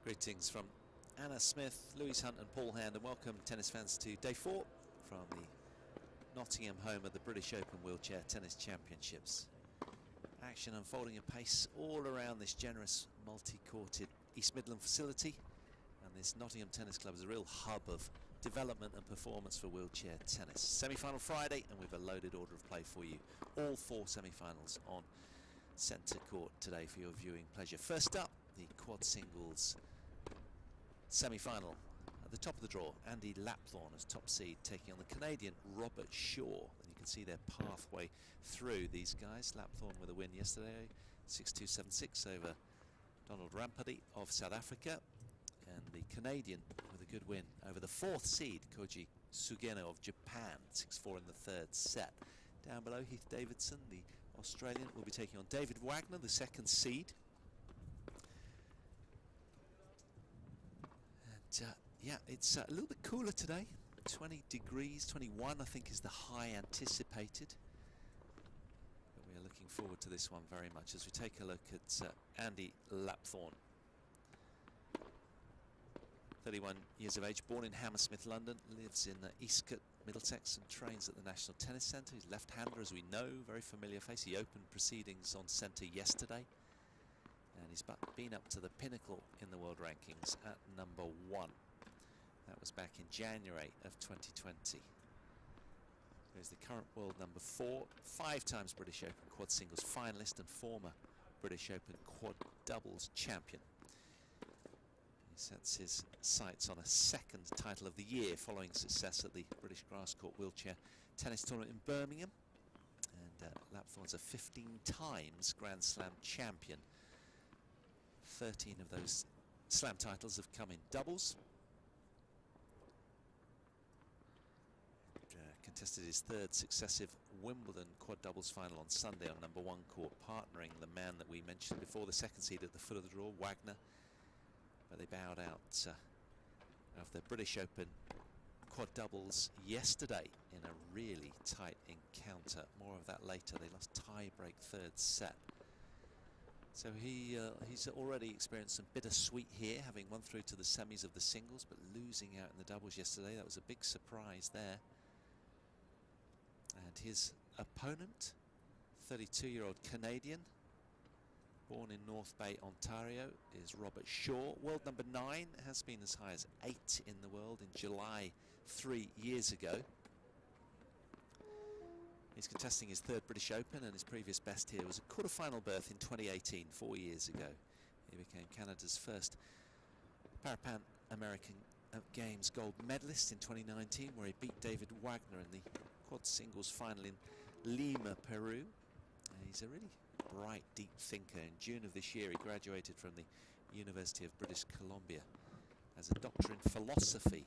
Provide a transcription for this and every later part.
Greetings from Anna Smith, Louise Hunt and Paul Hand, and welcome tennis fans to day 4 from the Nottingham home of the British Open Wheelchair Tennis Championships. Action unfolding at pace all around this generous multi-courted East Midland facility, and this Nottingham Tennis Club is a real hub of development and performance for wheelchair tennis. Semi-final Friday, and we've a loaded order of play for you. All 4 semi-finals on centre court today for your viewing pleasure. First up, the quad singles semi-final. At the top of the draw, Andy Lapthorn as top seed, taking on the Canadian Robert Shaw. And you can see their pathway through these guys. Lapthorn with a win yesterday, 6-2, 7-6 over Donald Rampady of South Africa. And the Canadian with a good win over the 4th seed, Koji Sugeno of Japan, 6-4 in the 3rd set. Down below, Heath Davidson, the Australian, will be taking on David Wagner, the 2nd seed. And yeah, it's a little bit cooler today. 20 degrees, 21 I think is the high anticipated. But we are looking forward to this one very much as we take a look at Andy Lapthorn. 31 years of age, born in Hammersmith, London, lives in Eastcote, Middlesex, and trains at the National Tennis Centre. He's left-hander, as we know, very familiar face. He opened proceedings on centre yesterday, and he's been up to the pinnacle in the world rankings at number 1. That was back in January of 2020. Here's the current world number 4, 5 times British Open quad singles finalist and former British Open quad doubles champion. Sets his sights on a 2nd title of the year following success at the British Grass Court Wheelchair Tennis Tournament in Birmingham. And Lapthorn's a 15 times Grand Slam champion. 13 of those Slam titles have come in doubles. Contested his 3rd successive Wimbledon quad doubles final on Sunday on number 1 court, partnering the man that we mentioned before, the 2nd seed at the foot of the draw, Wagner. But they bowed out of the British Open quad doubles yesterday in a really tight encounter. More of that later. They lost tie-break 3rd set. So he's already experienced some bittersweet here, having won through to the semis of the singles, but losing out in the doubles yesterday. That was a big surprise there. And his opponent, 32-year-old Canadian, born in North Bay, Ontario, is Robert Shaw. World number 9, has been as high as 8 in the world in July 3 years ago. He's contesting his 3rd British Open, and his previous best here was a quarter-final berth in 2018, 4 years ago. He became Canada's first Parapan American Games gold medalist in 2019, where he beat David Wagner in the quad singles final in Lima, Peru. And he's a really bright, deep thinker. In June of this year, he graduated from the University of British Columbia as a doctor in philosophy.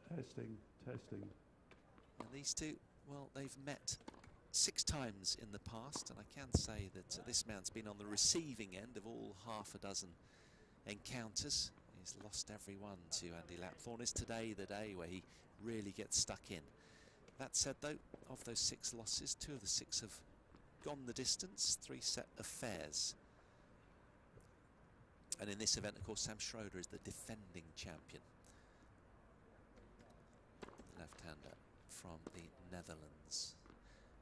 Testing. And these two, well, they've met 6 times in the past, and I can say that this man's been on the receiving end of all half a dozen encounters. He's lost every one to Andy Lapthorn. Is today the day where he really gets stuck in? That said, though, of those 6 losses, 2 of the 6 have gone the distance, 3-set affairs. And in this event, of course, Sam Schroeder is the defending champion. Left-hander from the Netherlands.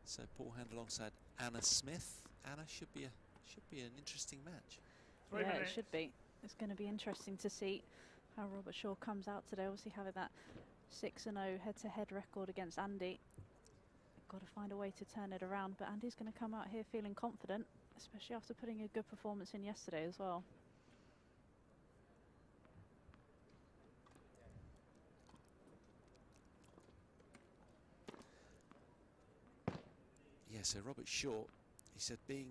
So Paul Hand alongside Anna Smith. Anna, should be an interesting match. Yeah, it should be. It's going to be interesting to see how Robert Shaw comes out today. Obviously having that 6-0 head-to-head record against Andy. Got to find a way to turn it around, but Andy's going to come out here feeling confident, especially after putting a good performance in yesterday as well. Yeah, so Robert Shaw, he said being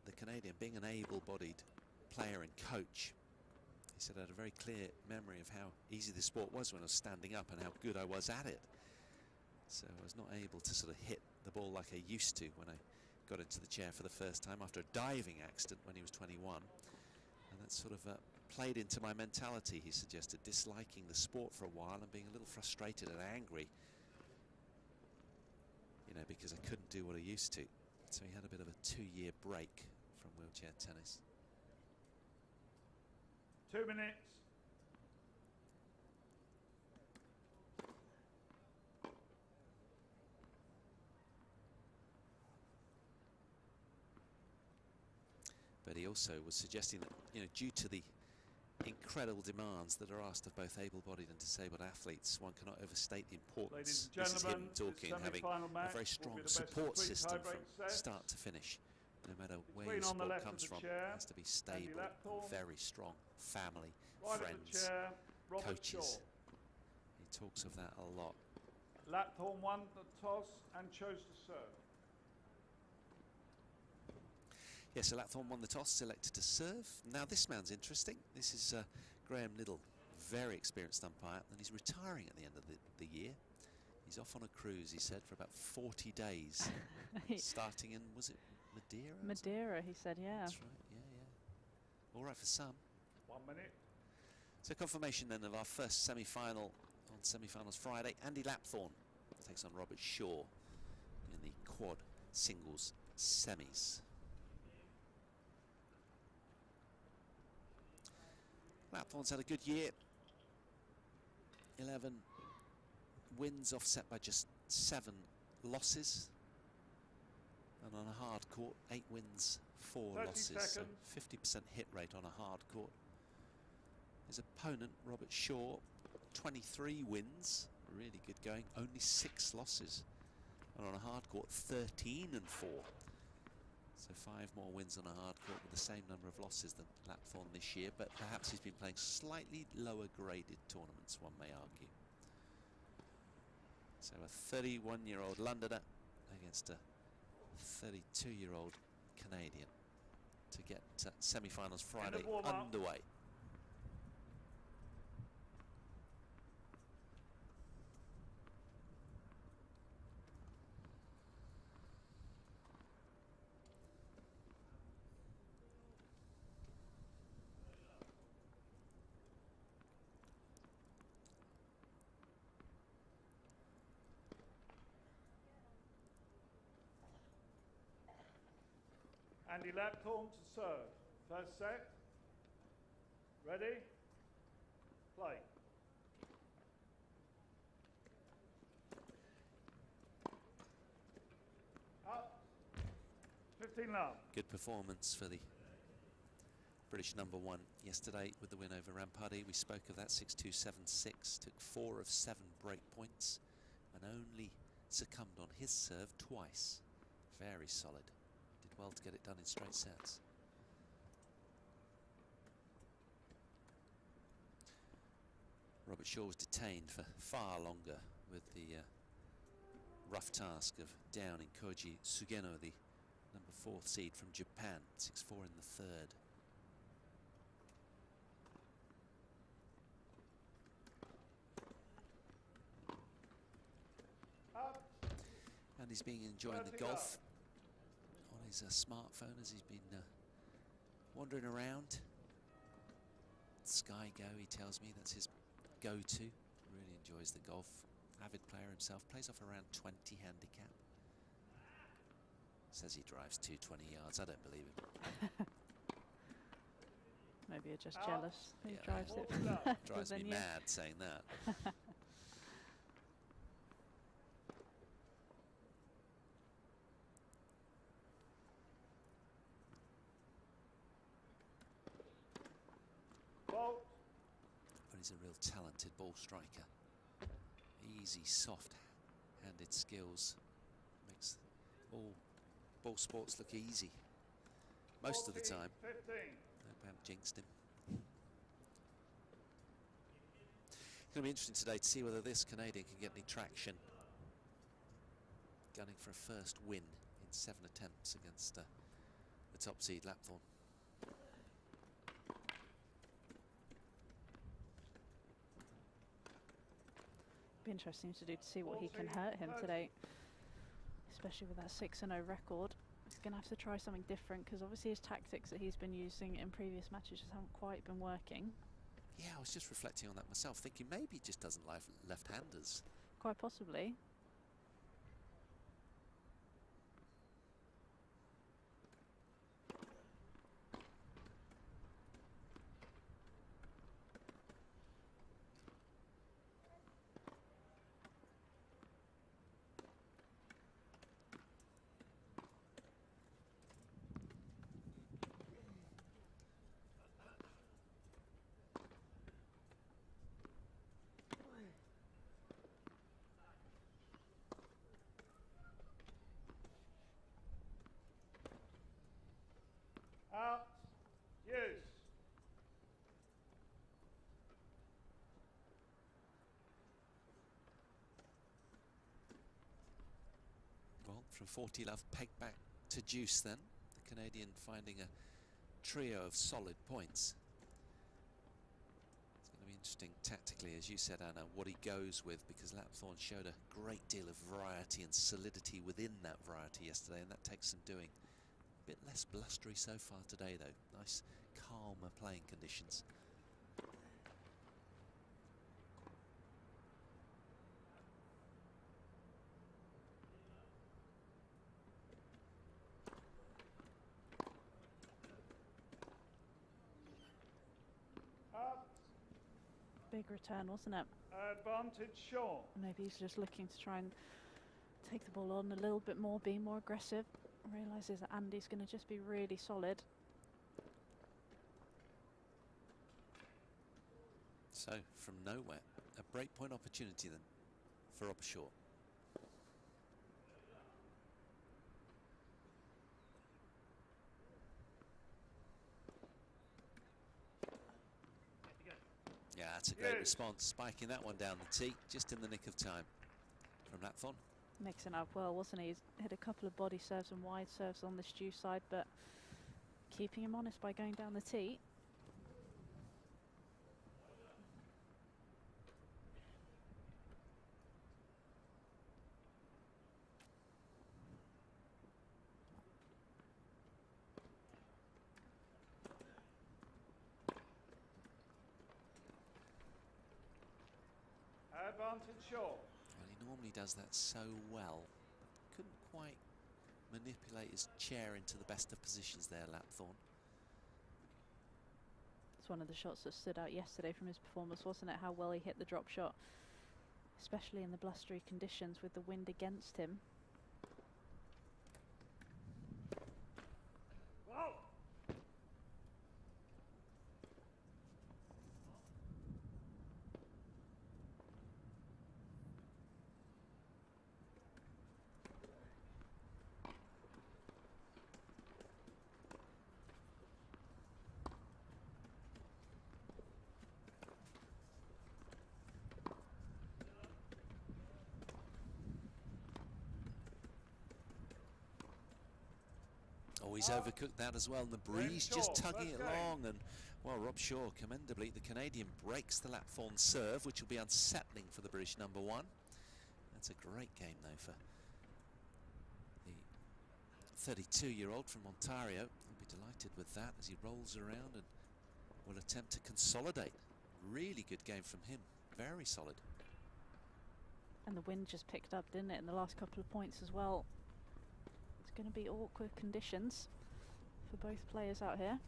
the Canadian, being an able-bodied player and coach, he said I had a very clear memory of how easy the sport was when I was standing up and how good I was at it. So I was not able to sort of hit the ball like I used to when I got into the chair for the first time after a diving accident when he was 21. And that sort of played into my mentality, he suggested, disliking the sport for a while and being a little frustrated and angry, you know, because I couldn't do what I used to. So he had a bit of a 2-year break from wheelchair tennis. 2 minutes. But he also was suggesting that, you know, due to the incredible demands that are asked of both able-bodied and disabled athletes, one cannot overstate the importance. This is him talking, having a very strong support system from start to finish. No matter where your sport comes from, it has to be stable and very strong. Family, friends, coaches. He talks of that a lot. Lapthorn won the toss and chose to serve. Yes, so Lapthorn won the toss, selected to serve. Now this man's interesting. This is Graham Liddle, very experienced umpire, and he's retiring at the end of the year. He's off on a cruise, he said, for about 40 days, starting in, was it Madeira? Madeira, he said, yeah. That's right, yeah. All right for some. 1 minute. So confirmation then of our first semi-final on Semi-Finals Friday. Andy Lapthorn takes on Robert Shaw in the quad singles semis. Lapthorn's had a good year. 11 wins offset by just 7 losses. And on a hard court, 8 wins, 4 losses. So 50% hit rate on a hard court. His opponent, Robert Shaw, 23 wins, really good going, only 6 losses. And on a hard court, 13 and 4. So 5 more wins on a hard court with the same number of losses than Lapthorn this year, but perhaps he's been playing slightly lower graded tournaments, one may argue. So a 31-year-old Londoner against a 32-year-old Canadian to get semi-finals Friday underway. Andy Lapthorn to serve. First set. Ready? Play. Up. 15 love. Good performance for the British #1 yesterday with the win over Rampadi. We spoke of that 6-2, 7-6. Took 4 of 7 break points and only succumbed on his serve twice. Very solid. Did well to get it done in straight sets. Robert Shaw was detained for far longer with the rough task of downing Koji Sugeno, the #4 seed from Japan, 6-4 in the third. Up. And he's been enjoying the golf on his smartphone as he's been wandering around. Sky Go, he tells me, that's his go-to. Really enjoys the golf. Avid player himself, plays off around 20 handicap. Says he drives 220 yards. I don't believe him. Maybe you're just jealous. He Yeah, drives it. Drives me mad saying that. But he's a real talented ball striker. Easy, soft-handed skills. Makes all ball sports look easy. Most of the time. 15. Hope I haven't jinxed him. It's going to be interesting today to see whether this Canadian can get any traction. Gunning for a first win in 7 attempts against the top seed Lapthorn. Be interesting to see what he can hurt him today, especially with that 6-0 record. He's going to have to try something different because obviously his tactics that he's been using in previous matches just haven't quite been working. Yeah, I was just reflecting on that myself, thinking maybe he just doesn't like left-handers. Quite possibly. from 40 love, pegged back to deuce then. The Canadian finding a trio of solid points. It's going to be interesting tactically, as you said, Anna, what he goes with, because Lapthorn showed a great deal of variety and solidity within that variety yesterday, and that takes some doing. A bit less blustery so far today, though. Nice, calmer playing conditions. Big return, wasn't it? Advantage Shaw. Maybe he's just looking to try and take the ball on a little bit more, be more aggressive. Realises that Andy's going to just be really solid. So, from nowhere, a breakpoint opportunity then for Robert Shaw. Yeah, that's a great response, spiking that one down the tee, just in the nick of time from Lapthorn. Mixing up well, wasn't he? He's hit a couple of body serves and wide serves on this due side, but keeping him honest by going down the tee. Advantage Shaw. Well, he normally does that so well. Couldn't quite manipulate his chair into the best of positions there, Lapthorn. It's one of the shots that stood out yesterday from his performance, wasn't it? How well he hit the drop shot, especially in the blustery conditions with the wind against him. Oh, he's overcooked that as well, and the breeze just tugging it along, and well, Rob Shaw commendably, the Canadian breaks the Lapthorn serve, which will be unsettling for the British number one. That's a great game though for the 32-year-old from Ontario. He'll be delighted with that as he rolls around and will attempt to consolidate. Really good game from him, very solid. And the wind just picked up, didn't it, in the last couple of points as well. It's going to be awkward conditions for both players out here.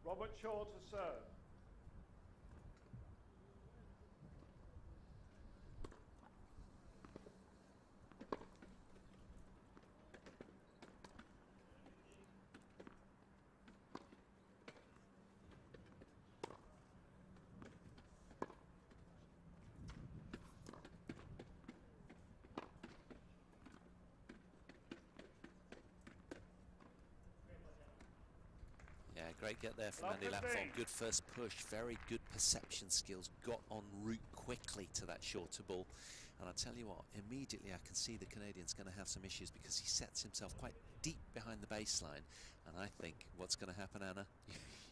Robert Shaw to serve. Yeah, great get there from Andy Lapthorn. Good first push, very good perception skills. Got en route quickly to that shorter ball. And I'll tell you what, immediately I can see the Canadian's going to have some issues because he sets himself quite deep behind the baseline. And I think what's going to happen, Anna,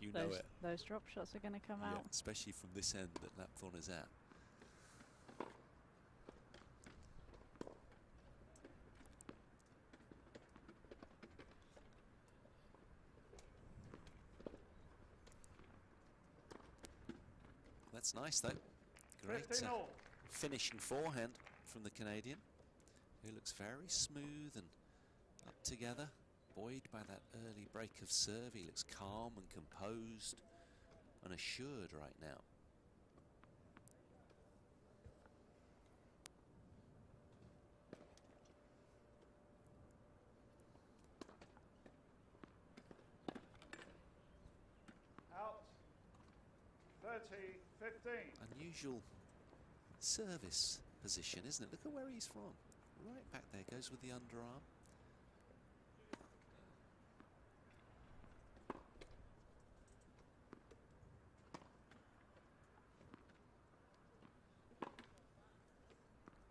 you know it. Those drop shots are going to come out. Especially from this end that Lapthorn is at. That's nice though. Great finishing forehand from the Canadian, who looks very smooth and up together, buoyed by that early break of serve. He looks calm and composed and assured right now. Out. 30-15. Unusual service position, isn't it? Look at where he's from. right back there, goes with the underarm.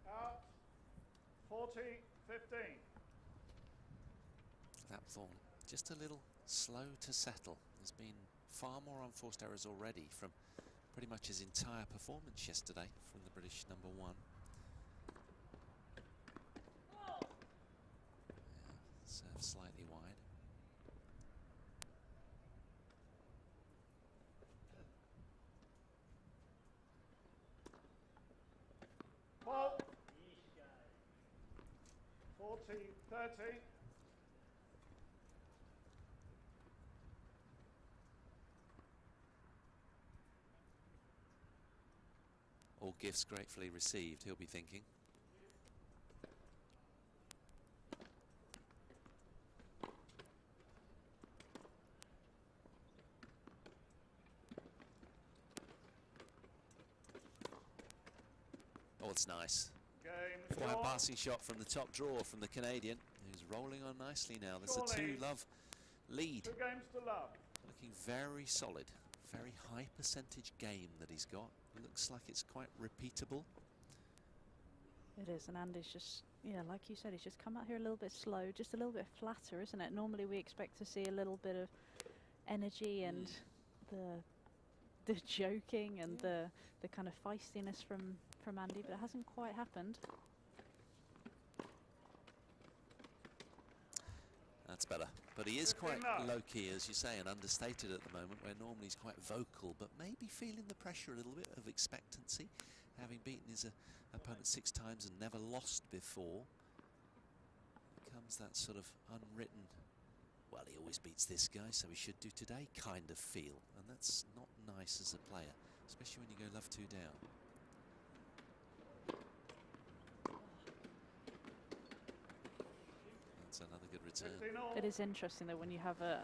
Out. 40-15. Lapthorn just a little slow to settle. There's been far more unforced errors already from pretty much his entire performance yesterday from the British number 1. Yeah, serve slightly wide. Ball. 40-30. All gifts gratefully received, he'll be thinking. Oh, it's nice. Forehand passing shot from the top drawer from the Canadian, who's rolling on nicely now. There's a 2-love lead. 2 games to love. Looking very solid. Very high percentage game that he's got. Looks like it's quite repeatable. It is, and Andy's just, yeah, like you said, he's just come out here a little bit slow, just a little bit flatter, isn't it? Normally we expect to see a little bit of energy and the joking and the kind of feistiness from Andy, but it hasn't quite happened. That's better. But he is quite low-key, as you say, and understated at the moment, where normally he's quite vocal, but maybe feeling the pressure a little bit of expectancy, having beaten his opponent 6 times and never lost before. Comes that sort of unwritten, well, he always beats this guy, so he should do today kind of feel, and that's not nice as a player, especially when you go love 2 down. That's another good return. It is interesting though when you have a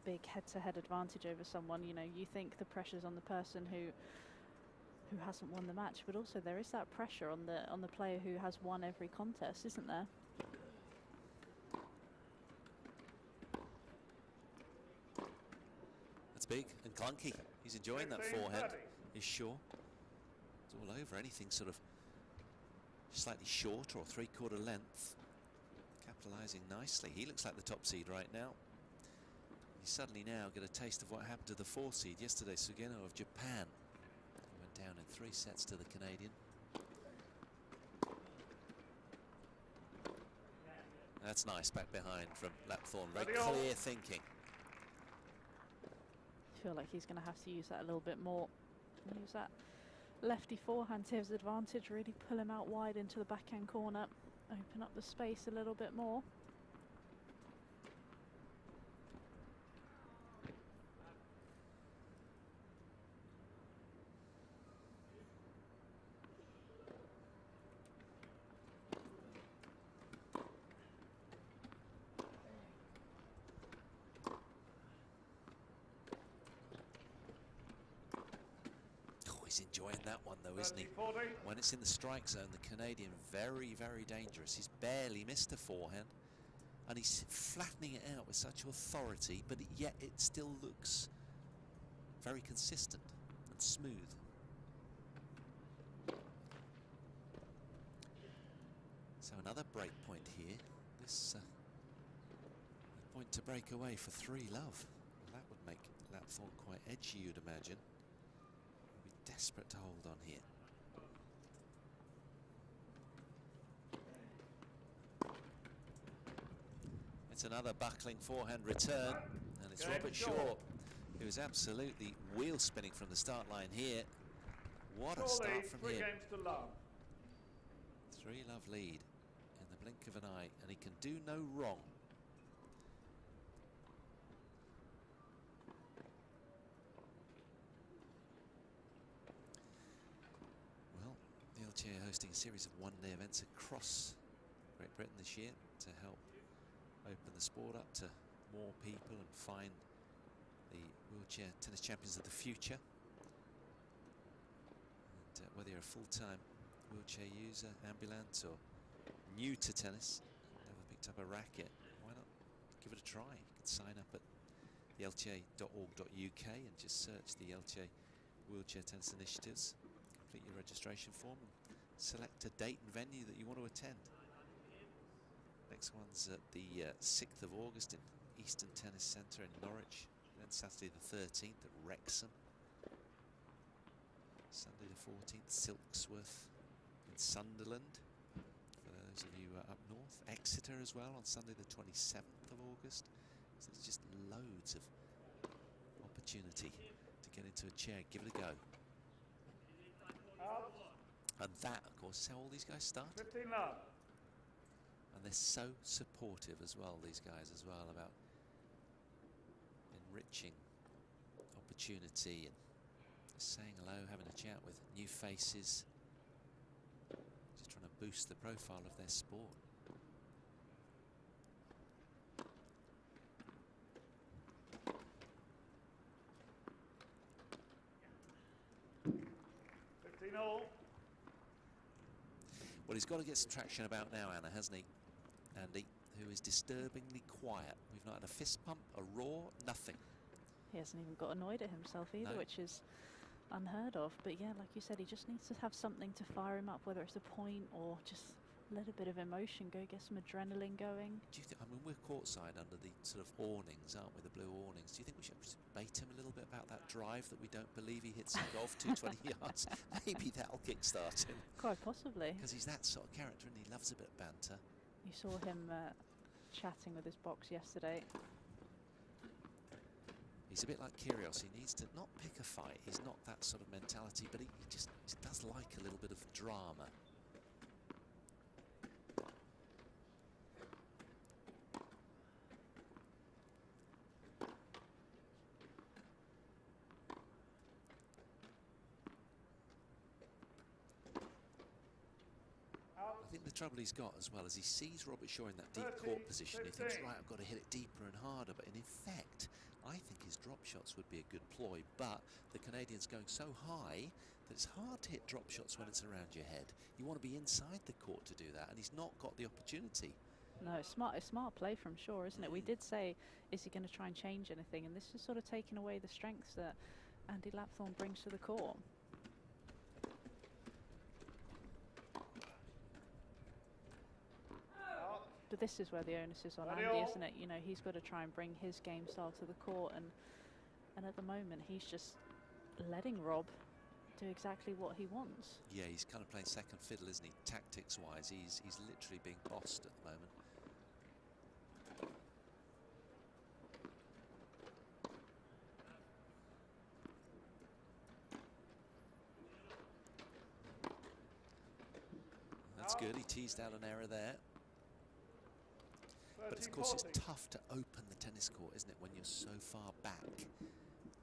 big head-to-head advantage over someone. You know, you think the pressure's on the person who hasn't won the match, but also there is that pressure on the player who has won every contest, isn't there? That's big and clunky. He's enjoying that forehand. He's sure. It's all over. Anything sort of slightly short or 3/4 length. Capitalising nicely. He looks like the top seed right now. You suddenly now get a taste of what happened to the 4 seed yesterday, Sugeno of Japan. He went down in 3 sets to the Canadian. That's nice back behind from Lapthorn. Very clear thinking. I feel like he's going to have to use that a little bit more. Use that lefty forehand to his advantage, really pull him out wide into the backhand corner. Open up the space a little bit more. He's enjoying that one though, isn't he? When it's in the strike zone, the Canadian very, very dangerous. He's barely missed a forehand, and he's flattening it out with such authority, but yet it still looks very consistent and smooth. So another break point here. This point to break away for 3-love. That would make Lapthorn quite edgy, you'd imagine. Desperate to hold on here. It's another buckling forehand return, and it's Robert Shaw, who is absolutely wheel spinning from the start line here. What a start from him. 3-love lead in the blink of an eye, and he can do no wrong. LTA hosting a series of one-day events across Great Britain this year to help open the sport up to more people and find the wheelchair tennis champions of the future. And whether you're a full-time wheelchair user, ambulant or new to tennis, never picked up a racket, why not give it a try? You can sign up at the LTA.org.uk and just search the LTA Wheelchair Tennis Initiatives, complete your registration form and select a date and venue that you want to attend. Next one's at the 6th of August in Eastern Tennis Centre in Norwich, then Saturday the 13th at Wrexham, Sunday the 14th Silksworth in Sunderland, for those of you up north, Exeter as well on Sunday the 27th of August. So there's just loads of opportunity to get into a chair, give it a go. Out. And that, of course, is how all these guys started. 15 love. And they're so supportive as well, these guys as well, about enriching opportunity and just saying hello, having a chat with new faces, just trying to boost the profile of their sport. Well, he's got to get some traction about now, Anna, hasn't he? Andy, who is disturbingly quiet. We've not had a fist pump, a roar, nothing. He hasn't even got annoyed at himself either, No. which is unheard of. But yeah, like you said, he just needs to have something to fire him up, whether it's a point or just let a bit of emotion go, get some adrenaline going. Do you think, I mean, we're courtside under the sort of awnings, aren't we, the blue awnings. Do you think we should bait him a little bit about that drive that we don't believe he hits in golf 220 yards? Maybe that'll kickstart him. Quite possibly. Because he's that sort of character and he loves a bit of banter. You saw him chatting with his box yesterday. He's a bit like Kyrgios. He needs to not pick a fight. He's not that sort of mentality, but he just does like a little bit of drama. I think the trouble he's got as well is he sees Robert Shaw in that deep court position. He thinks, right, I've got to hit it deeper and harder. But in effect, I think his drop shots would be a good ploy. But the Canadian's going so high that it's hard to hit drop shots when it's around your head. You want to be inside the court to do that, and he's not got the opportunity. No, it's smart play from Shaw, isn't it? We did say, is he going to try and change anything? And this is sort of taking away the strengths that Andy Lapthorn brings to the court. But this is where the onus is on Andy, isn't it? You know, he's got to try and bring his game style to the court, and at the moment he's just letting Rob do exactly what he wants. Yeah, he's kind of playing second fiddle, isn't he? Tactics-wise, he's literally being bossed at the moment. That's good. He teased out an error there. But of course, it's tough to open the tennis court, isn't it, when you're so far back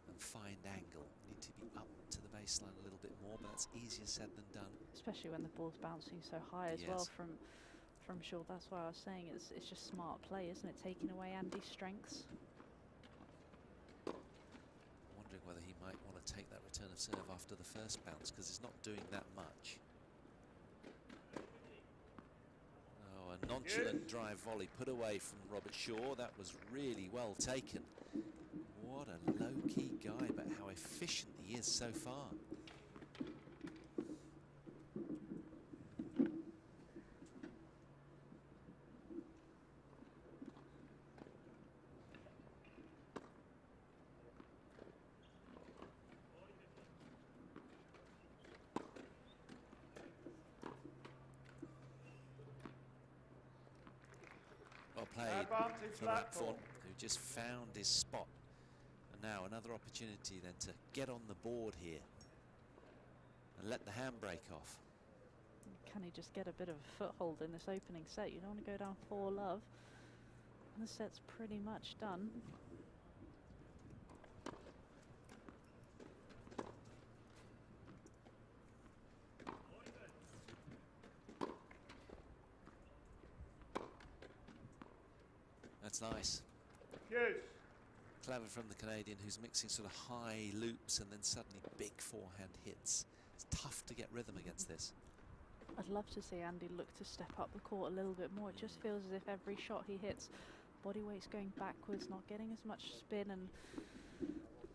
and find angle. You need to be up to the baseline a little bit more, but that's easier said than done. Especially when the ball's bouncing so high as well from Shaw. That's why I was saying it's just smart play, isn't it? Taking away Andy's strengths. Wondering whether he might want to take that return of serve after the first bounce, because it's not doing that much. A nonchalant drive volley put away from Robert Shaw. That was really well taken. What a low-key guy, but how efficient he is so far. Well played for Lapthorn, who just found his spot. And now another opportunity then to get on the board here and let the handbrake off. Can he just get a bit of a foothold in this opening set? You don't want to go down 4-love. The set's pretty much done. That's nice. Yes. Clever from the Canadian, who's mixing sort of high loops and then suddenly big forehand hits. It's tough to get rhythm against this. I'd love to see Andy look to step up the court a little bit more. It just feels as if every shot he hits, body weight's going backwards, not getting as much spin and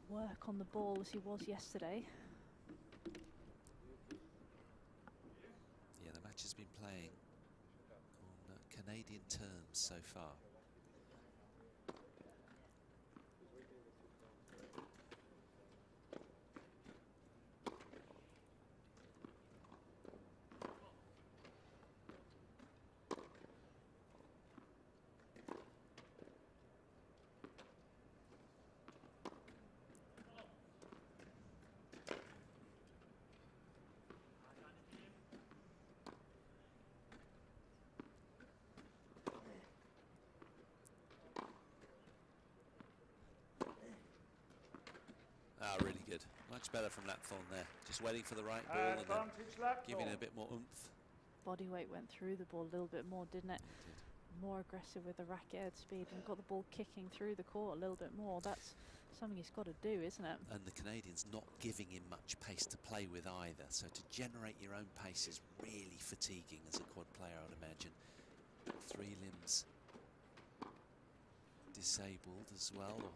work on the ball as he was yesterday. Yeah, the match has been playing on Canadian terms so far. Ah, really good. Much better from Lapthorn there. Just waiting for the right ball and then giving it a bit more oomph. Body weight went through the ball a little bit more, didn't it? It did. More aggressive with the racket head speed and got the ball kicking through the court a little bit more. That's something he's got to do, isn't it? And the Canadians not giving him much pace to play with either. So to generate your own pace is really fatiguing as a quad player, I would imagine. 3 limbs disabled as well, or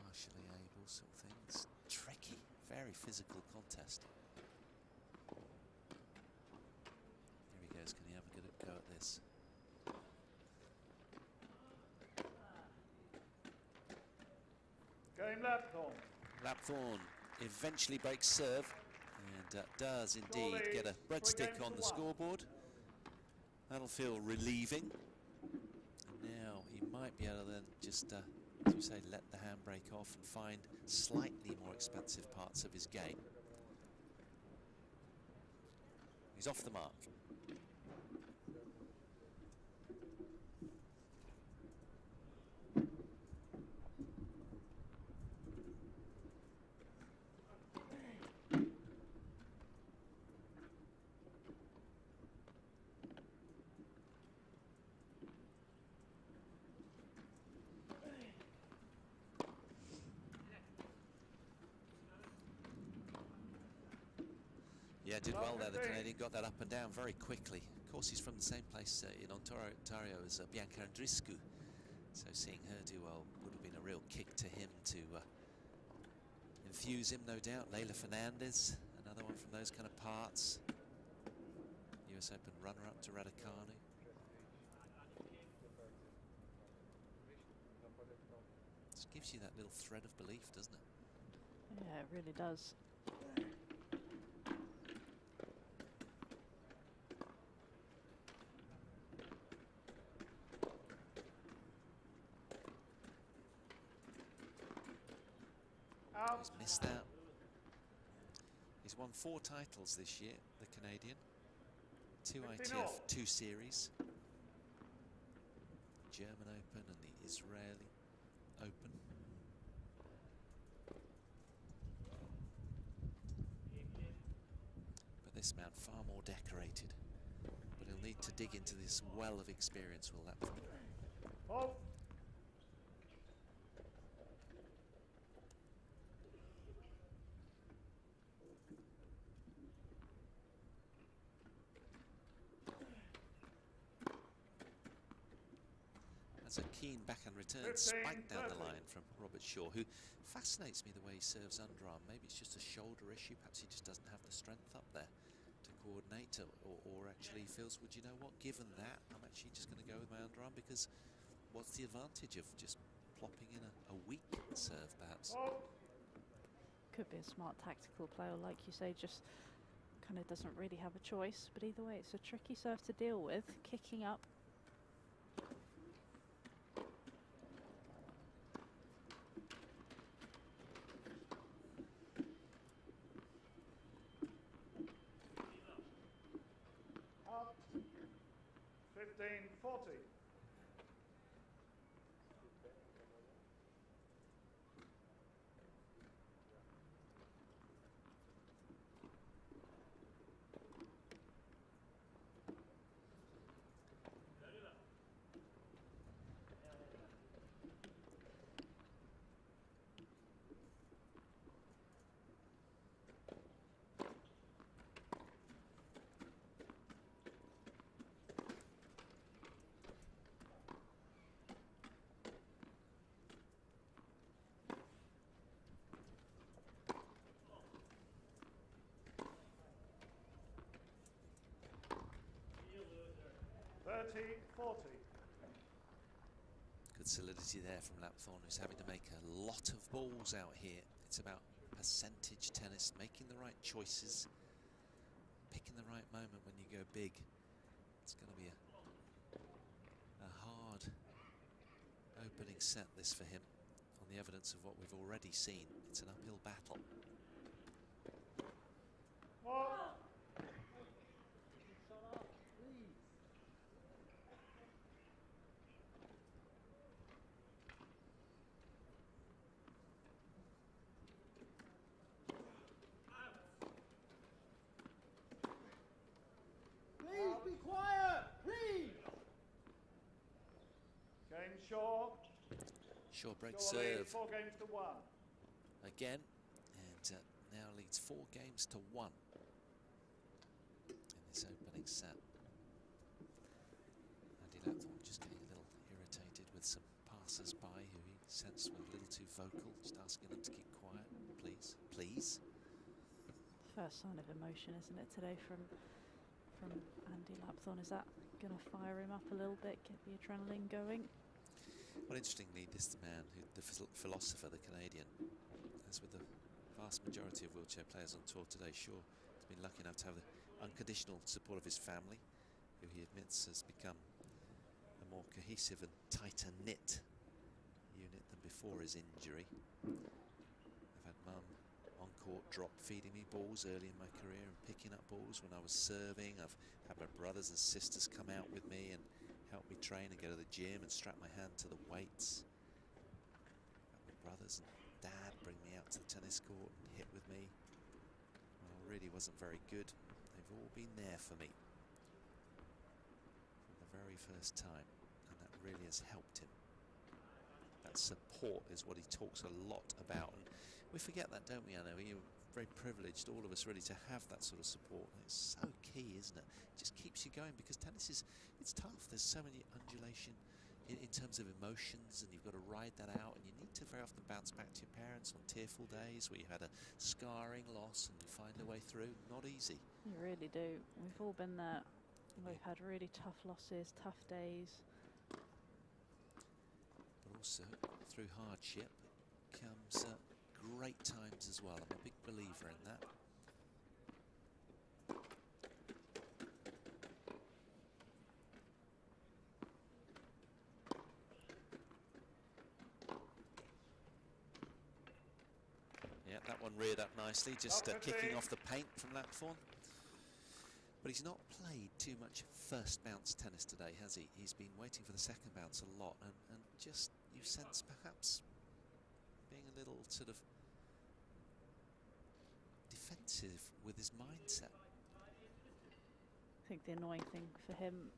partially able, sort of thing. It's tricky, very physical contest. Here he goes, can he have a good go at this? Game Lapthorn. Lapthorn eventually breaks serve and does indeed get a breadstick on the scoreboard. That'll feel relieving. And now he might be able to then just, as we say, let the handbrake off and find slightly more expensive parts of his game. He's off the mark. Yeah, did well there, the Canadian, got that up and down very quickly. Of course, he's from the same place in Ontario as Bianca Andreescu, so seeing her do well would have been a real kick to him to infuse him, no doubt. Leylah Fernandez, another one from those kind of parts. US Open runner-up to Raducanu. Just gives you that little thread of belief, doesn't it? Yeah, it really does. He's missed out. He's won 4 titles this year, the Canadian. 2 ITF 2 series. German Open and the Israeli Open. But this man far more decorated. But he'll need to dig into this well of experience, will Lapthorn. Oh. That's a keen backhand return spike down the line from Robert Shaw, who fascinates me the way he serves underarm. Maybe it's just a shoulder issue, perhaps he just doesn't have the strength up there to coordinate, or actually feels, well, you know what, given that, I'm actually just going to go with my underarm, because what's the advantage of just plopping in a weak serve, perhaps? Could be a smart tactical play, or like you say, just kind of doesn't really have a choice. But either way, it's a tricky serve to deal with, kicking up. 15-40. 30-40. Good solidity there from Lapthorn, who's having to make a lot of balls out here. It's about percentage tennis, making the right choices, picking the right moment when you go big. It's going to be a hard opening set, this, for him, on the evidence of what we've already seen. It's an uphill battle. Be quiet, please. Game Shaw. Shaw breaks Shaw leads serve 4 games to 1. again, and now leads 4 games to 1 in this opening set. Andy Lapthorn just getting a little irritated with some passers-by who he sensed were a little too vocal, just asking them to keep quiet, please, please. First sign of emotion, isn't it, today from Andy Lapthorn? Is that going to fire him up a little bit, get the adrenaline going? Well, interestingly, this is the man, the philosopher, the Canadian, as with the vast majority of wheelchair players on tour today, Shaw has been lucky enough to have the unconditional support of his family, who he admits has become a more cohesive and tighter knit unit than before his injury. I've had Mum on court drop feeding me balls early in my career and picking up balls when I was serving. I've had my brothers and sisters come out with me and help me train and go to the gym and strap my hand to the weights. I've had my brothers and Dad bring me out to the tennis court and hit with me when I really wasn't very good. They've all been there for me from the very first time, and that really has helped him. That support is what he talks a lot about, and we forget that, don't we? I know you're very privileged, all of us, really, to have that sort of support. And it's so key, isn't it? It just keeps you going, because tennis it's tough. There's so many undulation in terms of emotions, and you've got to ride that out, and you need to very often bounce back to your parents on tearful days where you had a scarring loss and you find a way through. Not easy. You really do. We've all been there. We've had really tough losses, tough days. But also, through hardship comes great times as well. I'm a big believer in that. Yeah, that one reared up nicely, just kicking off the paint from Lapthorn. But he's not played too much first bounce tennis today, has he? He's been waiting for the second bounce a lot, and just, you sense perhaps being a little sort of defensive with his mindset. I think the annoying thing for him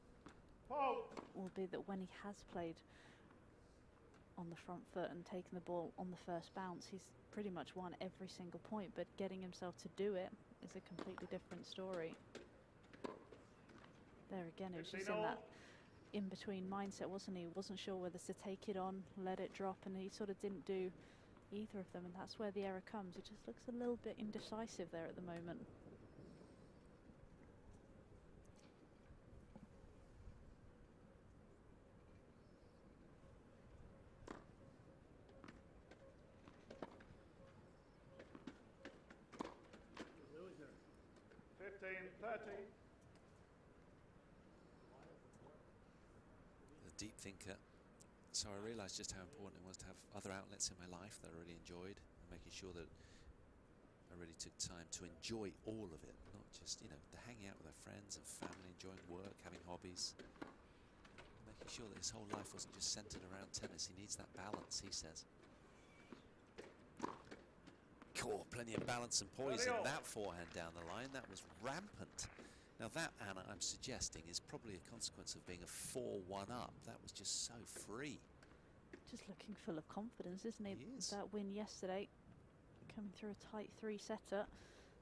will be that when he has played on the front foot and taken the ball on the first bounce, he's pretty much won every single point, but getting himself to do it is a completely different story. There again, it was just in that in-between mindset, wasn't he? Wasn't sure whether to take it on, let it drop, and he sort of didn't do either of them, and that's where the error comes. It just looks a little bit indecisive there at the moment. Deep thinker, so I realised just how important it was to have other outlets in my life that I really enjoyed, and making sure that I really took time to enjoy all of it, not just, you know, the hanging out with our friends and family, enjoying work, having hobbies, making sure that his whole life wasn't just centred around tennis. He needs that balance, he says. Cool, plenty of balance and poise in that forehand down the line. That was rampant. Now that, Anna, I'm suggesting, is probably a consequence of being a 4-1 up. That was just so free. Just looking full of confidence, isn't he? He is. That win yesterday, coming through a tight 3-setter.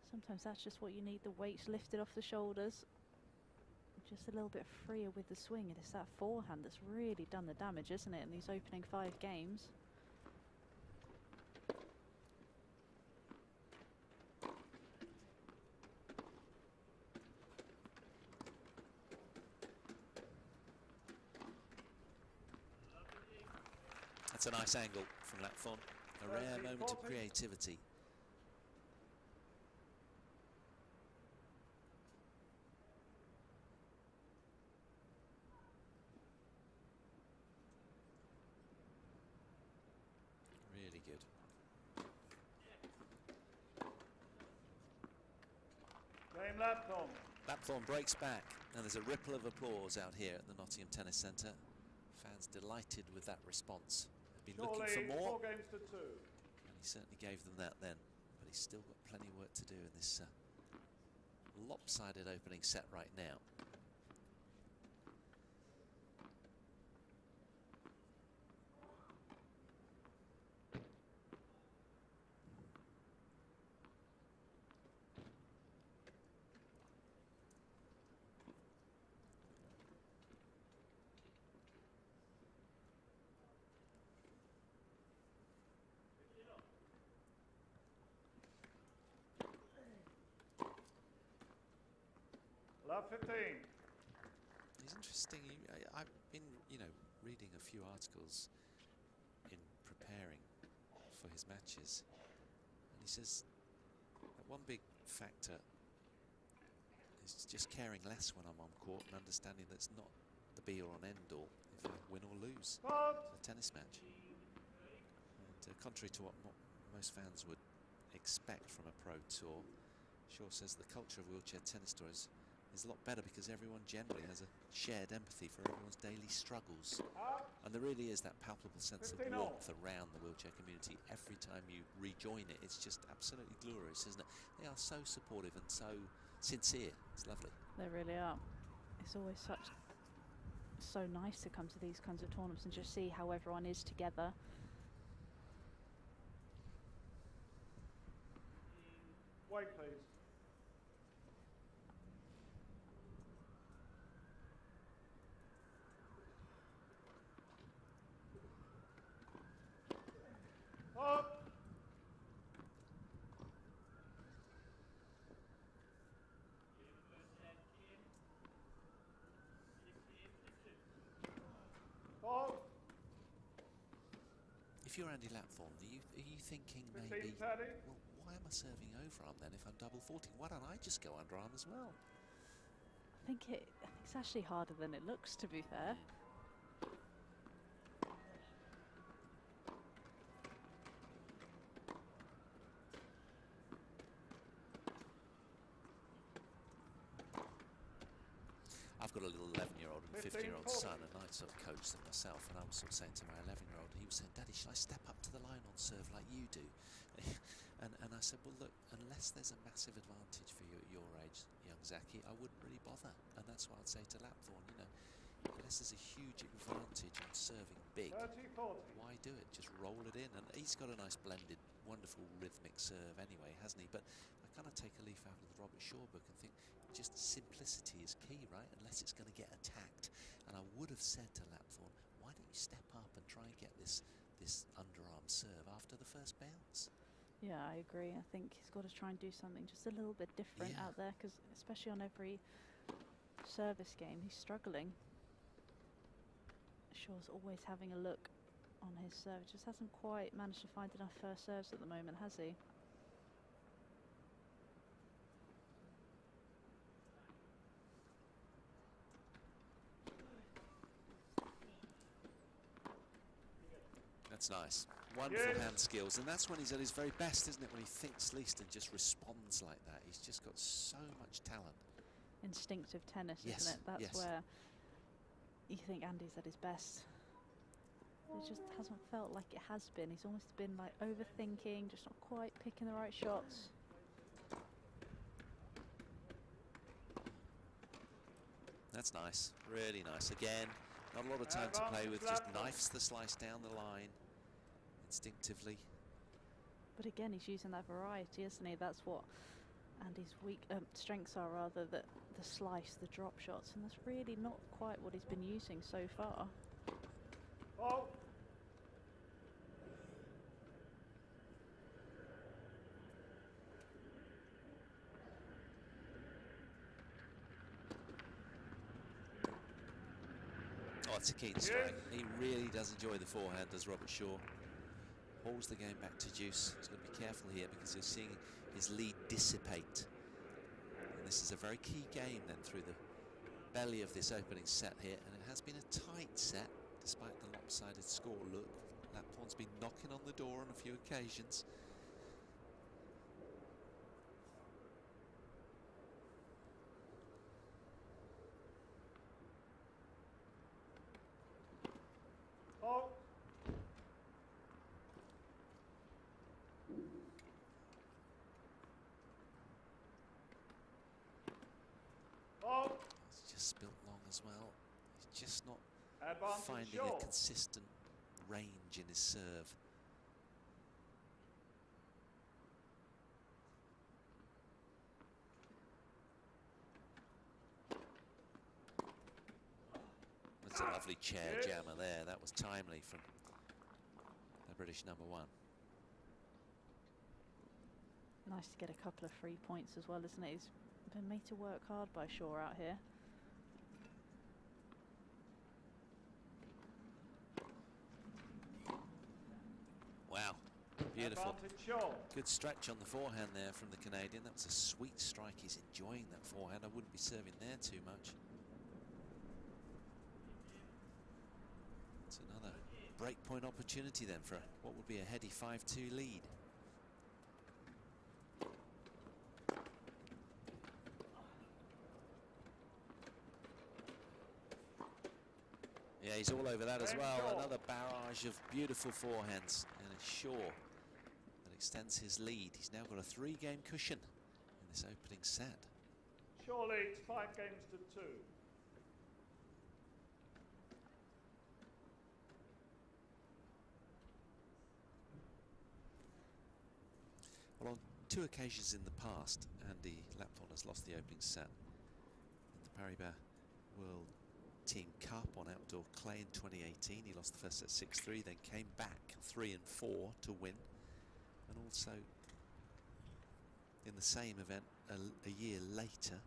Sometimes that's just what you need, the weights lifted off the shoulders. Just a little bit freer with the swing. And it's that forehand that's really done the damage, isn't it, in these opening 5 games. That's a nice angle from Lapthorn. A rare moment of creativity. Really good. Game Lapthorn. Lapthorn breaks back, and there's a ripple of applause out here at the Nottingham Tennis Centre. Fans delighted with that response. They've been looking for more, 4 games to 2. and he certainly gave them that then. But he's still got plenty of work to do in this lopsided opening set right now. Love 15. It's interesting. I've been, reading a few articles in preparing for his matches, and he says that one big factor is just caring less when I'm on court and understanding that it's not the be-all and end-all if I win or lose a tennis match. And contrary to what most fans would expect from a pro tour, Shaw says the culture of wheelchair tennis tours is a lot better because everyone generally has a shared empathy for everyone's daily struggles. And there really is that palpable sense of warmth around the wheelchair community. Every time you rejoin it, it's just absolutely glorious, isn't it? They are so supportive and so sincere. It's lovely. They really are. It's always so nice to come to these kinds of tournaments and just see how everyone is together. Wait, please. Up. Up. If you're Andy Lapthorn, are you thinking 15, maybe, 30. well, why am I serving overarm then if I'm double faulting? Why don't I just go underarm as well? I think it's actually harder than it looks, to be fair. I've got a little 11-year-old and 15-year-old son, and I sort of coach them myself, and I was sort of saying to my 11-year-old, he was saying, "Daddy, should I step up to the line on serve like you do?" and I said, well, look, unless there's a massive advantage for you at your age, young Zaki, I wouldn't really bother. And that's what I'd say to Lapthorn, unless there's a huge advantage on serving big, 30, 40. why do it? Just roll it in. And he's got a nice blended, wonderful rhythmic serve anyway, hasn't he? But I kind of take a leaf out of the Robert Shaw book and think just simplicity is key, right? Unless it's going to get attacked. And I would have said to Lapthorn, why don't you step up and try and get this underarm serve after the first bounce? Yeah, I agree. I think he's got to try and do something just a little bit different out there, because especially on every service game, he's struggling. Shaw's always having a look on his serve. Just hasn't quite managed to find enough first serves at the moment, has he? That's nice. Wonderful hand skills, and that's when he's at his very best, isn't it? When he thinks least and just responds like that. He's just got so much talent. Instinctive tennis, isn't it? That's where you think Andy's at his best. It just hasn't felt like it has been. He's almost been like overthinking, just not quite picking the right shots. That's nice, really nice. Again, not a lot of time to play with, just knifes the slice down the line instinctively. But again, he's using that variety, isn't he? That's what Andy's strengths are, rather, that the slice, the drop shots, and that's really not quite what he's been using so far. Oh. it's a keen strike. He really does enjoy the forehand, does Robert Shaw. Pulls the game back to deuce. He's got to be careful here because he's seeing his lead dissipate. And this is a very key game then through the belly of this opening set here, and it has been a tight set despite the lopsided score look. Lapthorn's been knocking on the door on a few occasions. Oh. Oh. It's just spilt long as well. He's just not Advantage finding Shaw. a consistent range in his serve. That's a lovely chair jammer there. That was timely from the British number one. Nice to get a couple of free points as well, isn't it? He's been made to work hard by Shaw out here. Wow, beautiful. Advantage Shaw. Good stretch on the forehand there from the Canadian. That was a sweet strike. He's enjoying that forehand. I wouldn't be serving there too much. It's another breakpoint opportunity then for what would be a heady 5-2 lead. Yeah, he's all over that as well. Another barrage of beautiful forehands, and it's Shaw that extends his lead. He's now got a 3-game cushion in this opening set. Shaw leads 5 games to 2. Well, on 2 occasions in the past, Andy Lapthorn has lost the opening set. In the Paribas World Team Cup on outdoor clay in 2018, he lost the first set 6-3, then came back 3-4 to win, and also in the same event a year later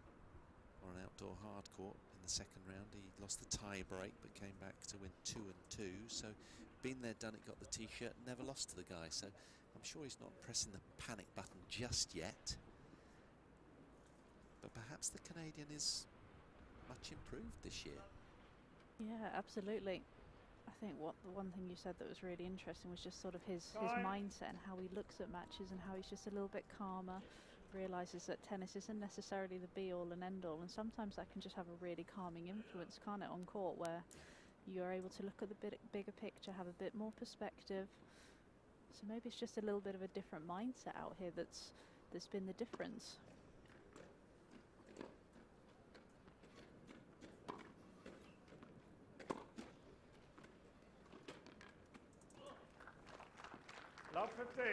on an outdoor hard court in the second round, he lost the tie break but came back to win 2-2. So been there, done it, got the t-shirt, never lost to the guy. So I'm sure he's not pressing the panic button just yet, but perhaps the Canadian is much improved this year. Yeah, absolutely. I think the one thing you said that was really interesting was just sort of his mindset and how he looks at matches and how he's just a little bit calmer, realises that tennis isn't necessarily the be-all and end-all, and sometimes that can just have a really calming influence, can't it, on court, where you're able to look at the bigger picture, have a bit more perspective. So maybe it's just a little bit of a different mindset out here that's been the difference. Love 15.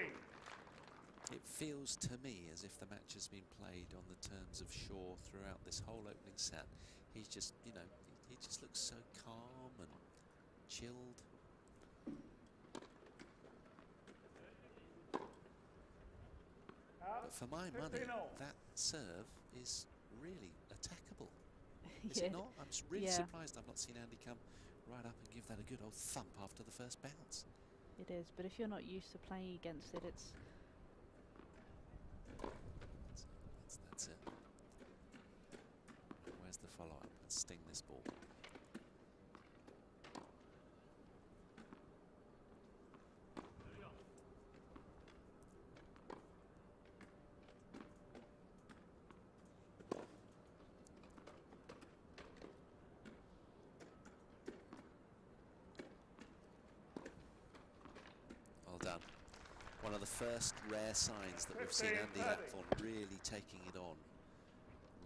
It feels to me as if the match has been played on the terms of Shaw throughout this whole opening set. He's just, you know, he just looks so calm and chilled. But for my money, that serve is really attackable. Is it not? I'm really surprised I've not seen Andy come right up and give that a good old thump after the first bounce. It is, but if you're not used to playing against it, it's... That's it. Where's the follow-up? Let's sting this ball. Well done. One of the first rare signs that we've seen Andy Lapthorn really taking it on,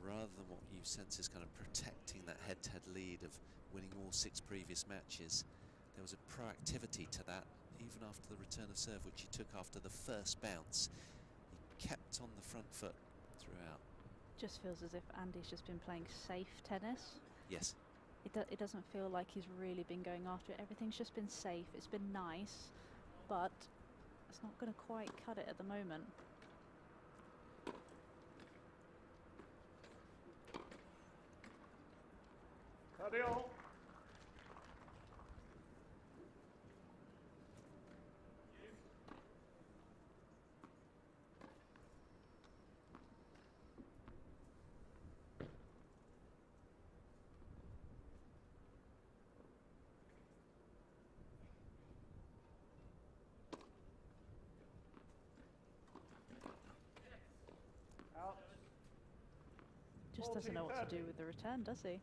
rather than what you sense is kind of protecting that head-to-head lead of winning all 6 previous matches. There was a proactivity to that, even after the return of serve, which he took after the first bounce. He kept on the front foot throughout. Just feels as if Andy's just been playing safe tennis. Yes. It doesn't feel like he's really been going after it. Everything's just been safe. It's been nice, but it's not going to quite cut it at the moment. Cardio. just doesn't know what to do with the return, does he?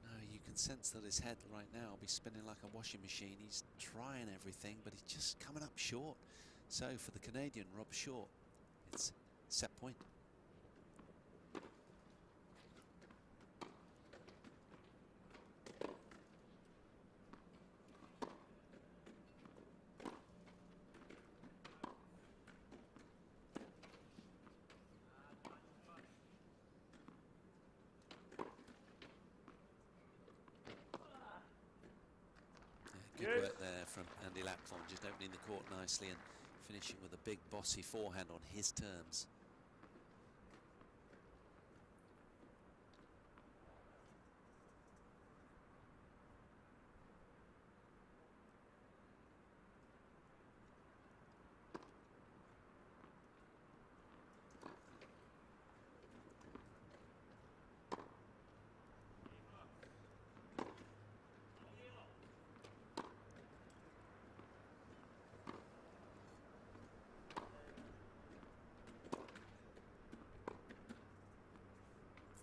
No, you can sense that his head right now will be spinning like a washing machine. He's trying everything, but he's just coming up short. So for the Canadian, Rob Shaw, it's set point. Good work there from Andy Lapthorn, just opening the court nicely and finishing with a big bossy forehand on his terms.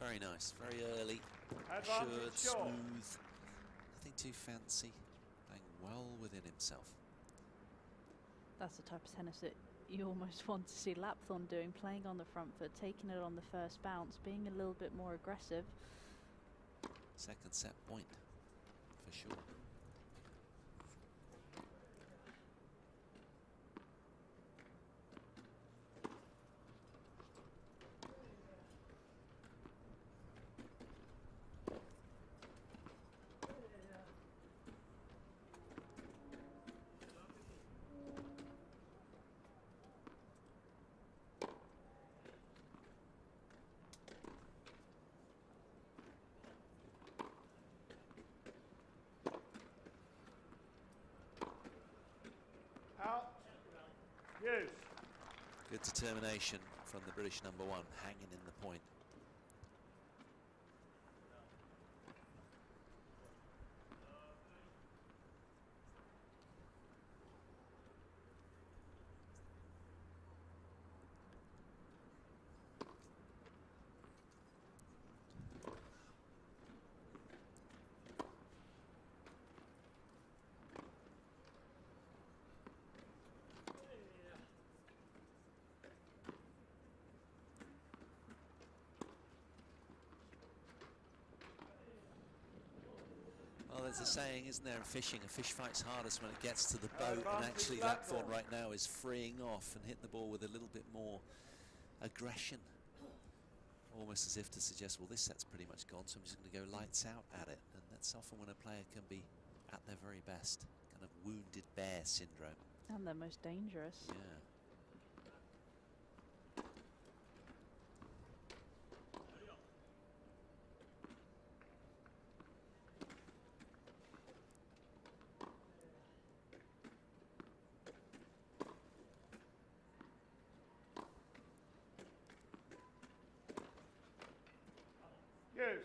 Very nice, very early, assured, smooth, nothing too fancy, playing well within himself. That's the type of tennis that you almost want to see Lapthorn doing, playing on the front foot, taking it on the first bounce, being a little bit more aggressive. Second set point, for sure. Yes. Good determination from the British number one, hanging in the point. Well, there's a saying, isn't there, in fishing, a fish fights hardest when it gets to the boat, and actually Lapthorn right now is freeing off and hitting the ball with a little bit more aggression. Almost as if to suggest, well, this set's pretty much gone, so I'm just going to go lights out at it. And that's often when a player can be at their very best, kind of wounded bear syndrome. And they're most dangerous. Yeah. Yes.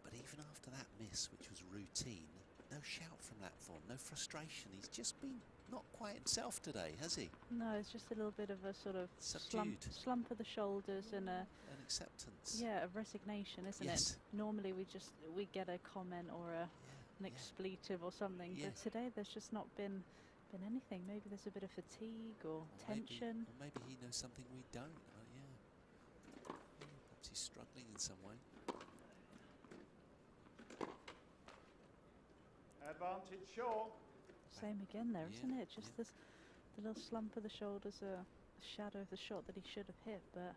But even after that miss, which was routine, no shout from Lapthorn, no frustration. He's just been not quite himself today, has he? No, it's just a little bit of a sort of slump of the shoulders and an acceptance. Yeah, a resignation, isn't it? Normally we get a comment or an expletive or something, but today there's just not been anything. Maybe there's a bit of fatigue or tension. Maybe he knows something we don't. Perhaps he's struggling in some way. Advantage short. Same again there, isn't it? Just this, the little slump of the shoulders, a shadow of the shot that he should have hit, but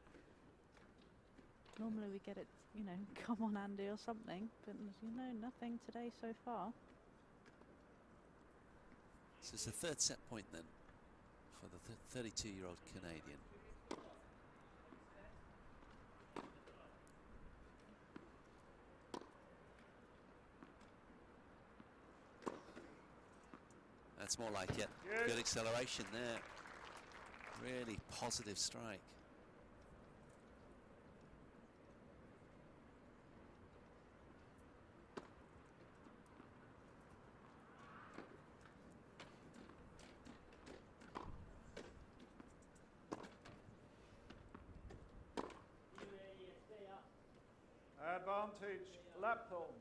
normally we get it, you know, come on Andy or something, but you know, nothing today so far. So it's the third set point then for the 32-year-old Canadian. That's more like it. Good acceleration there. Really positive strike. Advantage, Lapthorn.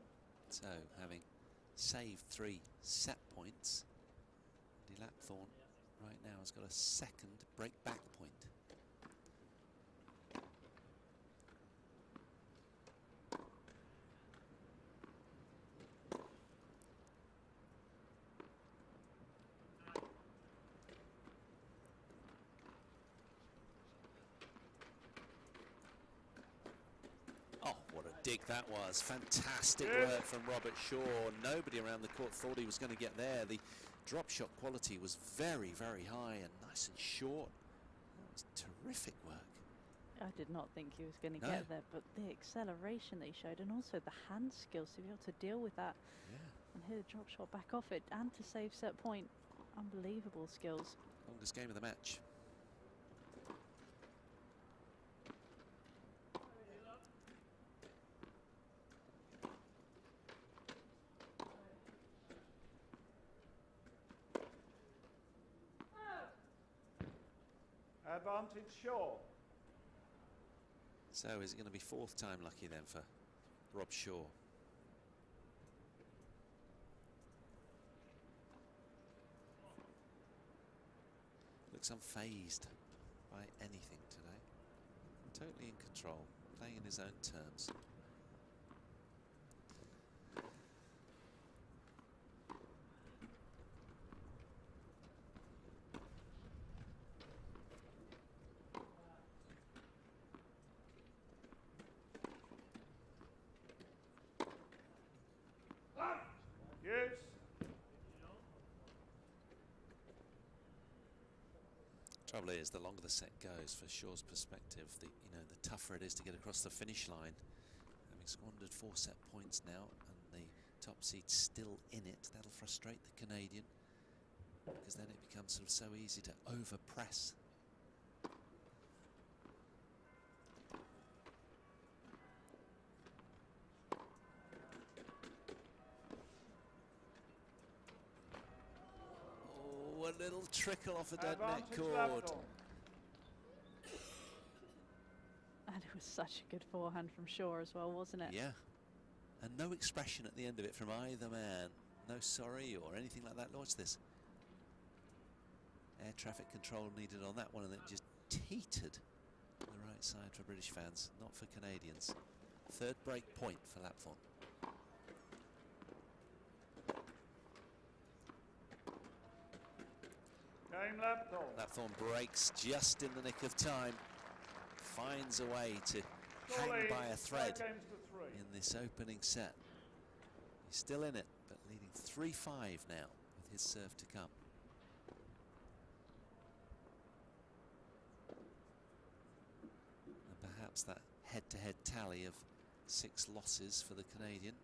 So, having saved 3 set points, the Lapthorn right now has got a second break back point. Oh, what a dig that was. Fantastic work from Robert Shaw. Nobody around the court thought he was going to get there. The drop shot quality was very, very high and nice and short. That was terrific work. I did not think he was going to get there, but the acceleration that he showed and also the hand skills to be able to deal with that and hit a drop shot back off it and to save set point. Unbelievable skills. Longest game of the match. Advantage, Shaw. So is it going to be 4th time lucky then for Rob Shaw? Looks unfazed by anything today. Totally in control, playing in his own terms. Yes. Trouble is, the longer the set goes, for Shaw's perspective, the tougher it is to get across the finish line. Having squandered 4 set points now, and the top seed's still in it, that'll frustrate the Canadian, because then it becomes sort of so easy to over-press. Oh, a little trickle off a dead net cord. And it was such a good forehand from Shaw as well, wasn't it? Yeah. And no expression at the end of it from either man. No sorry or anything like that. Watch this. Air traffic control needed on that one, and it just teetered the right side for British fans, not for Canadians. 3rd break point for Lapthorn. Game Lapthorn. Lapthorn breaks just in the nick of time. Finds a way to hang by a thread in this opening set. He's still in it, but leading 3-5 now with his serve to come. And perhaps that head-to-head tally of 6 losses for the Canadian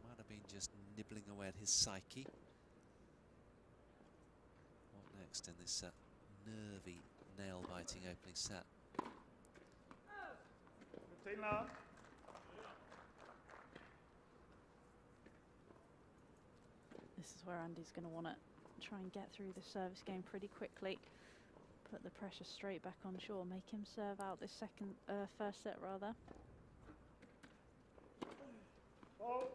might have been just nibbling away at his psyche. What next in this nervy, nail-biting opening set? 15 love. This is where Andy's going to want to try and get through the service game pretty quickly. Put the pressure straight back on Shaw, make him serve out this first set rather. Oh.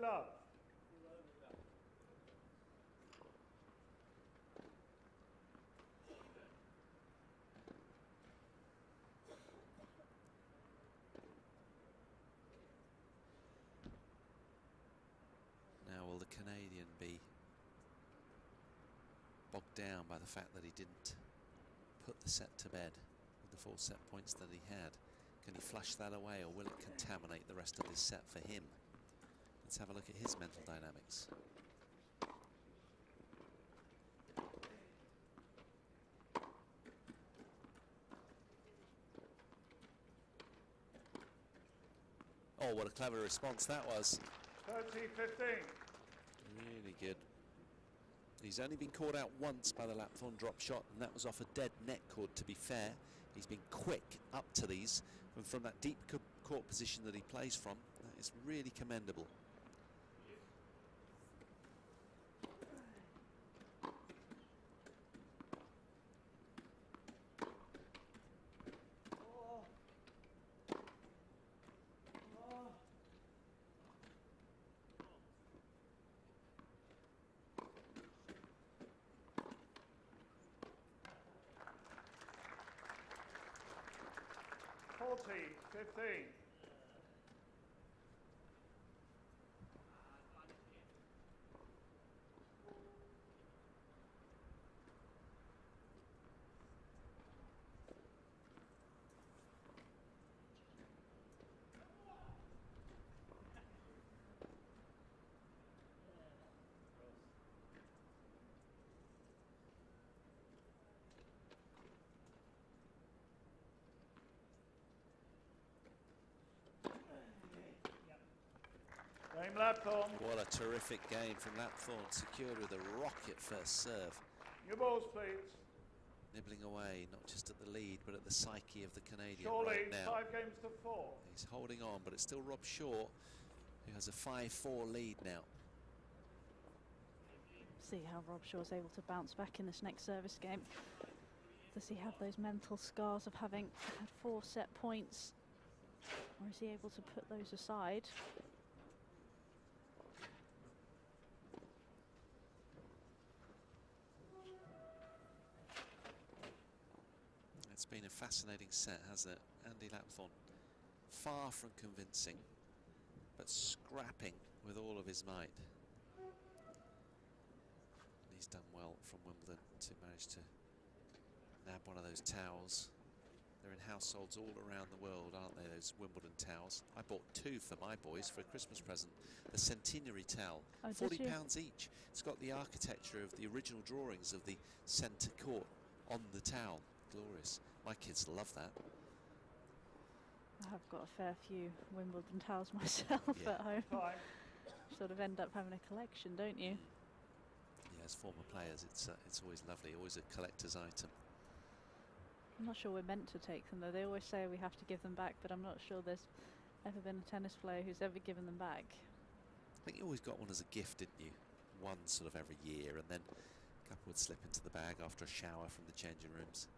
Love. Now will the Canadian be bogged down by the fact that he didn't put the set to bed with the 4 set points that he had? Can he flush that away, or will it contaminate the rest of his set for him? Let's have a look at his mental dynamics. Oh, what a clever response that was. 30-15. Really good. He's only been caught out once by the Lapthorn drop shot, and that was off a dead net cord, to be fair. He's been quick up to these, and from that deep court position that he plays from, that is really commendable. 40-15. Game Lapthorn. What a terrific game from Lapthorn, secured with a rocket first serve. New balls, please. Nibbling away, not just at the lead, but at the psyche of the Canadian Surely, right now. 5 games to 4. He's holding on, but it's still Rob Shaw, who has a 5-4 lead now. See how Rob Shaw's able to bounce back in this next service game. Does he have those mental scars of having had 4 set points? Or is he able to put those aside? It's been a fascinating set, hasn't it? Andy Lapthorn, far from convincing, but scrapping with all of his might. And he's done well from Wimbledon to manage to nab one of those towels. They're in households all around the world, aren't they, those Wimbledon towels? I bought 2 for my boys for a Christmas present. The centenary towel, £40 each. It's got the architecture of the original drawings of the centre court on the towel. Glorious. My kids love that. I've got a fair few Wimbledon towels myself at home. Sort of end up having a collection, don't you? Yeah, as former players, it's always lovely, always a collector's item. I'm not sure we're meant to take them though. They always say we have to give them back, but I'm not sure there's ever been a tennis player who's ever given them back. I think you always got one as a gift, didn't you? One sort of every year, and then a couple would slip into the bag after a shower from the changing rooms.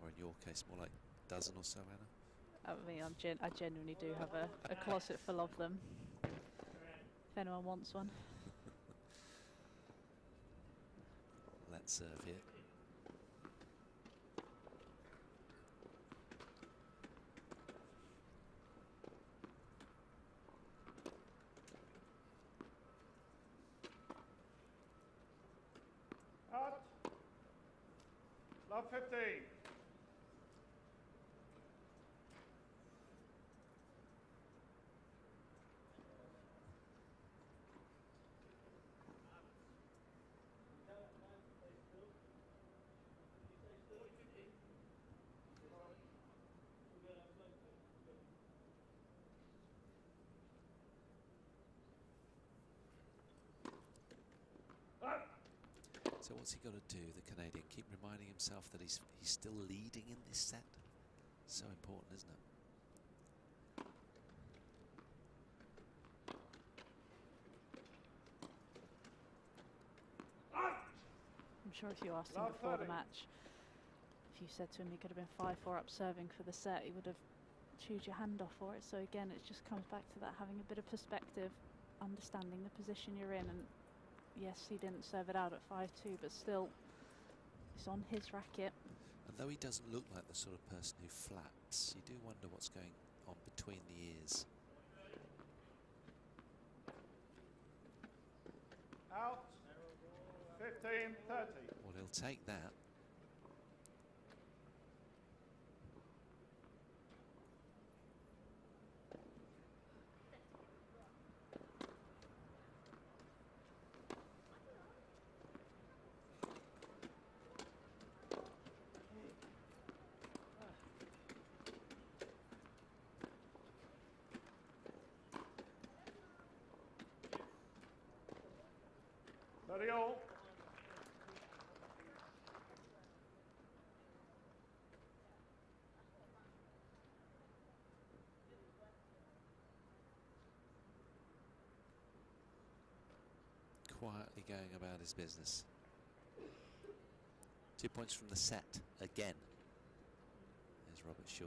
Or in your case, more like a dozen or so, Anna? I mean, I genuinely do have a closet full of them. If anyone wants one. Let's serve here. Out. Love 15. So what's he got to do, the Canadian? Keep reminding himself that he's still leading in this set? So important, isn't it? I'm sure if you asked him before the match, if you said to him he could have been 5-4 up serving for the set, he would have chewed your hand off for it. So again, it just comes back to that, having a bit of perspective, understanding the position you're in. And yes, he didn't serve it out at 5-2, but still, it's on his racket. And though he doesn't look like the sort of person who flaps, you do wonder what's going on between the ears. Out. 15-30. Well, he'll take that. Deralail. Quietly going about his business. 2 points from the set again. There's Robert Shaw.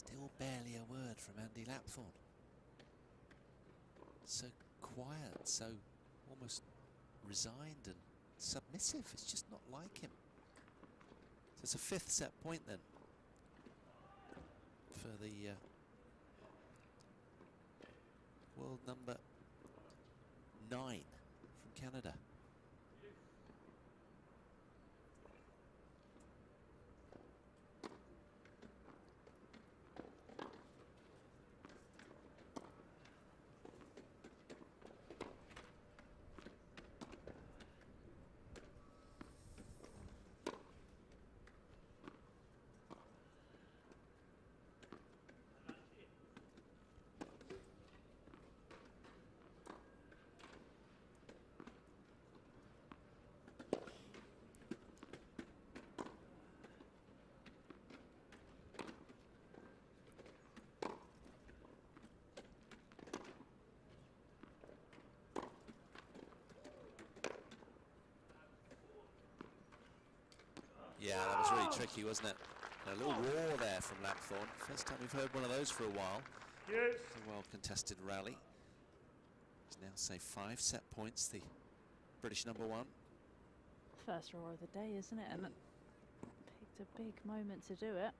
Still barely a word from Andy Lapthorn. So quiet, so almost resigned and submissive. It's just not like him. So it's a 5th set point then for the world number 9 from Canada. Yeah, that was really tricky, wasn't it? A little roar there from Lapthorn. First time we've heard one of those for a while. Yes. It's a well-contested rally. He's now saved 5 set points, the British number 1. First roar of the day, isn't it? And picked a big moment to do it.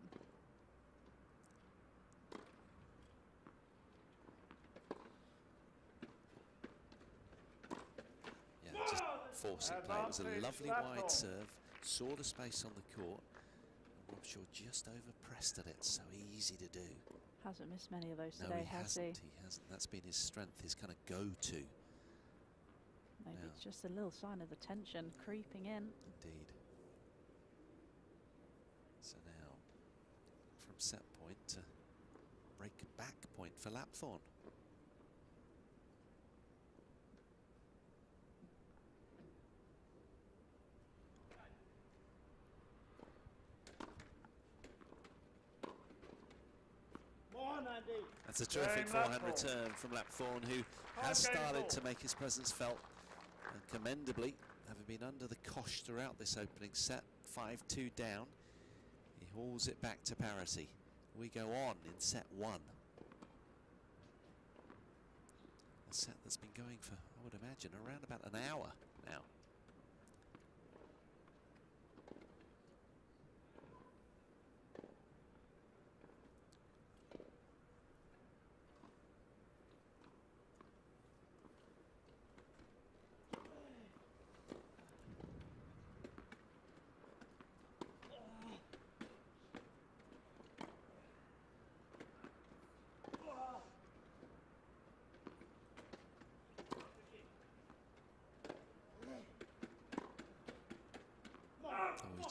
Yeah, just forcing play. It was a lovely wide serve. Saw the space on the court. And Rob Shaw just over-pressed at it. So easy to do. Hasn't missed many of those today, has he? He hasn't. That's been his strength, his kind of go-to. Maybe it's just a little sign of the tension creeping in. Indeed. So now, from set point to break back point for Lapthorn. That's a terrific forehand return from Lapthorn, who has started to make his presence felt, and commendably, having been under the cosh throughout this opening set, 5-2 down, he hauls it back to parity. We go on in set 1. A set that's been going for, I would imagine, around about an hour now.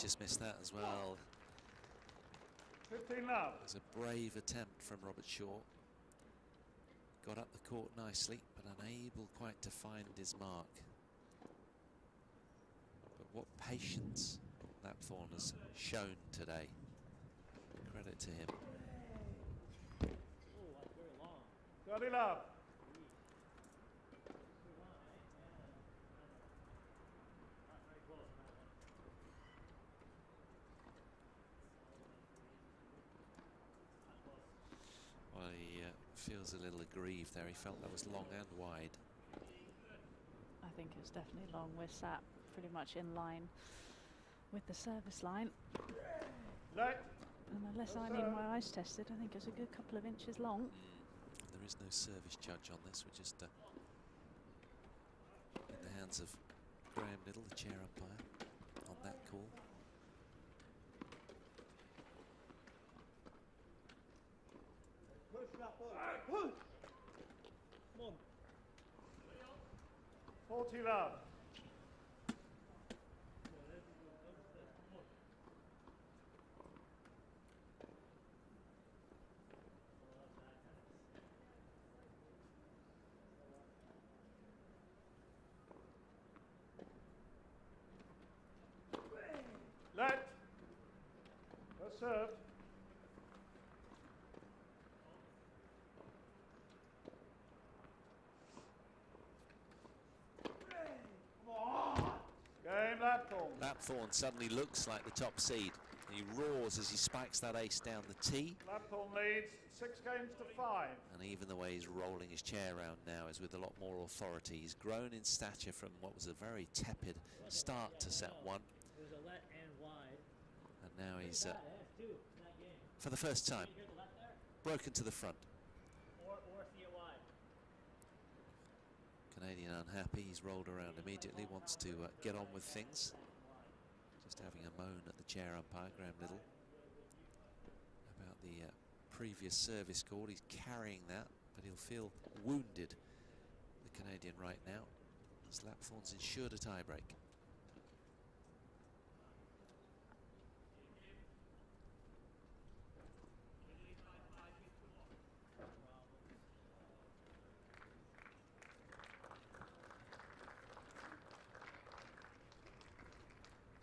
Just missed that as well. 15 love. It was a brave attempt from Robert Shaw. Got up the court nicely, but unable quite to find his mark. But what patience Lapthorn has shown today. Credit to him. 30 love. Well, he feels a little aggrieved there. He felt that was long and wide. I think it was definitely long. We're sat pretty much in line with the service line. And unless I need my eyes tested, I think it's a good couple of inches long. There is no service judge on this. We're just in the hands of Graham Little, the chair umpire, on that call. Come on. 40 love. Let. First serve. Lapthorn Lapthorn suddenly looks like the top seed. He roars as he spikes that ace down the tee. Lapthorn leads 6 games to 5. And even the way he's rolling his chair around now is with a lot more authority. He's grown in stature from what was a very tepid start to set 1. And now he's, for the first time, broken to the front. Canadian unhappy, he's rolled around immediately, wants to get on with things. Just having a moan at the chair umpire, Graham Little, about the previous service call. He's carrying that, but he'll feel wounded, the Canadian, right now, as Lapthorn's ensured a tiebreak.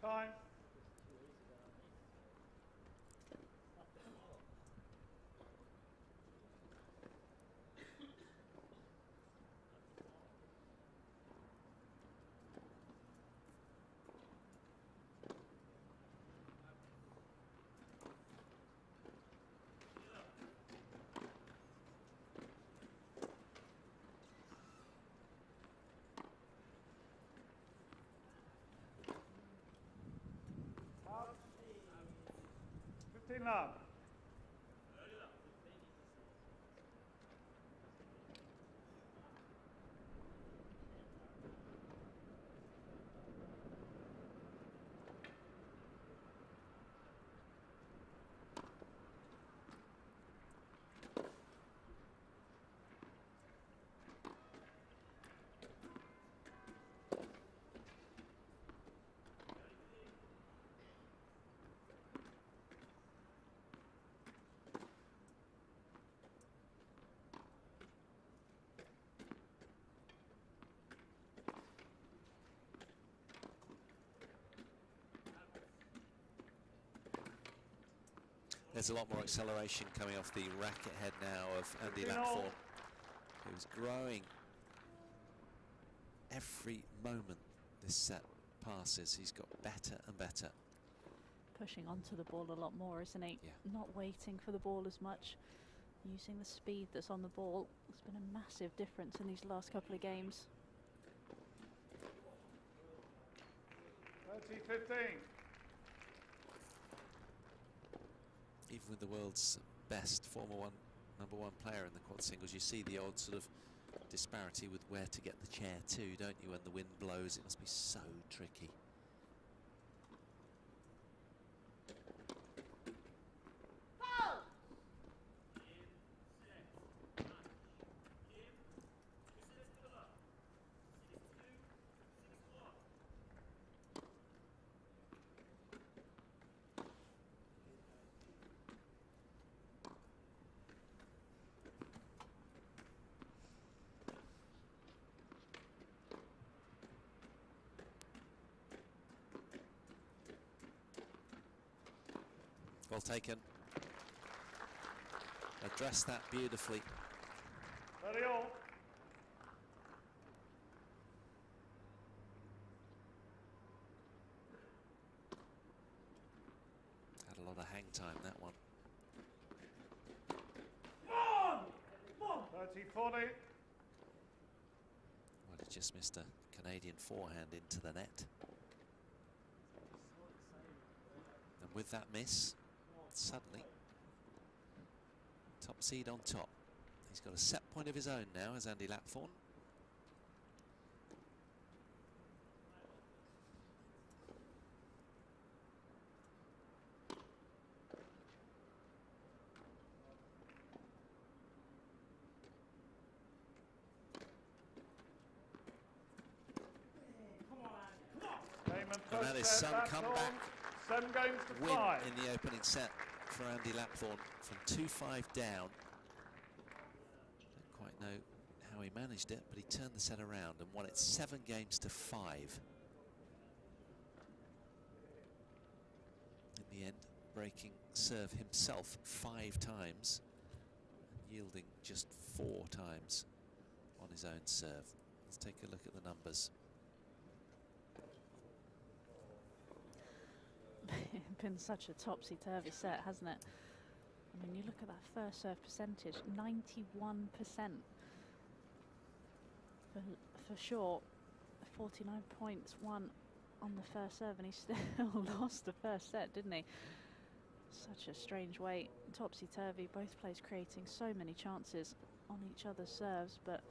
Time. Love. There's a lot more acceleration coming off the racket head now of Andy Lapthorn, who's growing every moment this set passes. He's got better and better. Pushing onto the ball a lot more, isn't he? Yeah. Not waiting for the ball as much, using the speed that's on the ball. It's been a massive difference in these last couple of games. 30-15. Even with the world's best number one player in the quad singles, you see the odd sort of disparity with where to get the chair to, don't you? When the wind blows, it must be so tricky. Well taken. Addressed that beautifully. Very all. Had a lot of hang time, that one. 30-40. Well, it just missed a Canadian forehand into the net. And with that miss, suddenly, top seed on top. He's got a set point of his own now as Andy Lapthorn. And that is some comeback 7 games to win 5 in the opening set for Andy Lapthorn from 2-5 down. Don't quite know how he managed it, but he turned the set around and won it 7 games to 5. In the end, breaking serve himself 5 times, and yielding just 4 times on his own serve. Let's take a look at the numbers. been such a topsy-turvy set, hasn't it? I mean, you look at that first serve percentage, 91% for short, 49 points won on the first serve, and he still lost the first set, didn't he? Such a strange way, topsy-turvy, both players creating so many chances on each other's serves, but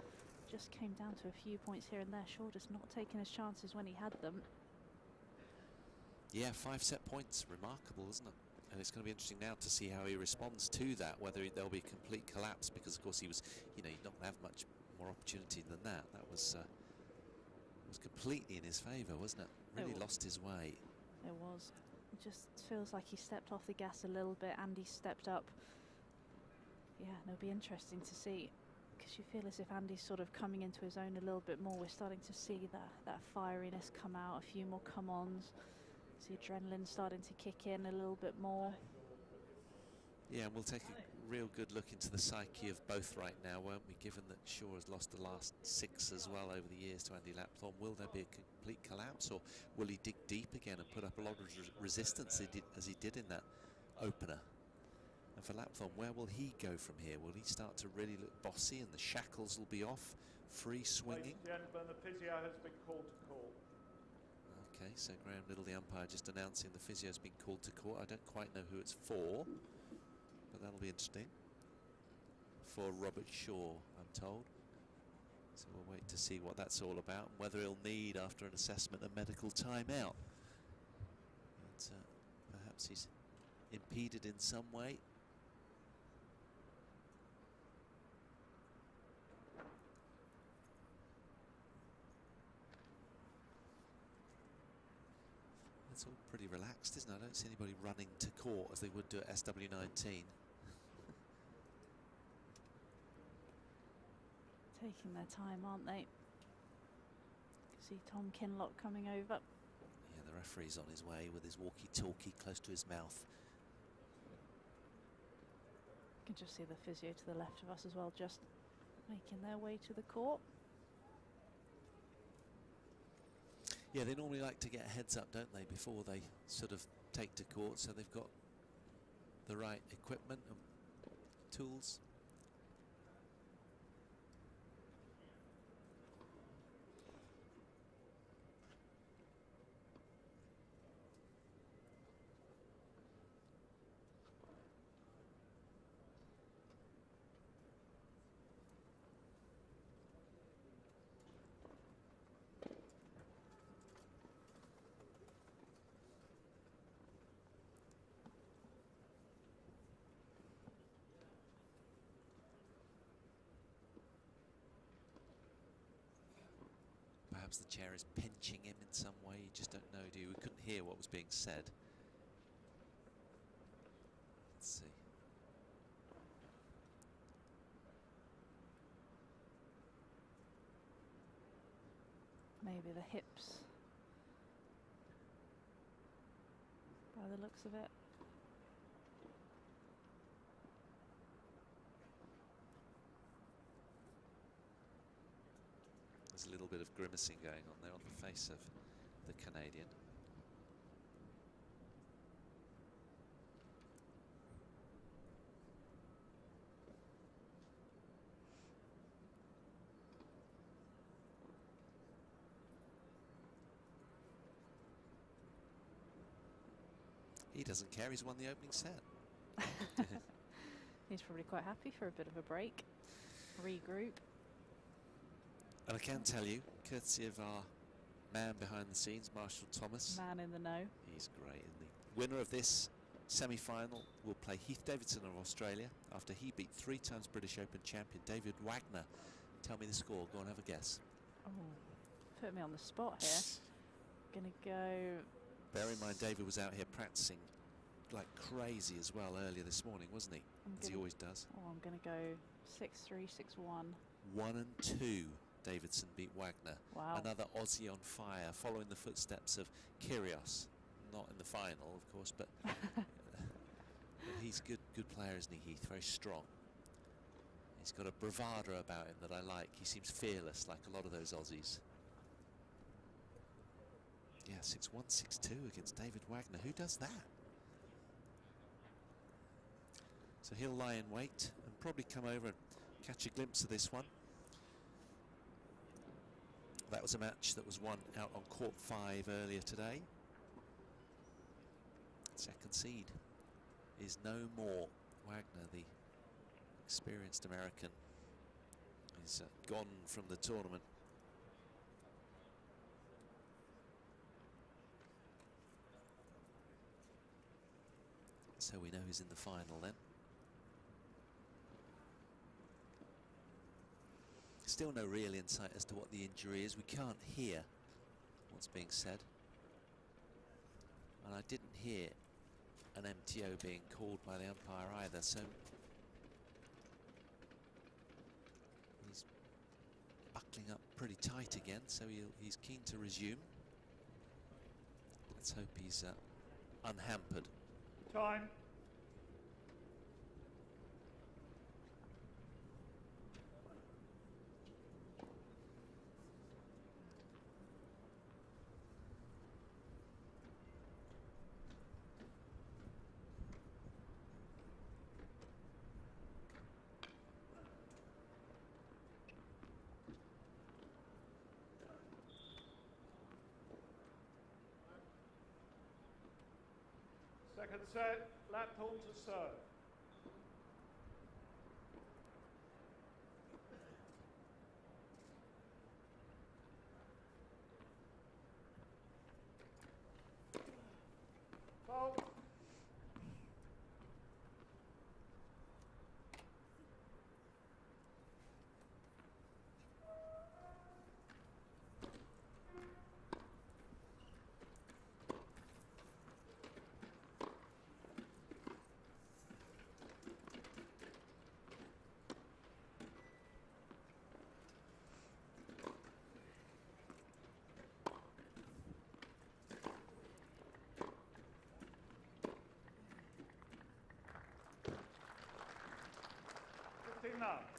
just came down to a few points here and there. Shaw just not taking his chances when he had them. Yeah, 5 set points, remarkable, isn't it? And it's going to be interesting now to see how he responds to that, whether there'll be a complete collapse, because of course he was, you know, he's not going to have much more opportunity than that. That was completely in his favour, wasn't it? Really lost his way. It was. It just feels like he stepped off the gas a little bit. Andy stepped up. Yeah, and it'll be interesting to see, because you feel as if Andy's sort of coming into his own a little bit more. We're starting to see that fieriness come out, a few more come-ons. See adrenaline starting to kick in a little bit more. Yeah, and we'll take a real good look into the psyche of both right now, won't we, given that Shaw has lost the last 6 as well over the years to Andy Lapthorn. Will there be a complete collapse, or will he dig deep again and put up a lot of resistance as he did in that opener? And for Lapthorn, where will he go from here? Will he start to really look bossy and the shackles will be off, free swinging? Ladies and gentlemen, the physio has been called to court. Okay, so Graham Little, the umpire, just announcing the physio's been called to court. I don't quite know who it's for, but that'll be interesting. For Robert Shaw, I'm told. So we'll wait to see what that's all about, and whether he'll need, after an assessment, a medical timeout. But perhaps he's impeded in some way. It's all pretty relaxed, isn't it? I don't see anybody running to court as they would do at SW19. Taking their time, aren't they? See Tom Kinlock coming over. Yeah, the referee's on his way with his walkie-talkie close to his mouth. You can just see the physio to the left of us as well, just making their way to the court. Yeah, they normally like to get a heads up, don't they, before they sort of take to court, so they've got the right equipment and tools. Perhaps the chair is pinching him in some way. You just don't know, do you? We couldn't hear what was being said. Let's see. Maybe the hips, by the looks of it. There's a little bit of grimacing going on there on the face of the Canadian. He doesn't care, he's won the opening set. He's probably quite happy for a bit of a break, regroup. And I can tell you, courtesy of our man behind the scenes, Marshall Thomas. Man in the know. He's great, isn't he? Winner of this semi-final will play Heath Davidson of Australia after he beat 3 times British Open champion David Wagner. Tell me the score, go and have a guess. Oh, put me on the spot here. Gonna go... Bear in mind, David was out here practicing like crazy as well earlier this morning, wasn't he? As he always does. Oh, I'm gonna go 6-3, 6-1. 1 and 2. Davidson beat Wagner. Wow. Another Aussie on fire, following the footsteps of Kyrgios. Not in the final, of course, but, but he's good player, isn't he, Heath? Very strong. He's got a bravado about him that I like. He seems fearless, like a lot of those Aussies. Yeah, 6-1, 6-2 against David Wagner. Who does that? So he'll lie in wait and probably come over and catch a glimpse of this one. That was a match that was won out on court 5 earlier today. Second seed is no more. Wagner, the experienced American, is gone from the tournament. So we know he's in the final then. Still no real insight as to what the injury is. We can't hear what's being said. And I didn't hear an MTO being called by the umpire either, so he's buckling up pretty tight again, so he's keen to resume. Let's hope he's unhampered. Time. Second set, Lapthorn to serve. Fault.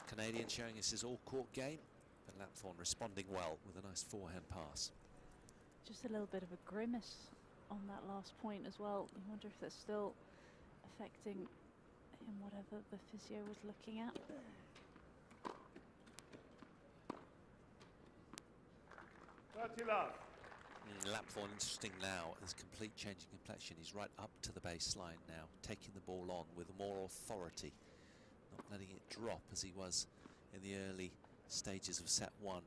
Canadian showing us his all-court game, and Lapthorn responding well with a nice forehand pass. Just a little bit of a grimace on that last point as well. You wonder if that's still affecting him, whatever the physio was looking at. Lapthorn, interesting now, his complete change in complexion. He's right up to the baseline now, taking the ball on with more authority, not letting it drop as he was in the early stages of set 1.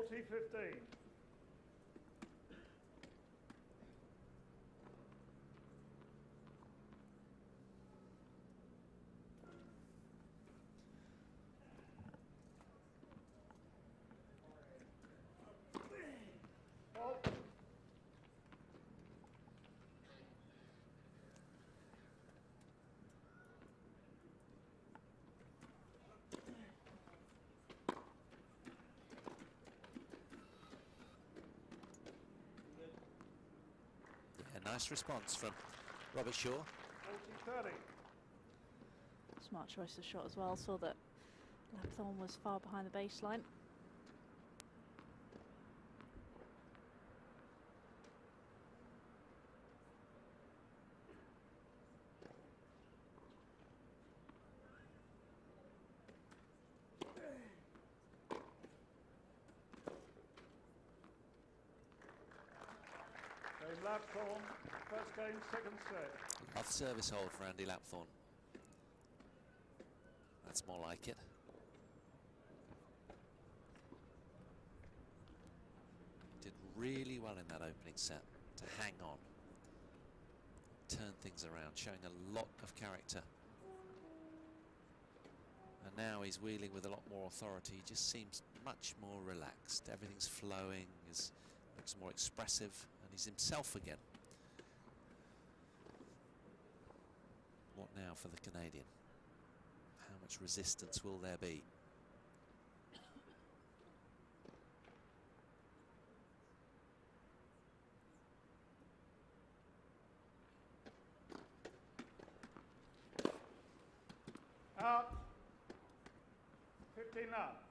T15. Nice response from Robert Shaw. 40-30. Smart choice of shot as well. Saw that Lapthorn was far behind the baseline. Lapthorn, first game, second set. Off service hold for Andy Lapthorn. That's more like it. Did really well in that opening set to hang on. turned things around, showing a lot of character. And now he's wheeling with a lot more authority. He just seems much more relaxed. Everything's flowing, looks more expressive, and he's himself again. What now for the Canadian? How much resistance will there be? Out. 15 up.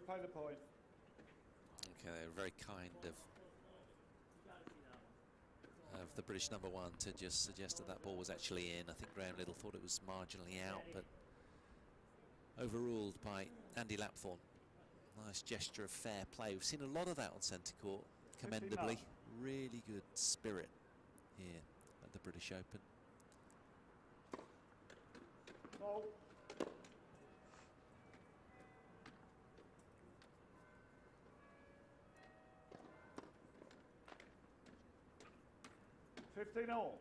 Replay the point. Okay, they were very kind of the British number one to just suggest that that ball was actually in. I think Graham Little thought it was marginally out, but overruled by Andy Lapthorn. Nice gesture of fair play. We've seen a lot of that on centre court, commendably. Really good spirit here at the British Open. Ball. $15 all.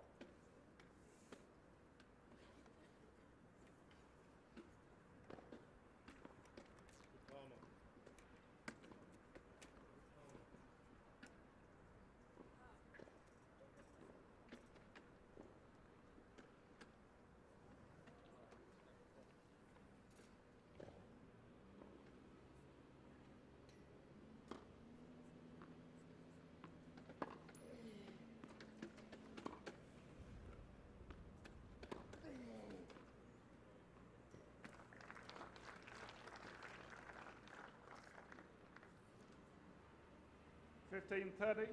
$15.30.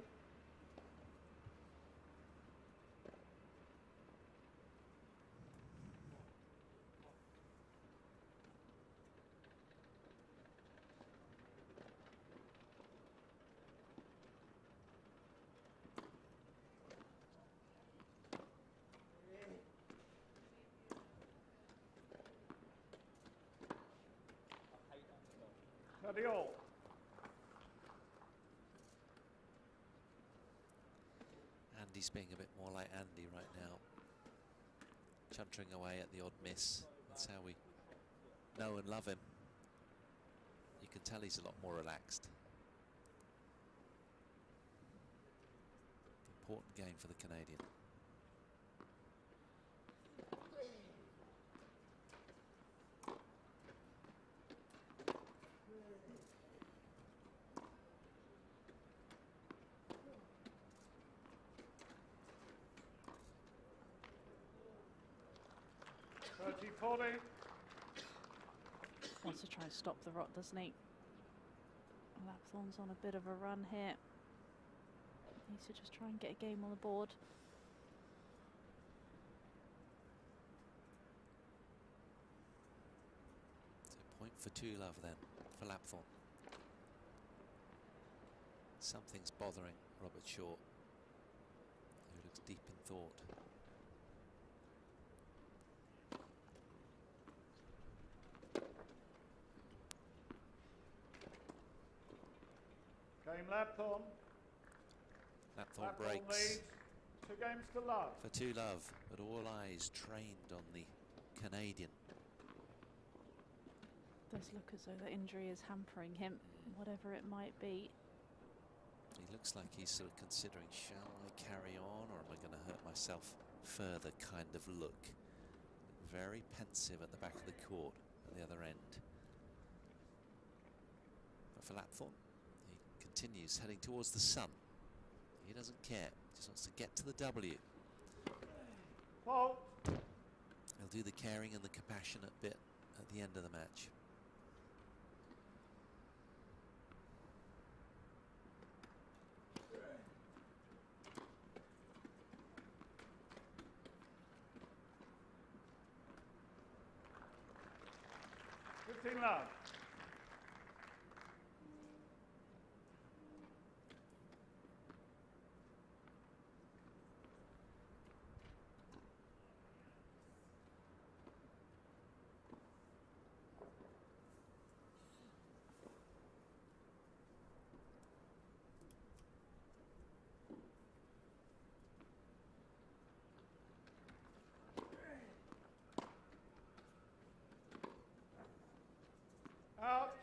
$30 all. Andy's being a bit more like Andy right now, chuntering away at the odd miss. That's how we know and love him. You can tell he's a lot more relaxed. Important game for the Canadian. Wants to try and stop the rot, doesn't he? Lapthorn's on a bit of a run here. Needs to just try and get a game on the board. It's a point for 2 love then for Lapthorn. Something's bothering Robert Shaw, who looks deep in thought. Game Lapthorn. Lapthorn breaks leads 2 games to love. for 2 love, but all eyes trained on the Canadian. Does look as though the injury is hampering him, whatever it might be. He looks like he's sort of considering, shall I carry on or am I going to hurt myself further kind of look. Very pensive at the back of the court at the other end. But for Lapthorn, he continues heading towards the sun. He doesn't care. Just wants to get to the W. Fault. He'll do the caring and the compassionate bit at the end of the match. Love. Out.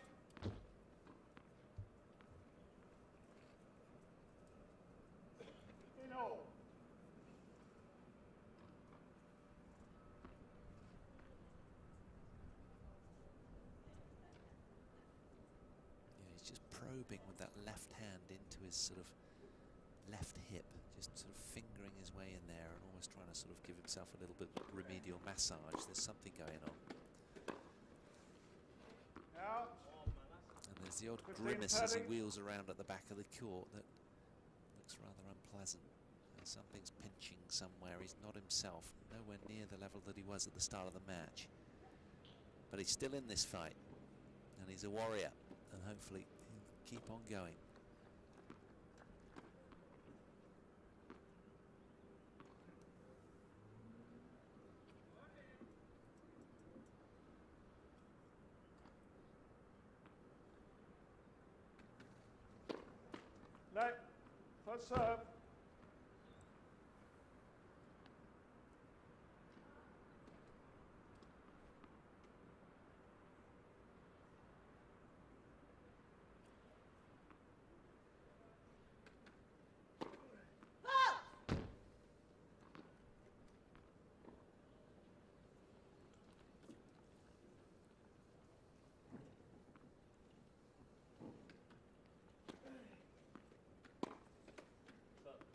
In all. Yeah, he's just probing with that left hand into his sort of left hip, just sort of fingering his way in there and almost trying to sort of give himself a little bit remedial massage. There's something going on. Out. And there's the odd grimace as he wheels around at the back of the court that looks rather unpleasant. Something's pinching somewhere. He's not himself, nowhere near the level that he was at the start of the match. But he's still in this fight, and he's a warrior, and hopefully he'll keep on going. Let. First serve.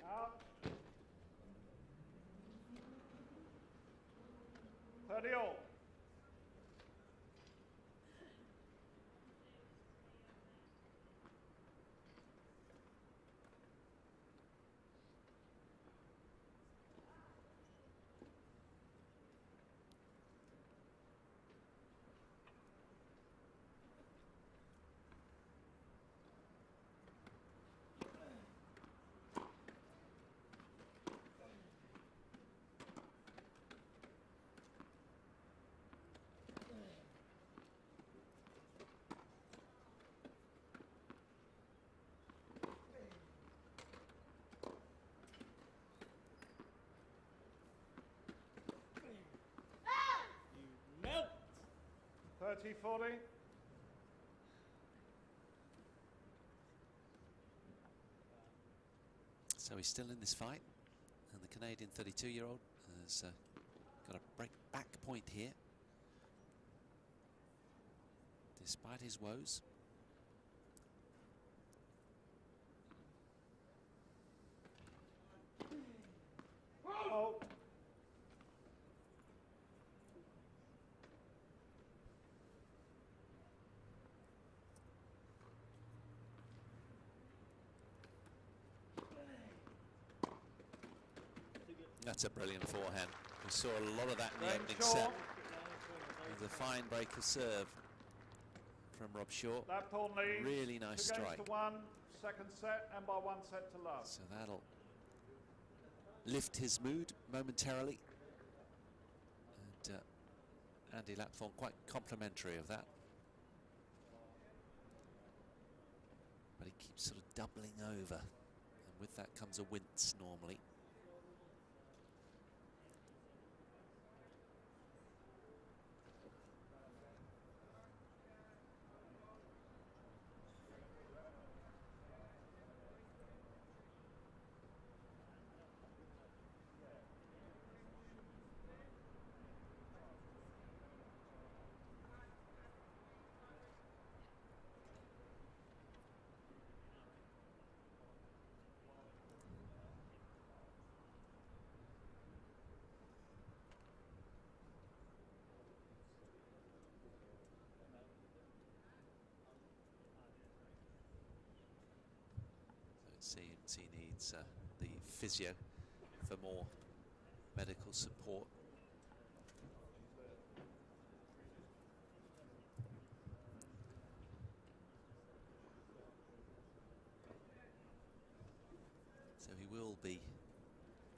Out. 30 all. You melt. 30-40. So he's still in this fight, and the Canadian 32-year-old has got a break back point here, despite his woes. Oh. That's a brilliant forehand. We saw a lot of that in the Going opening short. set. There's a fine break of serve from Rob Shaw. Lapthorn leads. Really nice 2 games strike. to 1, second set, and by 1 set to love. So that'll lift his mood momentarily. And Andy Lapthorn quite complimentary of that. But he keeps sort of doubling over. And with that comes a wince normally. Seems he needs the physio for more medical support. So he will be,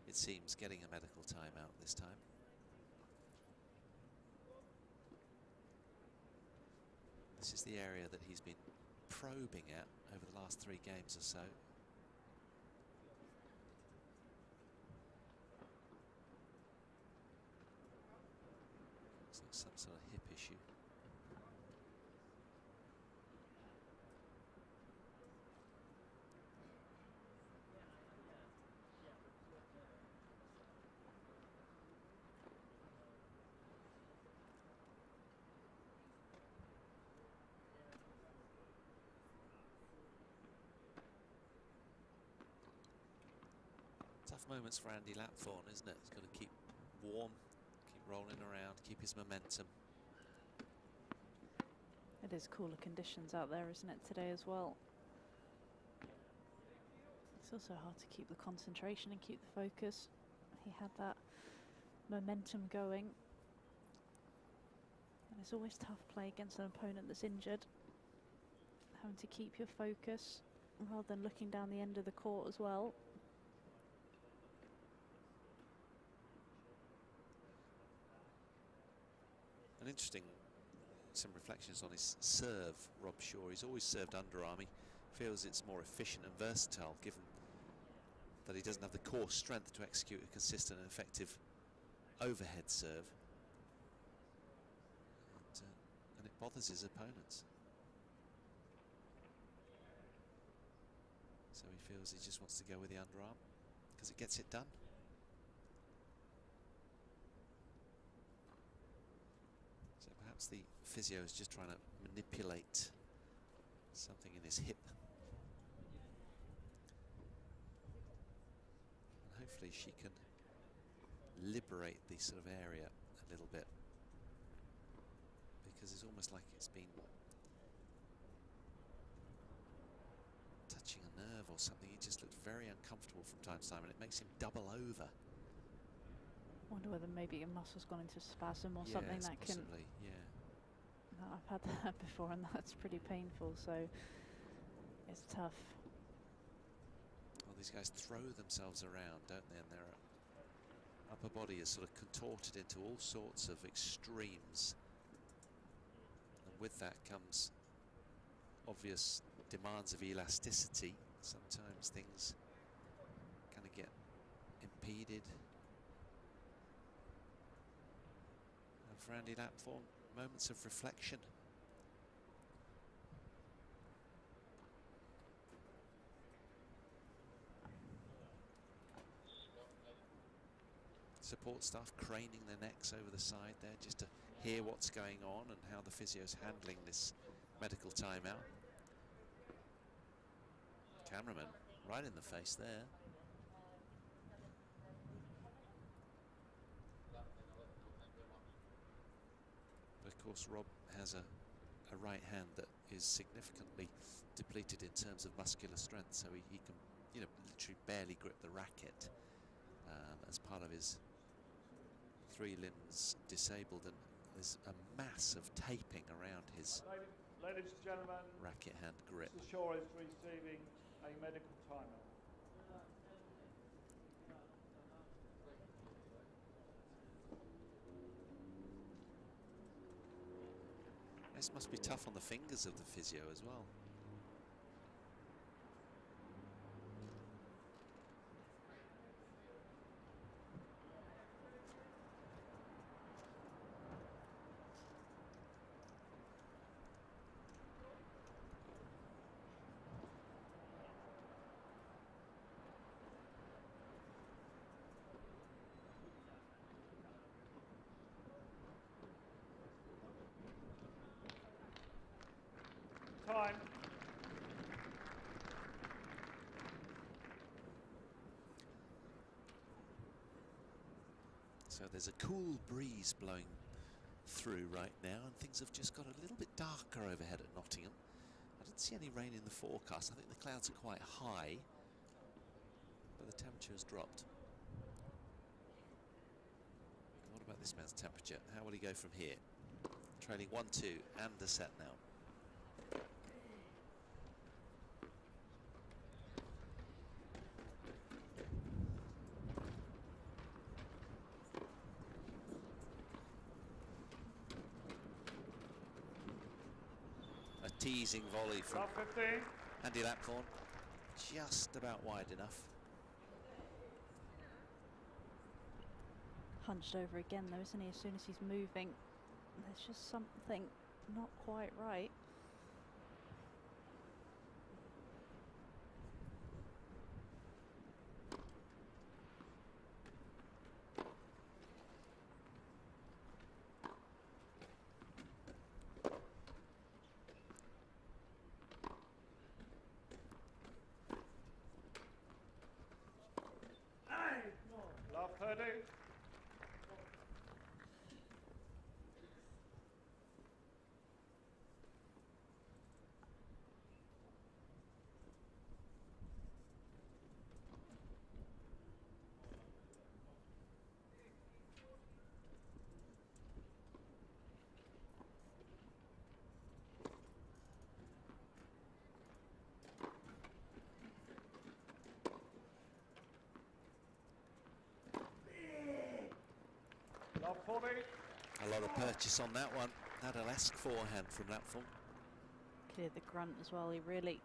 it seems, getting a medical timeout this time. This is the area that he's been probing at over the last 3 games or so. Looks like some sort of hip issue. Tough moments for Andy Lapthorn, isn't it? He's got to keep warm, keep rolling around, keep his momentum. It is cooler conditions out there, isn't it, today as well? It's also hard to keep the concentration and keep the focus. He had that momentum going. And it's always tough play against an opponent that's injured. Having to keep your focus rather than looking down the end of the court as well. An interesting, some reflections on his serve, Rob Shaw. He's always served underarm. He feels it's more efficient and versatile, given that he doesn't have the core strength to execute a consistent and effective overhead serve. And it bothers his opponents. So he feels he just wants to go with the underarm because it gets it done. So perhaps the physio is just trying to manipulate something in his hip. And hopefully she can liberate the sort of area a little bit, because it's almost like it's been touching a nerve or something. He just looked very uncomfortable from time to time, and it makes him double over. Wonder whether maybe a muscle's gone into spasm or something that possibly, can. yeah. No, I've had that before, and that's pretty painful. So it's tough. Well, these guys throw themselves around, don't they? And their upper body is sort of contorted into all sorts of extremes. And with that comes obvious demands of elasticity. Sometimes things kind of get impeded. And for Andy Lapthorn, moments of reflection. Support staff craning their necks over the side there just to hear what's going on and how the physio's handling this medical timeout. Cameraman right in the face there. But of course Rob has a right hand that is significantly depleted in terms of muscular strength, so he can, you know, literally barely grip the racket as part of his 3 limbs disabled, and there's a mass of taping around his Ladies and gentlemen, racket hand grip. Mr. Shaw is receiving a medical timeout. This must be tough on the fingers of the physio as well. Time. So there's a cool breeze blowing through right now, and things have just got a little bit darker overhead at Nottingham. I didn't see any rain in the forecast. I think the clouds are quite high, but the temperature has dropped. What about this man's temperature? How will he go from here? Trailing 1-2 and a set now. A teasing volley from Andy Lapthorn, just about wide enough. Hunched over again though, isn't he? As soon as he's moving, there's just something not quite right. A lot of purchase on that one. Nadal-esque forehand from Lapthorn. Cleared the grunt as well. He really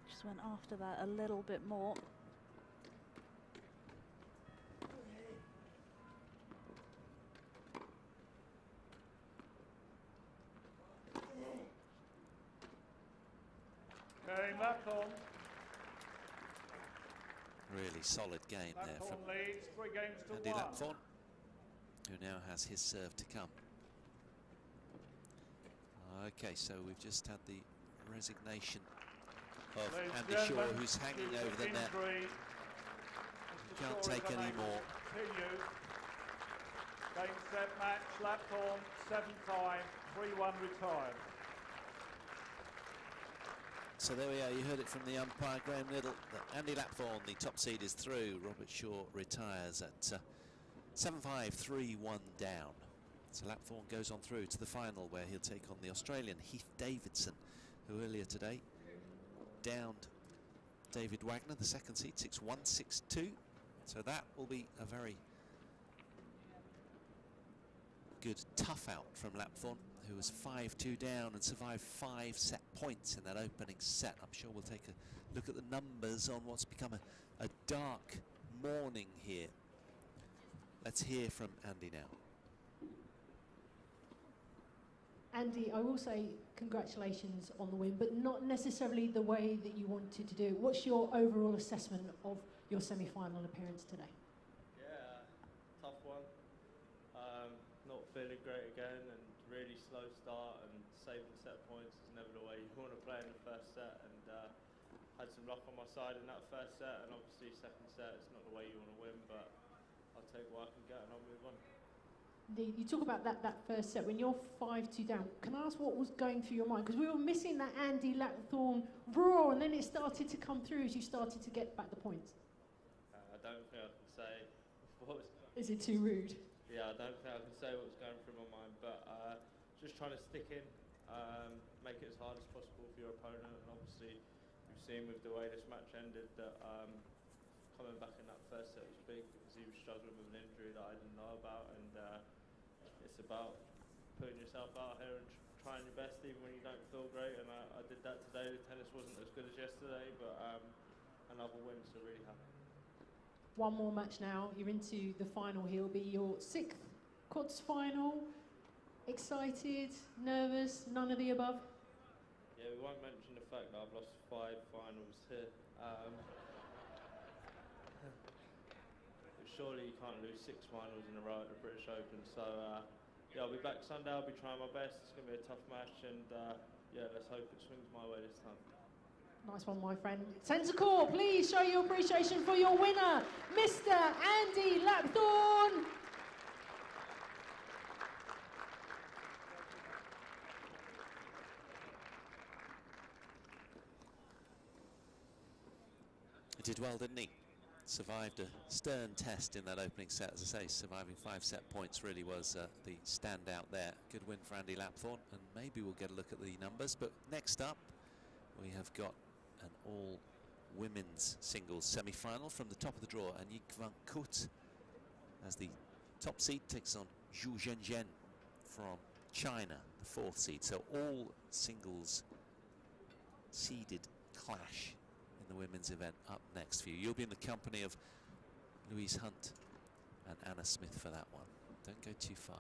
just went after that a little bit more. Game Lapthorn. Really solid game there from Lapthorn leads 3 games to Andy 1. Lapthorn, who now has his serve to come. Okay, so we've just had the resignation of Andy Shaw, who's hanging over the net. He can't take any more. Game set match, Lapthorn 7-5, 3-1 retired. So there we are, you heard it from the umpire, Graham Liddle, that Andy Lapthorn, the top seed, is through. Robert Shaw retires at 7-5, 3-1 down. So Lapthorn goes on through to the final, where he'll take on the Australian Heath Davidson, who earlier today downed David Wagner, the second seed, 6-1, 6-2. So that will be a very good tough out from Lapthorn, who was 5-2 down and survived 5 set points in that opening set. I'm sure we'll take a look at the numbers on what's become a dark morning here. Let's hear from Andy now. Andy, I will say congratulations on the win, but not necessarily the way that you wanted to do. What's your overall assessment of your semi-final appearance today? Yeah, tough one. Not feeling great again, and really slow start, and saving set points is never the way you want to play in the first set, and had some luck on my side in that first set, and obviously second set it's not the way you want to win, but I'll take what I can get and I'll move on. You talk about that first set, when you're 5-2 down, can I ask what was going through your mind? Because we were missing that Andy Lapthorn roar, and then it started to come through as you started to get back the points. I don't think I can say what was... Is it too rude? Yeah, I don't think I can say what was going through my mind, but just trying to stick in, make it as hard as possible for your opponent, and obviously you've seen with the way this match ended that coming back in that first set was big, because he was struggling with an injury that I didn't know about, and it's about putting yourself out here and trying your best even when you don't feel great, and I did that today. The tennis wasn't as good as yesterday, but another win, so really happy. One more match now, you're into the final. He'll be your 6th Koot's final. Excited, nervous, none of the above? Yeah, we won't mention the fact that I've lost 5 finals here. Surely you can't lose 6 finals in a row at the British Open, so yeah, I'll be back Sunday. I'll be trying my best. It's going to be a tough match, and yeah, let's hope it swings my way this time. Nice one, my friend. Centre court, please show your appreciation for your winner, Mr. Andy Lapthorn. He did well, didn't he? survived a stern test in that opening set. As I say, surviving 5 set points really was the standout there. Good win for Andy Lapthorn, and maybe we'll get a look at the numbers. But next up, we have got an all-women's singles semi-final from the top of the draw. And Koot, as the top seed, takes on Zhu Zhenjian from China, the 4th seed. So all singles seeded clash in the women's event up next for you. You'll be in the company of Louise Hunt and Anna Smith for that one. Don't go too far.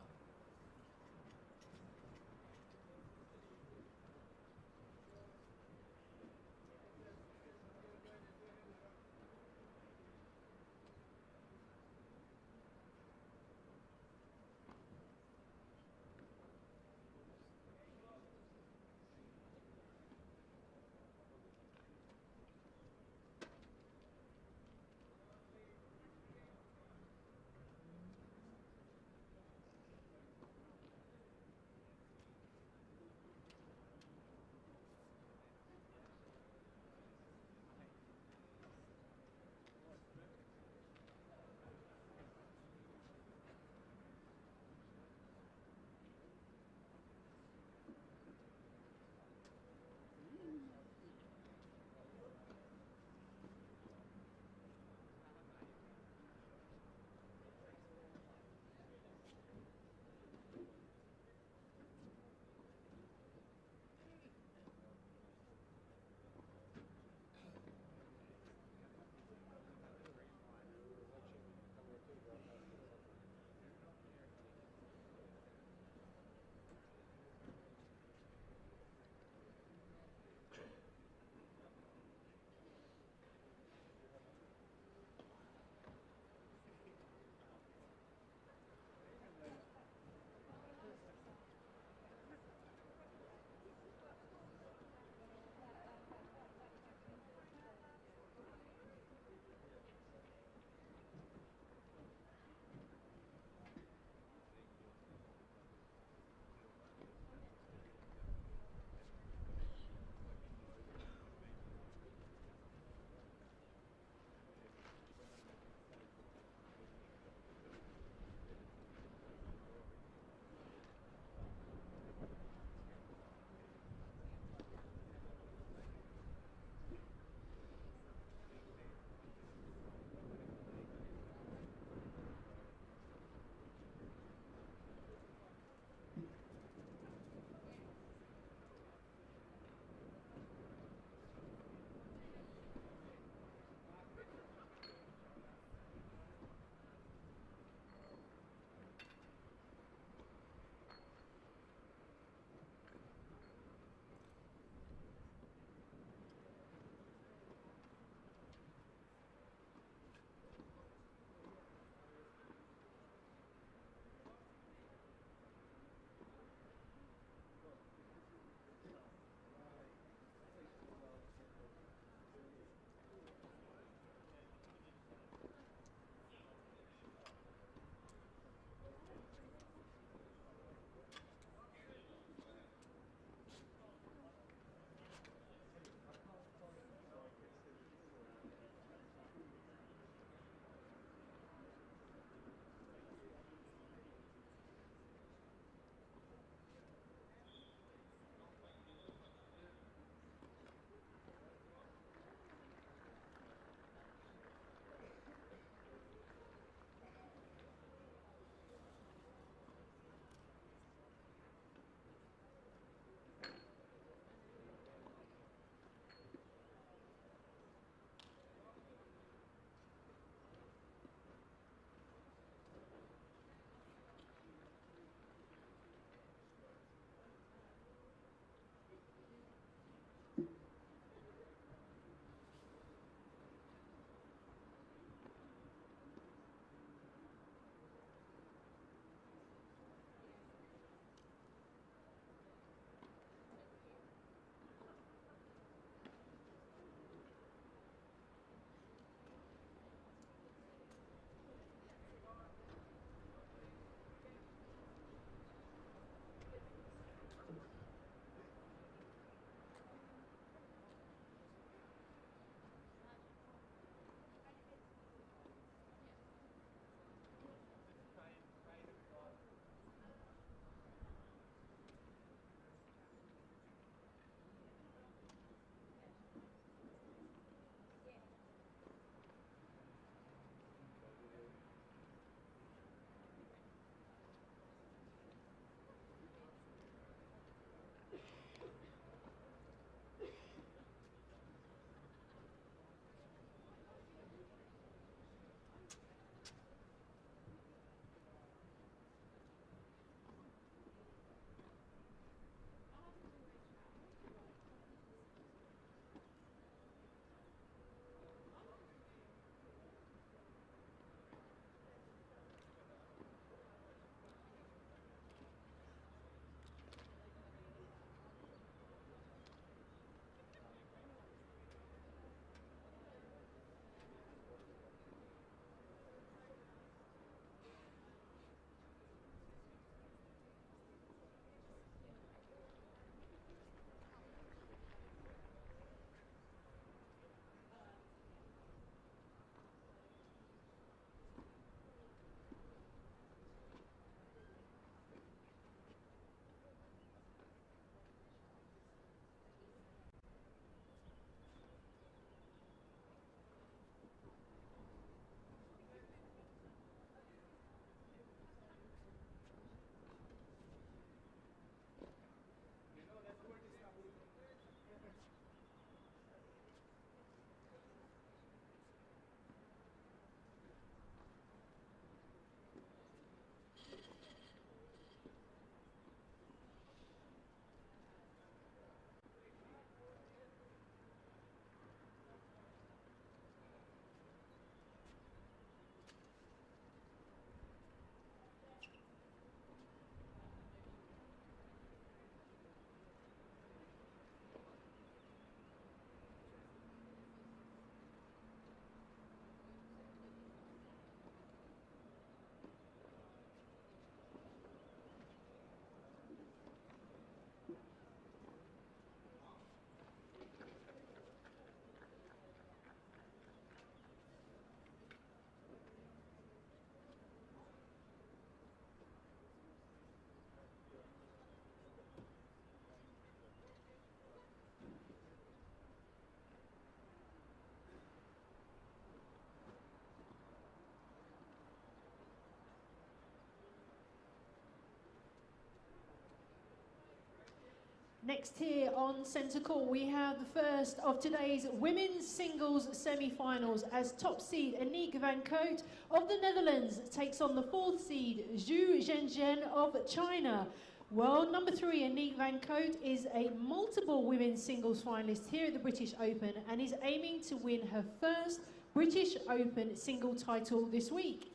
Next here on centre court, we have the first of today's women's singles semi-finals as top seed Aniek van Koot of the Netherlands takes on the fourth seed Zhu Zhenzhen of China. World number 3 Aniek van Koot is a multiple women's singles finalist here at the British Open and is aiming to win her first British Open single title this week.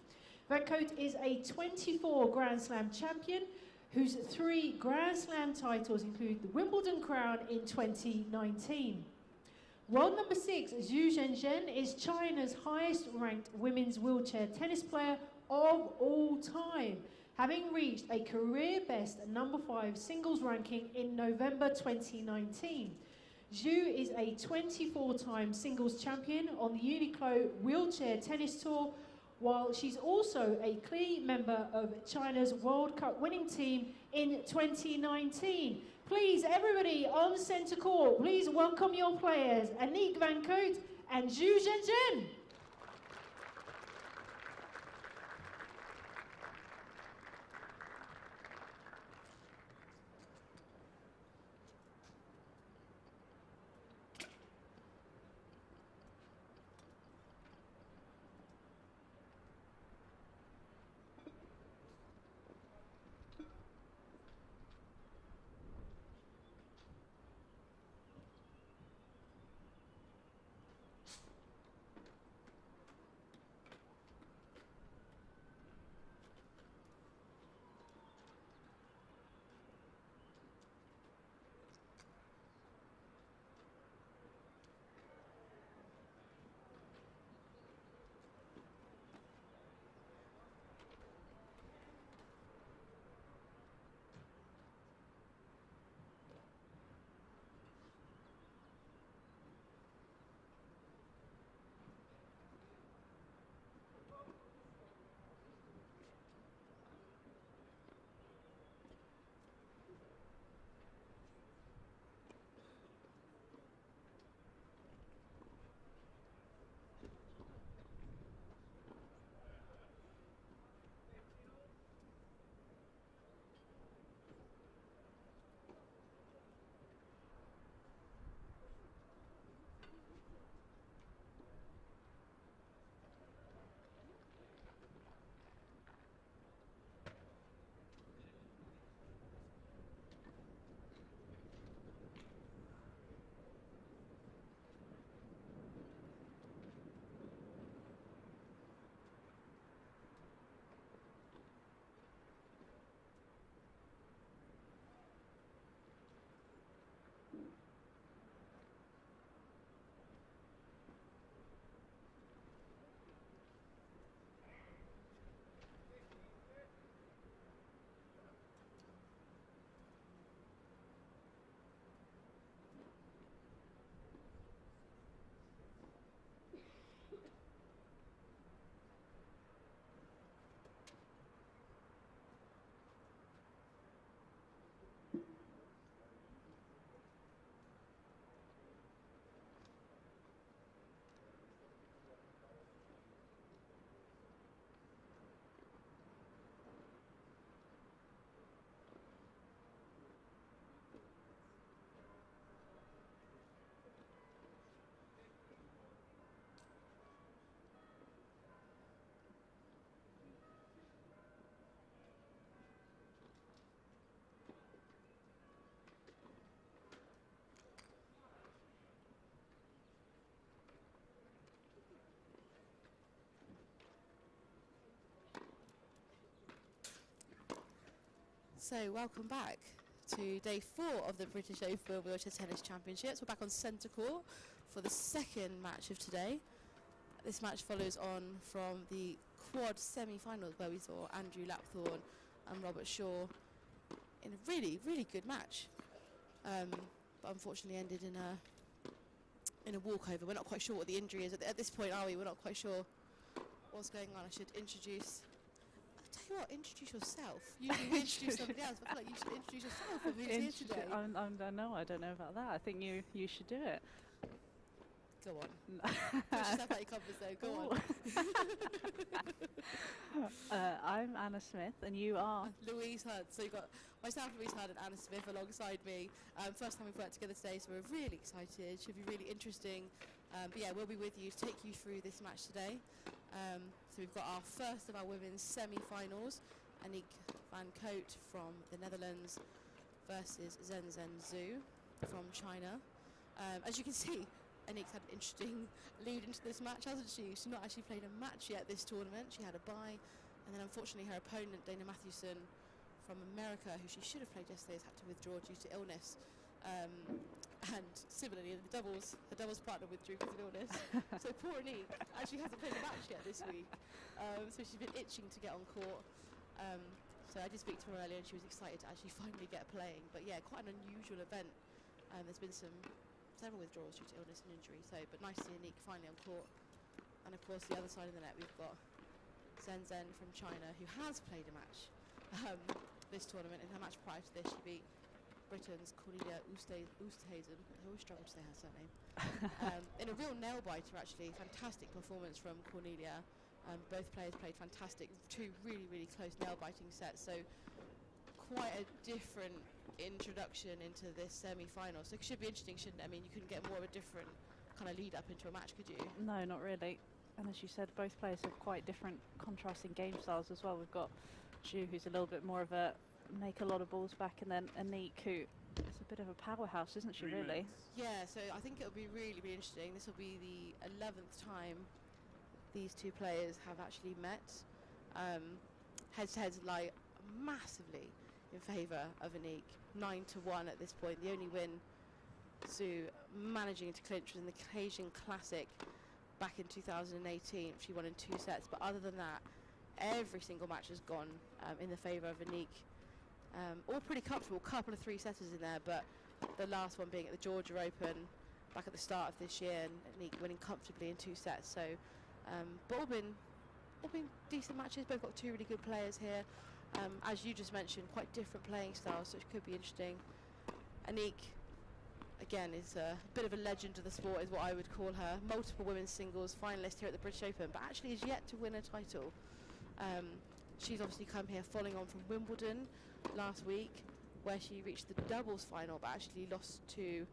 Van Koot is a 24 Grand Slam champion whose 3 Grand Slam titles include the Wimbledon crown in 2019. World number 6, Zhu Zhenzhen, is China's highest ranked women's wheelchair tennis player of all time, having reached a career best number 5 singles ranking in November 2019. Zhu is a 24-time singles champion on the Uniqlo Wheelchair Tennis Tour, while she's also a key member of China's World Cup winning team in 2019. Please, everybody on centre court, please welcome your players, Aniek van Koot and Zhu Zhenzhen. So welcome back to day 4 of the British Open Wheelchair Tennis Championships. We're back on centre court for the second match of today. This match follows on from the quad semi-finals where we saw Andrew Lapthorn and Robert Shaw in a really, really good match. But unfortunately ended in a walkover. We're not quite sure what the injury is at this point, are we? We're not quite sure what's going on. I should introduce... Tell you what, introduce yourself. Usually we introduce somebody else, but I feel like you should introduce yourself and who's here today. No, I don't know about that. I think you should do it. Go on. Push yourself out your comfort zone. Go on. I'm Anna Smith, and you are? Louise Hunt. So you've got myself, Louise Hunt, and Anna Smith alongside me. First time we've worked together today, so we're really excited. Should be really interesting. But yeah, we'll be with you to take you through this match today. So we've got our first of our women's semi-finals. Aniek van Koot from the Netherlands versus Zhen Zhu from China. As you can see, Aniek's had an interesting lead into this match, hasn't she? She's not actually played a match yet this tournament. She had a bye, and then unfortunately her opponent, Dana Mathewson from America, who she should have played yesterday, has had to withdraw due to illness. And similarly, in the doubles, her doubles partner withdrew because of illness. So poor Aniek actually hasn't played a match yet this week. So she's been itching to get on court. So I did speak to her earlier, and she was excited to actually finally get playing. But yeah, quite an unusual event. There's been several withdrawals due to illness and injury. So, but nice to see Aniek finally on court. And of course, the other side of the net, we've got Zhen from China, who has played a match this tournament. In her match prior to this, she beat Britain's Cornelia Oosthuizen. I always struggle to say her surname. In a real nail-biter, actually. Fantastic performance from Cornelia. Both players played fantastic. Two really, really close nail-biting sets. So quite a different introduction into this semi-final. So it should be interesting, shouldn't it? I mean, you couldn't get more of a different kind of lead-up into a match, could you? No, not really. And as you said, both players have quite different contrasting game styles as well. We've got Zhu, who's a little bit more of a make a lot of balls back, and then Aniek, who is a bit of a powerhouse, isn't she, really? Yeah, so I think it'll be really, really interesting. This will be the 11th time these two players have actually met. Head-to-heads lie massively in favour of Aniek, 9-1 at this point. The only win Zhu managing to clinch was in the Cajun Classic back in 2018. She won in 2 sets, but other than that, every single match has gone in the favour of Aniek. All pretty comfortable, couple of 3-setters in there, but the last one being at the Georgia Open back at the start of this year, and Aniek winning comfortably in 2 sets. So, but all been decent matches. Both got 2 really good players here. As you just mentioned, quite different playing styles, so it could be interesting. Aniek, again, is a bit of a legend of the sport, is what I would call her. Multiple women's singles finalist here at the British Open, but actually is yet to win a title. She's obviously come here following on from Wimbledon last week, where she reached the doubles final, but actually lost to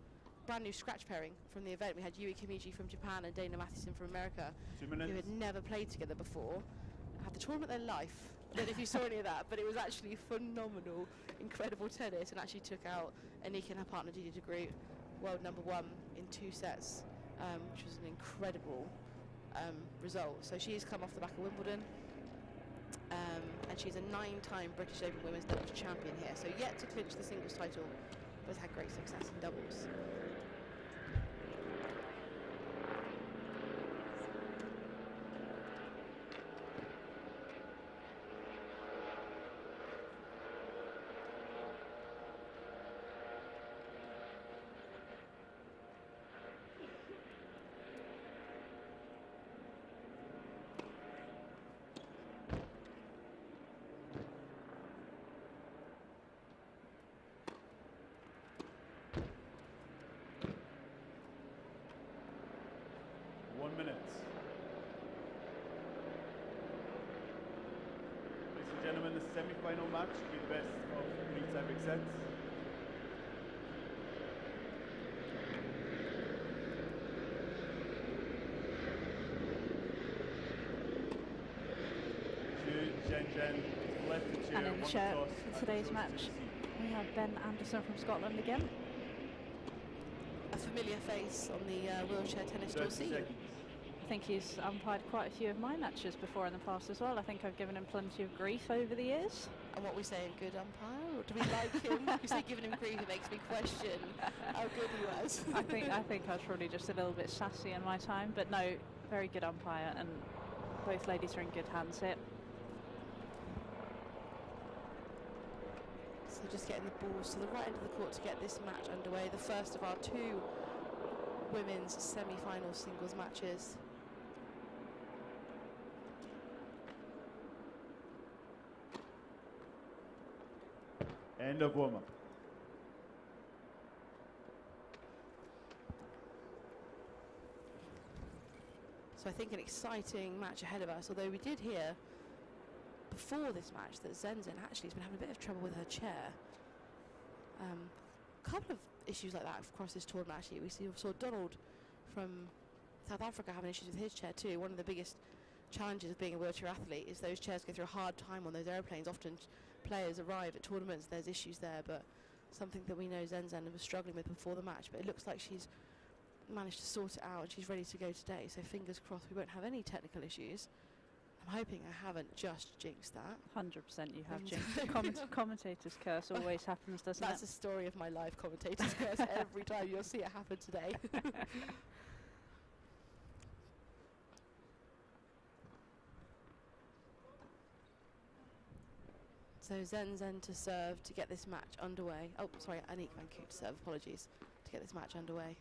brand new scratch pairing from the event. We had Yui Kimiji from Japan and Dana Mathewson from America, who had never played together before, had the tournament of their life. I don't know if you saw any of that, but it was actually phenomenal, incredible tennis, and actually took out Aniek and her partner Didi de Groot, world number 1, in 2 sets, which was an incredible result. So she's come off the back of Wimbledon. And she's a 9-time British Open Women's Doubles champion here, so yet to clinch the singles title, but has had great success in doubles. Gentlemen, the semi-final match will be the best of 3 tie-break sets. And in the chair for today's match, we have Ben Anderson from Scotland again. A familiar face on the wheelchair tennis tour scene. I think he's umpired quite a few of my matches before in the past as well. I think I've given him plenty of grief over the years. And what we say, a good umpire, or do we like him? You say giving him grief, it makes me question how good he was. I think I was probably just a little bit sassy in my time, but no, very good umpire, and both ladies are in good hands here. So just getting the balls to the right end of the court to get this match underway. The first of our 2 women's semi-final singles matches. End of warm-up. So I think an exciting match ahead of us, although we did hear before this match that Zenzen actually has been having a bit of trouble with her chair. A couple of issues like that across this tournament actually. We saw Donald from South Africa having issues with his chair too. One of the biggest challenges of being a wheelchair athlete is those chairs go through a hard time on those airplanes. Often players arrive at tournaments, there's issues there, but something that we know Zenzen was struggling with before the match, but it looks like she's managed to sort it out and she's ready to go today, so fingers crossed we won't have any technical issues. I'm hoping I haven't just jinxed that. 100% you have jinxed. Commentator's curse always happens, doesn't That's it? the story of my life, commentator's curse. Every time you'll see it happen today. So Zenzen to serve to get this match underway. Oh, sorry, Aniek van Koot to serve, apologies, to get this match underway.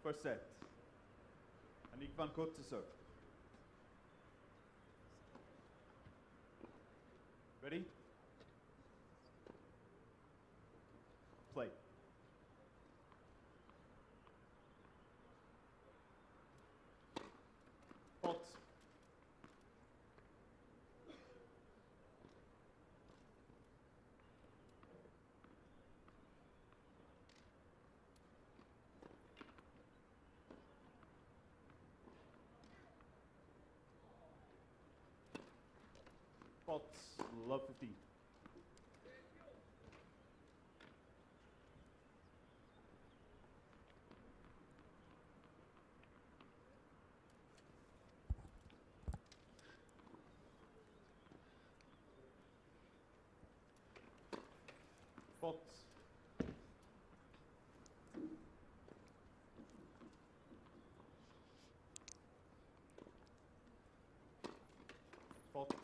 First set. Aniek van Koot to serve. Ready? Play. Pot. Pot. Love 15. Pot. Pot.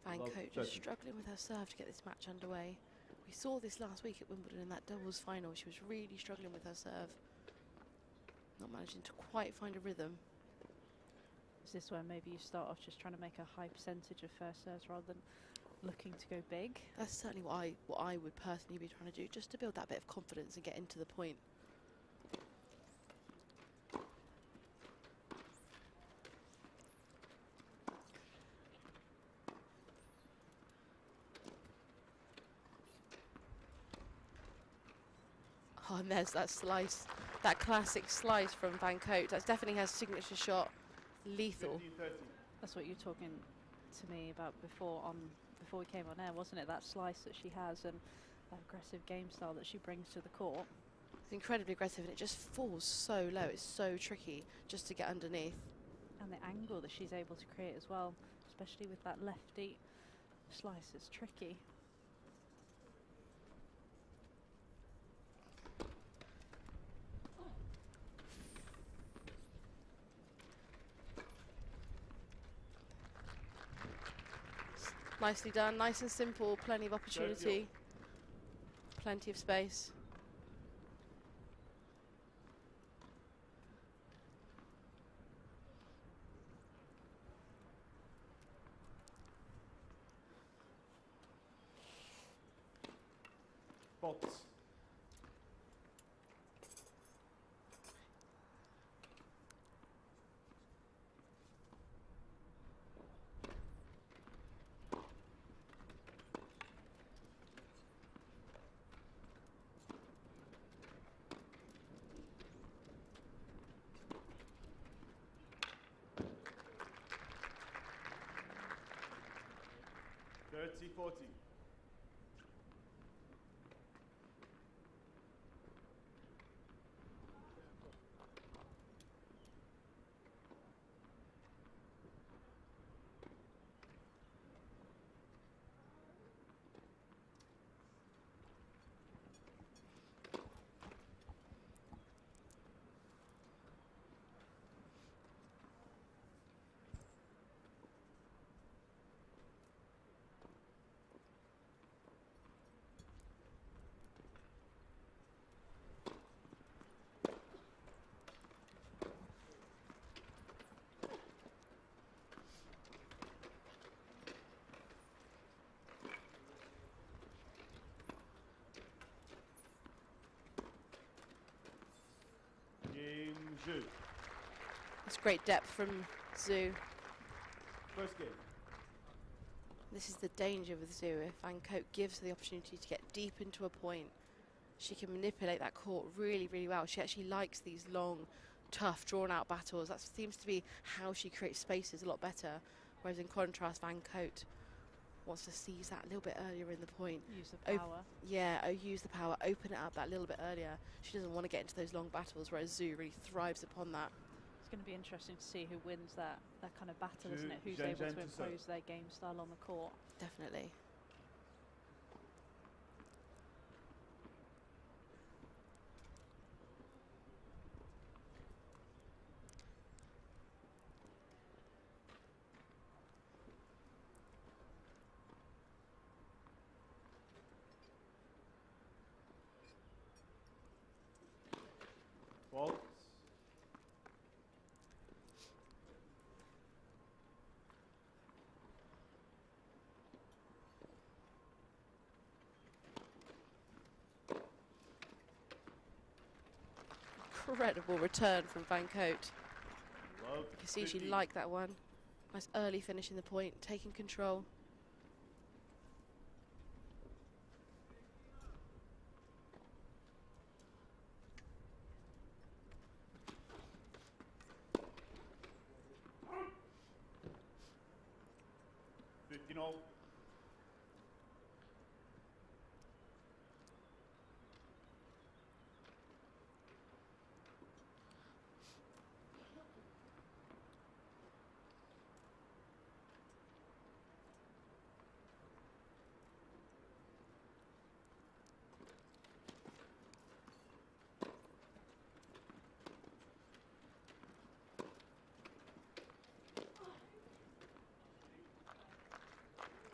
Van Love Koot just 30. struggling with her serve to get this match underway. We saw this last week at Wimbledon in that doubles final. She was really struggling with her serve. Not managing to quite find a rhythm. Is this where maybe you start off just trying to make a high percentage of first serves rather than looking to go big? That's certainly what I would personally be trying to do, just to build that bit of confidence and get into the point. Oh, and there's that slice, that classic slice from Van Koot. That definitely her signature shot. Lethal. 15-30. That's what you were talking to me about before we came on air, wasn't it? That slice that she has and that aggressive game style that she brings to the court. It's incredibly aggressive and it just falls so low. It's so tricky just to get underneath. And the angle that she's able to create as well, especially with that lefty slice, it's tricky. Nicely done, nice and simple, plenty of opportunity, plenty of space. Pot. .40. Zhu. That's great depth from Zhu. First game. This is the danger with Zhu. If Van Koot gives her the opportunity to get deep into a point, she can manipulate that court really, really well. She actually likes these long, tough, drawn-out battles. That seems to be how she creates spaces a lot better. Whereas in contrast, Van Koot wants to seize that a little bit earlier in the point. Use the power. Use the power, open it up that little bit earlier. She doesn't want to get into those long battles, whereas Zhu really thrives upon that. It's going to be interesting to see who wins that kind of battle, isn't it? Who's able to impose their game style on the court. Definitely. Fault. Incredible return from Van Koot. Love. You can see she 50. liked that one. Nice early finish in the point, taking control. You know.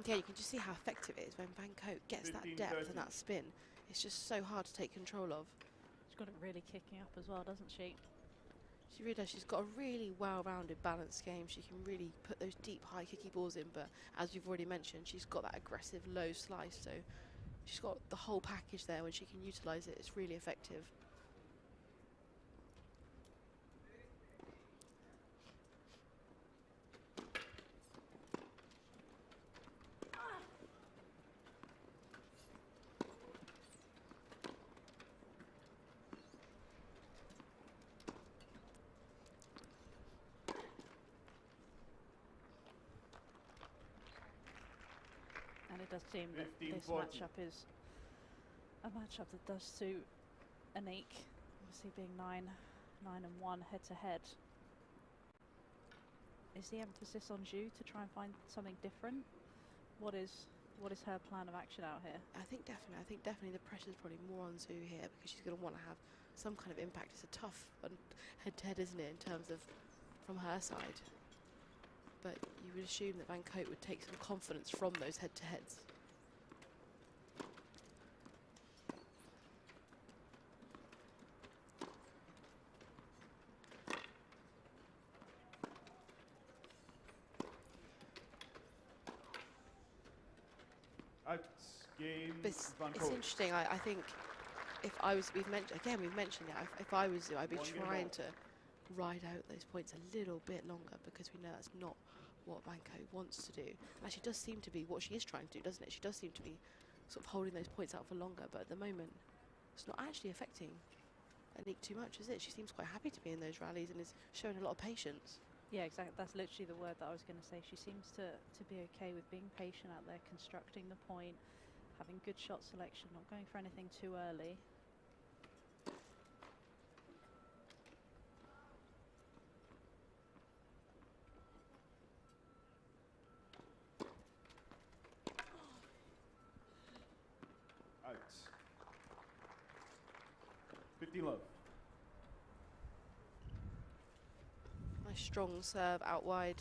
Yeah, you can just see how effective it is when Van Koot gets that depth and that spin. It's just so hard to take control of. She's got it really kicking up as well, doesn't she? She really does. She's got a really well-rounded, balanced game. She can really put those deep, high kicky balls in, but as we've already mentioned, she's got that aggressive, low slice, so she's got the whole package there. When she can utilise it, it's really effective. And it does seem that 15, this 40. matchup is a matchup that does suit Anik. Obviously being 9-1 head to head. Is the emphasis on Zhu to try and find something different? What is her plan of action out here? I think definitely the pressure is probably more on Zhu here because she's going to want to have some kind of impact. It's a tough head to head, isn't it, in terms of from her side? But you would assume that Van Koot would take some confidence from those head to heads. Out. Game. But it's Van Koot. interesting. I think if I was, we've mentioned it. If I was Zhu, I'd be One minute trying more. to ride out those points a little bit longer because we know that's not what Van Koot wants to do. Actually, does seem to be what she is trying to do, doesn't it? She does seem to be sort of holding those points out for longer, but at the moment, it's not actually affecting Anik too much, is it? She seems quite happy to be in those rallies and is showing a lot of patience. Yeah, exactly. That's literally the word that I was going to say. She seems to be okay with being patient out there, constructing the point, having good shot selection, not going for anything too early. Out. 15 love. Nice strong serve out wide.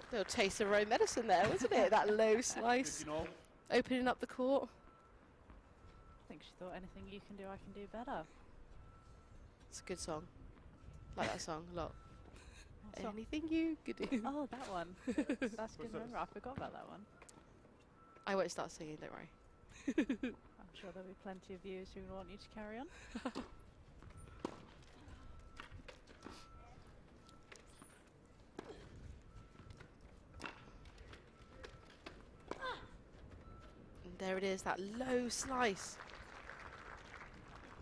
Little taste of her own medicine there, wasn't it? That low slice, 15 all. opening up the court. I think she thought anything you can do, I can do better. It's a good song. Like that song a lot. What song? Anything you could do. Oh, that one. That's good to remember. I forgot about that one. I won't start singing, don't worry. I'm sure there'll be plenty of viewers who want you to carry on. And there it is, that low slice.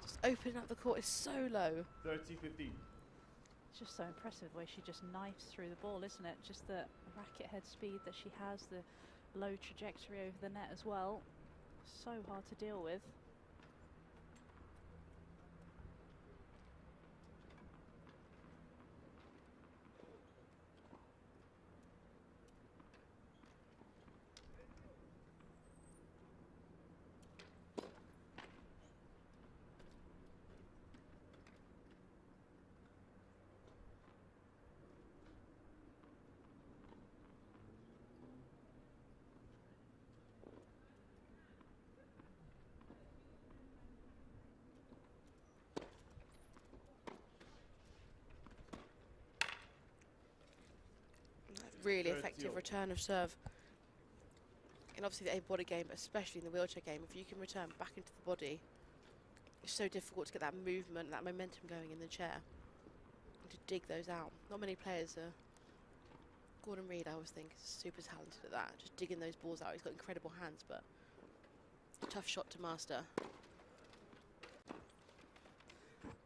Just opening up the court is so low. 30-15. It's just so impressive the way she just knifes through the ball, isn't it? Just the racket head speed that she has, the low trajectory over the net as well. So hard to deal with. Really 30 effective all. return of serve. And obviously the body game, but especially in the wheelchair game, if you can return back into the body, it's so difficult to get that movement, that momentum going in the chair, and to dig those out. Not many players are. Gordon Reid, I always think, is super talented at that, just digging those balls out. He's got incredible hands, but a tough shot to master.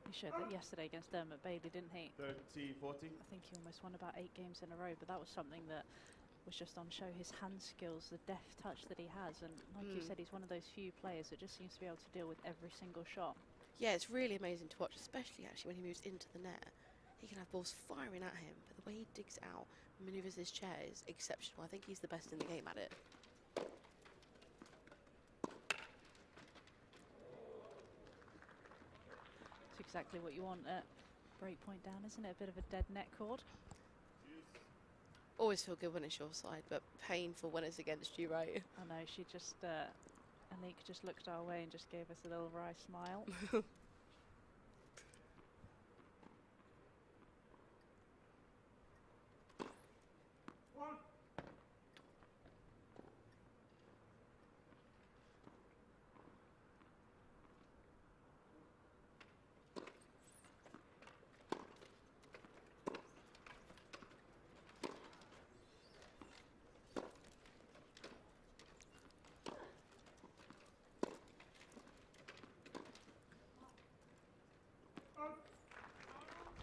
He showed that yesterday against Dermot Bailey, didn't he? 30-40. I think he almost won about 8 games in a row, but that was something that was just on show, his hand skills, the deft touch that he has, and like you said, he's one of those few players that just seems to be able to deal with every single shot. Yeah, it's really amazing to watch, especially actually when he moves into the net. He can have balls firing at him, but the way he digs out and manoeuvres his chair is exceptional. I think he's the best in the game at it. It's exactly what you want at break point down, isn't it? A bit of a dead net cord. Always feel good when it's your side, but painful when it's against you, right? I know, she just, Anik just looked our way and just gave us a little wry smile.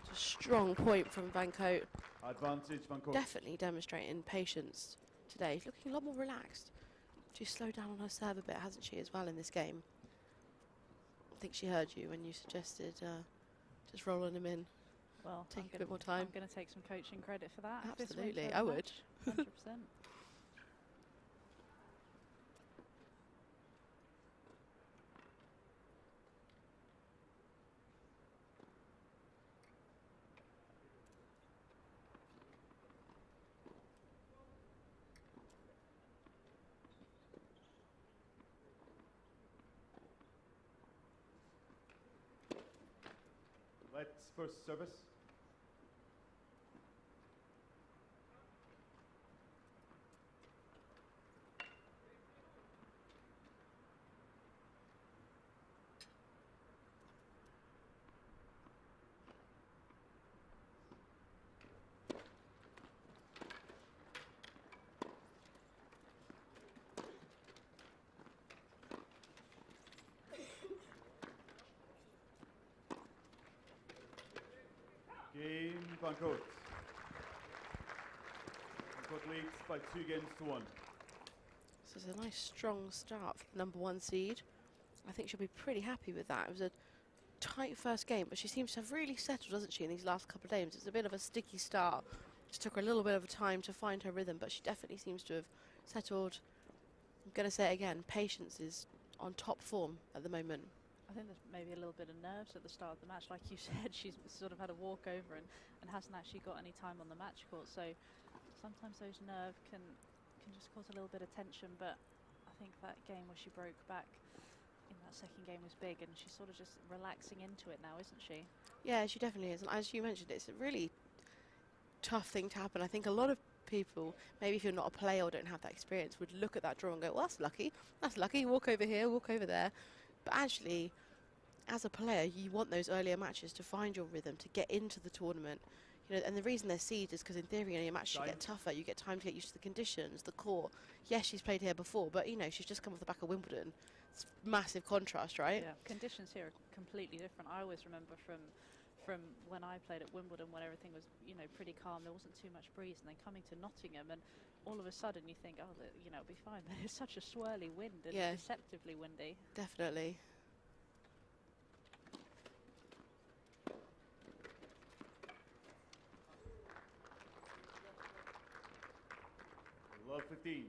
It's a strong point from Van Koot. Advantage, Van Koot. Definitely demonstrating patience today. She's looking a lot more relaxed. She's slowed down on her serve a bit, hasn't she, as well in this game? I think she heard you when you suggested just rolling him in. Well, Take a bit more time. I'm going to take some coaching credit for that. if this wins Absolutely, her I the would. match, 100%. Let's first service. Game, Van Koot. Van Koot leads by 2 games to 1. This is a nice strong start for the #1 seed. I think she'll be pretty happy with that. It was a tight first game, but she seems to have really settled, doesn't she, in these last couple of games. It's a bit of a sticky start. Just took her a little bit of time to find her rhythm, but she definitely seems to have settled. I'm going to say it again, patience is on top form at the moment. I think there's maybe a little bit of nerves at the start of the match. Like you said, she's sort of had a walkover and hasn't actually got any time on the match court. So sometimes those nerves can just cause a little bit of tension. But I think that game where she broke back in that second game was big, and she's sort of just relaxing into it now, isn't she? Yeah, she definitely is. And as you mentioned, it's a really tough thing to happen. I think a lot of people, maybe if you're not a player or don't have that experience, would look at that draw and go, well, that's lucky. That's lucky. Walk over here, walk over there. But actually, as a player, you want those earlier matches to find your rhythm, to get into the tournament. You know, and the reason they're seeded is because in theory, your match should get tougher. You get time to get used to the conditions, the court. Yes, she's played here before, but you know, she's just come off the back of Wimbledon. It's massive contrast, right? Yeah, conditions here are completely different. I always remember from when I played at Wimbledon, when everything was, you know, pretty calm, there wasn't too much breeze, and then coming to Nottingham, and all of a sudden you think, oh, you know, it'll be fine. But it's such a swirly wind and deceptively windy. Definitely. Love 15.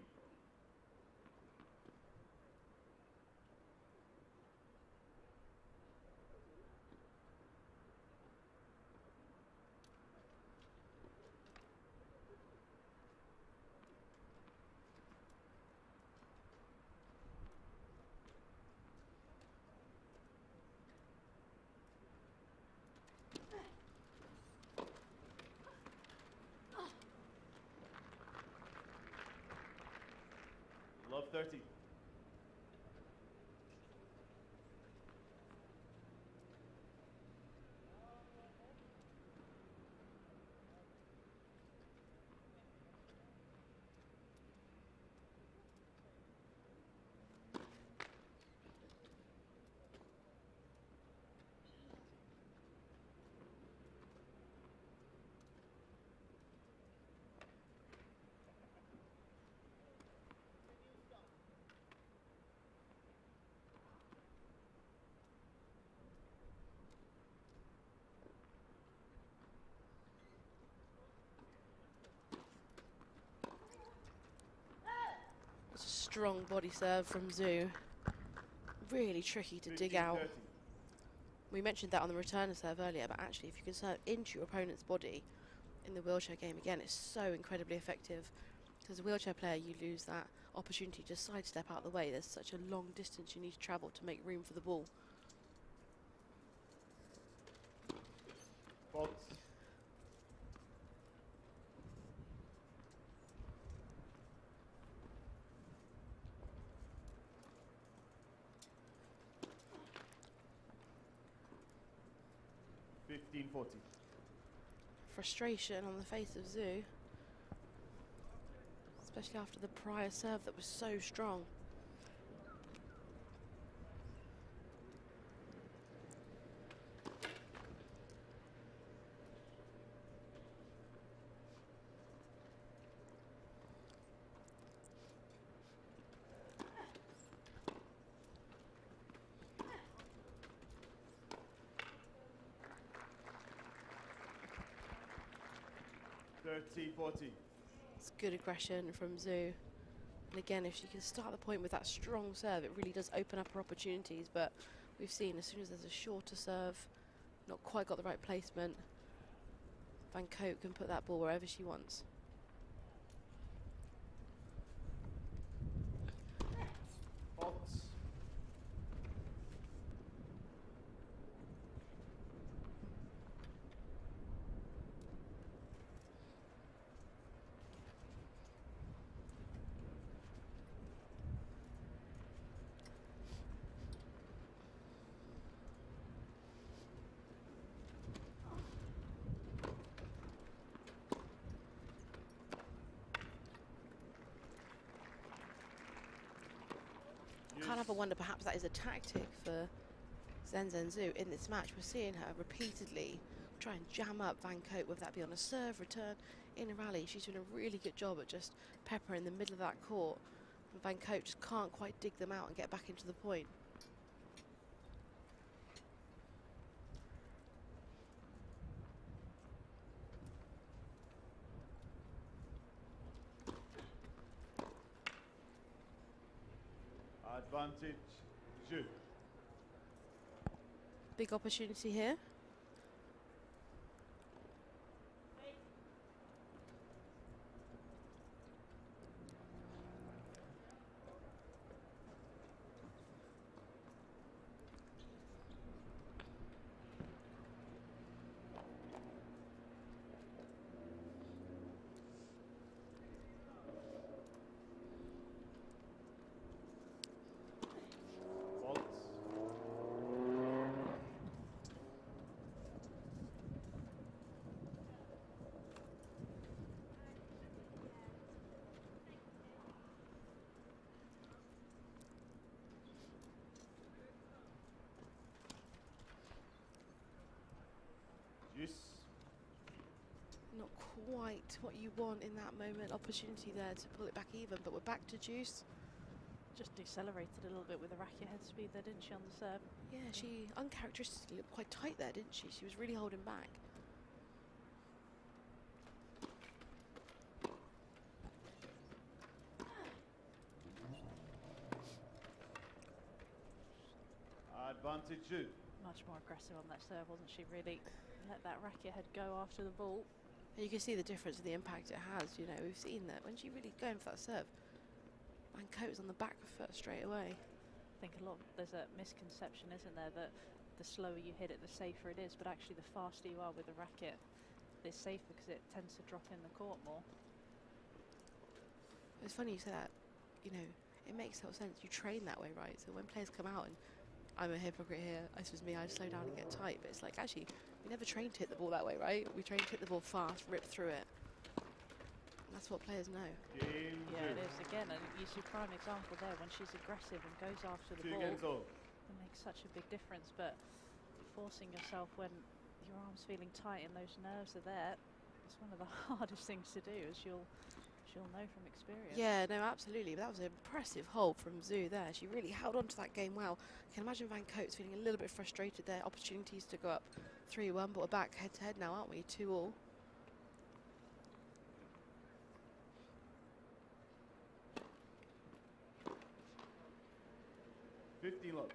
Love 30. It's a strong body serve from Zhu. Really tricky to dig out. 30. We mentioned that on the returner serve earlier, but actually if you can serve into your opponent's body in the wheelchair game, again, it's so incredibly effective. Because as a wheelchair player, you lose that opportunity to sidestep out the way. There's such a long distance you need to travel to make room for the ball. Faults. $15-40. Frustration on the face of Zhu. Especially after the prior serve that was so strong. $30-40. It's good aggression from Zhu. And again, if she can start the point with that strong serve, it really does open up her opportunities. But we've seen as soon as there's a shorter serve, not quite got the right placement, Van Koot can put that ball wherever she wants. Faults. I can't help but wonder perhaps that is a tactic for Zhen Zhu in this match. We're seeing her repeatedly try and jam up Van Koot, whether that be on a serve, return, in a rally. She's doing a really good job at just pepper in the middle of that court. And Van Koot just can't quite dig them out and get back into the point. Advantage, Zhu. Big opportunity here. quite what you want in that moment. Opportunity there to pull it back even, but we're back to juice. Just decelerated a little bit with the racket head speed there, didn't she, on the serve? Yeah, she uncharacteristically looked quite tight there, didn't she? She was really holding back. Advantage Zhu. Much more aggressive on that serve, wasn't she? Really let that racket head go after the ball. And you can see the difference in the impact it has. You know, we've seen that when she really going for that serve, and Koot's on the back foot straight away. I think there's a misconception, isn't there, that the slower you hit it, the safer it is. But actually, the faster you are with the racket, it's safer because it tends to drop in the court more. It's funny you say that. You know, it makes total sense. You train that way, right? So when players come out, and I'm a hypocrite here, this was me, I'd slow down and get tight. But it's like, actually, we never trained to hit the ball that way, right? We trained to hit the ball fast, rip through it. And that's what players know. Yeah, it is. Again, and you see a prime example there when she's aggressive and goes after the ball. It makes such a big difference. But forcing yourself when your arm's feeling tight and those nerves are there, it's one of the hardest things to do, as you'll know from experience. Yeah, no, absolutely. But that was an impressive hold from Zhu there. She really held on to that game well. I can imagine Van Koot's feeling a little bit frustrated there. Opportunities to go up 3-1, but we're back head to head now, aren't we? 2-all. Love.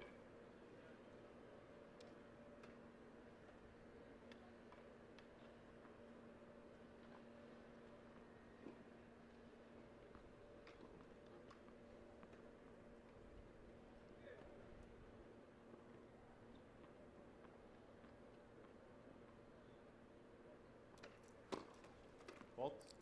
Fault.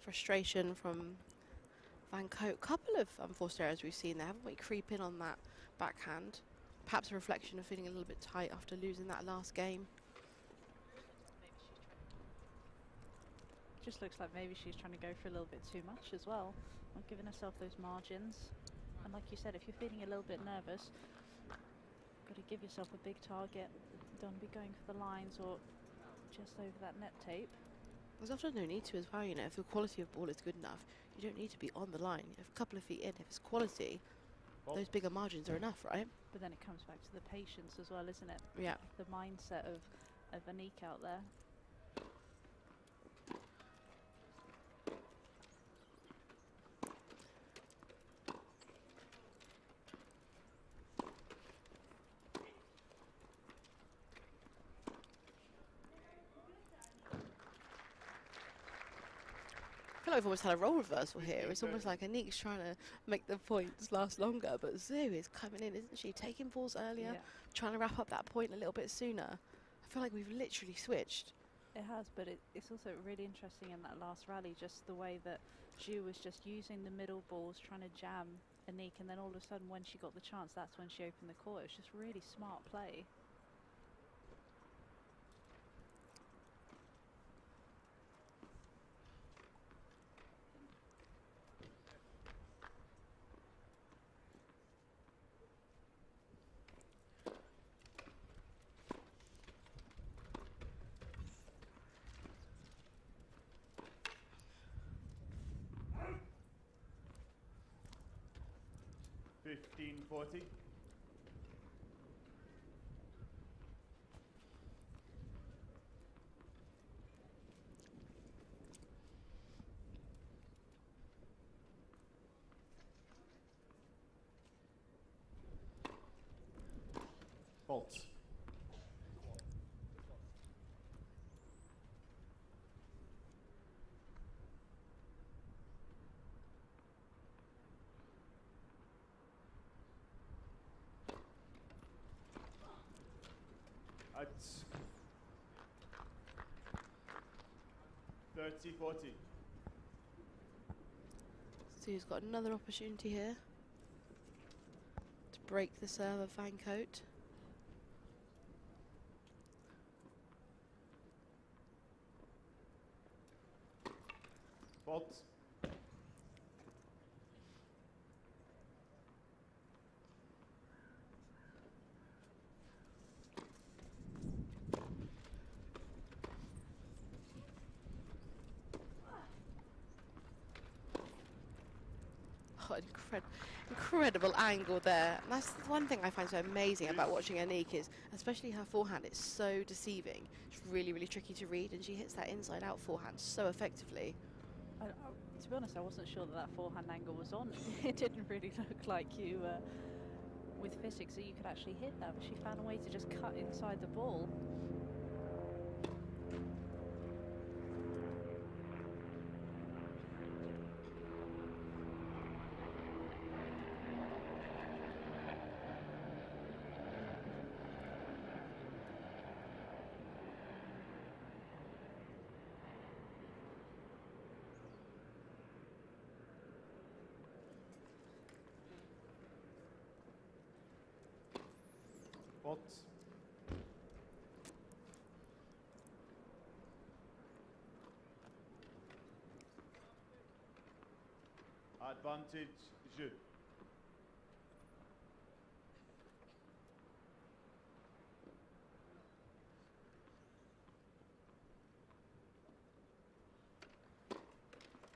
Frustration from Van Koot. Couple of unforced errors we've seen there, haven't we? Creep in on that backhand. Perhaps a reflection of feeling a little bit tight after losing that last game. Just looks like maybe she's trying to go for a little bit too much as well, not giving herself those margins. And like you said, if you're feeling a little bit nervous, got to give yourself a big target. Don't be going for the lines or just over that net tape. There's often no need to as well, you know, if the quality of ball is good enough, you don't need to be on the line. If a couple of feet in, if it's quality, those bigger margins are enough, right? But then it comes back to the patience as well, isn't it? Yeah. The mindset of Anik out there. I feel like we've almost had a role reversal here. It's almost like Anik's trying to make the points last longer, but Zhu is coming in, isn't she? Taking balls earlier, trying to wrap up that point a little bit sooner. I feel like we've literally switched. It has, but it's also really interesting in that last rally, just the way that Zhu was just using the middle balls, trying to jam Anik, and then all of a sudden when she got the chance, that's when she opened the court. It was just really smart play. $15.40. Fault. At 30-40. Sue's got another opportunity here to break the serve of Van Koot. Fault. Oh, incredible angle there. And that's the one thing I find so amazing about watching Anique is, especially her forehand, it's so deceiving. It's really, really tricky to read, and she hits that inside-out forehand so effectively. To be honest, I wasn't sure that that forehand angle was on. It didn't really look like you, with physics, that you could actually hit that, but she found a way to just cut inside the ball. Fault. Advantage, jeu.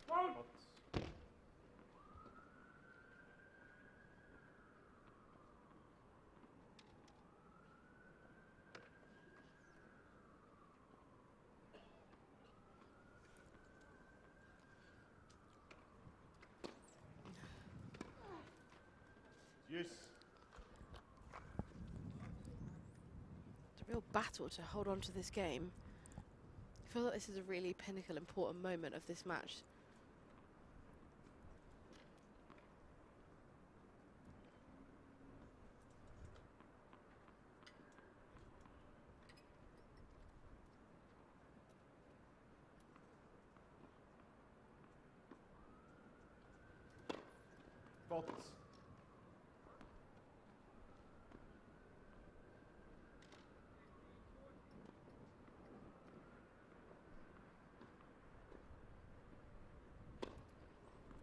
Fault. Yes. It's a real battle to hold on to this game. I feel like this is a really pinnacle, important moment of this match. Fault.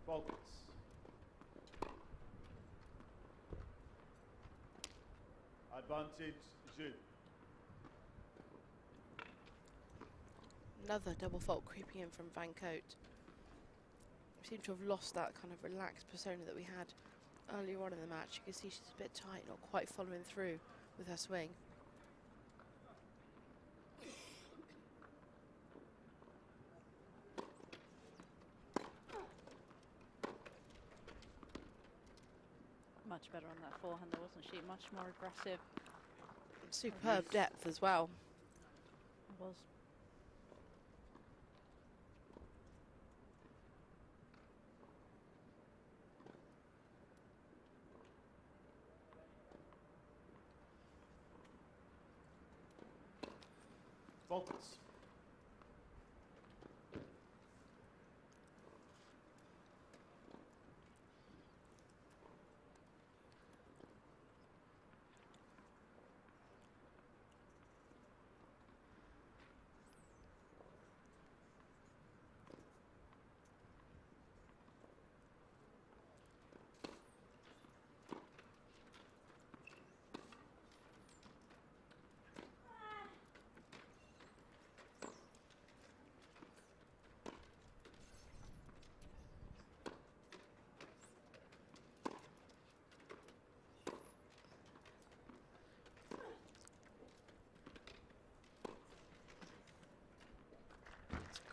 Fault. Advantage, jeu. Another double fault creeping in from Van Koot. We seem to have lost that kind of relaxed persona that we had earlier on in the match. You can see she's a bit tight, not quite following through with her swing. Much better on that forehand, though, wasn't she? Much more aggressive. Superb depth as well. It was. Fault.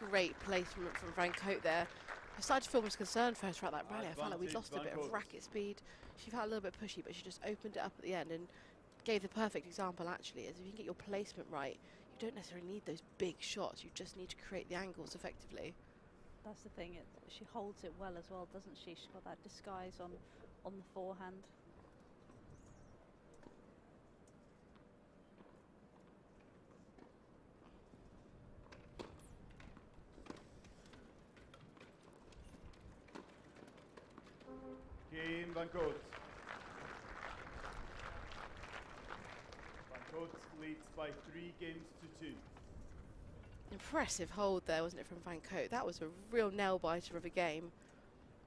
Great placement from Van Koot there. I started to feel most concerned for her throughout that rally. I felt like we'd lost a bit of racket speed. She felt a little bit pushy, but she just opened it up at the end and gave the perfect example, actually, is if you can get your placement right, you don't necessarily need those big shots. You just need to create the angles effectively. That's the thing. She holds it well as well, doesn't she? She's got that disguise on the forehand. Van Koot. Van Koot leads by 3 games to 2. Impressive hold there, wasn't it, from Van Koot? That was a real nail-biter of a game.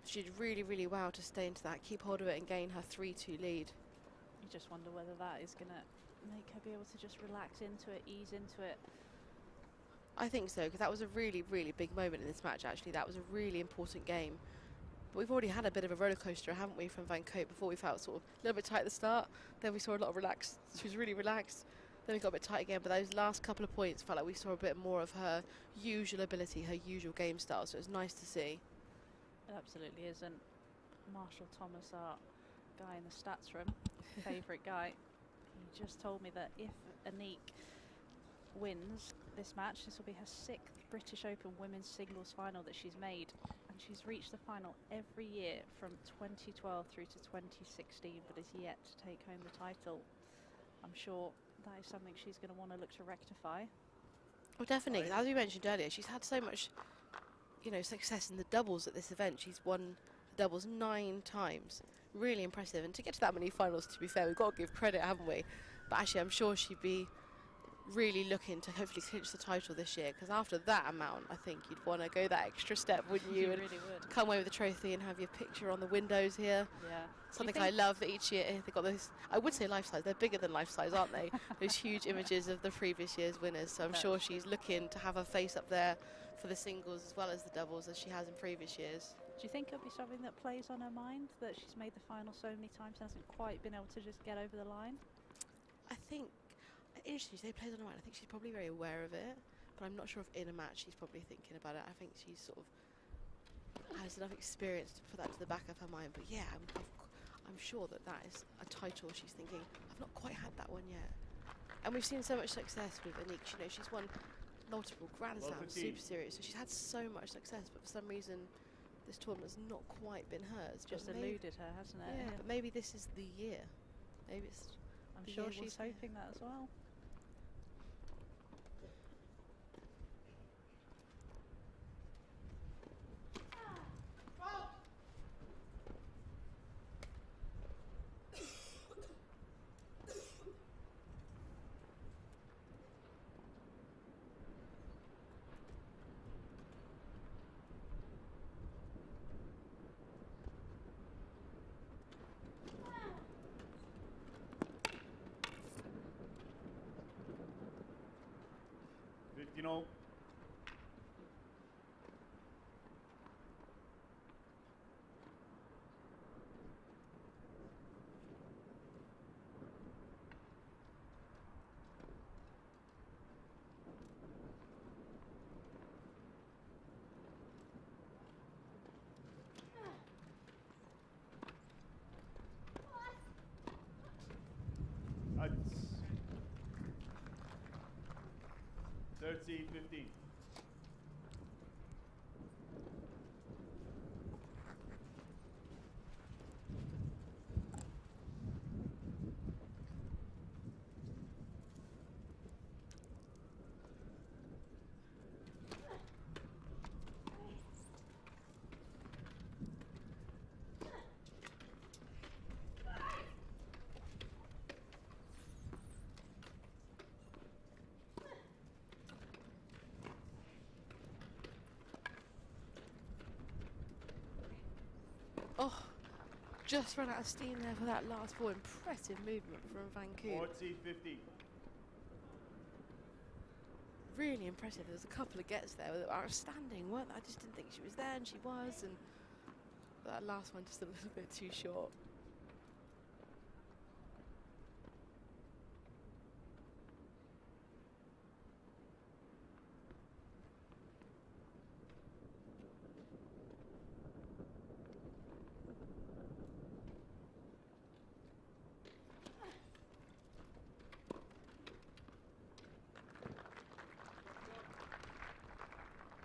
She did really, really well to stay into that, keep hold of it and gain her 3-2 lead. You just wonder whether that is going to make her be able to just relax into it, ease into it. I think so, because that was a really, really big moment in this match, actually. That was a really important game. But we've already had a bit of a roller coaster, haven't we, from Van Koot before? We felt sort of a little bit tight at the start. Then we saw a lot of relaxed. She was really relaxed. Then we got a bit tight again. But those last couple of points felt like we saw a bit more of her usual ability, her usual game style. So it was nice to see. It absolutely is. And Marshall Thomas, our guy in the stats room, favourite guy, he just told me that if Anique wins this match, this will be her 6th British Open women's singles final that she's made, and she's reached the final every year from 2012 through to 2016, but is yet to take home the title. I'm sure that is something she's going to want to look to rectify. Well, definitely, 'cause as we mentioned earlier, she's had so much, you know, success in the doubles at this event. She's won the doubles 9 times. Really impressive, and to get to that many finals, to be fair, we've got to give credit, haven't we? But actually, I'm sure she'd be really looking to hopefully clinch the title this year, because after that amount, I think you'd want to go that extra step, wouldn't you? You And really would. come away with the trophy and have your picture on the windows here. Yeah. Something I love that each year they've got those, I would say life size, they're bigger than life size, aren't they? Those huge images of the previous year's winners. So I'm sure she's looking to have her face up there for the singles as well as the doubles as she has in previous years. Do you think it'll be something that plays on her mind, that she's made the final so many times and hasn't quite been able to just get over the line? I think, interesting, they plays on her mind. I think she's probably very aware of it, but I'm not sure if in a match she's probably thinking about it. I think she's sort of has enough experience to put that to the back of her mind. But yeah, I'm sure that that is a title she's thinking, I've not quite had that one yet. And we've seen so much success with Anique. You know, she's won multiple Grand Slams, Super Series, so she's had so much success, but for some reason this tournament's not quite been hers. Just eluded her, hasn't it? Yeah, but maybe this is the year. Maybe it's I'm sure she's hoping that as well. You know, at 30-15. Oh, just run out of steam there for that last ball. Impressive movement from Van Koot. 40-15. Really impressive. There was a couple of gets there that were outstanding, weren't they? I just didn't think she was there, and she was. And that last one just a little bit too short.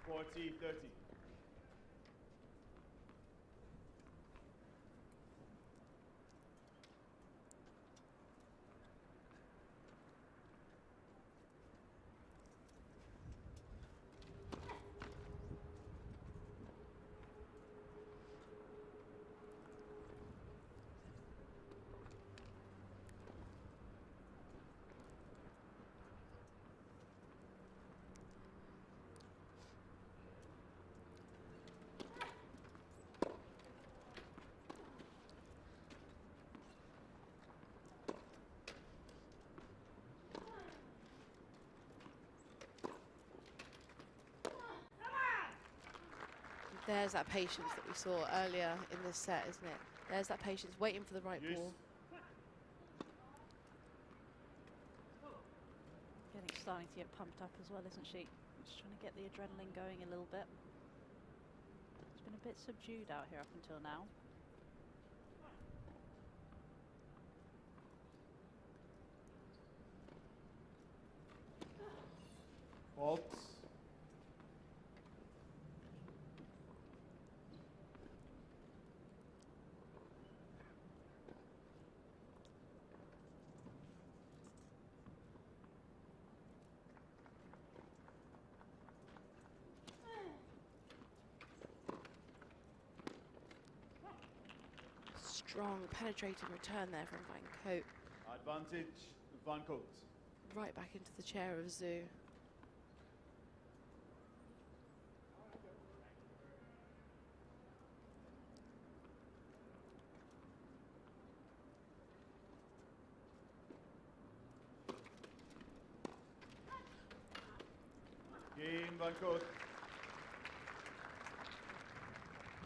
Forty 30. There's that patience that we saw earlier in this set, isn't it? There's that patience, waiting for the right ball. Starting to get pumped up as well, isn't she? Just trying to get the adrenaline going a little bit. It's been a bit subdued out here up until now. Fault. Strong, penetrating return there from Van Koot. Advantage, Van Koot. Right back into the chair of Zhu. Game, Van Koot.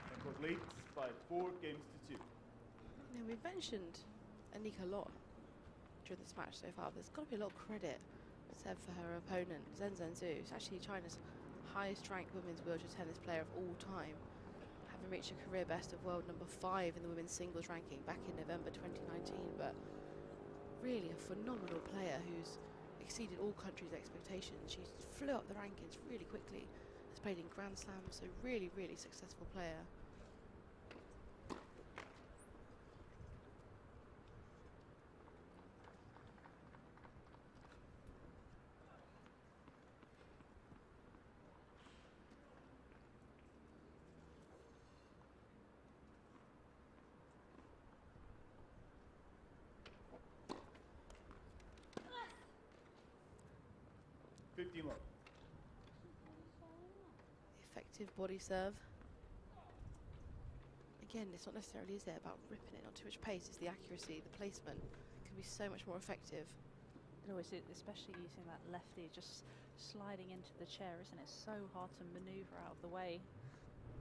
Van Koot leads by 4 games to 2. Now, we've mentioned Anika a lot during this match so far. There's got to be a lot of credit said for her opponent, Zhen Zhu. Who's actually China's highest ranked women's wheelchair tennis player of all time, having reached a career best of world number 5 in the women's singles ranking back in November 2019. But really a phenomenal player who's exceeded all countries' expectations. She flew up the rankings really quickly, has played in Grand Slams, so really, really successful player. Effective body serve. Again, it's not necessarily, is it, about ripping it, not too much pace, it's the accuracy, the placement can be so much more effective. It always is, especially using that lefty, just sliding into the chair, isn't it? So hard to manoeuvre out of the way.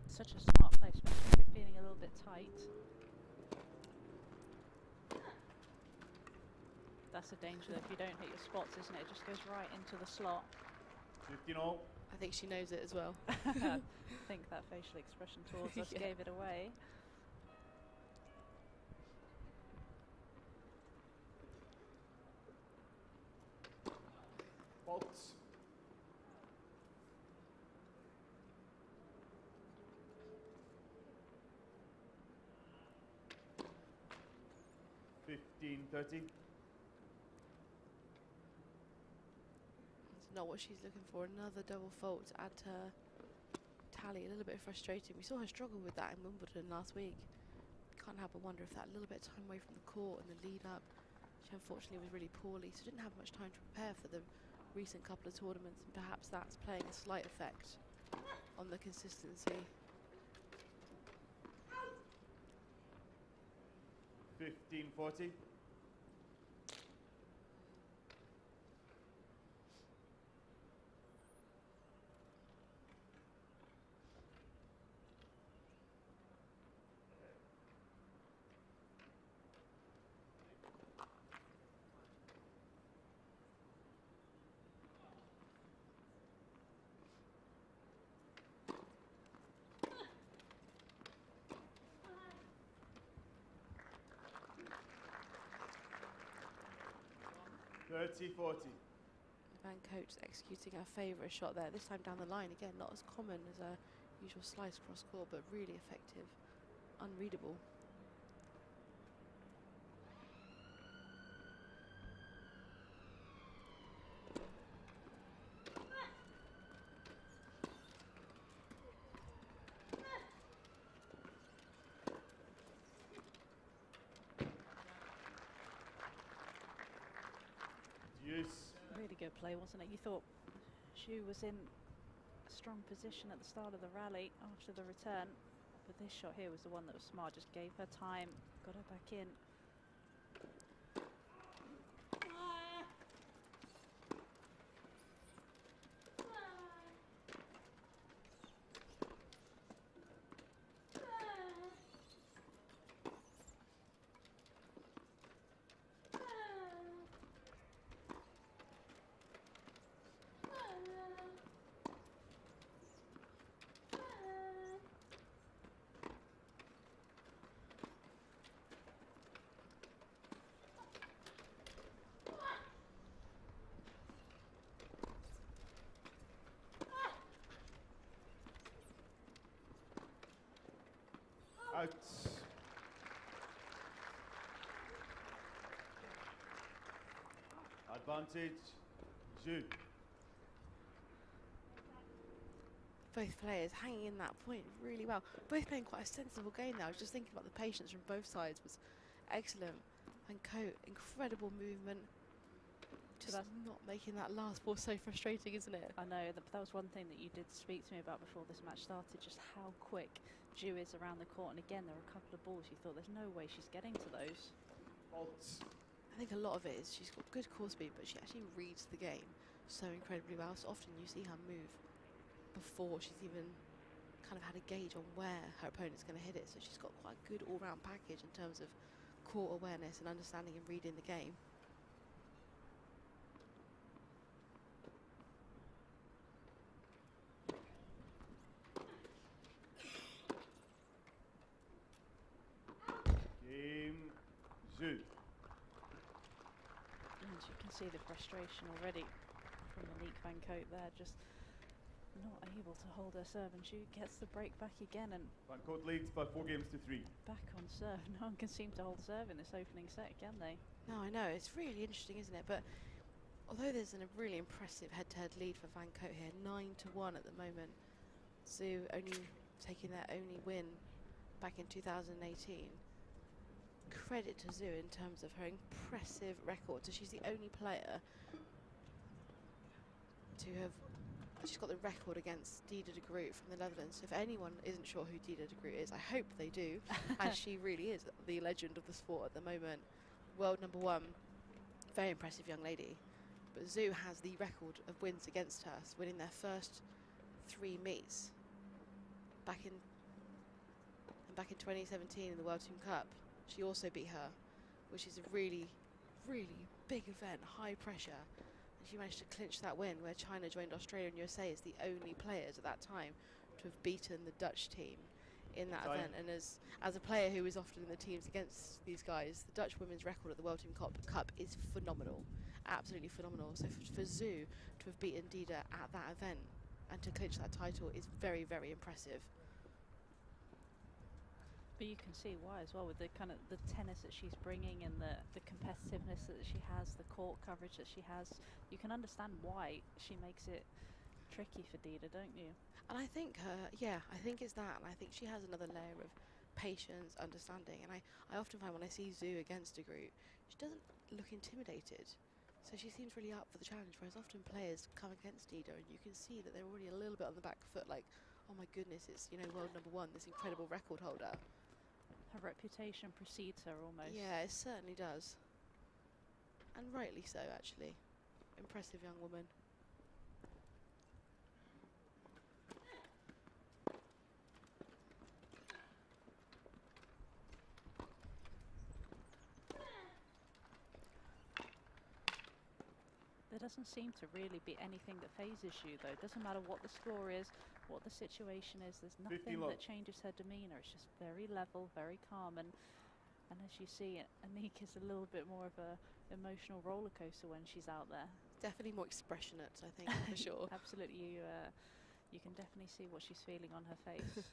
Such a smart play, especially if you're feeling a little bit tight. That's a danger if you don't hit your spots, isn't it? It just goes right into the slot. 15-all. I think she knows it as well. I think that facial expression towards us Yeah. gave it away. Faults. $15-30. It's not what she's looking for. Another double fault to add to her tally. A little bit frustrating. We saw her struggle with that in Wimbledon last week. Can't help but wonder if that little bit of time away from the court and the lead up, she unfortunately was really poorly, so didn't have much time to prepare for the recent couple of tournaments, and perhaps that's playing a slight effect on the consistency. 15-40. $30-40. Van Koot's executing her favourite shot there, this time down the line. Again, not as common as a usual slice cross court, but really effective, unreadable. Really good play, wasn't it? You thought Shu was in a strong position at the start of the rally after the return, but this shot here was the one that was smart, just gave her time, got her back in. Out. Advantage, Zhu. Both players hanging in that point really well. Both playing quite a sensible game now. I was just thinking about the patience from both sides was excellent. And Koot, incredible movement. Just not making that last ball so frustrating, isn't it? I know, that was one thing that you did speak to me about before this match started, just how quick Zhu is around the court. And again, there were a couple of balls you thought there's no way she's getting to those. Fault. I think a lot of it is she's got good court speed, but she actually reads the game so incredibly well. So often you see her move before she's even kind of had a gauge on where her opponent's going to hit it. So she's got quite a good all-round package in terms of court awareness and understanding and reading the game. Game, Zhu. And you can see the frustration already from Monique Van Koot there, just not able to hold her serve, and she gets the break back again and Van Koot leads by 4 games to 3. back on serve. No one can seem to hold serve in this opening set, can they? No, I know, it's really interesting, isn't it? But although there's a really impressive head-to-head lead for Van Koot here, 9-1 at the moment. Zhu only taking their only win back in 2018. Credit to Zhu in terms of her impressive record. So she's the only player to have. She's got the record against Dida de Groot from the Netherlands. So if anyone isn't sure who Dida de Groot is, I hope they do, as she really is the legend of the sport at the moment. World #1, very impressive young lady. But Zhu has the record of wins against her, so winning their first 3 meets back in 2017 in the World Team Cup. She also beat her, which is a really, really big event, high pressure. And she managed to clinch that win, where China joined Australia and USA as the only players at that time to have beaten the Dutch team in that event. And as a player who is often in the teams against these guys, the Dutch women's record at the World Team Cup is phenomenal, absolutely phenomenal. So for Zhu to have beaten Dida at that event and to clinch that title is very, very impressive. But you can see why as well, with the kind of the tennis that she's bringing and the competitiveness that she has, the court coverage that she has. You can understand why she makes it tricky for Dida, don't you? And I think I think it's that, and I think she has another layer of patience, understanding. And I often find when I see Zhu against a group, she doesn't look intimidated. So she seems really up for the challenge, whereas often players come against Dida and you can see that they're already a little bit on the back foot, like, oh my goodness, it's, you know, world #1, this incredible record holder. Her reputation precedes her almost. Yeah, it certainly does. And rightly so, actually. Impressive young woman. There doesn't seem to really be anything that phases you, though. It doesn't matter what the score is, what the situation is. There's nothing that changes her demeanour. It's just very level, very calm. And as you see, Anique is a little bit more of a emotional roller coaster when she's out there. Definitely more expressionate, I think, for sure. Absolutely. You can definitely see what she's feeling on her face.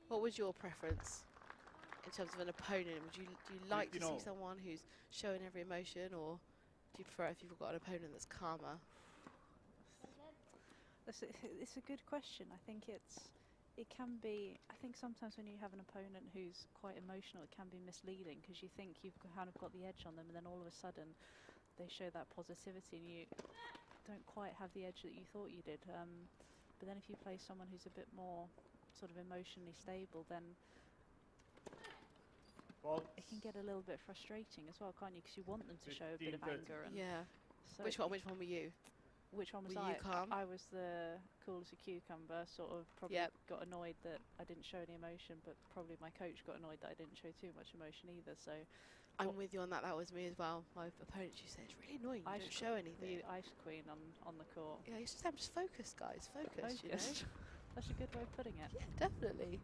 What was your preference in terms of an opponent? Do you like to see someone who's showing every emotion, or do you prefer if you've got an opponent that's calmer? It's a good question. I think it can be. I think sometimes when you have an opponent who's quite emotional, it can be misleading because you think you've kind of got the edge on them, and then all of a sudden they show that positivity, and you don't quite have the edge that you thought you did. But then if you play someone who's a bit more sort of emotionally stable, then it can get a little bit frustrating as well, can't you? Because you want them to show a bit of anger. And yeah. So Which one were you? Which one was Were you calm? I was the cool as a cucumber, sort of probably got annoyed that I didn't show any emotion, but probably my coach got annoyed that I didn't show too much emotion either. So I'm with you on that. That was me as well. My opponent, she said, it's really annoying. You don't show anything. The ice queen on the court. Yeah, you just have to focus, guys. Focus. You know? That's a good way of putting it. Yeah, definitely.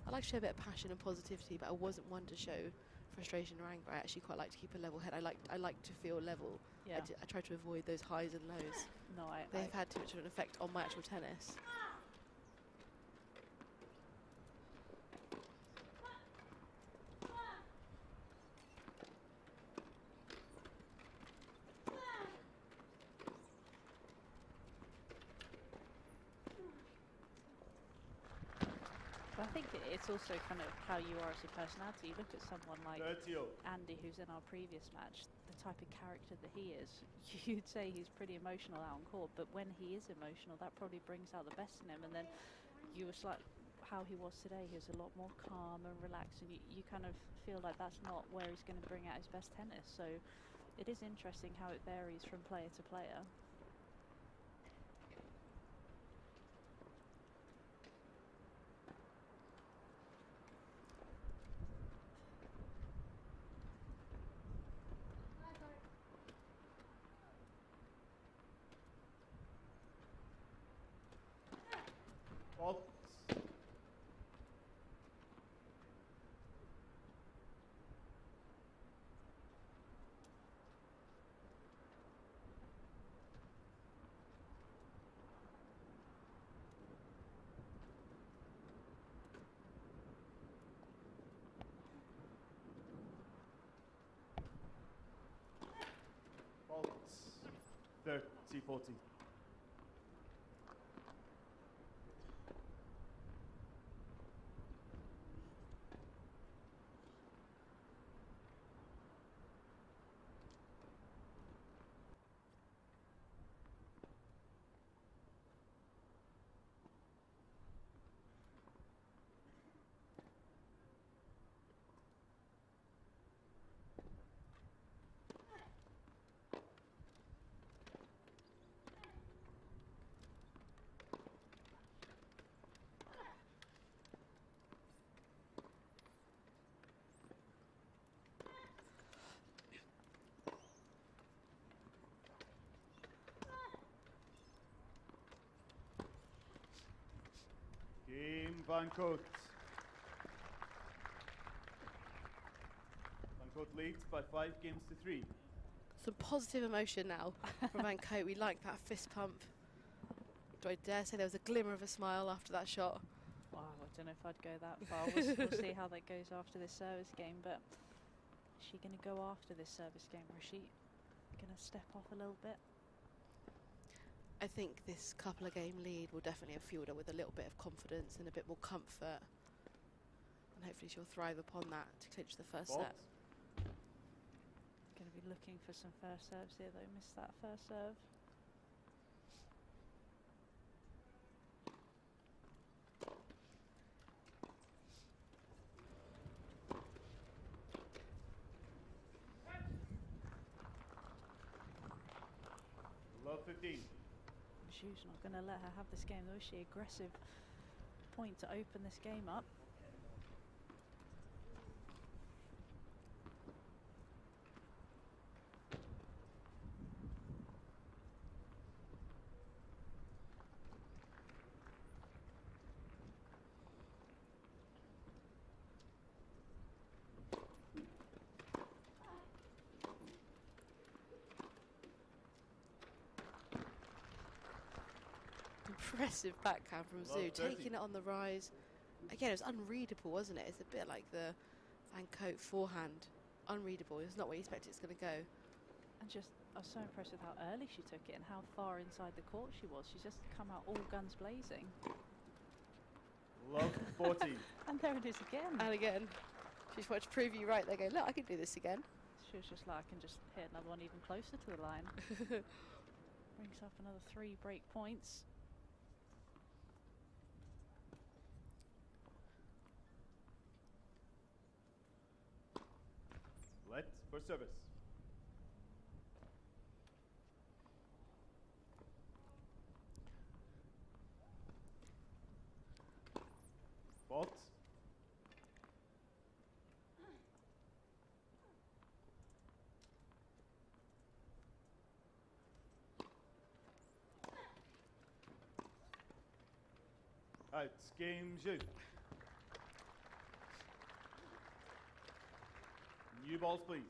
I like to show a bit of passion and positivity, but I wasn't one to show frustration or anger. I actually quite like to keep a level head. I like to feel level. Yeah. I try to avoid those highs and lows. No, They've had too much of an effect on my actual tennis. But I think it's also kind of how you are as a personality. You look at someone like 30. Andy, who's in our previous match, the type of character that he is. You'd say he's pretty emotional out on court, but when he is emotional, that probably brings out the best in him. And then you was like how he was today. He was a lot more calm and relaxed, and you kind of feel like that's not where he's going to bring out his best tennis. So it is interesting how it varies from player to player. Fault. Fault. 30-40. Game Van Koot. Van Koot leads by 5 games to 3. Some positive emotion now from Van Koot. We like that fist pump. Do I dare say there was a glimmer of a smile after that shot? Wow, I don't know if I'd go that far. We'll see how that goes after this service game, but is she going to go after this service game, or is she going to step off a little bit? I think this couple of game lead will definitely have fueled her with a little bit of confidence and a bit more comfort. And hopefully she'll thrive upon that to clinch the first Fault. set. Going to be looking for some first serves here though. Missed that first serve. Love 15. Shu's not going to let her have this game though, is she? Aggressive point to open this game up. Impressive backhand from Love Zhu, 30. taking it on the rise. Again, it was unreadable, wasn't it? It's a bit like the Van Koot forehand. Unreadable. It's not where you expect it's going to go. And just, I was so impressed with how early she took it and how far inside the court she was. She's just come out all guns blazing. Love 40. And there it is again. And again, she's wanted to prove you right. They go, look, I can do this again. She was just like, I can just hit another one even closer to the line. Brings up another 3 break points. Let for service. Fault. Out. Game Zhu. New balls, please.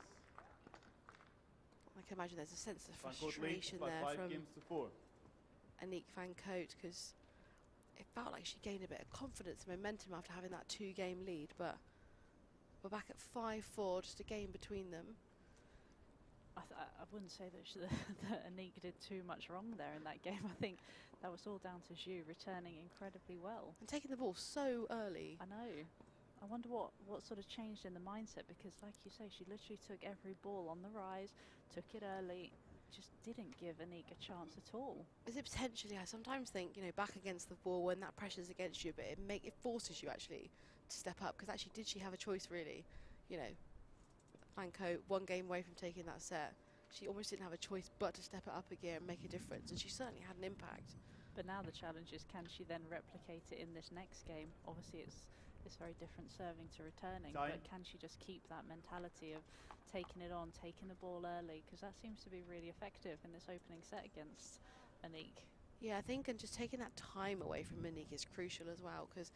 I can imagine there's a sense of Van Koot leads frustration by there 5 from games to 4. Aniek van Koot, because it felt like she gained a bit of confidence and momentum after having that 2-game lead, but we're back at 5-4, just a game between them. I wouldn't say that, that Aniek did too much wrong there in that game. I think that was all down to Zhu returning incredibly well. And taking the ball so early. I know. I wonder what sort of changed in the mindset, because like you say, she literally took every ball on the rise, took it early, just didn't give Aniek a chance at all. Is it potentially, I sometimes think, you know, back against the ball when that pressure's against you, but it forces you actually to step up, because actually did she have a choice really? You know, Van Koot, 1 game away from taking that set. She almost didn't have a choice but to step it up again and make a difference, and she certainly had an impact. But now the challenge is, can she then replicate it in this next game? Obviously it's very different serving to returning, Time. but can she just keep that mentality of taking it on, taking the ball early? Because that seems to be really effective in this opening set against Aniek. Yeah, I think, and just taking that time away from Aniek is crucial as well, because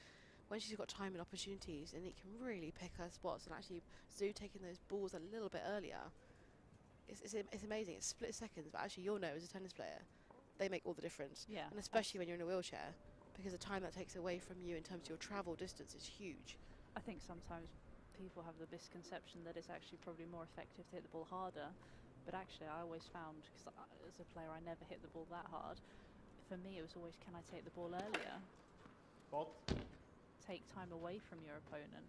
when she's got time and opportunities, Aniek can really pick her spots, and actually Zhu taking those balls a little bit earlier, it's amazing. It's split seconds, but actually you'll know as a tennis player, they make all the difference. Yeah. And especially when you're in a wheelchair, because the time that takes away from you in terms of your travel distance is huge. I think sometimes people have the misconception that it's actually probably more effective to hit the ball harder, but actually I always found, because as a player I never hit the ball that hard, for me it was always, can I take the ball earlier? Fault. Take time away from your opponent.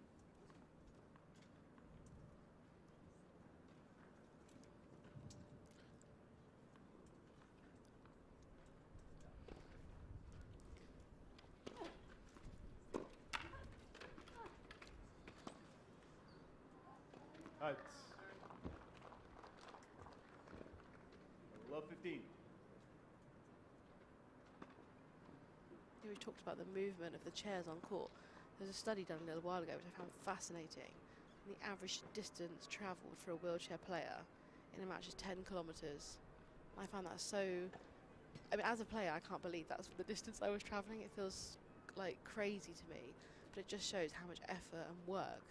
Out. Love 15. We talked about the movement of the chairs on court. There's a study done a little while ago which I found fascinating. And the average distance travelled for a wheelchair player in a match is 10 kilometres. I found that so... I mean, as a player, I can't believe that's the distance I was travelling. It feels like crazy to me. But it just shows how much effort and work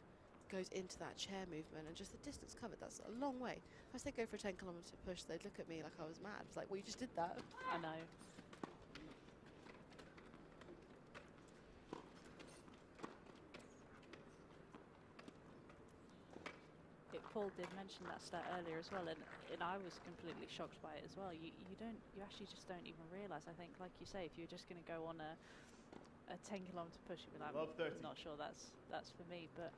goes into that chair movement, and just the distance covered, that's a long way. If they go for a 10 kilometre push, they'd look at me like I was mad. It's like, well, you just did that. I know. Paul did mention that stat earlier as well, and I was completely shocked by it as well. You actually just don't even realise. I think, like you say, if you're just going to go on a 10 kilometre push, you'd be like, I'm not sure that's for me. But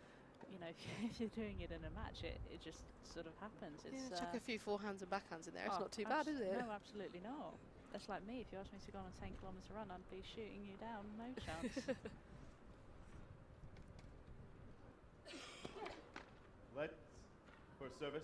you know, if you're doing it in a match, it just sort of happens. It's chuck a few forehands and backhands in there. It's not too bad, is it? No, absolutely not. That's like me. If you asked me to go on a 10 kilometre run, I'd be shooting you down. No chance. Let for service.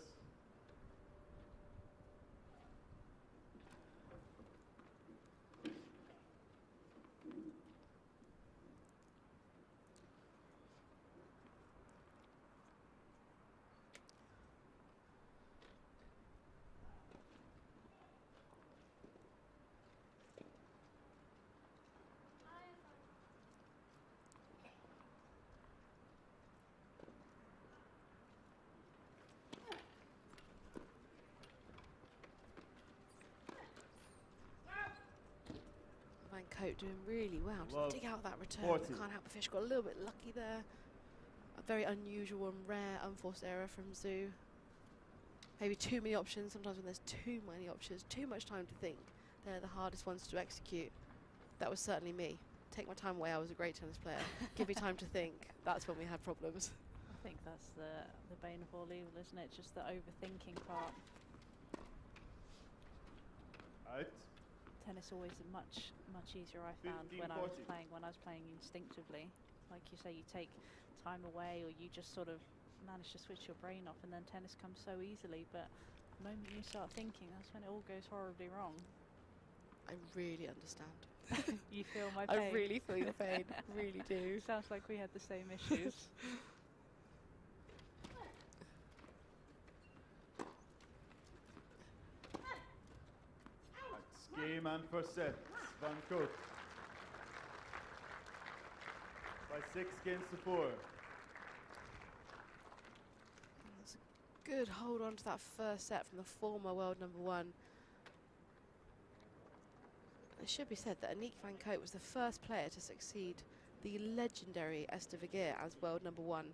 Van Koot doing really well Love to dig out that return. 40. But can't help but fish. Got a little bit lucky there. A very unusual and rare unforced error from Zhu. Maybe too many options. Sometimes when there's too many options, too much time to think, they're the hardest ones to execute. That was certainly me. Take my time away. I was a great tennis player. Give me time to think. That's when we had problems. I think that's the bane of all evil, isn't it? Just the overthinking part. Out. Tennis always much easier, I found, 15, when I was 40. playing instinctively. Like you say, you take time away, or you just sort of manage to switch your brain off, and then tennis comes so easily. But the moment you start thinking, that's when it all goes horribly wrong. I really understand. You feel my pain? I really feel your pain. Really do. Sounds like we had the same issues. Game and first set. Van Koot. By 6 games to 4. good hold on to that first set from the former world #1. It should be said that Aniek van Koot was the first player to succeed the legendary Esther Vergeer as world #1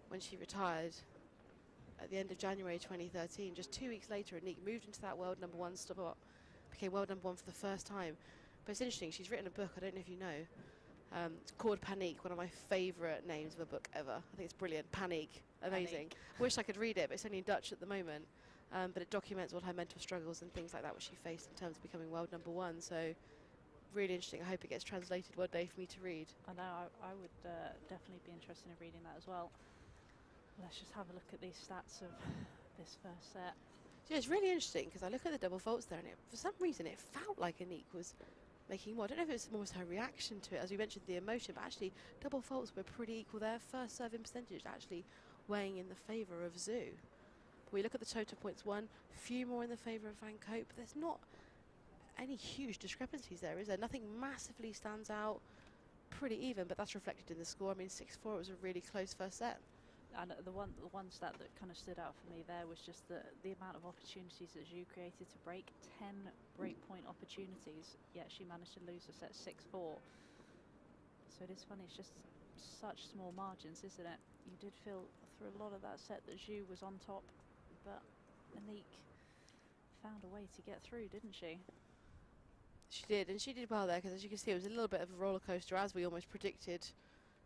when she retired at the end of January 2013. Just 2 weeks later, Aniek moved into that world #1 spot, became world #1 for the first time. But it's interesting, she's written a book, I don't know if you know, it's called Panique, one of my favourite names of a book ever. I think it's brilliant. Panique, amazing. Wish I could read it, but it's only in Dutch at the moment. But it documents all her mental struggles and things like that which she faced in terms of becoming world #1. So really interesting. I hope it gets translated one day for me to read. I know, I would definitely be interested in reading that as well. Let's just have a look at these stats of this first set. Yeah, it's really interesting because I look at the double faults there, and for some reason it felt like Aniek was making more. I don't know if it's almost her reaction to it, as we mentioned, the emotion, but actually double faults were pretty equal there. First serving percentage actually weighing in the favour of Zhu. But we look at the total points won, few more in the favour of Van Koot, but there's not any huge discrepancies there, is there? Nothing massively stands out. Pretty even, but that's reflected in the score. I mean, 6-4, it was a really close first set. And the one stat that kind of stood out for me there was just the amount of opportunities that Zhu created to break. 10 breakpoint opportunities, yet she managed to lose the set 6-4. So it is funny, it's just such small margins, isn't it? You did feel through a lot of that set that Zhu was on top, but Aniek found a way to get through, didn't she? She did, and she did well there, because as you can see, it was a little bit of a roller coaster, as we almost predicted.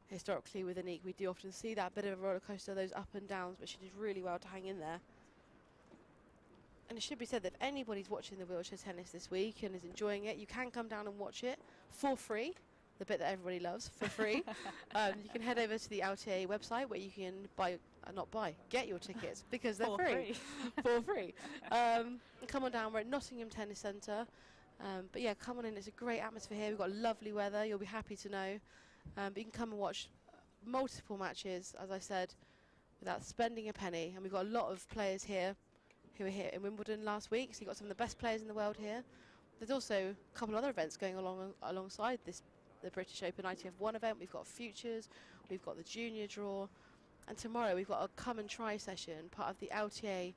Historically with Aniek, we do often see that bit of a roller coaster, those up and downs, but she did really well to hang in there. And it should be said that if anybody's watching the wheelchair tennis this week and is enjoying it, you can come down and watch it for free, the bit that everybody loves, for free. You can head over to the LTA website where you can get your tickets, because they're free. For free. And come on down, we're at Nottingham Tennis Centre. But yeah, come on in, it's a great atmosphere here, we've got lovely weather, you'll be happy to know. But you can come and watch multiple matches, as I said, without spending a penny. And we've got a lot of players here who were here in Wimbledon last week, so you've got some of the best players in the world here. There's also a couple of other events going alongside this, the British Open ITF1 event. We've got Futures, we've got the Junior Draw, and tomorrow we've got a come and try session, part of the LTA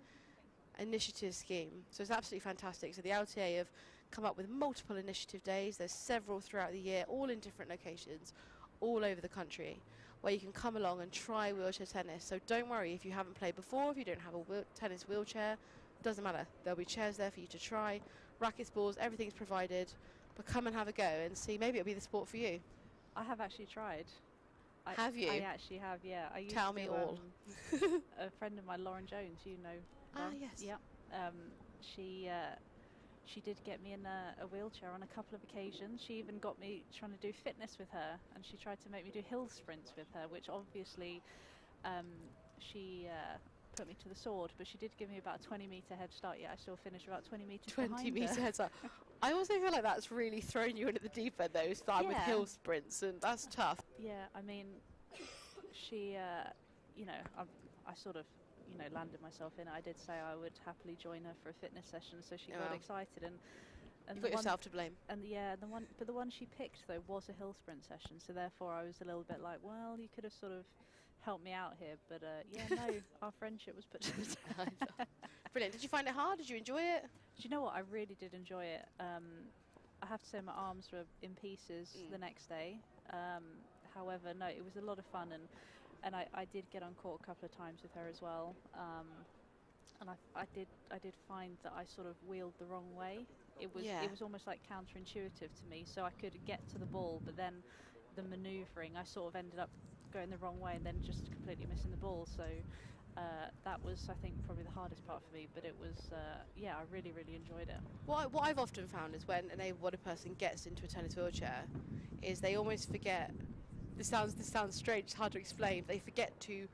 initiative scheme. So it's absolutely fantastic. So the LTA have come up with multiple initiative days. There's several throughout the year, all in different locations, all over the country, where you can come along and try wheelchair tennis. So don't worry if you haven't played before, if you don't have a tennis wheelchair, doesn't matter. There'll be chairs there for you to try, rackets, balls, everything's provided. But come and have a go and see, maybe it'll be the sport for you. I have actually tried. Have you? I actually have, yeah. I used Tell me all. A friend of mine, Lauren Jones, you know. Ah, yes. Yep. She did get me in a wheelchair on a couple of occasions. She even got me trying to do fitness with her, and she tried to make me do hill sprints with her, which obviously she put me to the sword, but she did give me about a 20-metre head start. Yeah, I still finished about 20 metres behind her. 20-metre head start. I also feel like that's really thrown you into the deep end, though, starting with hill sprints, and that's tough. Yeah, I mean, she, you know, I sort of, you know, landed myself in it. I did say I would happily join her for a fitness session, so she got excited, and you got yourself to blame. And yeah, the one she picked though was a hill sprint session, so therefore I was a little bit like, well, you could have sort of helped me out here, but yeah, no, our friendship was put to the test. Brilliant. Did you find it hard? Did you enjoy it? Do you know what? I really did enjoy it. I have to say my arms were in pieces the next day. However, no, it was a lot of fun, and I did get on court a couple of times with her as well. And I did find that I sort of wheeled the wrong way. It was almost like counterintuitive to me. So I could get to the ball, but then the manoeuvring, I sort of ended up going the wrong way and then just completely missing the ball. So that was, I think, probably the hardest part for me. But it was, yeah, I really, really enjoyed it. What I've often found is when an able-bodied person gets into a tennis wheelchair, is they almost forget. This sounds strange. It's hard to explain. They forget to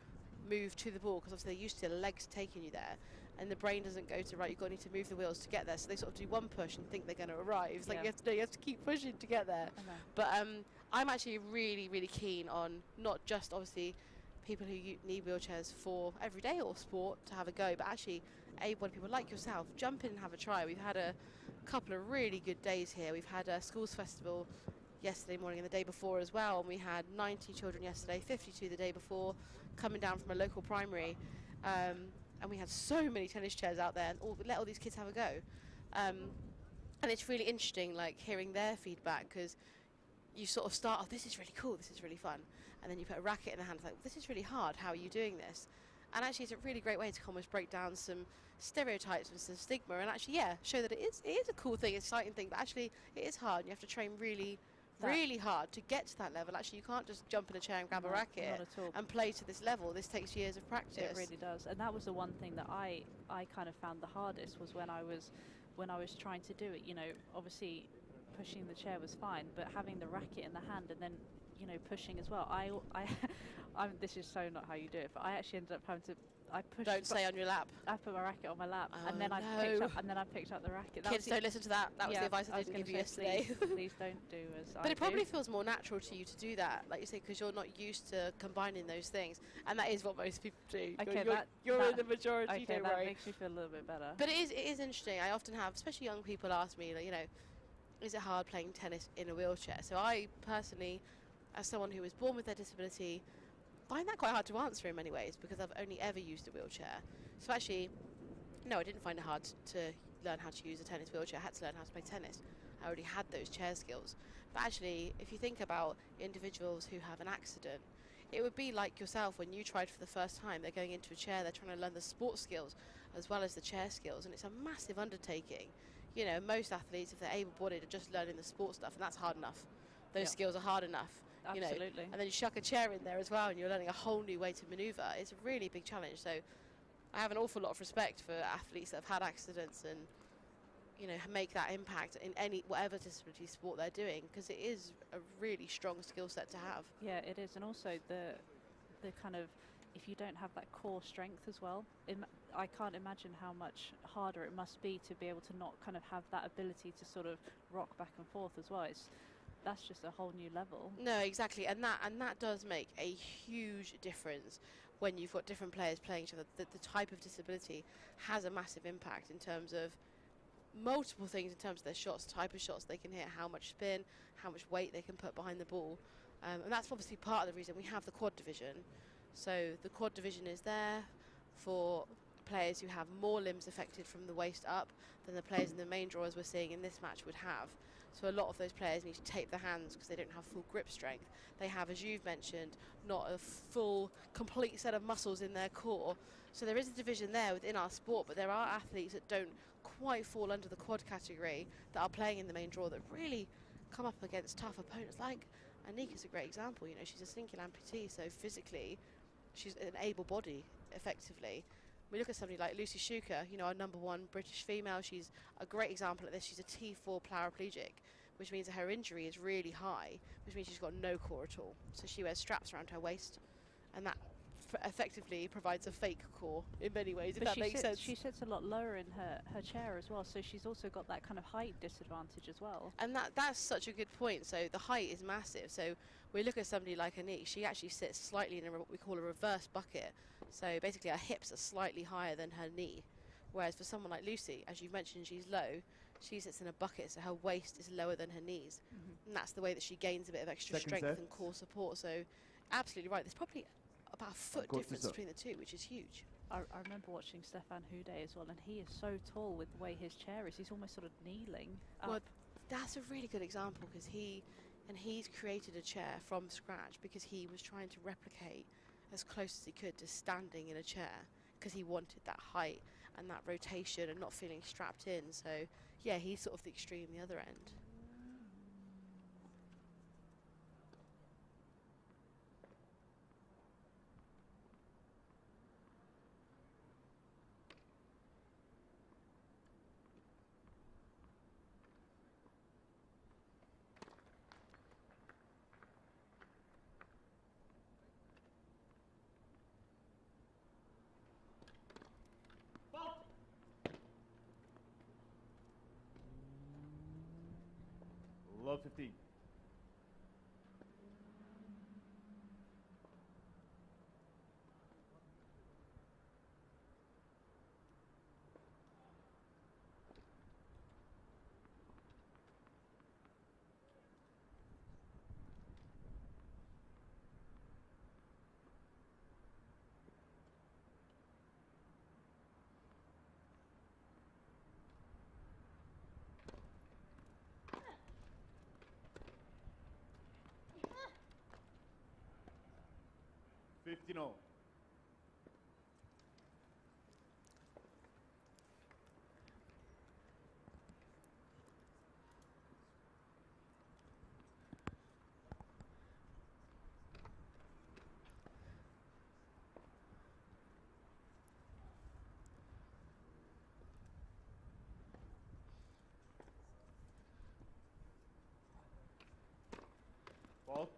move to the ball because obviously they're used to the legs taking you there, and the brain doesn't go to, right, you've got to need to move the wheels to get there. So they sort of do one push and think they're going to arrive. It's like you have to keep pushing to get there. But I'm actually really, really keen on not just obviously people who need wheelchairs for everyday or sport to have a go, but actually able-bodied people like yourself, jump in and have a try. We've had a couple of really good days here. We've had a schools festival yesterday morning and the day before as well, and we had 90 children yesterday, 52 the day before, coming down from a local primary, and we had so many tennis chairs out there, and let all these kids have a go. And it's really interesting, like, hearing their feedback, because you sort of start, oh, this is really cool, this is really fun, and then you put a racket in the hand, it's like, this is really hard, how are you doing this? And actually it's a really great way to almost break down some stereotypes and some stigma, and actually, yeah, show that it is a cool thing, exciting thing, but actually it is hard, and you have to train really hard to get to that level. Actually, you can't just jump in a chair and grab a racket and play to this level. This takes years of practice. It really does, and that was the one thing that I kind of found the hardest, was when I was trying to do it. You know, obviously pushing the chair was fine, but having the racket in the hand and then, you know, pushing as well. This is so not how you do it, but I actually ended up having to. I pushed. Don't say on your lap. I put my racket on my lap, Oh, and then I picked up the racket. Kids, don't listen to that. That was the advice I didn't give you yesterday. Please don't do as I But it do. probably feels more natural to you to do that, like you say, because you're not used to combining those things, and that is what most people do. Okay, you're in the majority. Okay, don't that worry. makes me feel a little bit better. But it is interesting. I often have, especially young people, ask me, like, you know, is it hard playing tennis in a wheelchair? So I personally, as someone who was born with their disability, find that quite hard to answer in many ways, because I've only ever used a wheelchair. So actually, no, I didn't find it hard to learn how to use a tennis wheelchair. I had to learn how to play tennis. I already had those chair skills. But actually, if you think about individuals who have an accident, it would be like yourself when you tried for the first time. They're going into a chair, they're trying to learn the sports skills as well as the chair skills, and it's a massive undertaking. You know, most athletes, if they're able-bodied, are just learning the sports stuff, and that's hard enough. Those skills are hard enough. Absolutely. You know, and then you shuck a chair in there as well, and you're learning a whole new way to manoeuvre. It's a really big challenge. So I have an awful lot of respect for athletes that have had accidents and, you know, make that impact in whatever disability sport they're doing, because it is a really strong skill set to have. Yeah, it is, and also the kind of, if you don't have that core strength as well, I can't imagine how much harder it must be to be able to not kind of have that ability to sort of rock back and forth as well. That's just a whole new level. No, exactly, and that does make a huge difference when you've got different players playing each other. The type of disability has a massive impact in terms of multiple things, in terms of their shots, type of shots they can hit, how much spin, how much weight they can put behind the ball, and that's obviously part of the reason we have the quad division. So the quad division is there for players who have more limbs affected from the waist up than the players in the main draw, as we're seeing in this match, would have. So a lot of those players need to tape their hands because they don't have full grip strength. They have, as you've mentioned, not a full, complete set of muscles in their core. So there is a division there within our sport, but there are athletes that don't quite fall under the quad category that are playing in the main draw that really come up against tough opponents. Like Anika's a great example. You know, she's a single amputee, so physically she's an able body, effectively. We look at somebody like Lucy Shuker, you know, our #1 British female. She's a great example of this. She's a T4 paraplegic, which means that her injury is really high, which means she's got no core at all. So she wears straps around her waist, and that effectively provides a fake core in many ways, if that makes sense. She sits a lot lower in her chair as well, so she's also got that kind of height disadvantage as well. And that's such a good point. So the height is massive. So we look at somebody like Anik, she actually sits slightly in what we call a reverse bucket. So basically her hips are slightly higher than her knee. Whereas for someone like Lucy, as you've mentioned, she's low, she sits in a bucket, so her waist is lower than her knees. And that's the way that she gains a bit of extra strength and core support. So absolutely right. There's probably about a foot difference between the two, which is huge. I remember watching Stefan Houdet as well, and he is so tall with the way his chair is. He's almost sort of kneeling up. Well, that's a really good example, because he's created a chair from scratch because he was trying to replicate as close as he could to standing in a chair, because he wanted that height and that rotation and not feeling strapped in. So yeah, he's sort of the extreme the other end. Love 15. 15-0. Fault.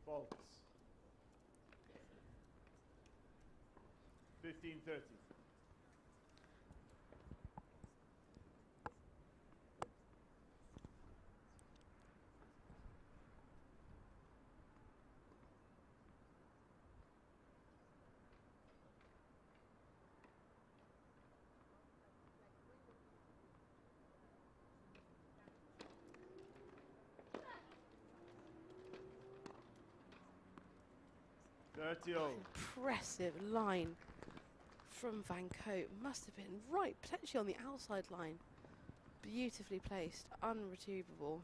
Fault. 15-30. Impressive line from Van Koot. Must have been right, potentially on the outside line. Beautifully placed, unretrievable.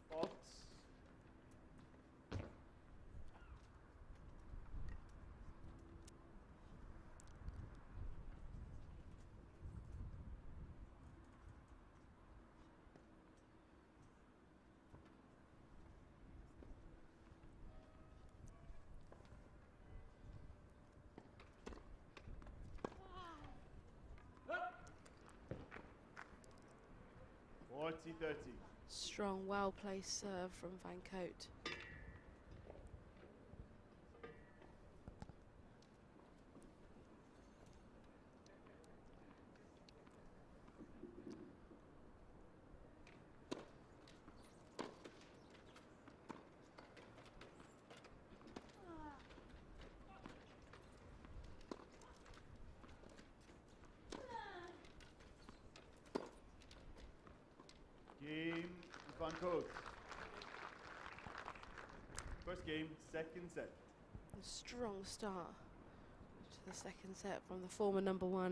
Fault. Wow. 40-30. Strong, well-placed serve from Van Koot. Game Van Koot. First game, second set. A strong start to the second set from the former #1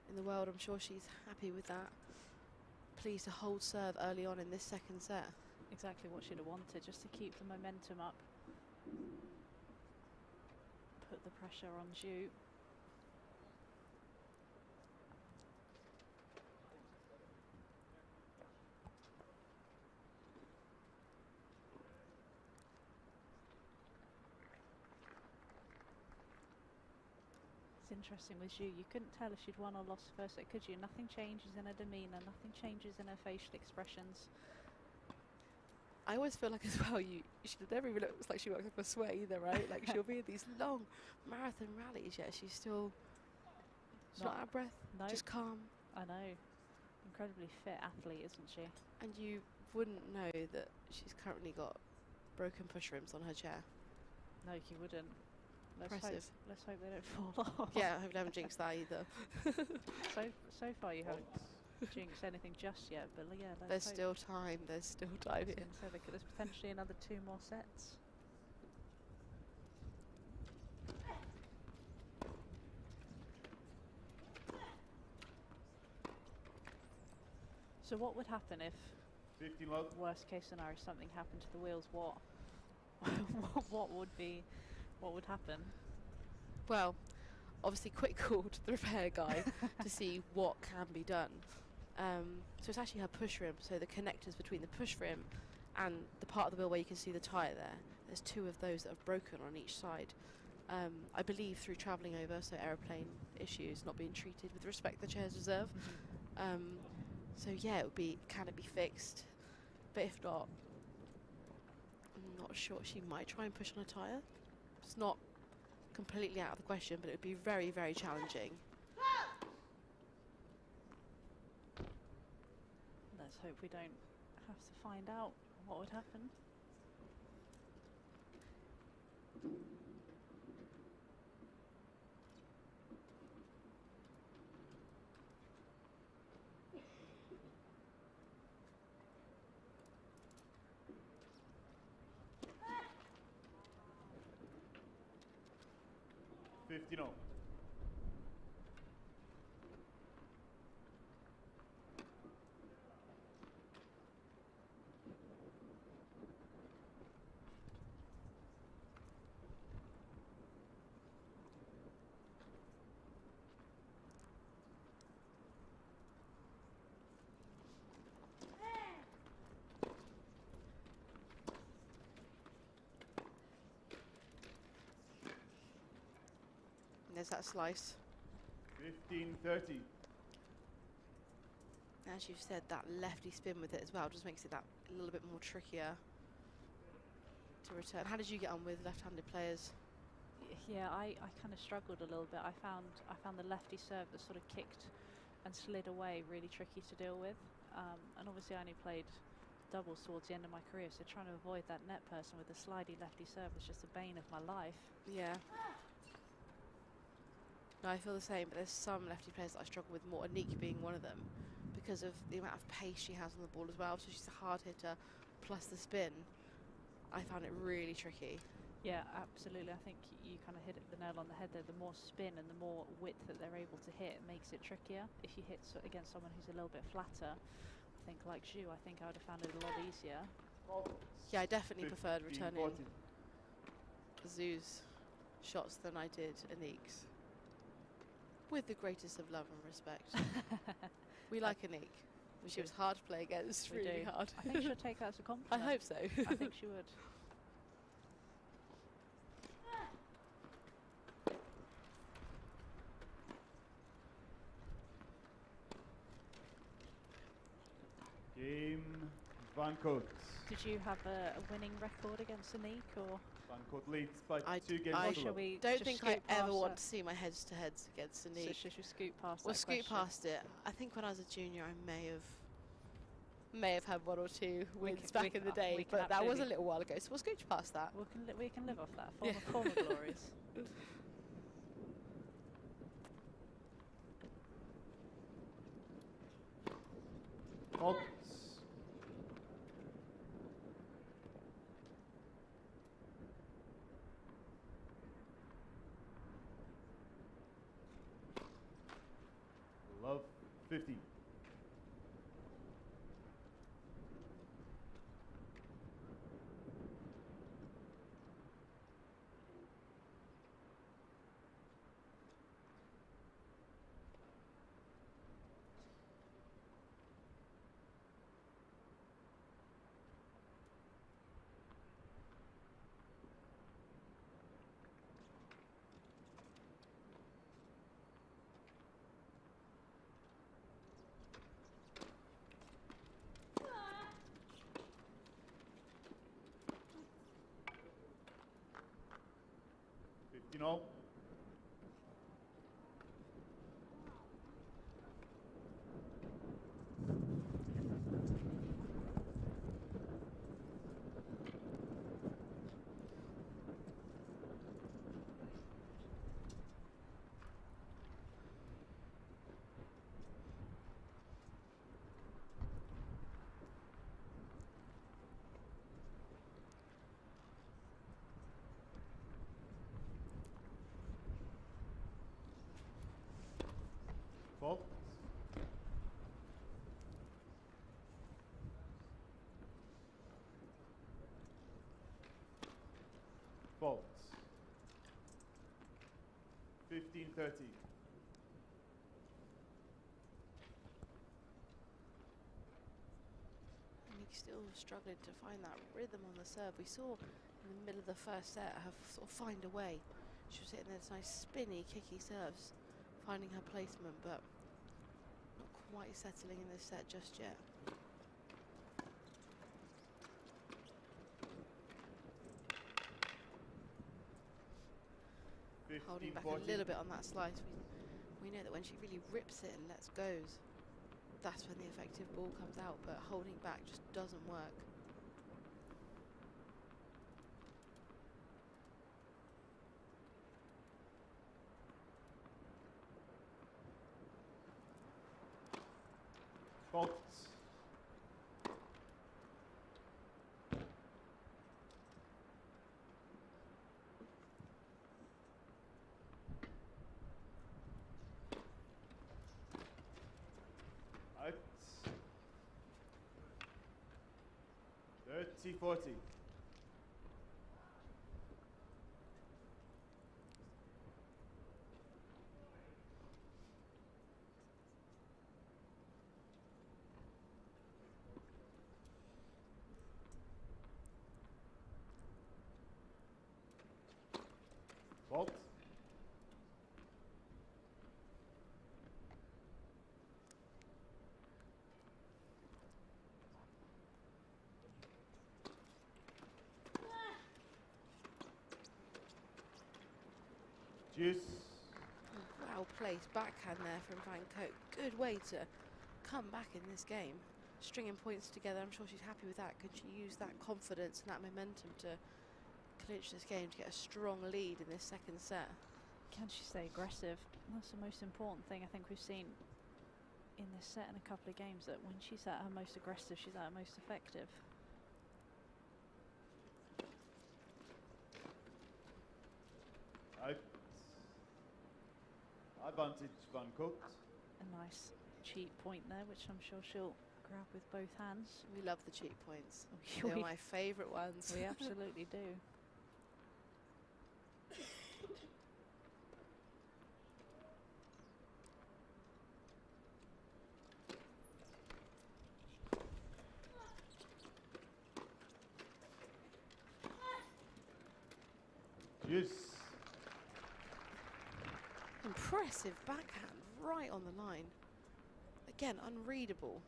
in the world. I'm sure she's happy with that. Pleased to hold serve early on in this second set. Exactly what she'd have wanted, just to keep the momentum up. Put the pressure on Zhu. Interesting with Zhu, you couldn't tell if she'd won or lost first set, could you? Nothing changes in her demeanour, nothing changes in her facial expressions. I always feel like as well, she never even looks like she works up a sweat either, right? Like she'll be in these long marathon rallies, yet she's still not out of breath, no, just calm. I know, incredibly fit athlete, isn't she? And you wouldn't know that she's currently got broken push rims on her chair. No, you wouldn't. Impressive. Let's hope they don't fall off. Yeah, I hope they haven't jinxed that either. So far you haven't jinxed anything just yet, but yeah, there's still time. There's still time here. So there's potentially another 2 more sets. So what would happen if, 15 love. worst case scenario, something happened to the wheels? What what would happen? Well, obviously quick call to the repair guy to see what can be done. So it's actually her push rim, so the connectors between the push rim and the part of the wheel where you can see the tyre there. There's 2 of those that have broken on each side. I believe through travelling over, so aeroplane issues, not being treated with respect the chairs deserve. So yeah, it would be, can it be fixed? But if not, I'm not sure. She might try and push on a tyre. It's not completely out of the question, but it would be very, very challenging. Let's hope we don't have to find out what would happen. 15-0. And there's that slice. 15-30. As you've said, that lefty spin with it as well just makes it that a little bit more trickier to return. How did you get on with left-handed players? Yeah, I kind of struggled a little bit. I found the lefty serve that sort of kicked and slid away really tricky to deal with. And obviously I only played doubles towards the end of my career, so trying to avoid that net person with a slidey lefty serve was just the bane of my life. Yeah. No, I feel the same, but there's some lefty players that I struggle with more, Anique being one of them, because of the amount of pace she has on the ball as well. So she's a hard hitter, plus the spin. I found it really tricky. Yeah, absolutely. I think you kind of hit the nail on the head there. The more spin and the more width that they're able to hit makes it trickier. If you hit against someone who's a little bit flatter, I think like Zhu, I think I would have found it a lot easier. Yeah, I definitely preferred returning 14. Zhu's shots than I did Anique's. With the greatest of love and respect. We like Anique. She was hard to play against, We really do. hard. I think she'll take that as a I compliment. hope so. I think she would. Game Van Koot. Did you have a winning record against Anique, or Van Koot leads by I 2 games I to shall love. we don't just think I scoot ever past want that? to see my heads-to-heads against So Anique. should we scoot past We'll that scoot question? past it. I think when I was a junior, I may have had one or two wins we back in the can- day, we can but that was a absolutely- little while ago. So we'll scooch past that. We can live off that. Yeah. Former glories. Faults. Love 50. All. Faults. Faults. 15-30. Anique's still struggling to find that rhythm on the serve. We saw in the middle of the first set her sort of find a way. She was hitting those nice spinny, kicky serves, finding her placement, but not quite settling in this set just yet. Holding back a little bit on that slice. We know that when she really rips it and lets goes, that's when the effective ball comes out, but holding back just doesn't work. Faults. 30-40. Vault. Juice. Well placed backhand there from Van Koot. Good way to come back in this game. Stringing points together, I'm sure she's happy with that. Could she use that confidence and that momentum to clinch this game, to get a strong lead in this second set? Can she stay aggressive? That's the most important thing I think we've seen in this set and a couple of games, that when she's at her most aggressive, she's at her most effective. Out. Advantage Van Koot. A nice cheap point there, which I'm sure she'll grab with both hands. We love the cheap points. We- They're my favourite ones. We absolutely do. Juice. Impressive backhand, right on the line. Again, unreadable.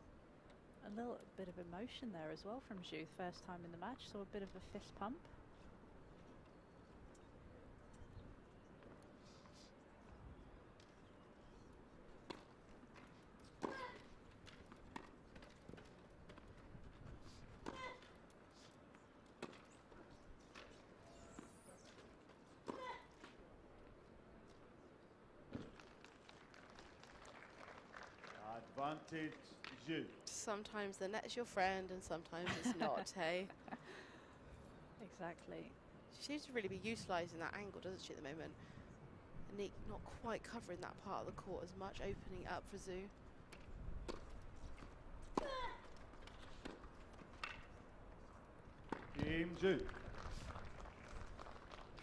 A little bit of emotion there as well from Zhu, first time in the match, so a bit of a fist pump. Advantage Juice. Sometimes the net's your friend and sometimes it's not, hey? Exactly. She seems to really be utilising that angle, doesn't she, at the moment? Anique not quite covering that part of the court as much, opening up for Zhu. Game Juice.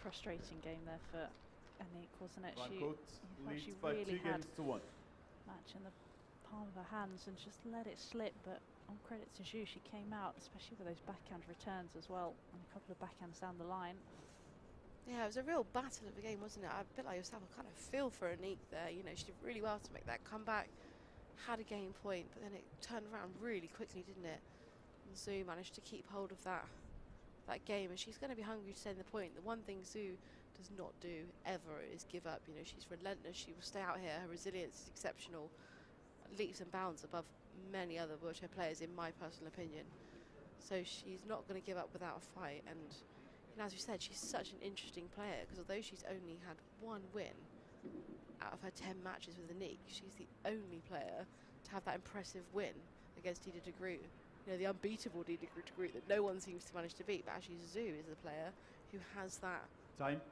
Frustrating game there for Anique, wasn't it? Van She Koot thought leads she by really 2 had games to 1. match in the palm of her hands and just let it slip, but on credit to Zhu, she came out, especially with those backhand returns as well, and a couple of backhands down the line. Yeah, it was a real battle of a game, wasn't it? A bit like yourself, I kind of feel for Anique there. You know, she did really well to make that comeback, had a game point, but then it turned around really quickly, didn't it? And Zhu managed to keep hold of that game, and she's going to be hungry to send the point. The one thing Zhu does not do ever is give up. You know, she's relentless. She will stay out here. Her resilience is exceptional, leaps and bounds above many other wheelchair players, in my personal opinion. So she's not going to give up without a fight. And you know, as you said, she's such an interesting player, because although she's only had 1 win out of her 10 matches with Anique, she's the only player to have that impressive win against Dida de Groot. You know, the unbeatable Dida de Groot that no one seems to manage to beat, but actually Zhu is the player who has that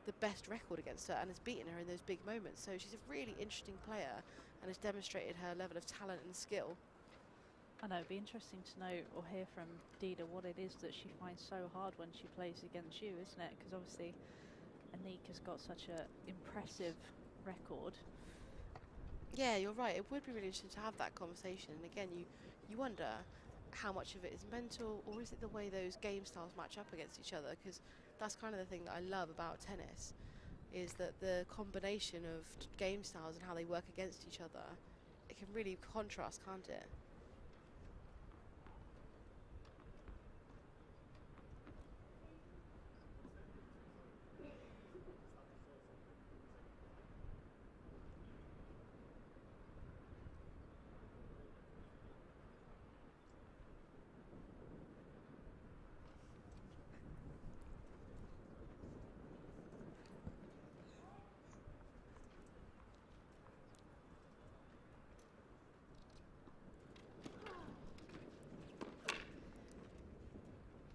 the best record against her and has beaten her in those big moments. So she's a really interesting player and has demonstrated her level of talent and skill. I know, it'd be interesting to know or hear from Dida what it is that she finds so hard when she plays against you, isn't it? Because obviously Anique has got such an impressive record. Yeah, you're right. It would be really interesting to have that conversation. And again, you wonder how much of it is mental, or is it the way those game styles match up against each other? Because that's kind of the thing that I love about tennis, is that the combination of game styles and how they work against each other, it can really contrast, can't it?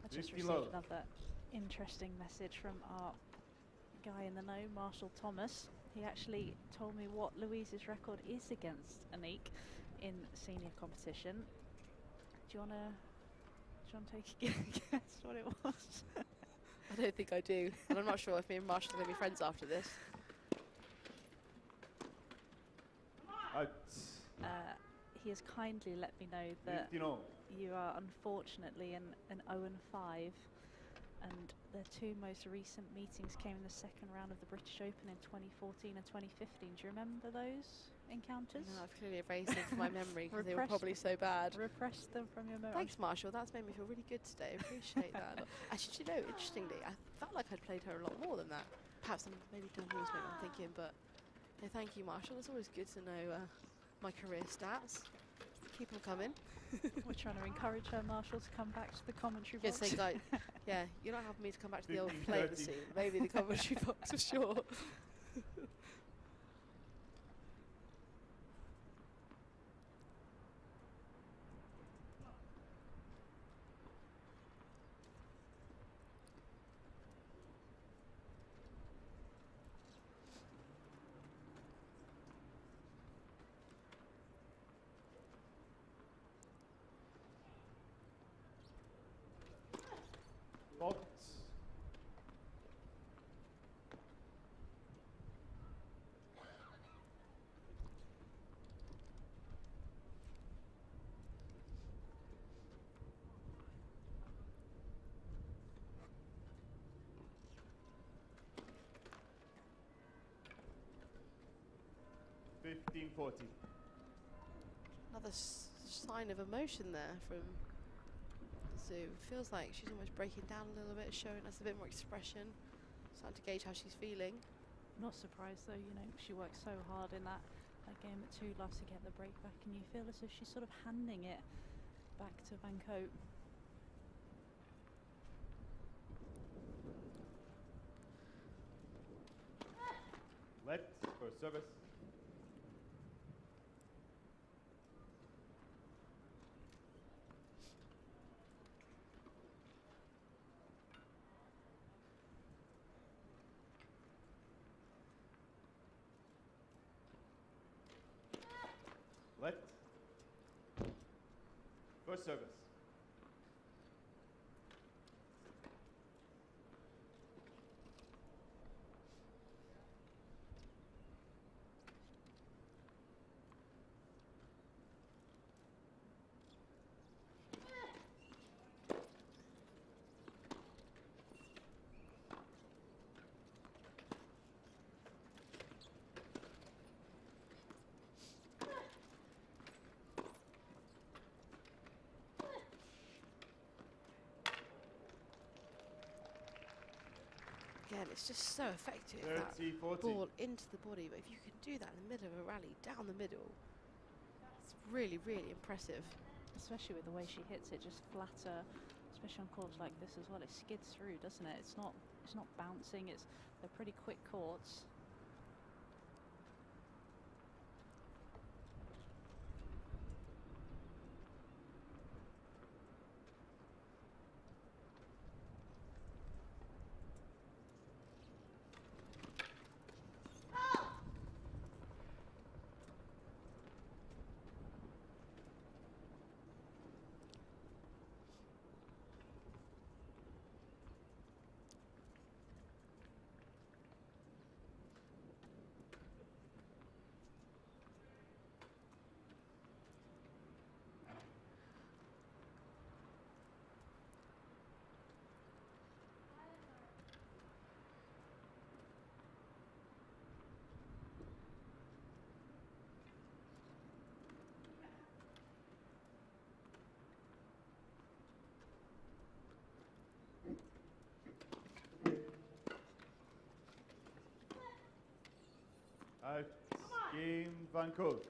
I just received another interesting message from our guy in the know, Marshall Thomas. He actually told me what Louise's record is against Anique in senior competition. Do you want to John, take a guess what it was. I don't think I do. And I'm not sure if me and Marshall are going to be friends after this. Out. He has kindly let me know that 15-0. you are unfortunately an 0-5, and the two most recent meetings came in the second round of the British Open in 2014 and 2015. Do you remember those encounters? No, I've clearly erased them from my memory because they were probably so bad. Repress them from your memory. Thanks, Marshall. That's made me feel really good today. I appreciate that. Actually, you know, interestingly, I felt like I'd played her a lot more than that. Perhaps I'm maybe done rules, maybe I'm thinking, but no, thank you, Marshall. It's always good to know my career stats. Keep them coming. We're trying to encourage her, Marshall, to come back to the commentary box. Yes, like, yeah, you're not having me to come back to the old player 15-30. scene. Maybe the commentary box for sure. Fault. $15-40. Another sign of emotion there from Zoo. Feels like she's almost breaking down a little bit, showing us a bit more expression. Starting to gauge how she's feeling. Not surprised though, you know, she worked so hard in that game at 2 loves to get the break back, and you feel as if she's sort of handing it back to Van Koot. Let for service. Let for service. Again, it's just so effective, 30-40. that ball into the body, but if you can do that in the middle of a rally, down the middle, it's really, really impressive. Especially with the way she hits it, just flatter, especially on courts like this as well. It skids through, doesn't it? It's not bouncing, they're pretty quick courts. Out. Game Van Koot.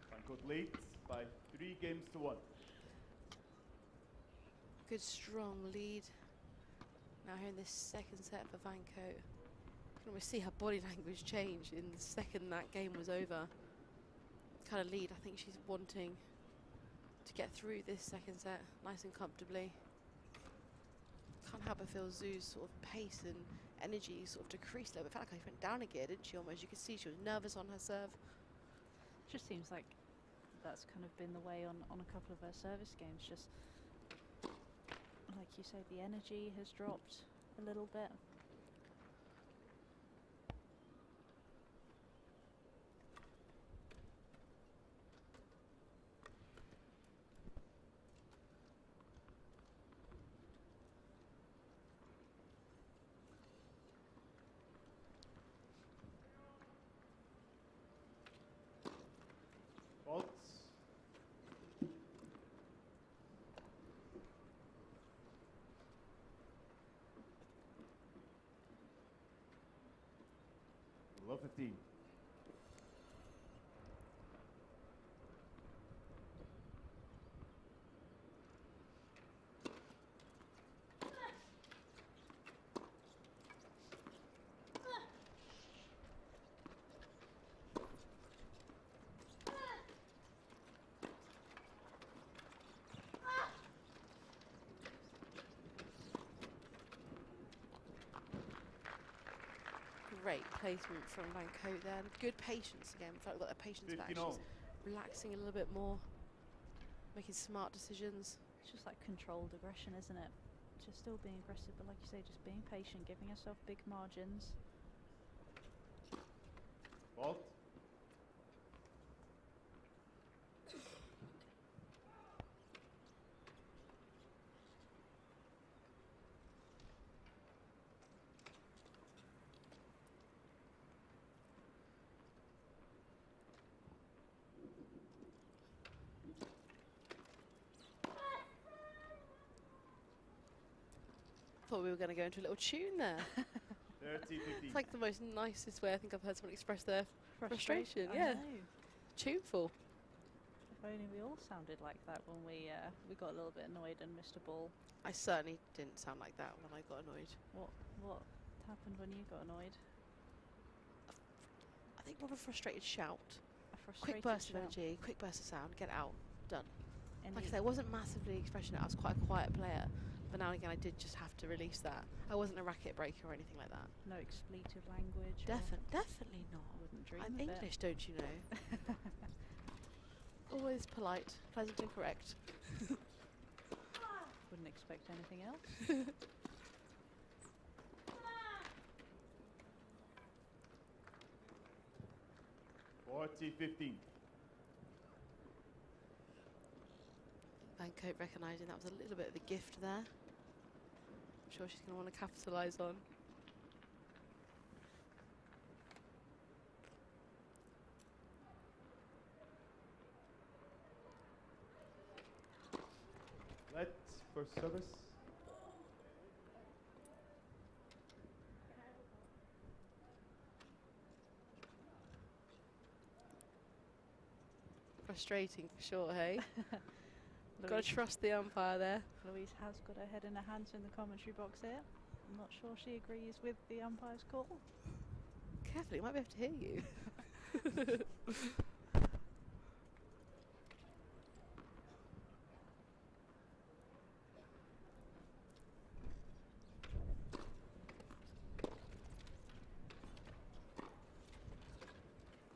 Van Koot leads by 3 games to 1. Good strong lead. Now here in this second set for Van Koot. You can almost see her body language change in the second that game was over. Kind of lead I think she's wanting to get through this second set nice and comfortably. Can't help but feel Zoo's sort of pace and energy sort of decreased a little bit. Felt like I went down a gear, didn't she, almost? You could see she was nervous on her serve. Just seems like that's kind of been the way on a couple of her service games. Just like you say, the energy has dropped a little bit. Faults. Love 15. Great placement from Van Koot there. Good patience again. Felt like got their patience back. 15 all. She's relaxing a little bit more, making smart decisions. It's just like controlled aggression, isn't it? Just still being aggressive, but like you say, just being patient, giving herself big margins. Fault. Thought we were going to go into a little tune there. 30, 15. It's like the most nicest way I think I've heard someone express their frustration. I Yeah, know. tuneful. If only we all sounded like that when we got a little bit annoyed and missed a ball. I certainly didn't sound like that when I got annoyed. What happened when you got annoyed? I think more of a frustrated shout. A frustrated Quick burst shout. of energy, quick burst of sound, get out, done. Any- Like I said, I wasn't massively expressionate. I was quite a quiet player. But now and again, I did just have to release that. I wasn't a racket breaker or anything like that. No expletive language. or- Definitely not. Wouldn't dream I'm of it. English, don't you know? Always polite, pleasant and correct. Wouldn't expect anything else. 40-15. Van Koot recognising that was a little bit of a gift there. I'm sure she's going to want to capitalise on. Let for service. Frustrating for sure, hey? Got to Louise, trust the umpire there. Louise has got her head in her hands in the commentary box here. I'm not sure she agrees with the umpire's call. Carefully, might be able to hear you.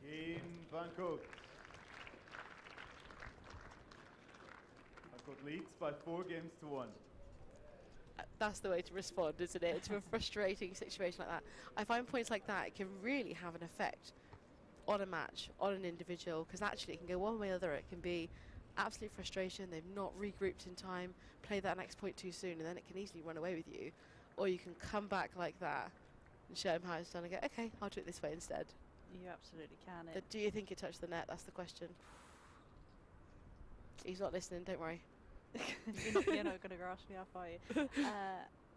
Game Van Koot. Van Koot leads by 4 games to 1. That's the way to respond, isn't it? To a frustrating situation like that. I find points like that, it can really have an effect on a match, on an individual, because actually it can go one way or the other. It can be absolute frustration, they've not regrouped in time, play that next point too soon, and then it can easily run away with you. Or you can come back like that and show them how it's done and go, okay, I'll do it this way instead. You absolutely can. But do you think it touched the net? That's the question. He's not listening, don't worry. You're not going to grasp me up, are you?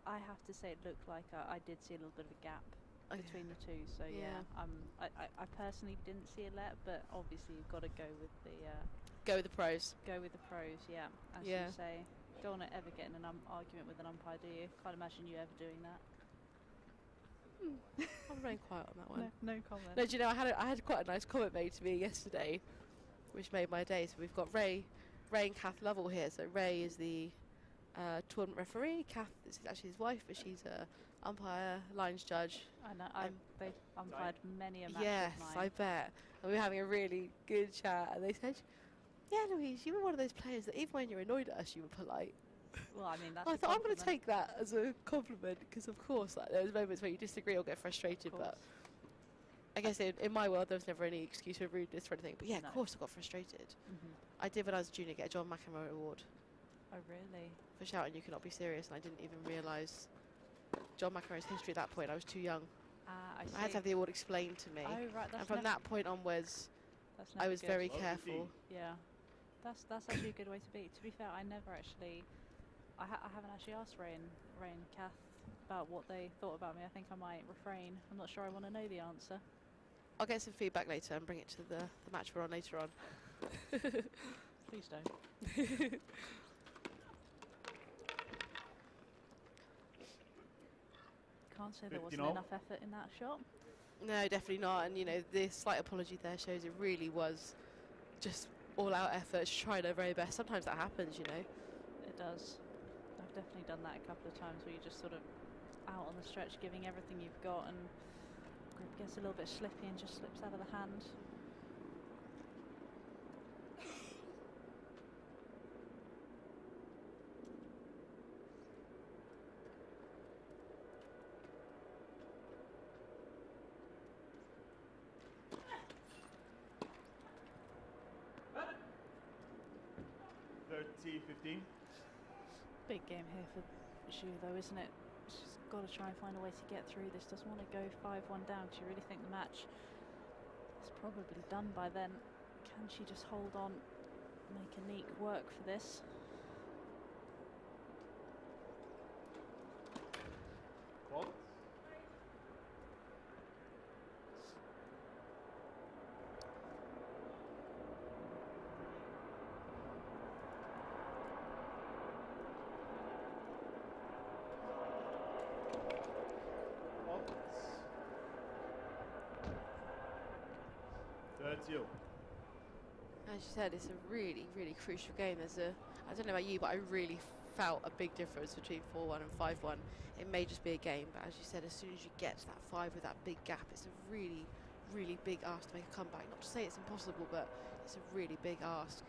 I have to say, it looked like I did see a little bit of a gap between the two. So Yeah. I personally didn't see a let, but obviously you've got to go with the Go with the pros. pros. Yeah, as Yeah. you say, don't want to ever get in an argument with an umpire, do you? Can't imagine you ever doing that. I'm very quiet on that one. No comment. No, do you know, I had quite a nice comment made to me yesterday, which made my day. So we've got Ray and Kath Lovell here. So Ray is the tournament referee. Kath is actually his wife, but she's a umpire, lines judge. I know. They've umpired many a match Yes, of mine. I bet. And we were having a really good chat, and they said, Yeah, Louise, you were one of those players that even when you're annoyed at us, you were polite. Well, I mean, that's I a thought I'm going to compliment. take that as a compliment because, of course, like, there's moments where you disagree or get frustrated, Of but course. I guess in my world there was never any excuse for rudeness or anything. But yeah, No. of course I got frustrated. Mhm. I did when I was a junior get a John McEnroe award Oh, really? for shouting "You cannot be serious," and I didn't even realise John McEnroe's history at that point. I was too young. I see. I had to have the award explained to me, Oh, right. and from that point onwards, that's I never was good. very Well, careful. Yeah. That's actually a good way to be. To be fair, I never actually... I haven't actually asked Ray and Kath about what they thought about me. I think I might refrain. I'm not sure I want to know the answer. I'll get some feedback later and bring it to the match we're on later on. Please don't. Can't say there wasn't 59. enough effort in that shot. No, definitely not. And you know, the slight apology there shows it really was just all-out effort, trying their very best. Sometimes that happens, you know. It does. I've definitely done that a couple of times where you're just sort of out on the stretch giving everything you've got and grip gets a little bit slippy and just slips out of the hand. Big game here for Shu though, isn't it? She's got to try and find a way to get through this. Doesn't want to go 5-1 down because you really think the match is probably done by then. Can she just hold on, make Anique work for this? Fault. Fault. 30. As you said, it's a really, really crucial game. I don't know about you, but I really felt a big difference between 4-1 and 5-1. It may just be a game, but as you said, as soon as you get to that 5 with that big gap, it's a really, really big ask to make a comeback. Not to say it's impossible, but it's a really big ask.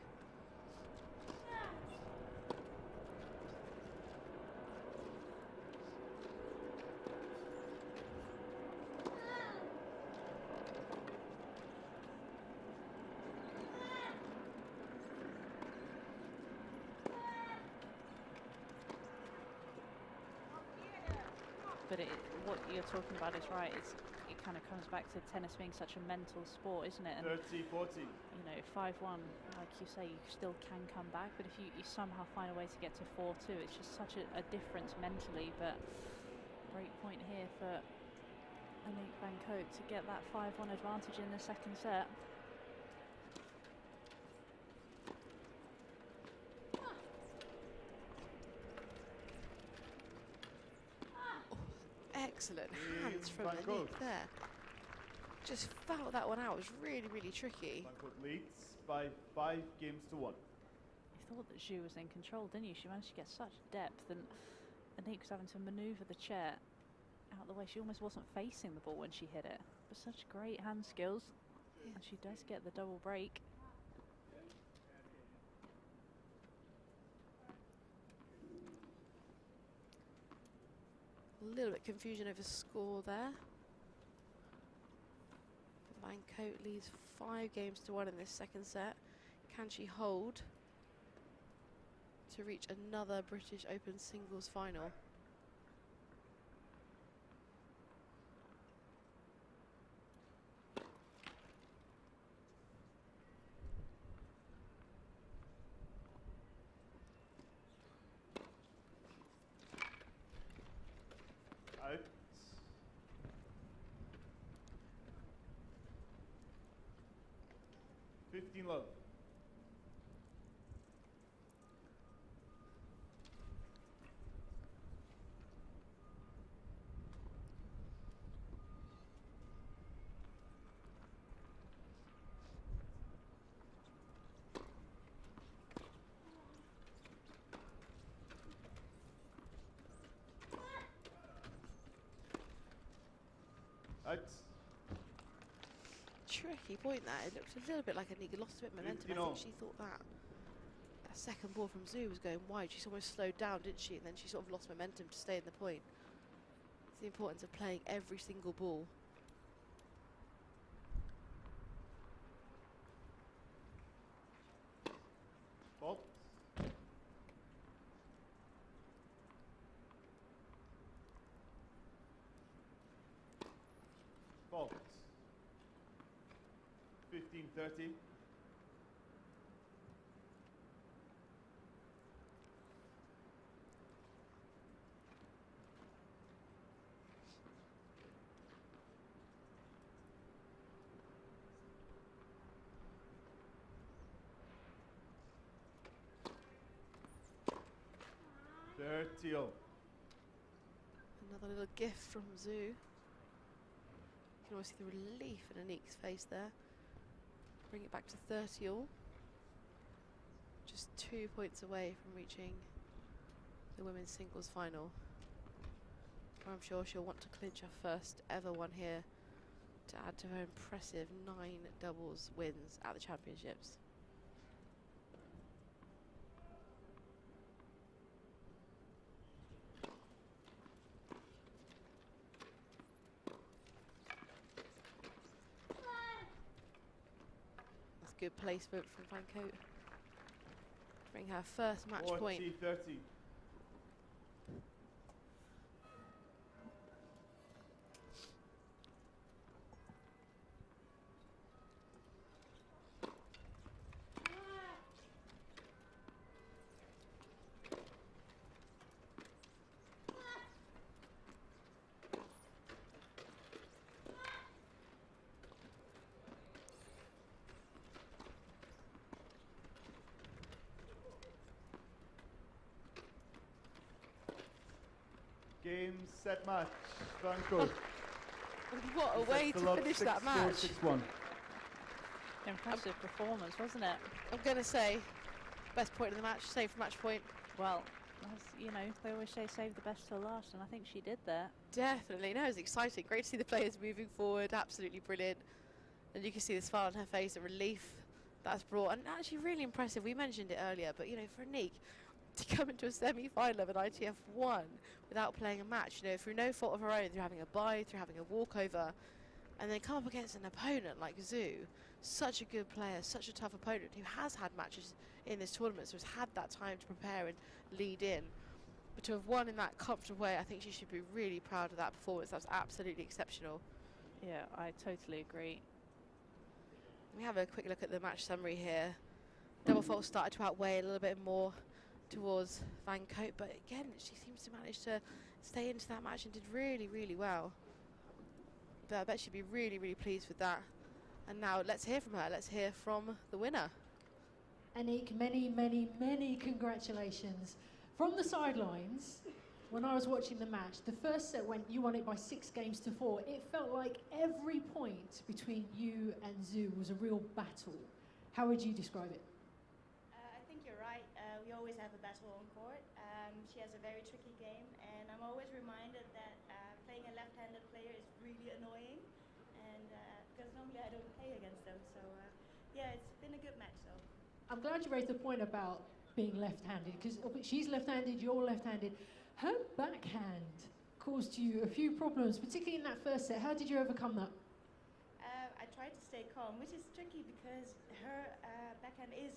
But what you're talking about is right. It kind of comes back to tennis being such a mental sport, isn't it? And 30-40. you know, 5-1, like you say, you still can come back. But if you somehow find a way to get to 4-2, it's just such a difference mentally. But great point here for Anique van Koot to get that 5-1 advantage in the second set. Excellent hands from Van Koot. Anique there. Just felt that one out. It was really, really tricky. Van Koot leads by 5 games to 1. You thought that Zhu was in control, didn't you? She managed to get such depth, and Anique was having to manoeuvre the chair out the way. She almost wasn't facing the ball when she hit it. But such great hand skills, and she does get the double break. A little bit confusion over score there. Van Koot leads 5 games to 1 in this second set. Can she hold to reach another British Open singles final? Out. 15 love. Out. tricky point there. It looked a little bit like Anique lost a bit of momentum. I think she thought that second ball from Zoo was going wide. She's almost slowed down, didn't she? And then she sort of lost momentum to stay in the point. It's the importance of playing every single ball. Ball. Ball. 15-30. Teal. Another little gift from Zoo. You can always see the relief in Anique's face there. Bring it back to 30 all. Just 2 points away from reaching the women's singles final. I'm sure she'll want to clinch her first ever one here to add to her impressive 9 doubles wins at the championships. Good placement from Van Koot. Bring her first match point. 40-30. Game, set, match. Van Koot. What a way to finish that match. 6-1. Impressive performance, wasn't it? I'm going to say best point of the match, save for match point. Well, as you know, they always say save the best till last, and I think she did that. Definitely. No, it was exciting. Great to see the players moving forward. Absolutely brilliant. And you can see the smile on her face, the relief that's brought. And actually really impressive. We mentioned it earlier, but, you know, for Anique to come into a semi-final of an ITF 1 without playing a match, you know, through no fault of her own, through having a bye, through having a walkover, and then come up against an opponent like Zoo, such a good player, such a tough opponent who has had matches in this tournament, so has had that time to prepare and lead in. But to have won in that comfortable way, I think she should be really proud of that performance. That was absolutely exceptional. Yeah, I totally agree. We have a quick look at the match summary here. Double fault started to outweigh a little bit more towards Van Koot, but again, she seems to manage to stay into that match and did really, really well. But I bet she'd be really, really pleased with that. And now let's hear from her. Let's hear from the winner. Anique, many, many, many congratulations. From the sidelines, when I was watching the match, the first set you won it by 6-4. It felt like every point between you and Zoo was a real battle. How would you describe it? I think you're right. We always have a battle on court. She has a very tricky game, and I'm always reminded that playing a left-handed player is really annoying, and because normally I don't play against them. So yeah, it's been a good match though. I'm glad you raised the point about being left-handed, because she's left-handed, you're left-handed. Her backhand caused you a few problems, particularly in that first set. How did you overcome that? I tried to stay calm, which is tricky because her backhand is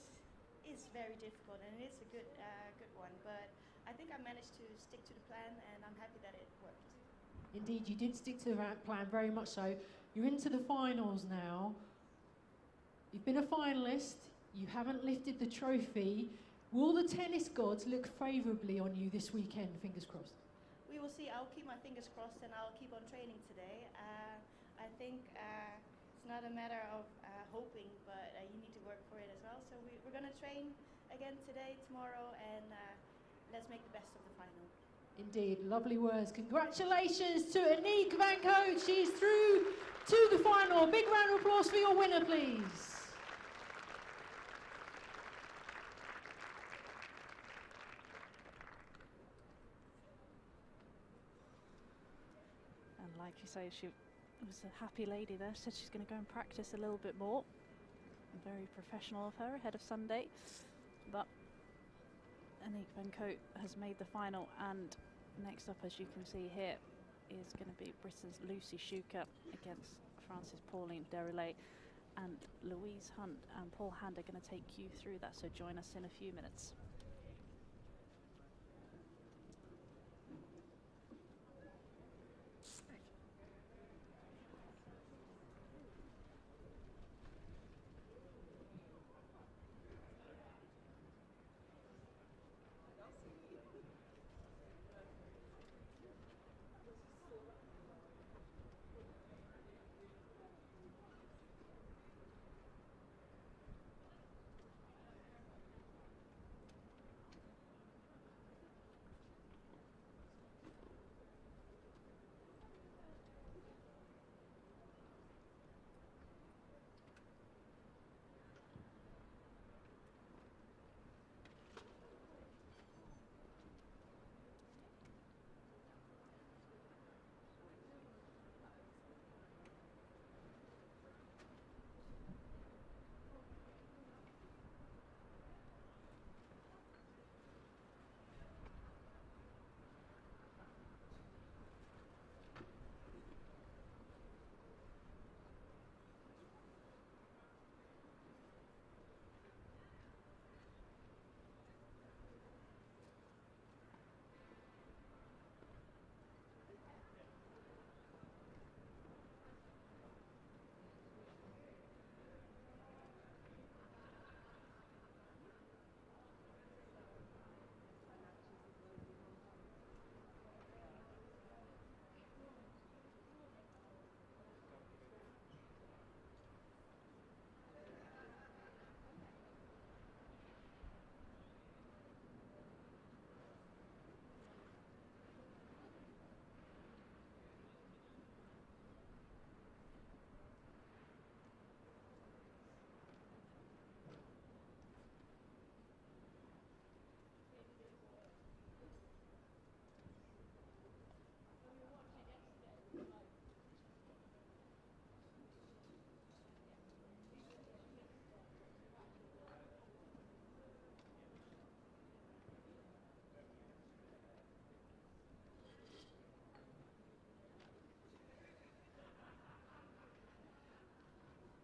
very difficult, and it's a good one. But I think I managed to stick to the plan, and I'm happy that it worked. Indeed, you did stick to the plan, very much so. You're into the finals now. You've been a finalist. You haven't lifted the trophy. Will the tennis gods look favourably on you this weekend? Fingers crossed. We will see. I'll keep my fingers crossed, and I'll keep on training today. I think it's not a matter of hoping, but you need to work for it as well. So we're going to train again today, tomorrow, and let's make the best of the final. Indeed, lovely words. Congratulations to Anique Van Koot. She's through to the final. Big round of applause for your winner, please. And like you say, she was a happy lady there, said she's going to go and practice a little bit more. Very professional of her ahead of Sunday. But Anique van Koot has made the final, and next up, as you can see here, is going to be Britain's Lucy Shuker against France's Pauline Deralail, and Louise Hunt and Paul Hand are going to take you through that, so join us in a few minutes.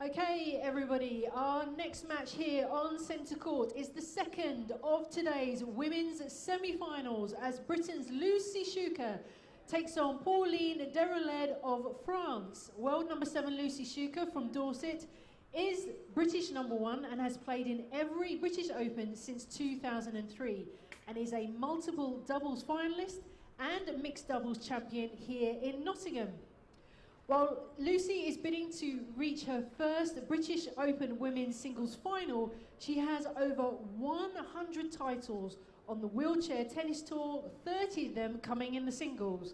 Okay, everybody, our next match here on centre court is the second of today's women's semi-finals, as Britain's Lucy Shuker takes on Pauline Deralail of France. World number 7 Lucy Shuker from Dorset is British number 1 and has played in every British Open since 2003, and is a multiple doubles finalist and mixed doubles champion here in Nottingham. While Lucy is bidding to reach her first British Open women's singles final, she has over 100 titles on the wheelchair tennis tour, 30 of them coming in the singles.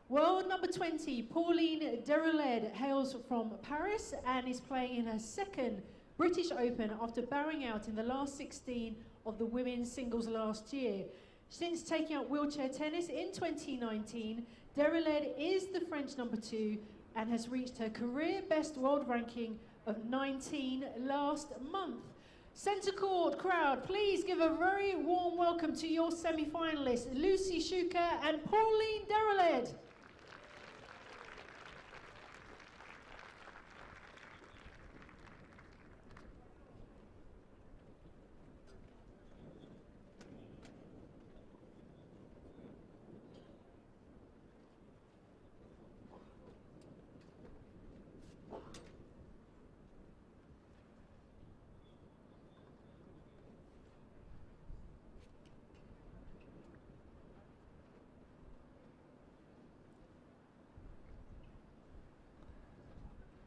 World number 20, Pauline Deralail, hails from Paris and is playing in her second British Open after bowing out in the last 16 of the women's singles last year. Since taking up wheelchair tennis in 2019, Deralail is the French number 2 and has reached her career best world ranking of 19 last month. Centre court crowd, please give a very warm welcome to your semi-finalists, Lucy Shuker and Pauline Deralail.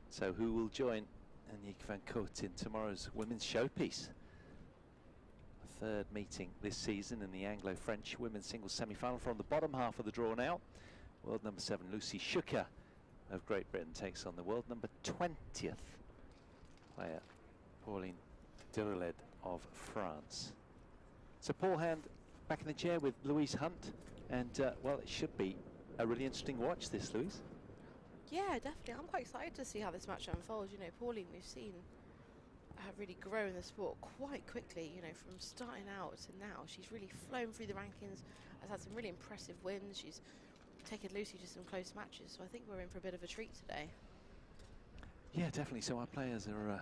So who will join Anique van Koot in tomorrow's women's showpiece? A third meeting this season in the Anglo-French women's singles semi-final. From the bottom half of the draw now, world number 7 Lucy Shuker of Great Britain takes on the world number 20th player Pauline Deralail of France. So Paul Hand back in the chair with Louise Hunt, and well, it should be a really interesting watch, this, Louise. Yeah, definitely. I'm quite excited to see how this match unfolds. You know, Pauline, we've seen her really grow in the sport quite quickly. You know, from starting out to now, she's really flown through the rankings. Has had some really impressive wins. She's taken Lucy to some close matches. So I think we're in for a bit of a treat today. Yeah, definitely. So our players are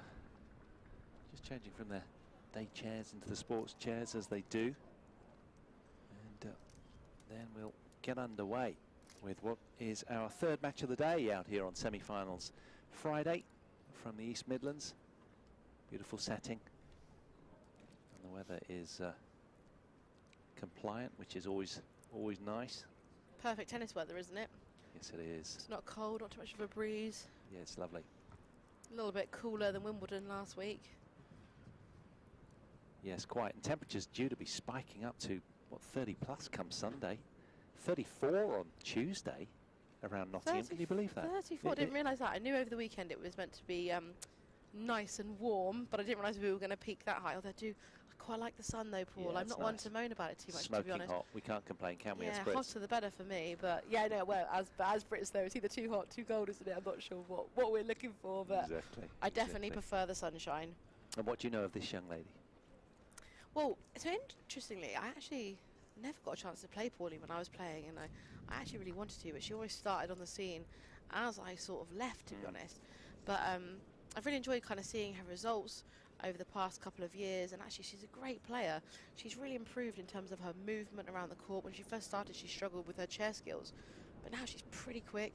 just changing from their day chairs into the sports chairs as they do. And then we'll get underway with what is our third match of the day out here on Semi-Finals Friday from the East Midlands. Beautiful setting. And the weather is compliant, which is always nice. Perfect tennis weather, isn't it? Yes, it is. It's not cold, not too much of a breeze. Yeah, it's lovely. A little bit cooler than Wimbledon last week. Yes, quite. And temperatures due to be spiking up to, what, 30 plus come Sunday. 34 on Tuesday around Nottingham. Can you believe that? 34, I didn't realise that. I knew over the weekend it was meant to be nice and warm, but I didn't realise we were going to peak that high. Although I quite like the sun though, Paul. Yeah, I'm not one to moan about it too much, Smoking to be honest. hot. We can't complain, can we, as Yeah, Brits? hotter the better for me, but yeah, no, well, as Brits though, it's either too hot, too cold, isn't it? I'm not sure what we're looking for, but exactly. I definitely prefer the sunshine. And what do you know of this young lady? Well, so interestingly, I actually never got a chance to play Pauline when I was playing, and I actually really wanted to, but she always started on the scene as I sort of left, to be honest. But I've really enjoyed kind of seeing her results over the past couple of years, and actually she's a great player. She's really improved in terms of her movement around the court. When she first started, she struggled with her chair skills, but now she's pretty quick.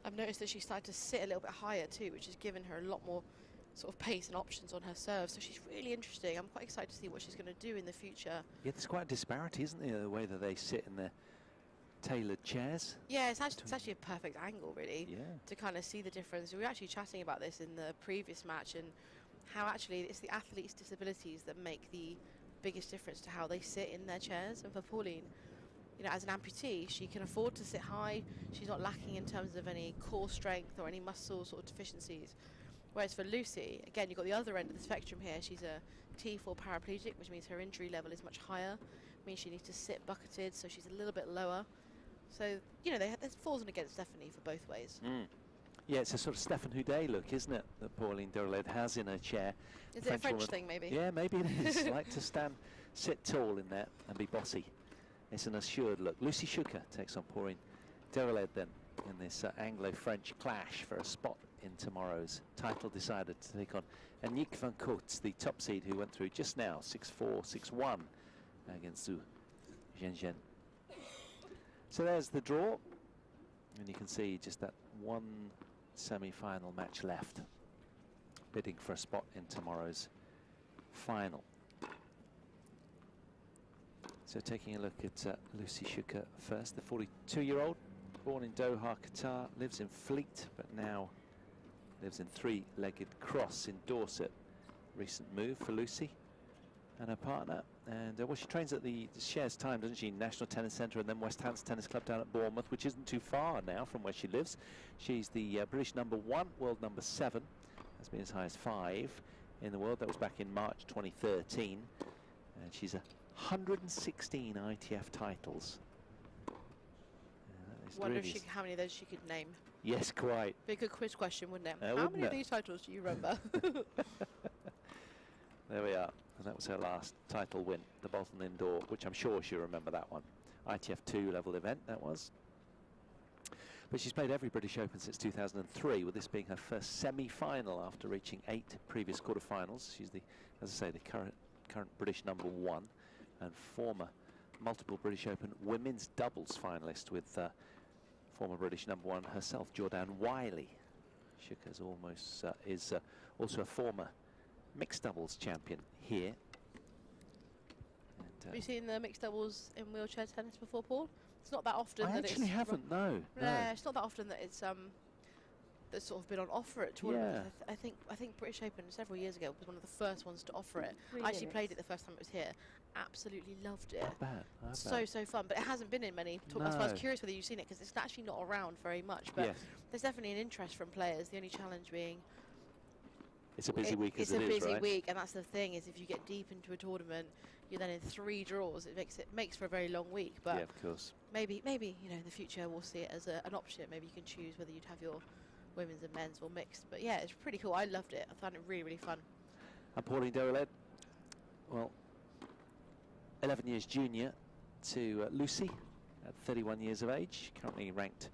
I've noticed that she started to sit a little bit higher too, which has given her a lot more sort of pace and options on her serve. So she's really interesting. I'm quite excited to see what she's going to do in the future. Yeah, there's quite a disparity, isn't there, the way that they sit in their tailored chairs? Yeah, it's actually a perfect angle, really, Yeah. to kind of see the difference. We were actually chatting about this in the previous match, and how actually it's the athletes' disabilities that make the biggest difference to how they sit in their chairs. And for Pauline, you know, as an amputee, she can afford to sit high. She's not lacking in terms of any core strength or any muscle sort of deficiencies. Whereas for Lucy, again, you've got the other end of the spectrum here. She's a T4 paraplegic, which means her injury level is much higher. It means she needs to sit bucketed, so she's a little bit lower. So, you know, there's falls and against Stephanie for both ways. Yeah, it's a sort of Stefan Houdet look, isn't it, that Pauline Deralail has in her chair. Is it a French thing, maybe? Yeah, maybe it is. Like to sit tall in there and be bossy. It's an assured look. Lucy Shuker takes on Pauline Deralail then in this Anglo-French clash for a spot in tomorrow's title decider to take on Aniek van Koot, the top seed who went through just now, 6-4, 6-1 against Zhu Zhenzhen. So there's the draw, and you can see just that one semi-final match left, bidding for a spot in tomorrow's final. So taking a look at Lucy Shuker first, the 42-year-old, born in Doha, Qatar, lives in Fleet, but now lives in Three-Legged Cross in Dorset. Recent move for Lucy and her partner. And well, she trains at the shares time, doesn't she? National Tennis Centre and then West Hants Tennis Club down at Bournemouth, which isn't too far now from where she lives. She's the British #1, world #7. Has been as high as 5 in the world. That was back in March 2013. And she's 116 ITF titles. Wonder if how many of those she could name. Yes, quite. Be a good quiz question, wouldn't it? How Wouldn't many of these titles do you remember? There we are. And that was her last title win, the Bolton Indoor, which I'm sure she'll remember that one. ITF 2 level event, that was. But she's played every British Open since 2003, with this being her first semi-final after reaching 8 previous quarterfinals. She's the, as I say, the current British #1 and former multiple British Open women's doubles finalist with former British #1 herself, Jordan Wiley. Shuker's almost is also a former mixed doubles champion here. And, have you seen the mixed doubles in wheelchair tennis before, Paul? It's not that often. I actually haven't. No. Yeah, it's not that often that it's that's sort of been on offer at tournaments. Yeah. I think British Open several years ago was one of the first ones to offer it. Really? I actually played it the first time it was here. Absolutely loved it. Not bad. So fun, but it hasn't been in many. That's why I was curious whether you've seen it, because it's actually not around very much. But yes. There's definitely an interest from players. The only challenge being it's a busy week. It's a busy week, and that's the thing, is if you get deep into a tournament, you're then in 3 draws. It makes for a very long week. But yeah, of course. maybe you know, in the future we'll see it as an option. Maybe you can choose whether you'd have your women's and men's or mixed. But yeah, it's pretty cool. I loved it. I found it really, really fun. And Pauline Deralail, well, 11 years junior to Lucy at 31 years of age, currently ranked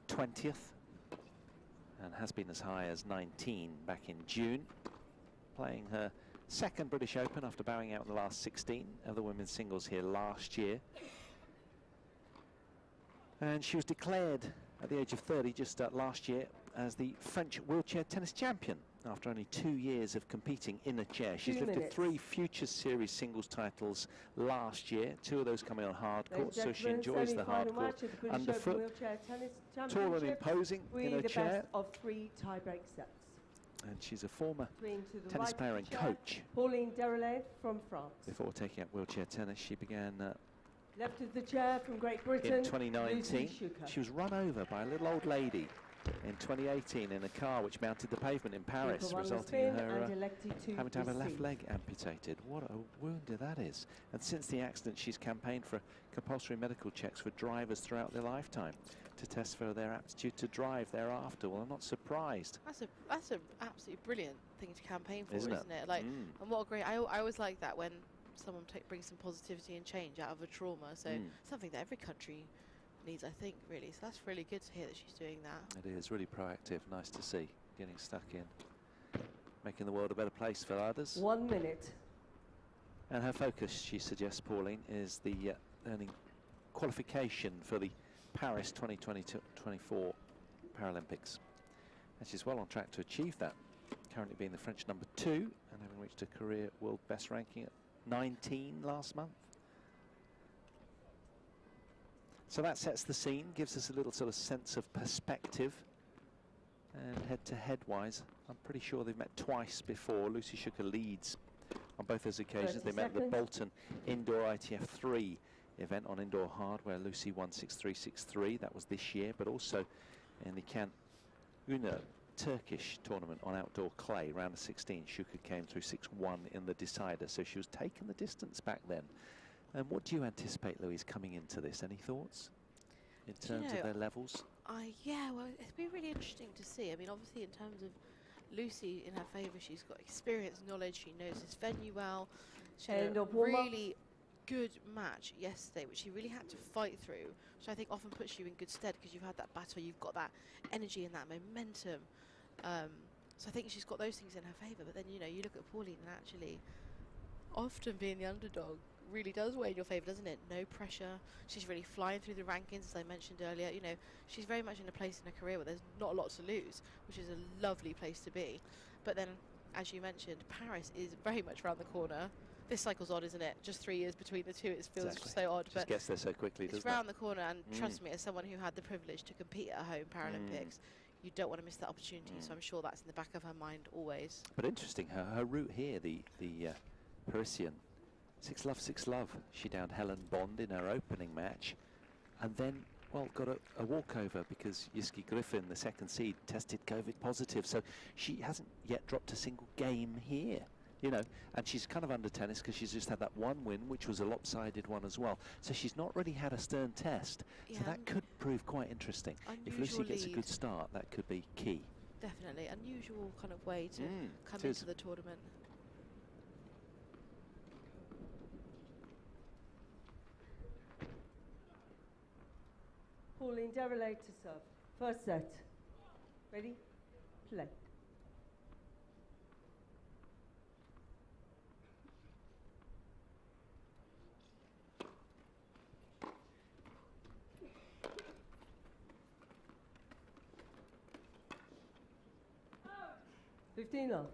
20th and has been as high as 19 back in June, playing her second British Open after bowing out in the last 16 of the women's singles here last year. And she was declared at the age of 30 just last year as the French wheelchair tennis champion after only 2 years of competing in a chair. She's lifted 3 Futures Series singles titles last year, 2 of those coming on hard court, so she enjoys the hard court underfoot. Tall and imposing in her chair. Of 3 tie-break sets. And she's a former tennis player and coach. Pauline Deralail from France. Before taking up wheelchair tennis, she began left of the chair from Great Britain in 2019. She was run over by a little old lady in 2018 in a car which mounted the pavement in Paris, resulting in her having to have her left leg amputated. What a wound that is. And since the accident, she's campaigned for compulsory medical checks for drivers throughout their lifetime to test for their aptitude to drive thereafter. Well, I'm not surprised. That's an absolutely brilliant thing to campaign for, isn't it? Like, and what a great, I always like that when someone brings some positivity and change out of a trauma. So something that every country needs, I think, really. So that's really good to hear that she's doing that. It is really proactive, nice to see, getting stuck in, making the world a better place for others. 1 minute. And her focus, she suggests, Pauline, is the earning qualification for the Paris 2024 Paralympics. And she's well on track to achieve that, currently being the French number 2 and having reached a career world best ranking at 19 last month. So that sets the scene, gives us a little sort of sense of perspective. And head-to-head wise, I'm pretty sure they've met twice before. Lucy Shuker leads on both those occasions. They met at the Bolton Indoor ITF 3 event on indoor hard, where Lucy won 6-3, 6-3. That was this year, but also in the Can Una Turkish tournament on outdoor clay, round of 16. Shuker came through 6-1 in the decider, so she was taking the distance back then. And what do you anticipate, Louise, coming into this? Any thoughts in terms of their levels? Yeah, well, it'd be really interesting to see. I mean, obviously, in terms of Lucy, in her favour, she's got experience, knowledge, she knows this venue well. She had a really good match yesterday, which she really had to fight through, which I think often puts you in good stead because you've had that battle, you've got that energy and that momentum. So I think she's got those things in her favour. But then, you know, you look at Pauline, and actually, often being the underdog really does weigh in your favour, doesn't it? No pressure. She's really flying through the rankings, as I mentioned earlier. You know, she's very much in a place in her career where there's not a lot to lose, which is a lovely place to be. But then, as you mentioned, Paris is very much around the corner. This cycle's odd, isn't it? Just 3 years between the two, it feels so odd. Just gets there so quickly, doesn't it? It's round the corner, and trust me, as someone who had the privilege to compete at home Paralympics, you don't want to miss that opportunity. So I'm sure that's in the back of her mind always. But interesting, her route here, the Parisian, 6-love, 6-love. She downed Helen Bond in her opening match, and then, well, got a walkover because Yiski Griffin, the second seed, tested COVID positive. So she hasn't yet dropped a single game here. You know, and she's kind of under tennis because she's just had that one win, which was a lopsided one as well. So she's not really had a stern test. Yeah. So that could prove quite interesting. If Lucy gets a good start, that could be key. Definitely. Unusual kind of way to come into the tournament. Pauline Deralail to serve. First set. Ready? Play. Oh. 15-love.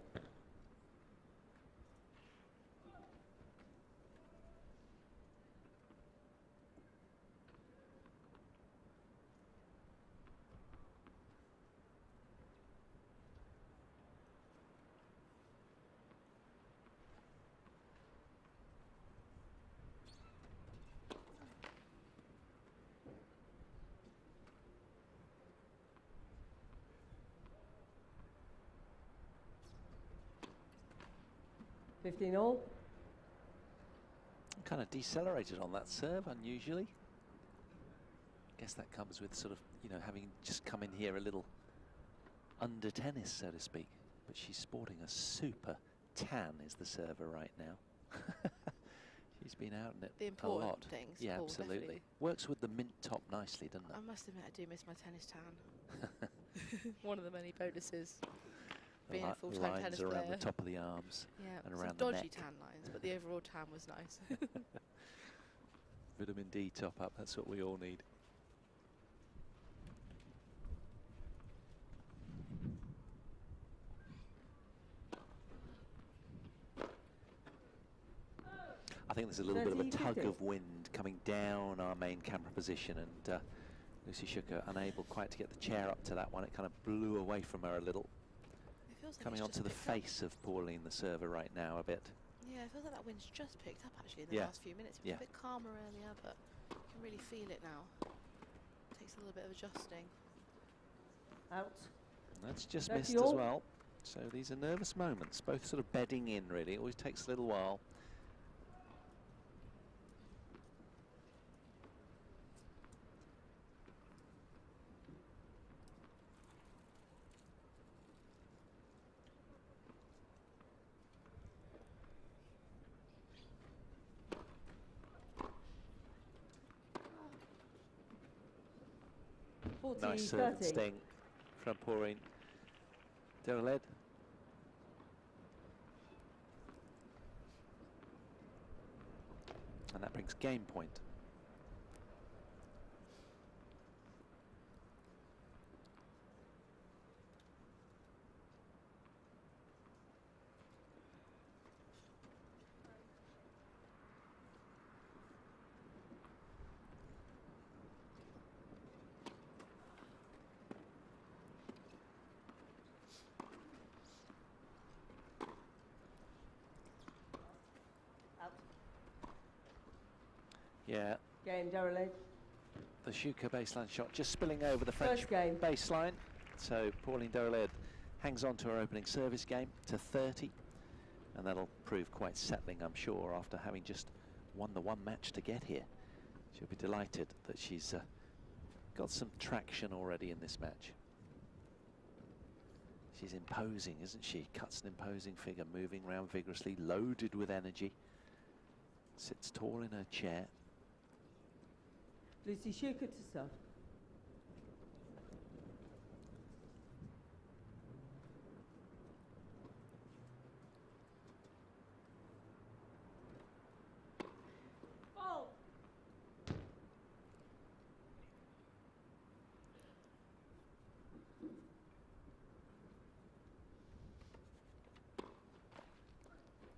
All. Kind of decelerated on that serve, unusually. Guess that comes with sort of, you know, having just come in here a little under tennis, so to speak. But she's sporting a super tan, is the server right now. She's been out in it The a important lot. things. Yeah, Paul, absolutely. definitely. Works with the mint top nicely, doesn't it? I must admit, I do miss my tennis tan. One of the many bonuses. Being a full-time lines tennis around player. the top of the arms. Yeah, and some around the dodgy neck. tan lines, but the overall tan was nice. Vitamin D top up, that's what we all need. I think there's a little bit of a tug of wind coming down our main camera position, and Lucy Shuker unable quite to get the chair up to that one. It kind of blew away from her a little. It feels like Coming onto the face of Pauline, the server, right now a bit. Yeah, it feels like that wind's just picked up actually in the last few minutes. It was a bit calmer earlier, but you can really feel it now. Takes a little bit of adjusting. Out. And that's just missed as well. So these are nervous moments, both sort of bedding in really. It always takes a little while. Nice servant sting from Pauline Deralail. And that brings game point. Yeah. Game, Deralail. The Shuker baseline shot just spilling over the French baseline. So Pauline Deralail hangs on to her opening service game to 30. And that'll prove quite settling, I'm sure, after having just won the one match to get here. She'll be delighted that she's got some traction already in this match. She's imposing, isn't she? Cuts an imposing figure, moving around vigorously, loaded with energy. Sits tall in her chair. Lucy Shuker to serve. Oh.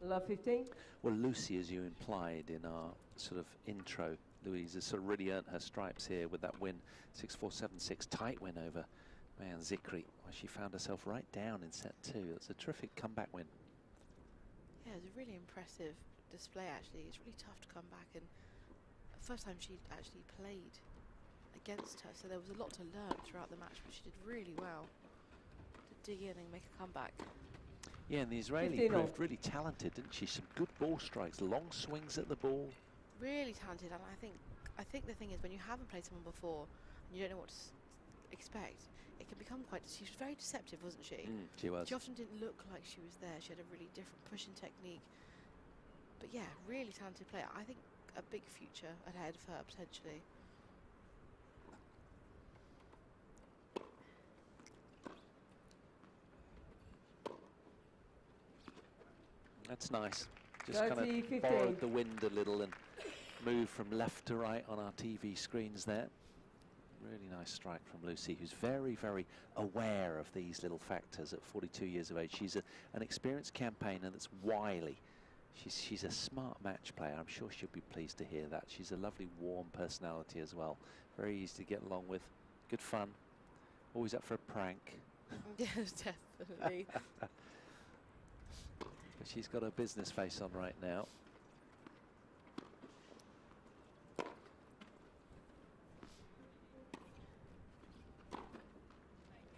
Love 15. Well, Lucy, as you implied in our sort of intro, Louise has sort of really earned her stripes here with that win, 6-4-7-6, tight win over Mayan Zikri, where she found herself right down in set 2. It's a terrific comeback win. Yeah, it was a really impressive display actually. It's really tough to come back, and the first time she actually played against her, so there was a lot to learn throughout the match, but she did really well to dig in and make a comeback. Yeah, and the Israeli proved really talented, didn't she? Some good ball strikes, long swings at the ball. Really talented, and I think the thing is, when you haven't played someone before and you don't know what to expect, it can become quite. She was very deceptive, wasn't she? She was. She often didn't look like she was there. She had a really different pushing technique. But yeah, really talented player. I think a big future ahead of her potentially. That's nice. Just kind of borrowed the wind a little and moved from left to right on our TV screens there. Really nice strike from Lucy, who's very, very aware of these little factors at 42 years of age. She's an experienced campaigner that's wily. She's a smart match player. I'm sure she'll be pleased to hear that. She's a lovely, warm personality as well. Very easy to get along with. Good fun. Always up for a prank. Yes, definitely. But she's got her business face on right now.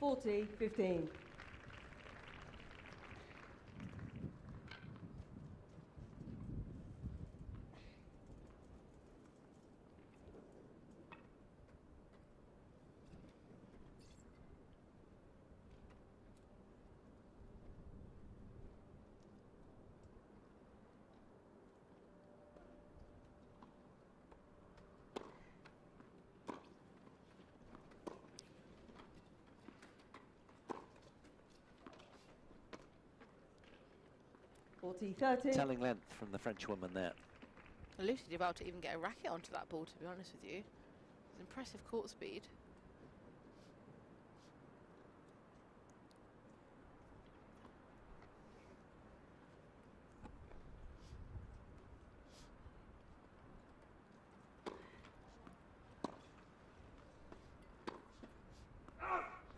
(40-15). 40-30. Telling length from the French woman there. Lucy did about to even get a racket onto that ball, to be honest with you. It's impressive court speed.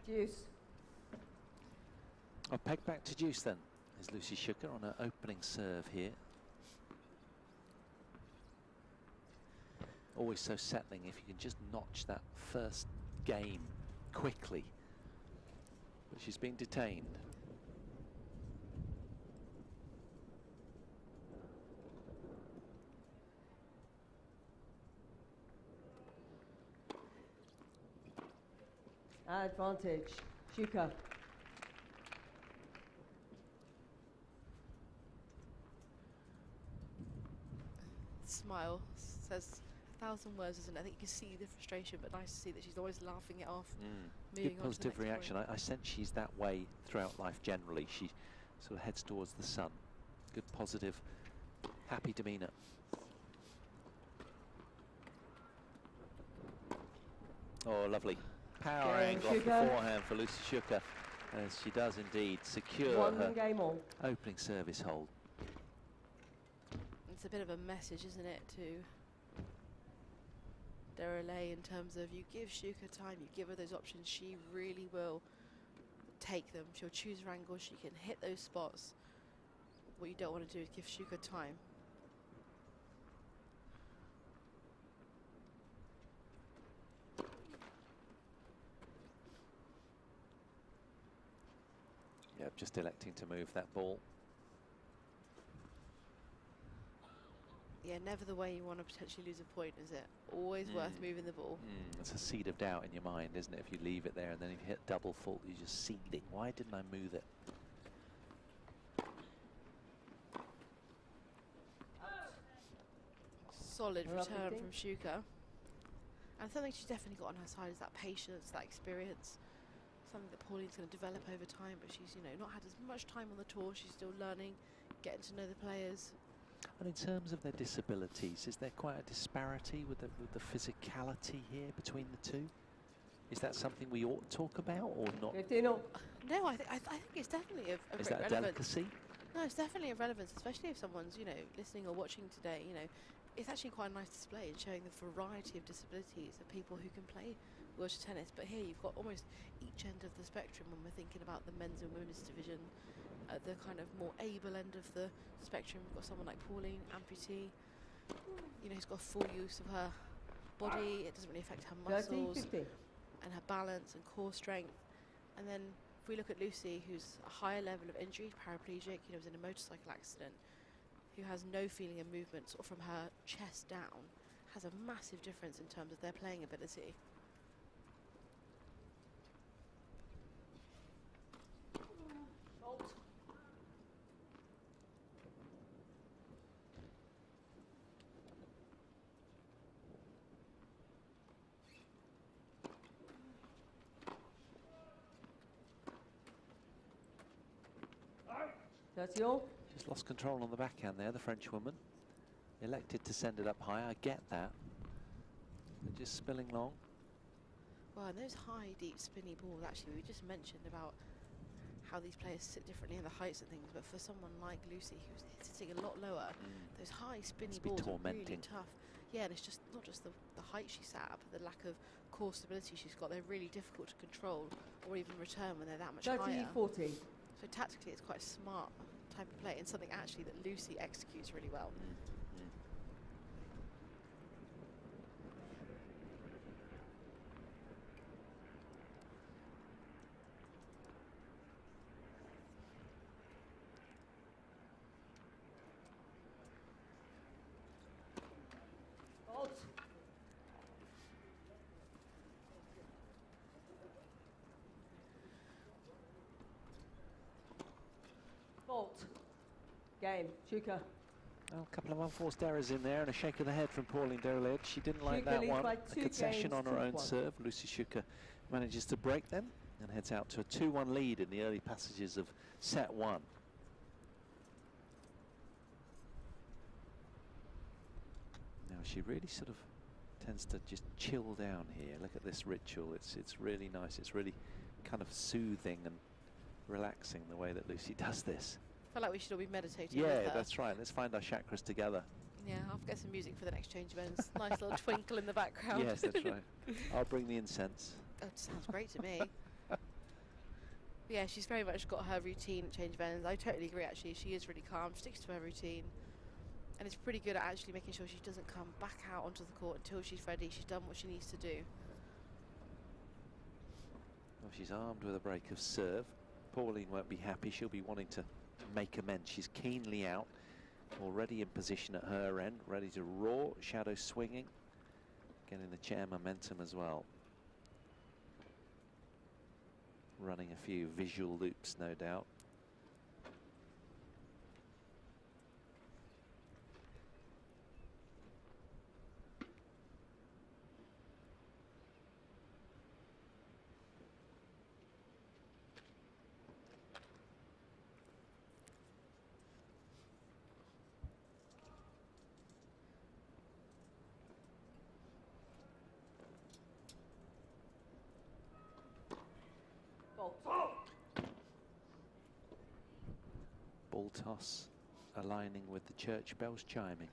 Deuce. I'll peg back to deuce then. Is Lucy Shuker on her opening serve here. Always so settling if you can just notch that first game quickly. But she's been detained. Advantage. Shuker. Smile says 1,000 words, isn't it? I think you can see the frustration, but nice to see that she's always laughing it off. Good positive reaction. I sense she's that way throughout life generally. She sort of heads towards the sun. Good positive, happy demeanour. Oh, lovely. Power angle off the forehand for Lucy Shuker, as she does indeed secure her opening service hold. It's a bit of a message, isn't it, to Deralail in terms of you give Shuker time, you give her those options, she really will take them. She'll choose her angles, she can hit those spots. What you don't want to do is give Shuker time. Yep, just electing to move that ball. Yeah, never the way you want to potentially lose a point, is it? Always worth moving the ball. It's a seed of doubt in your mind, isn't it? If you leave it there and then if you hit double fault, you're just seeding. Why didn't I move it? Solid return from Shuker. And something she's definitely got on her side is that patience, that experience. Something that Pauline's going to develop over time, but she's, you know, not had as much time on the tour. She's still learning, getting to know the players. And in terms of their disabilities, is there quite a disparity with the physicality here between the two? Is that something we ought to talk about or not? No, I think it's definitely of Is great that a relevance. delicacy? No, it's definitely of relevance, especially if someone's, you know, listening or watching today. You know, it's actually quite a nice display in showing the variety of disabilities of people who can play wheelchair tennis. But here you've got almost each end of the spectrum when we're thinking about the men's and women's division. At the kind of more able end of the spectrum, we've got someone like Pauline, amputee, you know, who's got full use of her body. It doesn't really affect her muscles and her balance and core strength. And then if we look at Lucy, who's a higher level of injury, paraplegic, you know, was in a motorcycle accident, who has no feeling of movement sort of from her chest down, has a massive difference in terms of their playing ability. That's all. Just lost control on the backhand there, the French woman. Elected to send it up high, I get that. But just spilling long. Well, and those high, deep, spinny balls, actually, we just mentioned about how these players sit differently in the heights and things, but for someone like Lucy, who's sitting a lot lower, those high, spinny balls are really tough. Yeah, and it's just not just the height she sat at, but the lack of core stability she's got. They're really difficult to control or even return when they're that much higher. 30-40. So tactically, it's quite a smart type of play and something actually that Lucy executes really well. Fault. Game. Shuker. Well, a couple of unforced errors in there and a shake of the head from Pauline Deralail. She didn't like that one. A concession on her own serve. Lucy Shuker manages to break them and heads out to a 2-1 lead in the early passages of set one. Now she really sort of tends to just chill down here. Look at this ritual. It's really nice. It's really kind of soothing and relaxing the way that Lucy does this. I feel like we should all be meditating. Yeah, with her. that's right. Let's find our chakras together. Yeah, I'll get some music for the next change of ends. Nice little twinkle in the background. Yes, that's right. I'll bring the incense. Oh, sounds great to me. Yeah, she's very much got her routine at change of ends. I totally agree, actually. She is really calm, sticks to her routine. And is pretty good at actually making sure she doesn't come back out onto the court until she's ready. She's done what she needs to do. Well, she's armed with a break of serve. Pauline won't be happy. She'll be wanting to make amends. She's keenly out, already in position at her end, ready to roar, shadow swinging, getting the chair momentum as well. Running a few visual loops, no doubt. Ball toss aligning with the church bells chiming.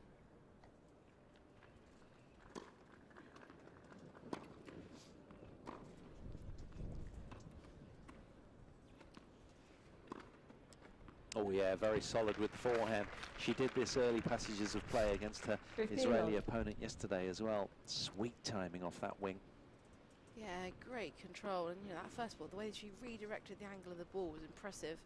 Oh yeah, very solid with the forehand. She did this early passages of play against her Israeli opponent yesterday as well. Sweet timing off that wing. Yeah, great control. And you know, that first ball, the way that she redirected the angle of the ball was impressive.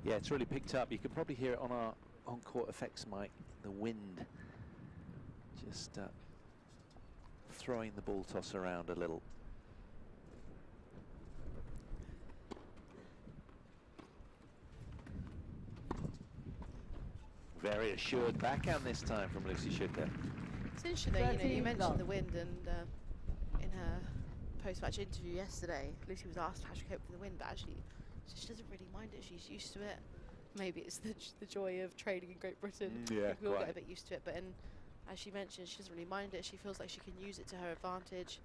Yeah, it's really picked up. You can probably hear it on our on-court effects mic, the wind just throwing the ball toss around a little. Very assured backhand this time from Lucy Shuker. It's interesting though, you know, you mentioned the wind, and in her post-match interview yesterday, Lucy was asked how she coped with the wind, but actually she doesn't really mind it. She's used to it. Maybe it's the joy of training in Great Britain. Yeah, we all get a bit used to it, but as she mentioned, she doesn't really mind it. She feels like she can use it to her advantage.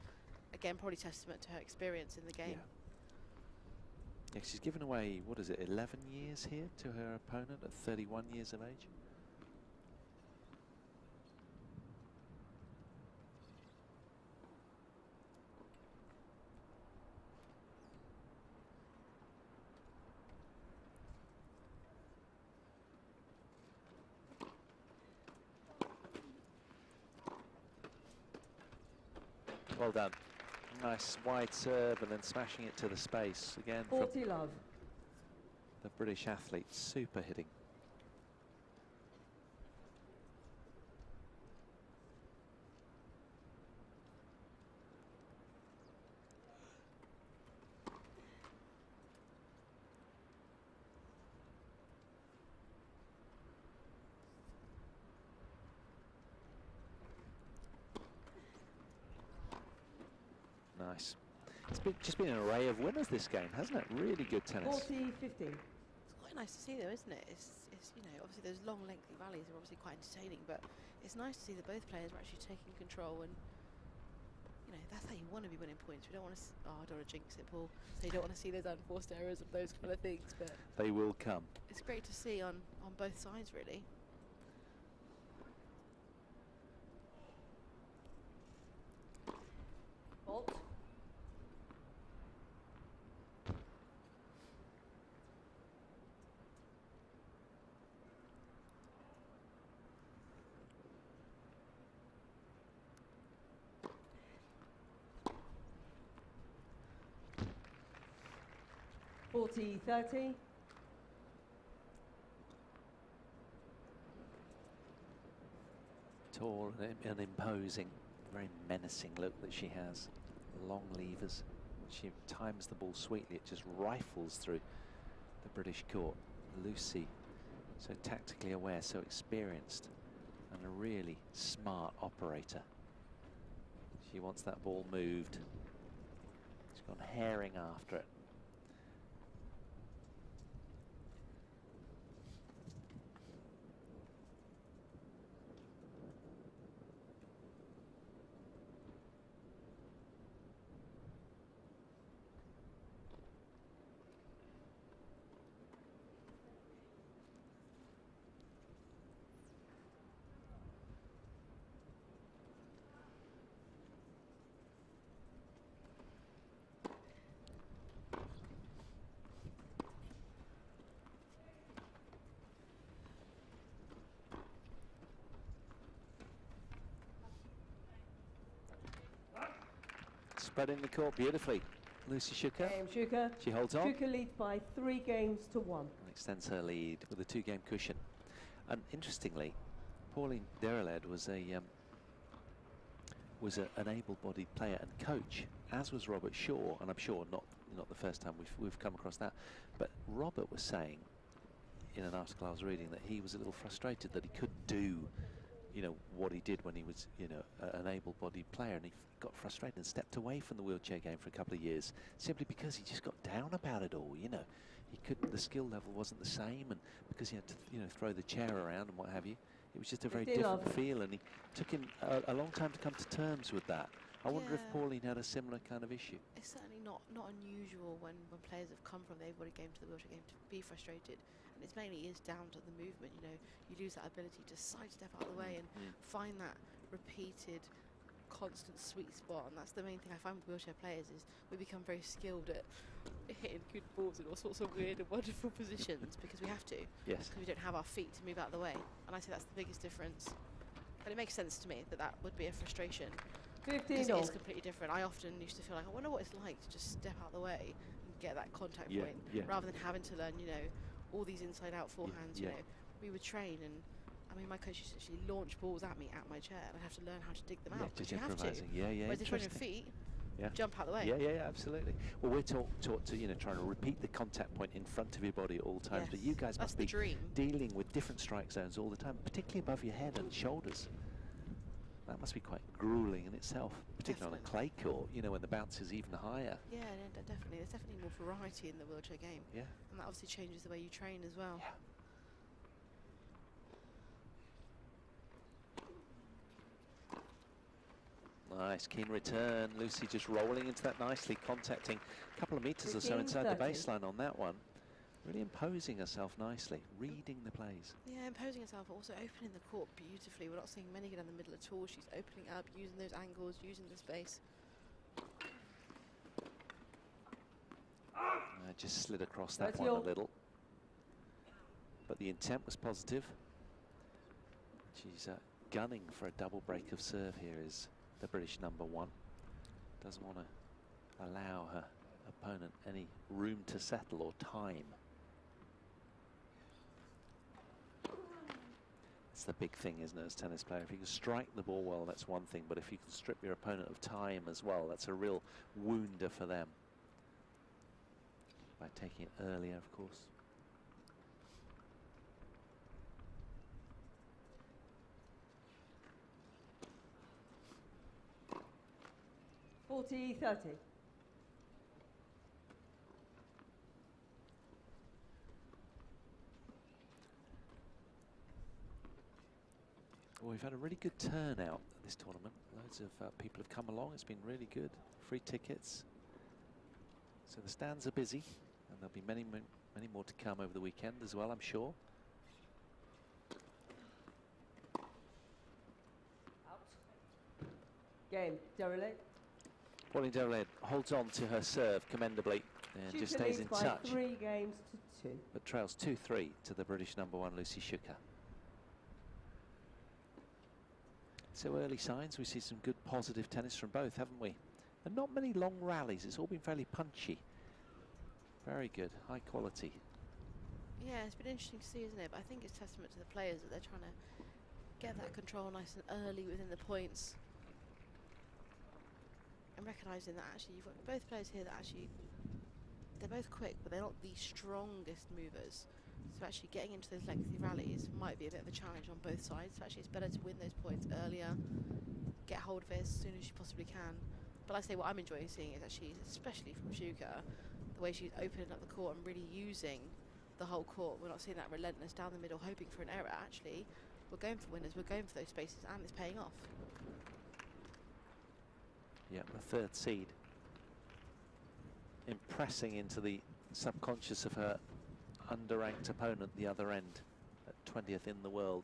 Again, probably testament to her experience in the game. Yeah, she's given away, what is it, 11 years here to her opponent at 31 years of age. Well done. Nice wide serve and then smashing it to the space again from the British athlete. Super hitting. Nice. It's just been an array of winners this game, hasn't it? Really good tennis. 40-50. It's quite nice to see though, isn't it? It's you know, obviously those long lengthy rallies are obviously quite entertaining, but it's nice to see that both players are actually taking control, and you know, that's how you want to be winning points. We don't want to I don't want to jinx it, Paul. So you don't want to see those unforced errors of those kind of things, but they will come. It's great to see on both sides really. Bolt. (40-30). Tall and imposing, very menacing look that she has. Long levers. She times the ball sweetly. It just rifles through the British court. Lucy, so tactically aware, so experienced, and a really smart operator. She wants that ball moved. She's gone herring after it. Spreading the court beautifully. Lucy Shuker. Shuker. She holds on. Shuker leads by 3 games to 1. And extends her lead with a 2-game cushion. And interestingly, Pauline Deralail was an able-bodied player and coach, as was Robert Shaw. And I'm sure not the first time we've come across that. But Robert was saying in an article I was reading that he was a little frustrated that he couldn't do, you know, what he did when he was, you know, an able-bodied player, and he got frustrated and stepped away from the wheelchair game for a couple of years simply because he just got down about it all. You know, he couldn't, the skill level wasn't the same, and because he had to, you know, throw the chair around and what have you, it was just a very different feel, and he took him a long time to come to terms with that. I wonder if Pauline had a similar kind of issue. It's certainly not unusual when players have come from the able-bodied game to the wheelchair game to be frustrated. And it's mainly down to the movement. You know, you lose that ability to sidestep out of the way and find that repeated, constant sweet spot. And that's the main thing I find with wheelchair players is we become very skilled at hitting good balls in all sorts of weird and wonderful positions because we have to. Yes. Because we don't have our feet to move out of the way. And I say that's the biggest difference. But it makes sense to me that that would be a frustration. 15 all. It's completely different. I often used to feel like, I wonder what it's like to just step out of the way and get that contact point rather than having to learn, you know, all these inside-out forehands. You know, we would train, and I mean, my coach used to actually launch balls at me at my chair, and I'd have to learn how to dig them out. Just you have to. Whereas if you're on your feet, jump out the way. Yeah, absolutely. Well, we're taught to, you know, trying to repeat the contact point in front of your body at all times. But you guys must be dealing with different strike zones all the time, particularly above your head and shoulders. That must be quite grueling in itself, particularly on a clay court, you know, when the bounce is even higher. Yeah, definitely. There's definitely more variety in the wheelchair game. Yeah. And that obviously changes the way you train as well. Yeah. Nice, keen return. Lucy just rolling into that nicely, contacting a couple of meters or so inside the baseline on that one. Really imposing herself nicely, reading the plays. Yeah, imposing herself, but also opening the court beautifully. We're not seeing many get in the middle at all. She's opening up, using those angles, using the space. Just slid across that one a little. But the intent was positive. She's gunning for a double break of serve here is the British #1. Doesn't want to allow her opponent any room to settle or time. It's the big thing, isn't it, as a tennis player? If you can strike the ball well, that's one thing, but if you can strip your opponent of time as well, that's a real wounder for them. By taking it earlier, of course. (40-30). Well, we've had a really good turnout at this tournament. Loads of people have come along. It's been really good. Free tickets. So the stands are busy, and there'll be many more to come over the weekend as well, I'm sure. Out. Game, Deralail. Pauline Deralail holds on to her serve commendably and just stays in touch. 3 games to 2. But trails 2-3 to the British #1, Lucy Shuker. So early signs, we see some good positive tennis from both, haven't we? And not many long rallies. It's all been fairly punchy. Very good, high quality. Yeah, it's been interesting to see, isn't it? But I think it's testament to the players that they're trying to get that control nice and early within the points. and recognising that actually you've got both players here that actually, they're both quick, but they're not the strongest movers. So actually getting into those lengthy rallies might be a bit of a challenge on both sides. So actually it's better to win those points earlier, get hold of it as soon as you possibly can. But like I say, what I'm enjoying seeing is actually, especially from Shuker, the way she's opening up the court and really using the whole court. We're not seeing that relentless down the middle, hoping for an error. Actually, we're going for winners, we're going for those spaces, and it's paying off. Yeah, the third seed. Impressing into the subconscious of her underranked opponent the other end, at 20th in the world.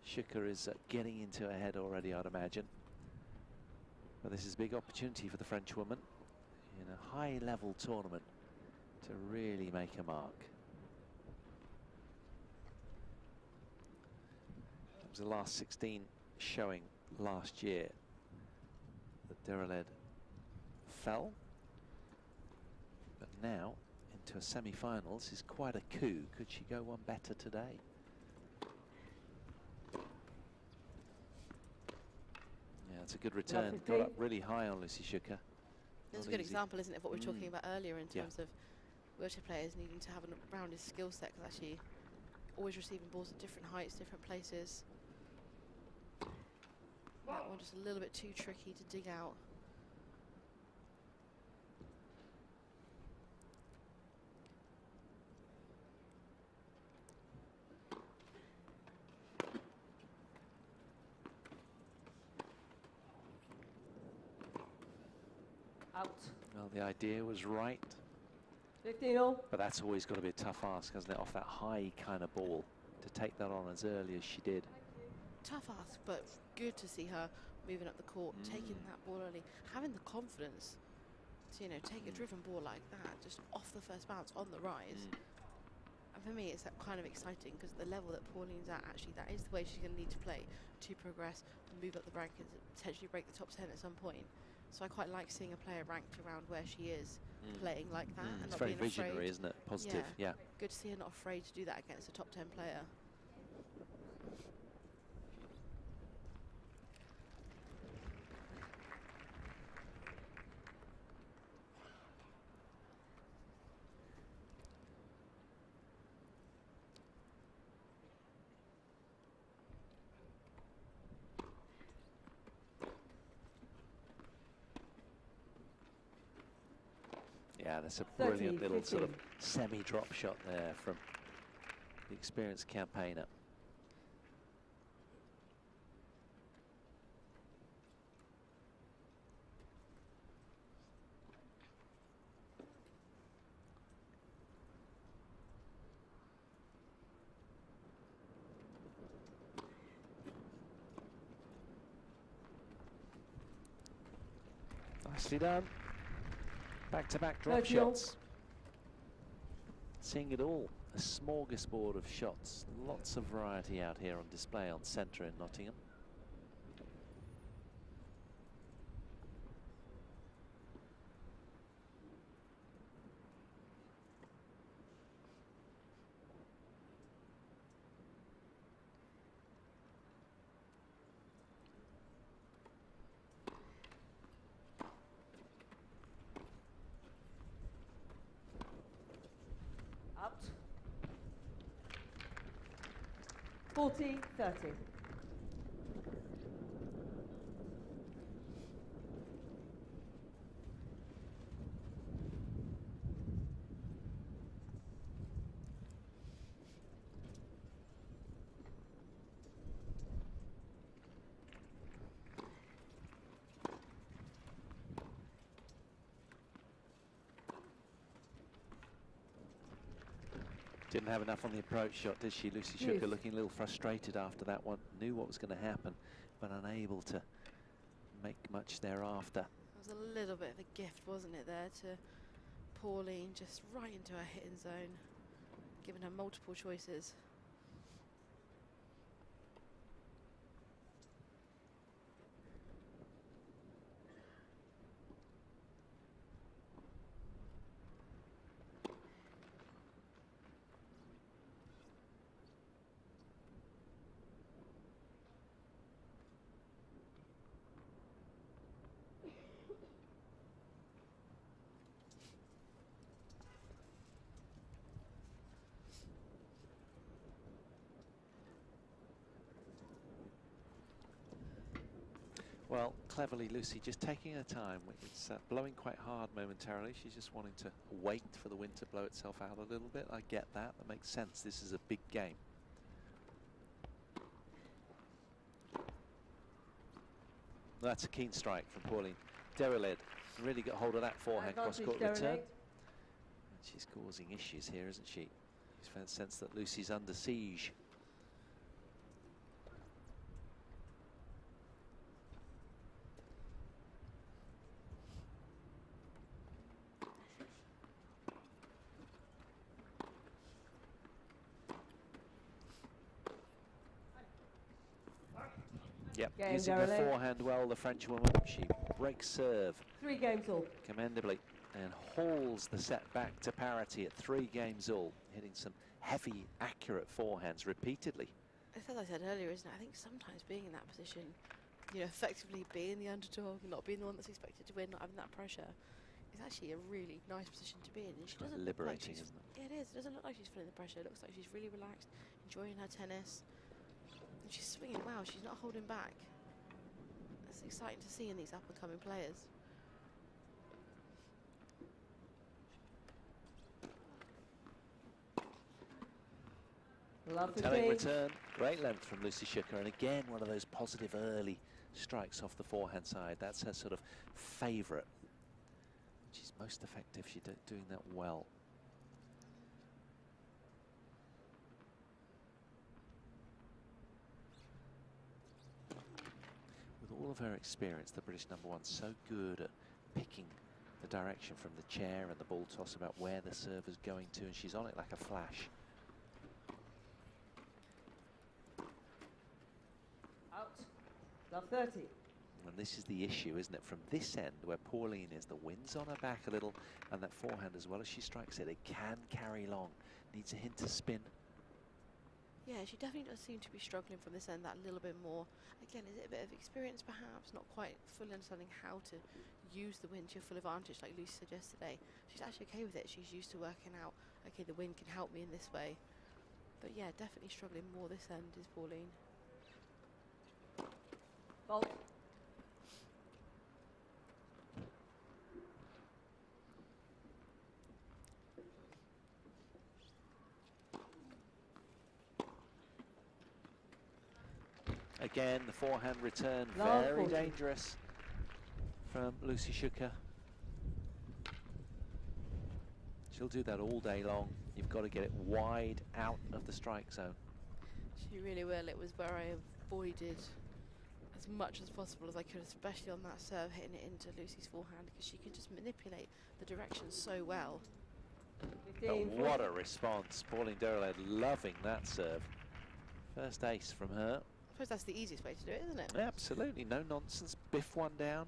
Shuker is getting into her head already, I'd imagine. But this is a big opportunity for the French woman in a high-level tournament to really make a mark. It was the last 16 showing last year that Deralail fell. But now, into a semi-final, this is quite a coup. Could she go one better today? Yeah, it's a good return. Got up really high on Lucy Shuker. There's a good example, isn't it, of what we were talking about earlier in terms of wheelchair players needing to have a rounded skill set, because actually always receiving balls at different heights, different places. That one just a little bit too tricky to dig out. Out. Well, the idea was right. 15-all. But that's always got to be a tough ask, hasn't it, off that high kind of ball, to take that on as early as she did. Tough ask, but good to see her moving up the court, taking that ball early, having the confidence to, you know, take a driven ball like that, just off the first bounce on the rise. And for me, it's that kind of exciting, because the level that Pauline's at, actually, that is the way she's going to need to play to progress, move up the rankings, potentially break the top 10 at some point. So I quite like seeing a player ranked around where she is, playing like that. And It's not very being visionary, afraid. isn't it? Positive, yeah. Good to see her not afraid to do that against a top 10 player. Yeah, that's a brilliant little sort of semi-drop shot there from the experienced campaigner. Nicely done. Back-to-back drop shots. Seeing it all. A smorgasbord of shots. Lots of variety out here on display on centre in Nottingham. Out. 40-30. Didn't have enough on the approach shot, did she? Lucy Shuker looking a little frustrated after that one. Knew what was going to happen, but unable to make much thereafter. It was a little bit of a gift, wasn't it, there to Pauline, just right into her hitting zone, giving her multiple choices. Well, cleverly, Lucy just taking her time. It's blowing quite hard momentarily. She's just wanting to wait for the wind to blow itself out a little bit. I get that. That makes sense. This is a big game. That's a keen strike from Pauline. Deralail really got hold of that forehand cross-court return. And she's causing issues here, isn't she? She's found a sense that Lucy's under siege. Yep, using her forehand well, the French woman. She breaks serve 3 games all commendably and hauls the set back to parity at 3 games all, hitting some heavy, accurate forehands repeatedly. It's as I said earlier, isn't it? I think sometimes being in that position, you know, effectively being the underdog, not being the one that's expected to win, not having that pressure, is actually a really nice position to be in. And she doesn't liberating, look like isn't it? Yeah, it is. It doesn't look like she's feeling the pressure. It looks like she's really relaxed, enjoying her tennis. And she's swinging well. She's not holding back. It's exciting to see in these up-and-coming players. Telling return, great length from Lucy Shuker, and again one of those positive early strikes off the forehand side. That's her sort of favourite. She's most effective. She's doing that well. With all of her experience, the British #1 so good at picking the direction from the chair and the ball toss about where the serve is going to, and she's on it like a flash. Love 30. And this is the issue, isn't it? From this end, where Pauline is, the wind's on her back a little, and that forehand, as well as she strikes it, it can carry long. Needs a hint of spin. Yeah, she definitely does seem to be struggling from this end that little bit more. Again, is it a bit of experience perhaps? Not quite fully understanding how to use the wind to your full advantage, like Lucy said yesterday. She's actually okay with it. She's used to working out, okay, the wind can help me in this way. But yeah, definitely struggling more this end is Pauline. Fault. Again, the forehand return, Love very 40. dangerous from Lucy Shuker. She'll do that all day long. You've got to get it wide out of the strike zone. She really will. It was where I avoided as much as possible as I could, especially on that serve, hitting it into Lucy's forehand, because she can just manipulate the direction so well. But what a response. Pauline Deralail loving that serve. First ace from her. I suppose that's the easiest way to do it, isn't it? Absolutely, no nonsense. Biff one down.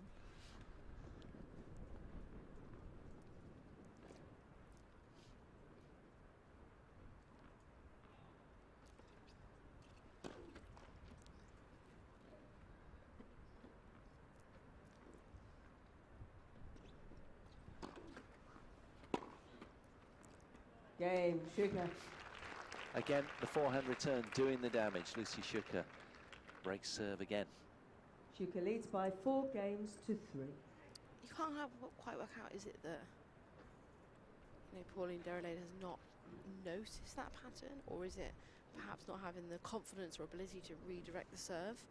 Game, Shuker. Again, the forehand return doing the damage. Lucy Shuker breaks serve again. Shuker leads by 4 games to 3. You can't quite work out, is it that, you know, Pauline Deralail has not noticed that pattern, or is it perhaps not having the confidence or ability to redirect the serve?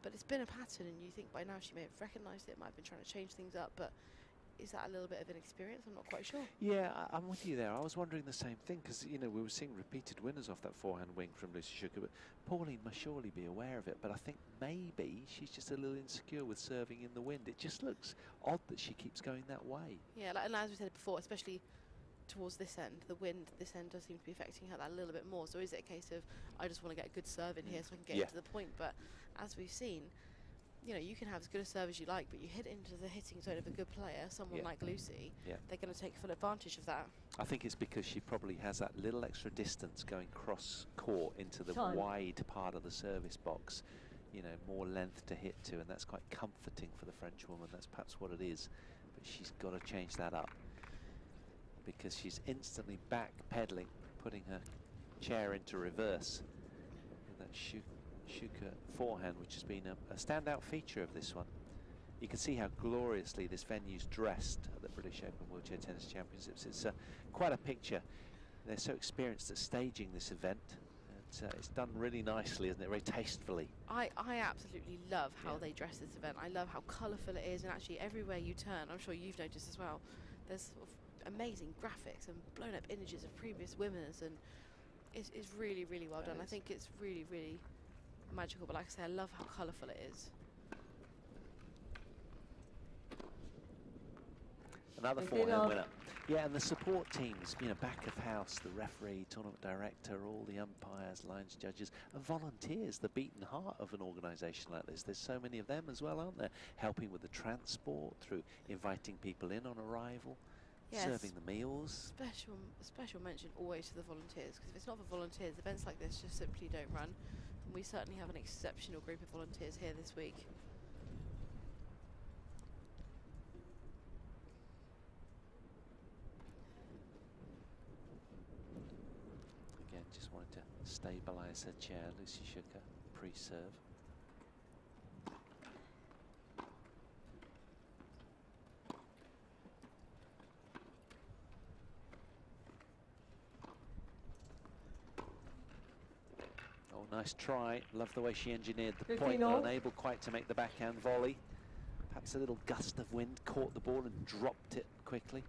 But it's been a pattern, and you think by now she may have recognised it, might have been trying to change things up, but is that a little bit of an experience? I'm not quite sure. Yeah, I'm with you there. I was wondering the same thing, because, you know, we were seeing repeated winners off that forehand wing from Lucy Shuker, but Pauline must surely be aware of it. But I think maybe she's just a little insecure with serving in the wind. It just looks odd that she keeps going that way. Yeah, like, and as we said before, especially towards this end, the wind, this end does seem to be affecting her that little bit more. So is it a case of, I just want to get a good serve in here so I can get into the point? But as we've seen, you know, you can have as good a serve as you like, but you hit into the hitting zone of a good player, someone like Lucy, they're going to take full advantage of that. I think it's because she probably has that little extra distance going cross court into the wide part of the service box, you know, more length to hit to, and that's quite comforting for the French woman. That's perhaps what it is, but she's got to change that up, because she's instantly back pedaling, putting her chair into reverse. And that Shuker forehand, which has been a standout feature of this one. You can see how gloriously this venue's dressed at the British Open Wheelchair Tennis Championships. It's quite a picture. They're so experienced at staging this event. It's done really nicely, isn't it? Very tastefully. I absolutely love how they dress this event. I love how colourful it is, and actually everywhere you turn, I'm sure you've noticed as well, there's sort of amazing graphics and blown up images of previous winners, and it's really, really well done. I think it's really, really magical, but like I say, I love how colourful it is. Another forehand winner. Yeah, and the support teams, you know, back of house, the referee, tournament director, all the umpires, lines judges, and volunteers, the beating heart of an organisation like this. There's so many of them as well, aren't there? Helping with the transport, through inviting people in on arrival, serving the meals. Special mention always to the volunteers, because if it's not for volunteers, events like this just simply don't run. And we certainly have an exceptional group of volunteers here this week. Just wanted to stabilise her chair, Lucy Shuker, pre-serve. Oh, nice try. Love the way she engineered the point, unable quite to make the backhand volley. Perhaps a little gust of wind caught the ball and dropped it quickly.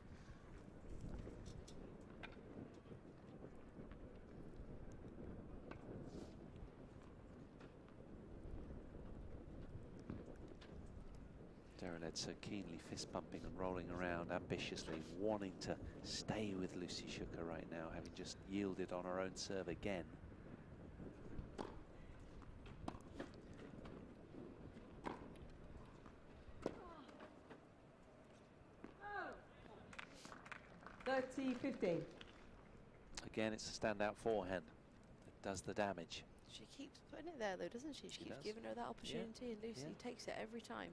Deralail so keenly fist pumping and rolling around ambitiously, wanting to stay with Lucy Shuker right now, having just yielded on her own serve again. Oh. 30-15. Again, it's a standout forehand that does the damage. She keeps putting it there though, doesn't she? She keeps giving her that opportunity, and Lucy takes it every time.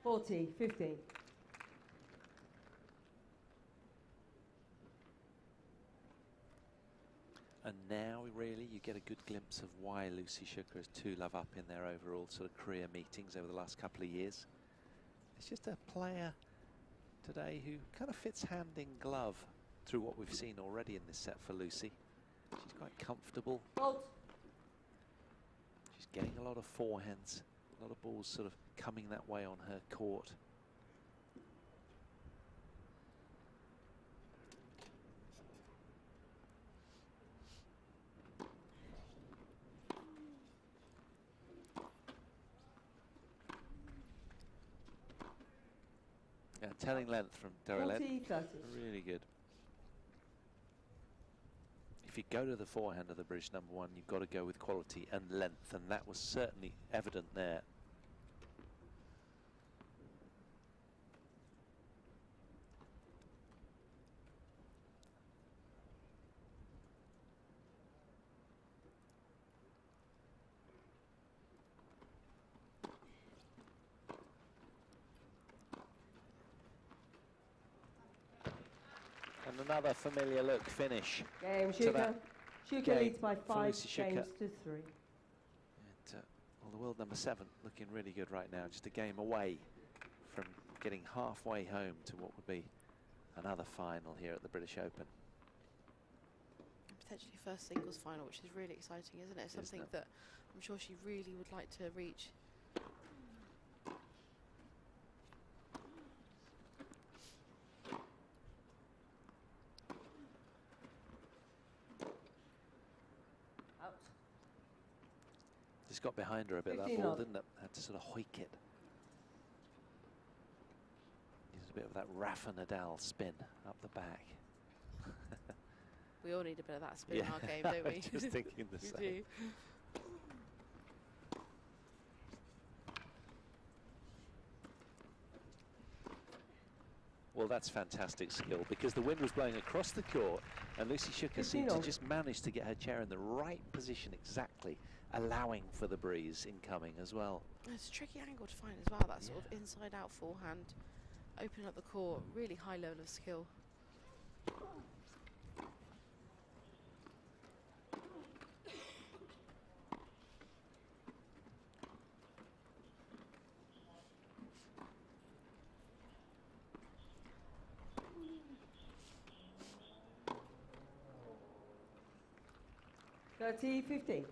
$40-15. And now, really, you get a good glimpse of why Lucy Shuker has 2-love up in their overall sort of career meetings over the last couple of years. It's just a player today who kind of fits hand in glove through what we've seen already in this set for Lucy. She's quite comfortable. She's getting a lot of forehands, a lot of balls sort of coming that way on her court. Yeah, telling length from Deralail. Really good. If you go to the forehand of the British #1, you've got to go with quality and length, and that was certainly evident there. And another familiar look finish. Game, Shuker. Shuker leads by 5 games to 3. And, well, the world #7 looking really good right now. Just a game away from getting halfway home to what would be another final here at the British Open. And potentially first singles final, which is really exciting, isn't it? Something that I'm sure she really would like to reach. Just got behind her a bit, that ball, didn't it? Had to sort of hoik it. Used a bit of that Rafa Nadal spin up the back. We all need a bit of that spin in our game, don't we? Just thinking the same. Do. Well, that's fantastic skill, because the wind was blowing across the court and Lucy Shuker seemed to just manage to get her chair in the right position exactly allowing for the breeze incoming as well. It's a tricky angle to find as well, that sort of inside-out forehand, opening up the court, really high level of skill. $30-15.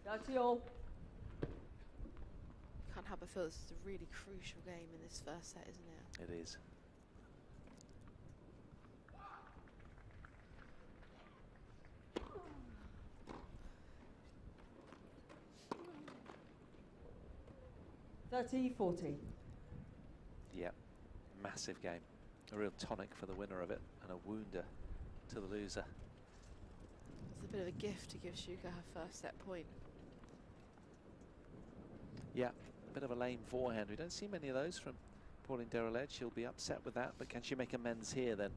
That's all. Can't help but feel this is a really crucial game in this first set, isn't it? It is. $30-40. Yeah, massive game. A real tonic for the winner of it, and a wounder to the loser. It's a bit of a gift to give Shuker her first set point. Yeah, a bit of a lame forehand. We don't see many of those from Pauline Deralail. She'll be upset with that, but can she make amends here then?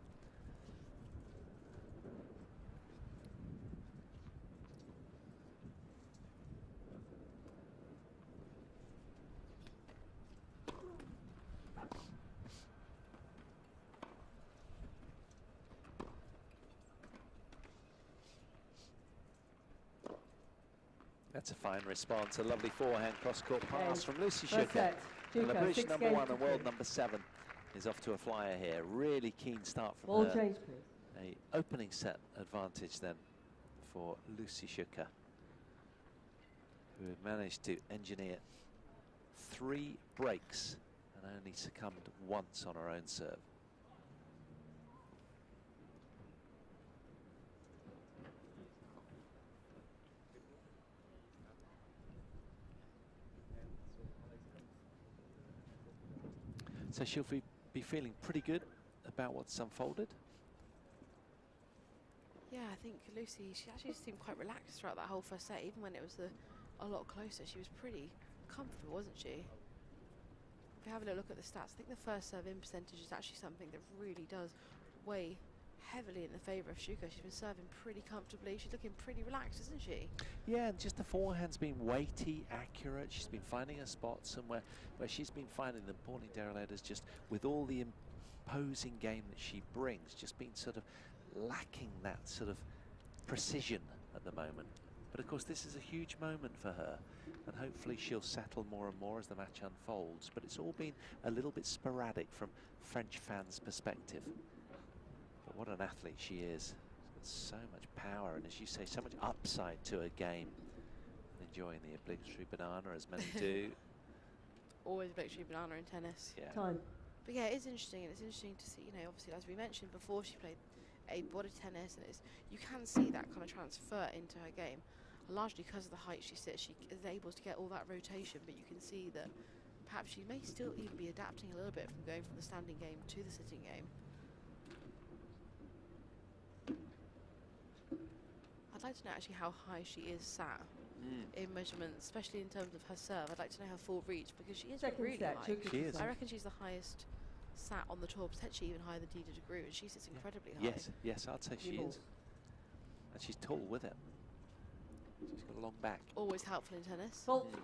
That's a fine response. A lovely forehand cross-court pass from Lucy Shuker. And the British number 1 and world number 7 is off to a flyer here. Really keen start from Ball her. change, please. A opening set advantage then for Lucy Shuker, who had managed to engineer 3 breaks and only succumbed once on her own serve. So she'll be feeling pretty good about what's unfolded. Yeah, I think Lucy, she actually seemed quite relaxed throughout that whole first set, even when it was a lot closer. She was pretty comfortable, wasn't she? If you have a little look at the stats, I think the first serve in percentage is actually something that really does weigh heavily in the favour of Shuker. She's been serving pretty comfortably. She's looking pretty relaxed, isn't she? Yeah, and just the forehand's been weighty, accurate. She's been finding a spot somewhere where she's been finding them. Pauline Deralail has just, with all the imposing game that she brings, just been sort of lacking that sort of precision at the moment. But of course, this is a huge moment for her, and hopefully she'll settle more and more as the match unfolds. But it's all been a little bit sporadic from French fans' perspective. But what an athlete she is. She's got so much power, and as you say, so much upside to her game. Enjoying the obligatory banana, as many do. Always obligatory banana in tennis. Yeah. Time. But yeah, it's interesting, and it's interesting to see, you know, obviously, as we mentioned before, she played a body tennis, and you can see that kind of transfer into her game. Largely because of the height she sits, she is able to get all that rotation, but you can see that perhaps she may still even be adapting a little bit from going from the standing game to the sitting game. I'd like to know actually how high she is sat in measurements, especially in terms of her serve. I'd like to know her full reach, because she is really high. She is. I reckon she's the highest sat on the tour, potentially even higher than Dida de Groot, and she sits incredibly high. Yes, I'd say she is. And she's tall with it. She's got a long back. Always helpful in tennis. Fault.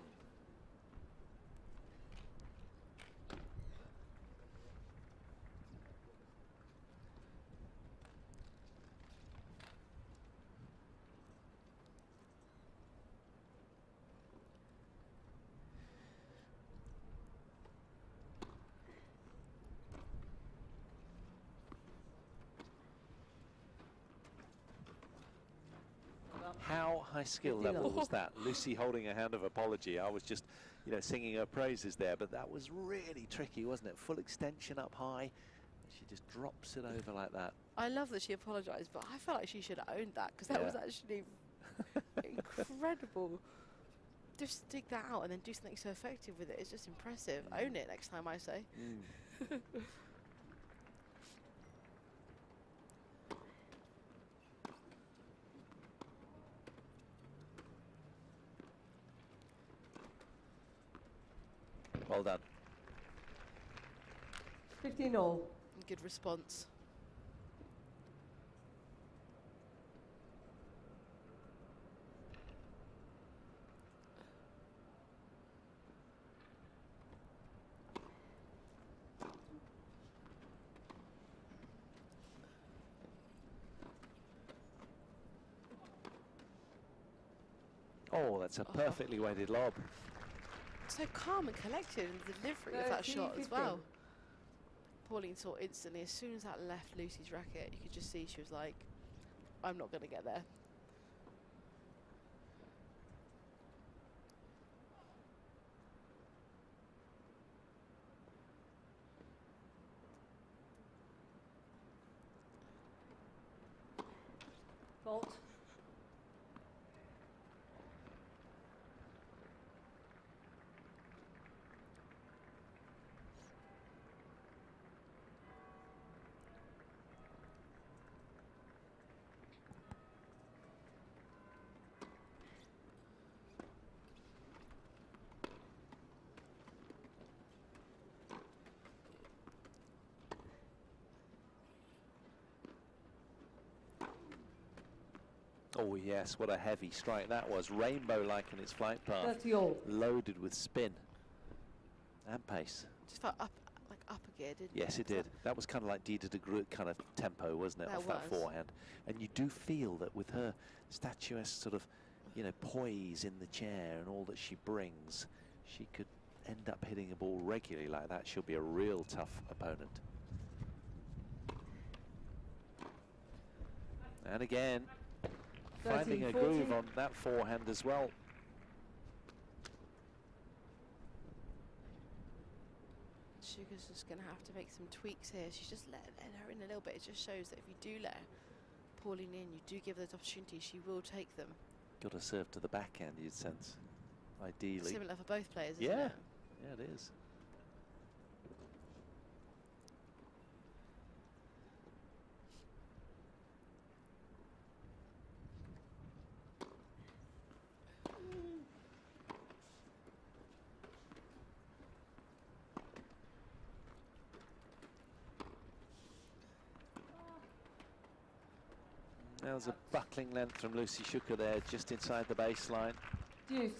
How high skill level was that? Lucy holding a hand of apology. I was just, you know, singing her praises there, but that was really tricky, wasn't it? Full extension up high, She just drops it over like that. I love that she apologised, but I felt like she should have owned that, because that Yeah. was actually incredible. Just dig that out and then do something so effective with it. It's just impressive. Own it next time, I say. Well done. 15-all. Good response. Oh, that's a perfectly weighted lob. So calm and collected in the delivery of that shot as well. Pauline saw instantly, as soon as that left Lucy's racket, you could just see she was like, I'm not going to get there. Fault. Oh yes, what a heavy strike that was. Rainbow-like in its flight path. 30-all. Loaded with spin and pace. Just felt up, like up a gear, didn't it? Yes, it did. That was kind of like Dita de Groot kind of tempo, wasn't it, That off that was. forehand? And you do feel that with her statuesque sort of, you know, poise in the chair and all that she brings, she could end up hitting a ball regularly like that. She'll be a real tough opponent. And again, finding a 13-40. groove on that forehand as well. Shuker's just going to have to make some tweaks here. She's just letting her in a little bit. It just shows that if you do let Pauline in, you do give her those opportunities, she will take them. Got to serve to the backhand, you'd sense, ideally. Similar for both players, isn't Yeah, it? yeah, it is. There was a buckling length from Lucy Shuker there, just inside the baseline. Deuce.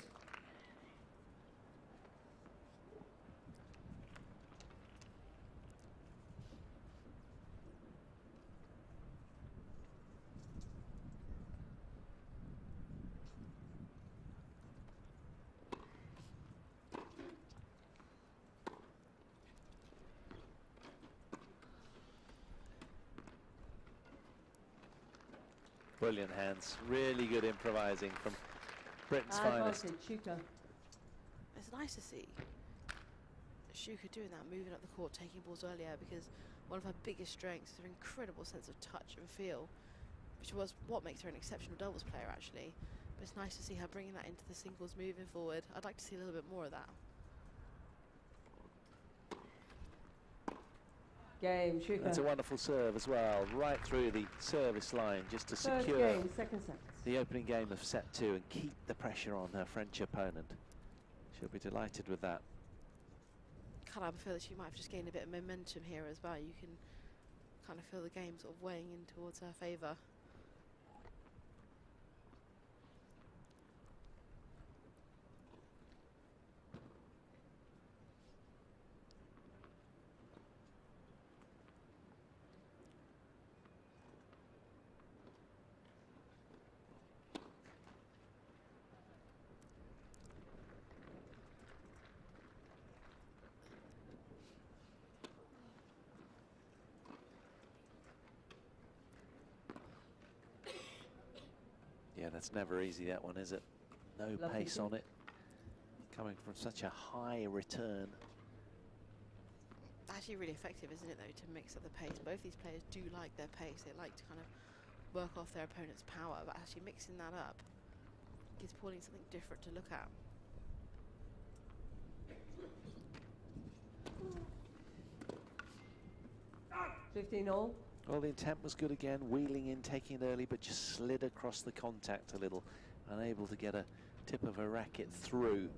Brilliant hands, really good improvising from Britain's And finest. advantage, Shuker. It's nice to see Shuker doing that, moving up the court, taking balls earlier, because one of her biggest strengths is her incredible sense of touch and feel, which was what makes her an exceptional doubles player, actually. But it's nice to see her bringing that into the singles moving forward. I'd like to see a little bit more of that. Game, Shuker. That's a wonderful serve as well, right through the service line, just to Third secure game, second set. the opening game of set 2 and keep the pressure on her French opponent. She'll be delighted with that. Kind of feel that she might have just gained a bit of momentum here as well. You can kind of feel the game sort of weighing in towards her favour. Yeah, that's never easy, that one, is it? No Lovely pace too. on it. Coming from such a high return. As actually really effective, isn't it, though, to mix up the pace. Both these players do like their pace. They like to kind of work off their opponent's power, but actually mixing that up gives Pauline something different to look at. $15 all. Well, the intent was good again, wheeling in, taking it early, but just slid across the contact a little, unable to get a tip of a racket through.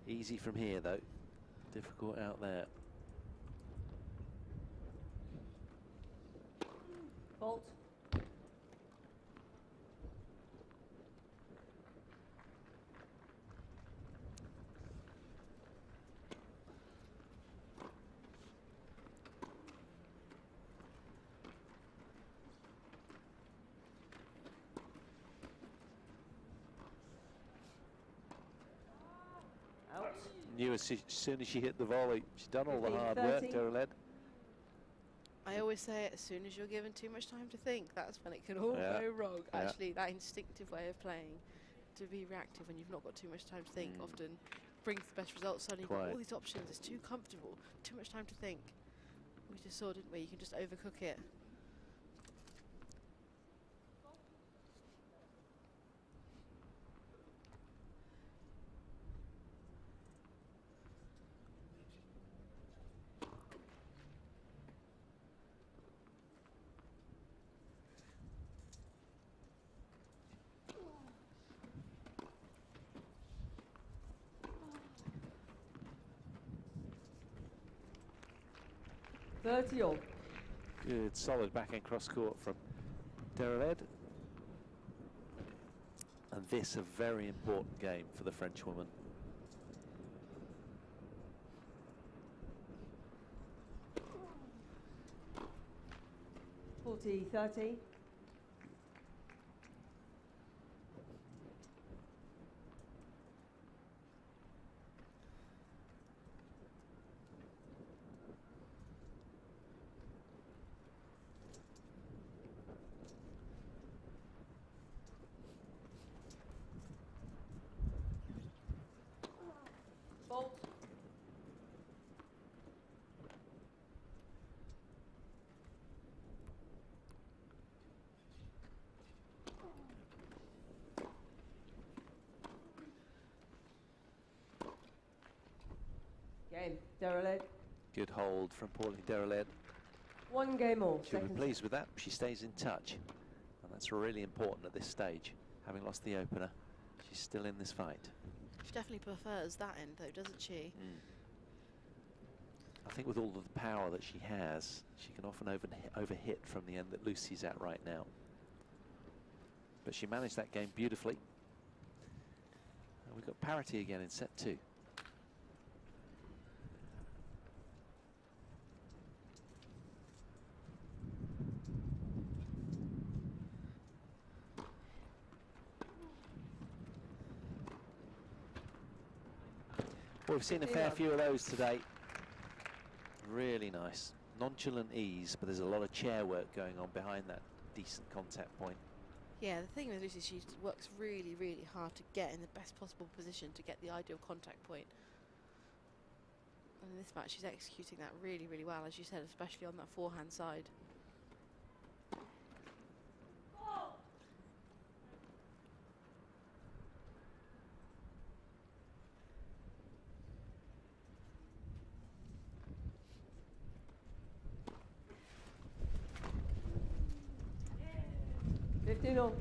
Easy from here, though. Difficult out there. Fault. Out. Knew as soon as she hit the volley, she's done all the 15, hard work, 30. Deralail. I always say it, as soon as you're given too much time to think, that's when it can all Yeah. go wrong. Yeah. Actually, that instinctive way of playing, to be reactive when you've not got too much time to think, often brings the best results. Suddenly you've got Quite. all these options, it's too comfortable, too much time to think. We just saw, didn't we? You can just overcook it. $30 all. Good, solid backhand cross court from Deralail. And this a very important game for the French woman. 40-30. Fault. Game. Deralail. Good hold from Pauline Deralail. 1 game all. She'll be Second pleased with that. She stays in touch. And that's really important at this stage. Having lost the opener, she's still in this fight. She definitely prefers that end, though, doesn't she? I think with all of the power that she has, she can often overhit from the end that Lucy's at right now. But she managed that game beautifully. And we've got parity again in set 2. Well, we've seen a fair few of those today. Really nice. Nonchalant ease, but there's a lot of chair work going on behind that decent contact point. Yeah, the thing with Lucy, she works really, really hard to get in the best possible position to get the ideal contact point. And in this match, she's executing that really, really well, as you said, especially on that forehand side. $15 all.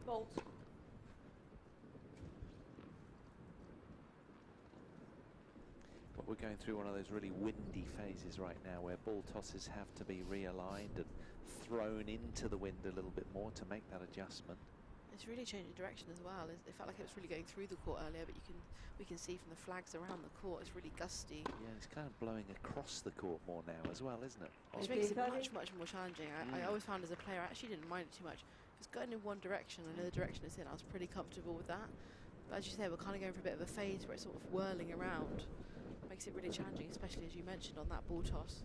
Fault. But we're going through one of those really windy phases right now where ball tosses have to be realigned and thrown into the wind a little bit more to make that adjustment. It's really changing direction as well. It felt like it was really going through the court earlier, but we can see from the flags around the court it's really gusty. Yeah, it's kind of blowing across the court more now as well, isn't it? Which makes it much more challenging. I always found as a player I actually didn't mind it too much. If it's going in one direction, I know the direction it's in, I was pretty comfortable with that. But as you say, we're kind of going for a bit of a phase where it's sort of whirling around. Makes it really challenging, especially as you mentioned on that ball toss.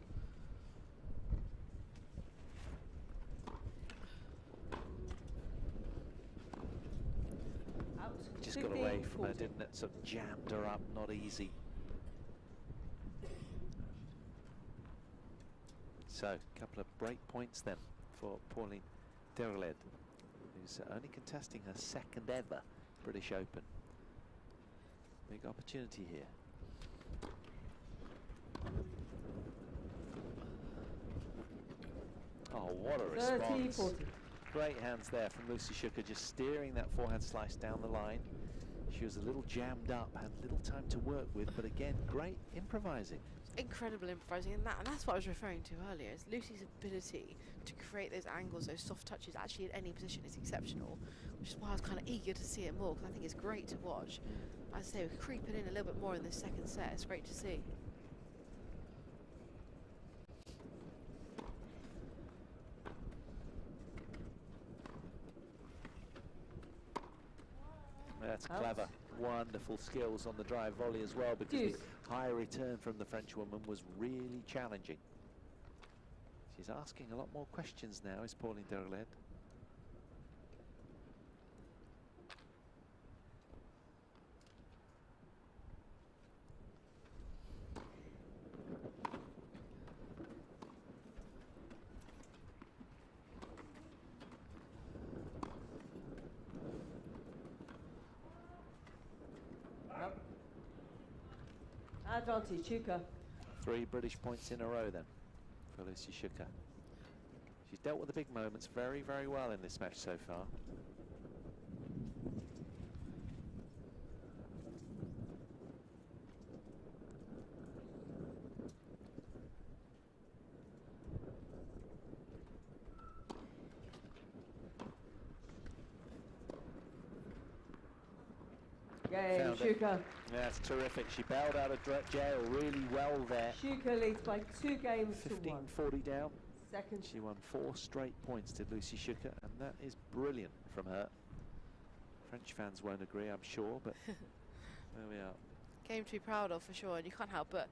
Just got away from her, didn't it? Sort of jammed her up, not easy. So, a couple of break points then for Pauline Deralail, who's only contesting her second ever British Open. Big opportunity here. Oh, what a response. 30-40. Great hands there from Lucy Shuker, just steering that forehand slice down the line. She was a little jammed up, had little time to work with, but again, great improvising. Incredible improvising, and that's what I was referring to earlier. Is Lucy's ability to create those angles, those soft touches, actually in any position is exceptional, which is why I was kind of eager to see it more, because I think it's great to watch. As I say, we're creeping in a little bit more in this second set. It's great to see. That's clever. Wonderful skills on the drive volley as well, because the high return from the French woman was really challenging. She's asking a lot more questions now, is Pauline Deralail. Advantage, Shuker. 3 British points in a row then for Lucy Shuker. She's dealt with the big moments very, very well in this match so far. Game, Shuker. That's terrific. She bailed out of jail really well there. Shuker leads by 2 games to 1. 15-40 down. Second. She won 4 straight points to Lucy Shuker, and that is brilliant from her. French fans won't agree, I'm sure, but there we are. Game to be proud of for sure, and you can't help but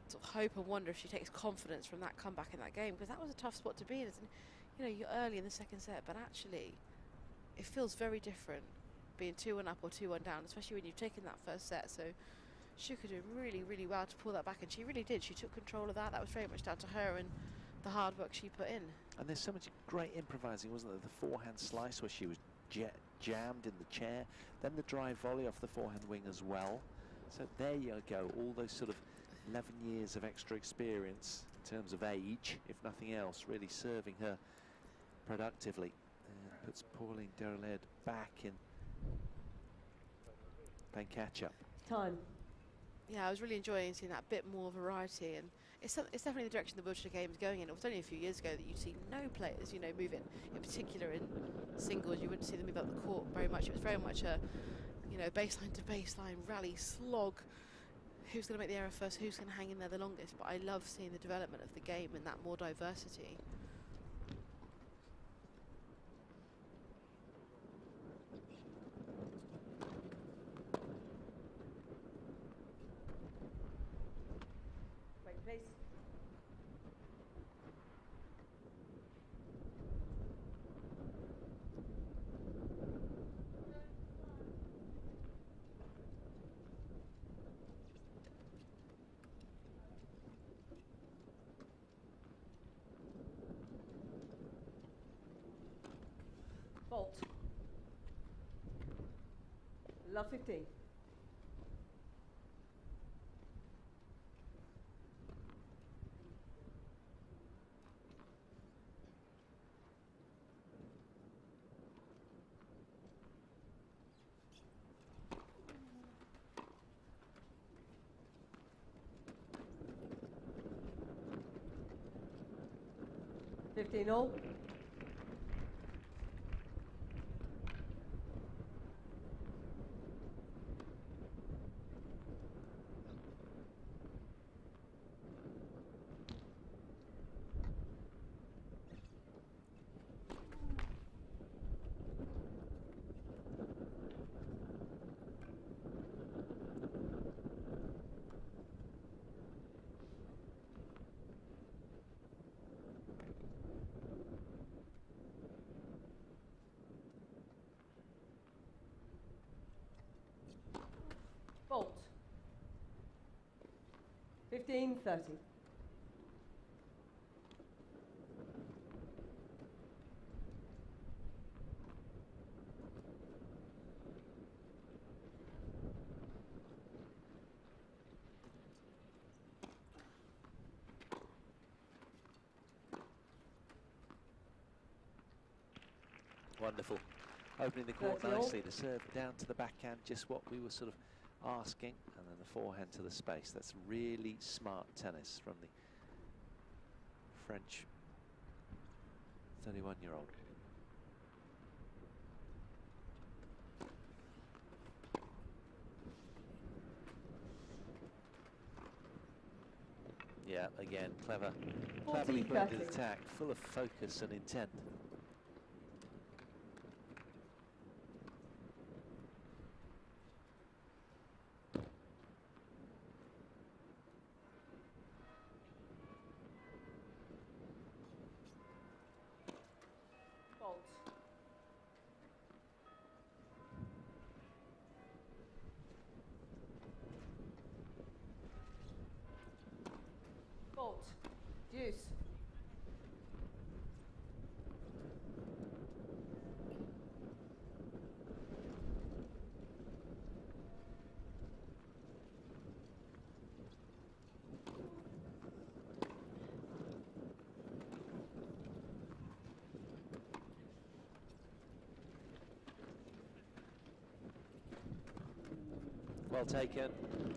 sort of hope and wonder if she takes confidence from that comeback in that game, because that was a tough spot to be in. You know, you're early in the second set, but actually it feels very different being 2-1 up or 2-1 down, especially when you've taken that first set. So Shuker doing really, really well to pull that back, and she really did. She took control of that. That was very much down to her and the hard work she put in. And there's so much great improvising, wasn't there? The forehand slice where she was jammed in the chair, then the drive volley off the forehand wing as well. So there you go, all those sort of 11 years of extra experience in terms of age, if nothing else, really serving her productively. And puts Pauline Deralail back in playing catch up. Time. Yeah, I was really enjoying seeing that bit more variety, and it's definitely the direction the wheelchair game is going in. It was only a few years ago that you'd see no players, you know, moving. In particular in singles, you wouldn't see them move up the court very much. It was very much a, you know, baseline to baseline rally slog. Who's going to make the error first? Who's going to hang in there the longest? But I love seeing the development of the game and that more diversity. Right place. Fault. Love 15. All. 15-30. Wonderful. Opening the court 30 all. nicely. The serve down to the backhand, just what we were sort of asking, and then the forehand to the space. That's really smart tennis from the French 31-year-old. Yeah, again, cleverly blended 40-30. attack, full of focus and intent. Fault. Fault. Deuce. Well taken,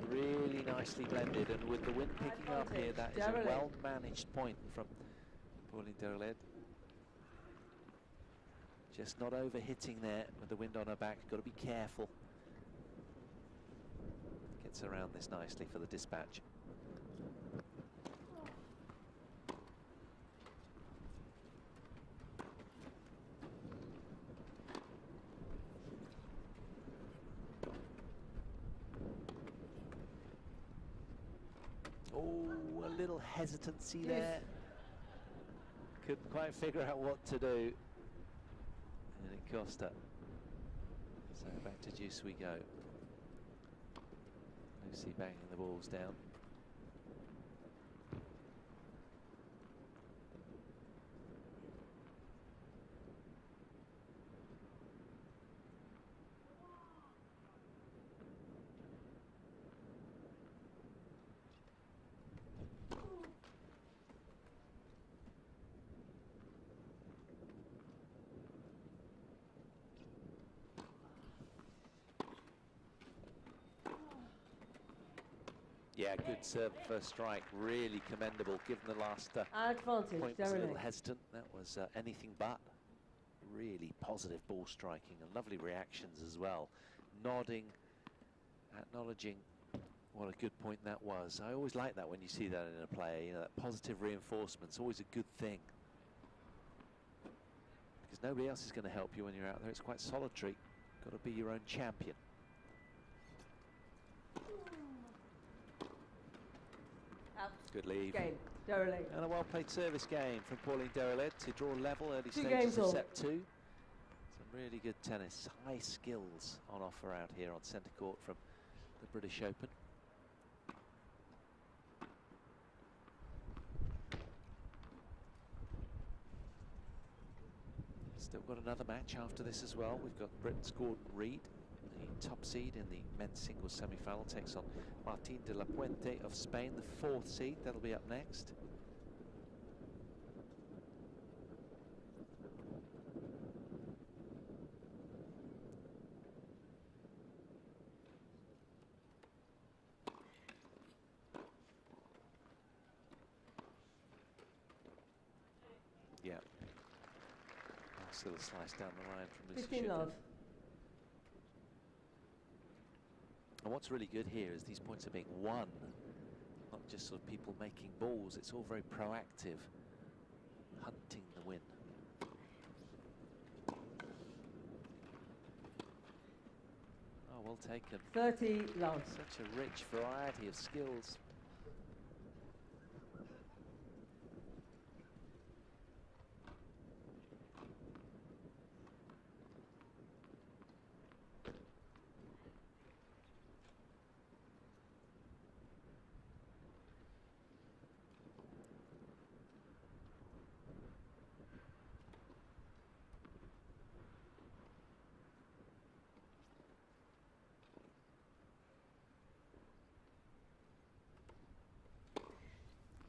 really nicely blended, and with the wind picking up here, that is a Deralail. well-managed point from Pauline Deralail. Just not overhitting there with the wind on her back, got to be careful. Gets around this nicely for the dispatch. Oh, a little hesitancy Yes. there. Couldn't quite figure out what to do. And it cost her. So back to deuce we go. Lucy banging the balls down. Yeah, good serve first strike, really commendable given the last Advantage, point was a little Deralail. hesitant. That was anything but. Really positive ball striking and lovely reactions as well. Nodding, acknowledging what a good point that was. I always like that when you see that in a player, you know, that positive reinforcement's always a good thing. Because nobody else is going to help you when you're out there. It's quite solitary. Got to be your own champion. Out. Good leave. Game. Deralail. And a well-played service game from Pauline Deralail to draw level early 2 stages games of all. set 2. Some really good tennis, high skills on offer out here on centre court from the British Open. Still got another match after this as well. We've got Britain's Gordon Reid, the top seed in the men's singles semi-final, takes on Martin de la Puente of Spain, the 4th seed. That'll be up next. Yeah. Nice little slice down the line from Lucy 15 Shuker. love. And what's really good here is these points are being won, not just sort of people making balls. It's all very proactive, hunting the win. Oh, well taken. 30 love. Such a rich variety of skills.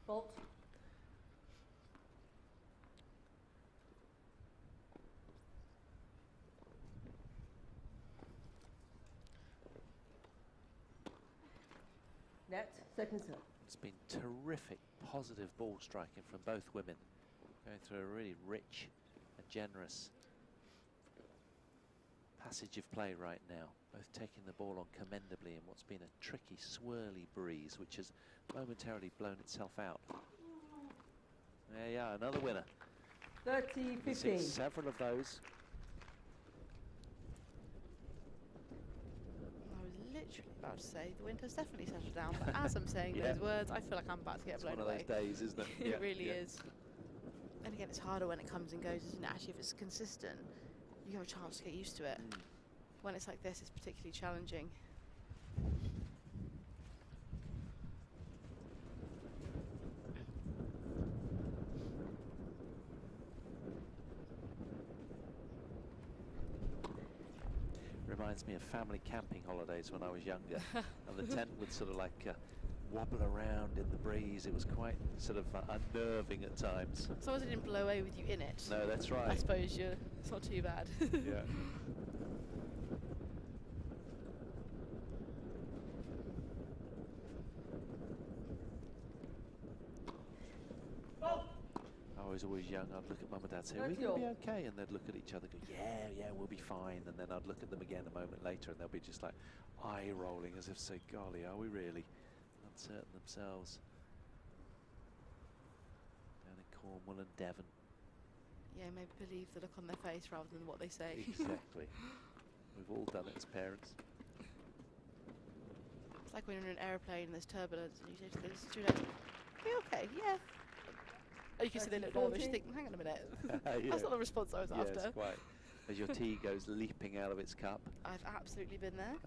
Fault. Net, second serve. It's been terrific, positive ball striking from both women. Going through a really rich and generous passage of play right now. Both taking the ball on commendably in what's been a tricky, swirly breeze, which has momentarily blown itself out. There you are, another winner. 30-15. Several of those. I was literally about to say the wind has definitely settled down, but as I'm saying Yeah. those words, I feel like I'm about to get blown It's one away. of those days, isn't it? It really is. And again, it's harder when it comes and goes, isn't it? Actually, if it's consistent, you have a chance to get used to it. When it's like this, it's particularly challenging. Reminds me of family camping holidays when I was younger. And the tent would sort of like wobble around in the breeze. It was quite sort of unnerving at times. As long as it didn't blow away with you in it. No, that's right. I suppose it's not too bad. Yeah. I was always young. I'd look at mum and dad, say, "Are we going to be okay?" And they'd look at each other, go, "Yeah, we'll be fine." And then I'd look at them again a moment later, and they'll be just like eye rolling, as if to say, "Golly, are we really?" Uncertain themselves. Down in Cornwall and Devon. Yeah, maybe believe the look on their face rather than what they say. Exactly. We've all done it as parents. It's like when you're in an aeroplane and there's turbulence and you say to the students, "Are you okay?" "Yeah." Oh, you can see they look nervous. You think, "Hang on a minute." Yeah. That's not the response I was Yes, after. quite. As your tea goes leaping out of its cup. I've absolutely been there.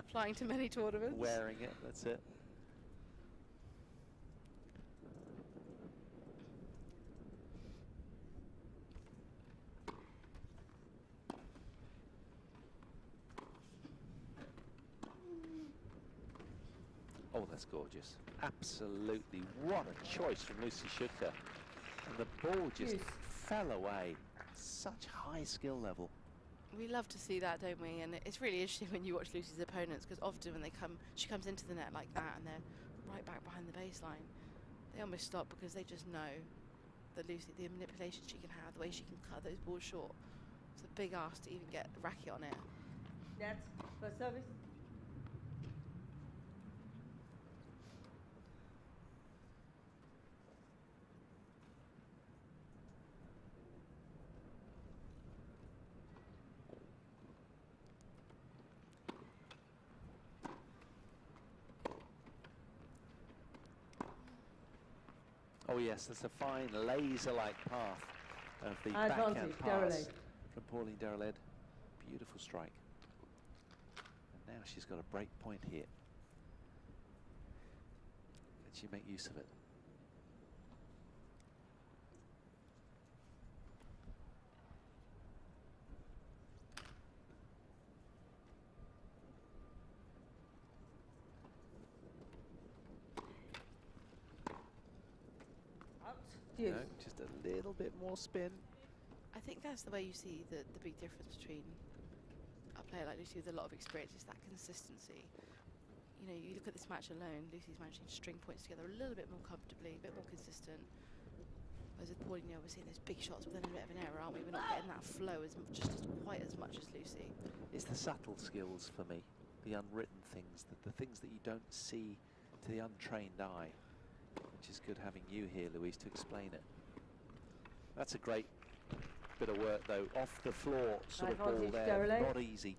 Flying to many tournaments. Wearing it, that's it. Oh, that's gorgeous. Absolutely. What a choice from Lucy Shuker. And the ball just fell away. Such high skill level. We love to see that, don't we? And it's really interesting when you watch Lucy's opponents, because often when she comes into the net like that and they're right back behind the baseline, they almost stop because they just know that Lucy, the manipulation she can have, the way she can cut those balls short. It's a big ask to even get the racket on it. Net, first service. Oh yes, there's a fine laser-like path of the Advantage, backhand Deralail. pass from Pauline Deralail. Beautiful strike. And now she's got a break point here. Can she make use of it? No, just a little bit more spin. I think that's the way you see the big difference between a player like Lucy with a lot of experience, is that consistency. You know, you look at this match alone, Lucy's managing to string points together a little bit more comfortably, a bit more consistent. Whereas with Pauline, we're seeing those big shots within a bit of an error, aren't we? We're not getting that flow quite as much as Lucy. It's the subtle skills for me, the unwritten things, the things that you don't see to the untrained eye, which is good having you here, Louise, to explain it. That's a great bit of work, though. Off the floor sort of ball there, Deralail. not easy.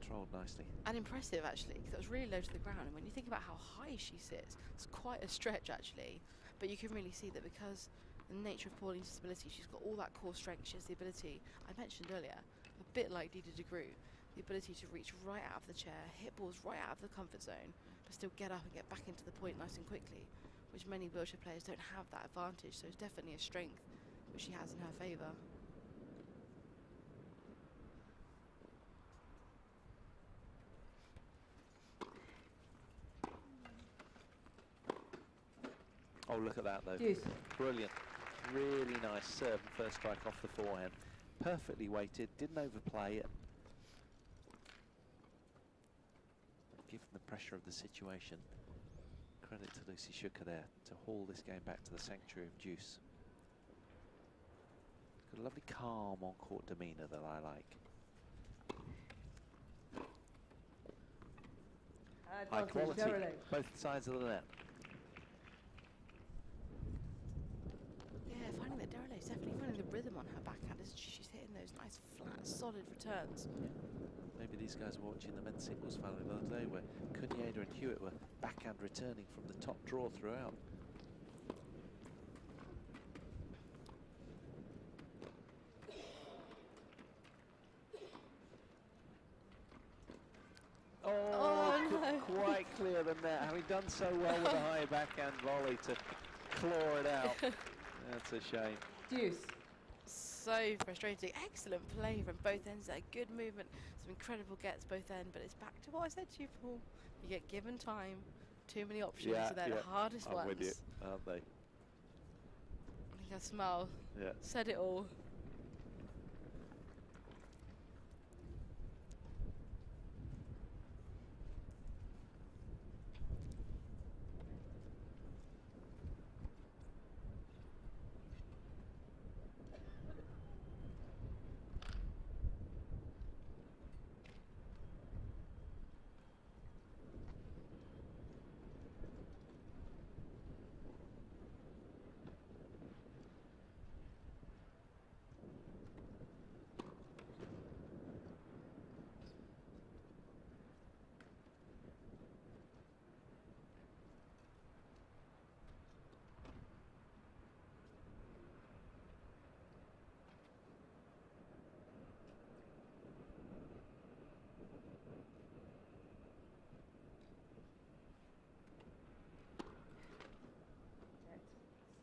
Controlled nicely. And impressive, actually, because it was really low to the ground. And when you think about how high she sits, it's quite a stretch, actually. But you can really see that because the nature of Pauline's disability, she's got all that core strength. She has the ability, I mentioned earlier, a bit like Dida de Groot, the ability to reach right out of the chair, hit balls right out of the comfort zone, but still get up and get back into the point nice and quickly, which many wheelchair players don't have that advantage. So it's definitely a strength which she has in her favour. Oh, look at that though. Deuce. Brilliant. Really nice serve and first strike off the forehand. Perfectly weighted, didn't overplay it. Given the pressure of the situation, credit to Lucy Shuker there to haul this game back to the sanctuary of deuce. Got a lovely calm on-court demeanour that I like. High quality, both sides of the net. Yeah, finding that Deralail is definitely finding the rhythm on her backhand, isn't she? She's hitting those nice, flat, solid returns. Yeah. Maybe these guys were watching the men's singles final the other day where Cunyader and Hewitt were backhand returning from the top draw throughout. Oh, no. Quite clear the net, having done so well with a high backhand volley to claw it out. That's a shame. Deuce. So frustrating. Excellent play from both ends there. Good movement. Some incredible gets both ends. But it's back to what I said to you, Paul. You get given time. Too many options. Yeah, So they're the hardest ones. I'm with you, aren't they? I think I smell. Yeah. Said it all.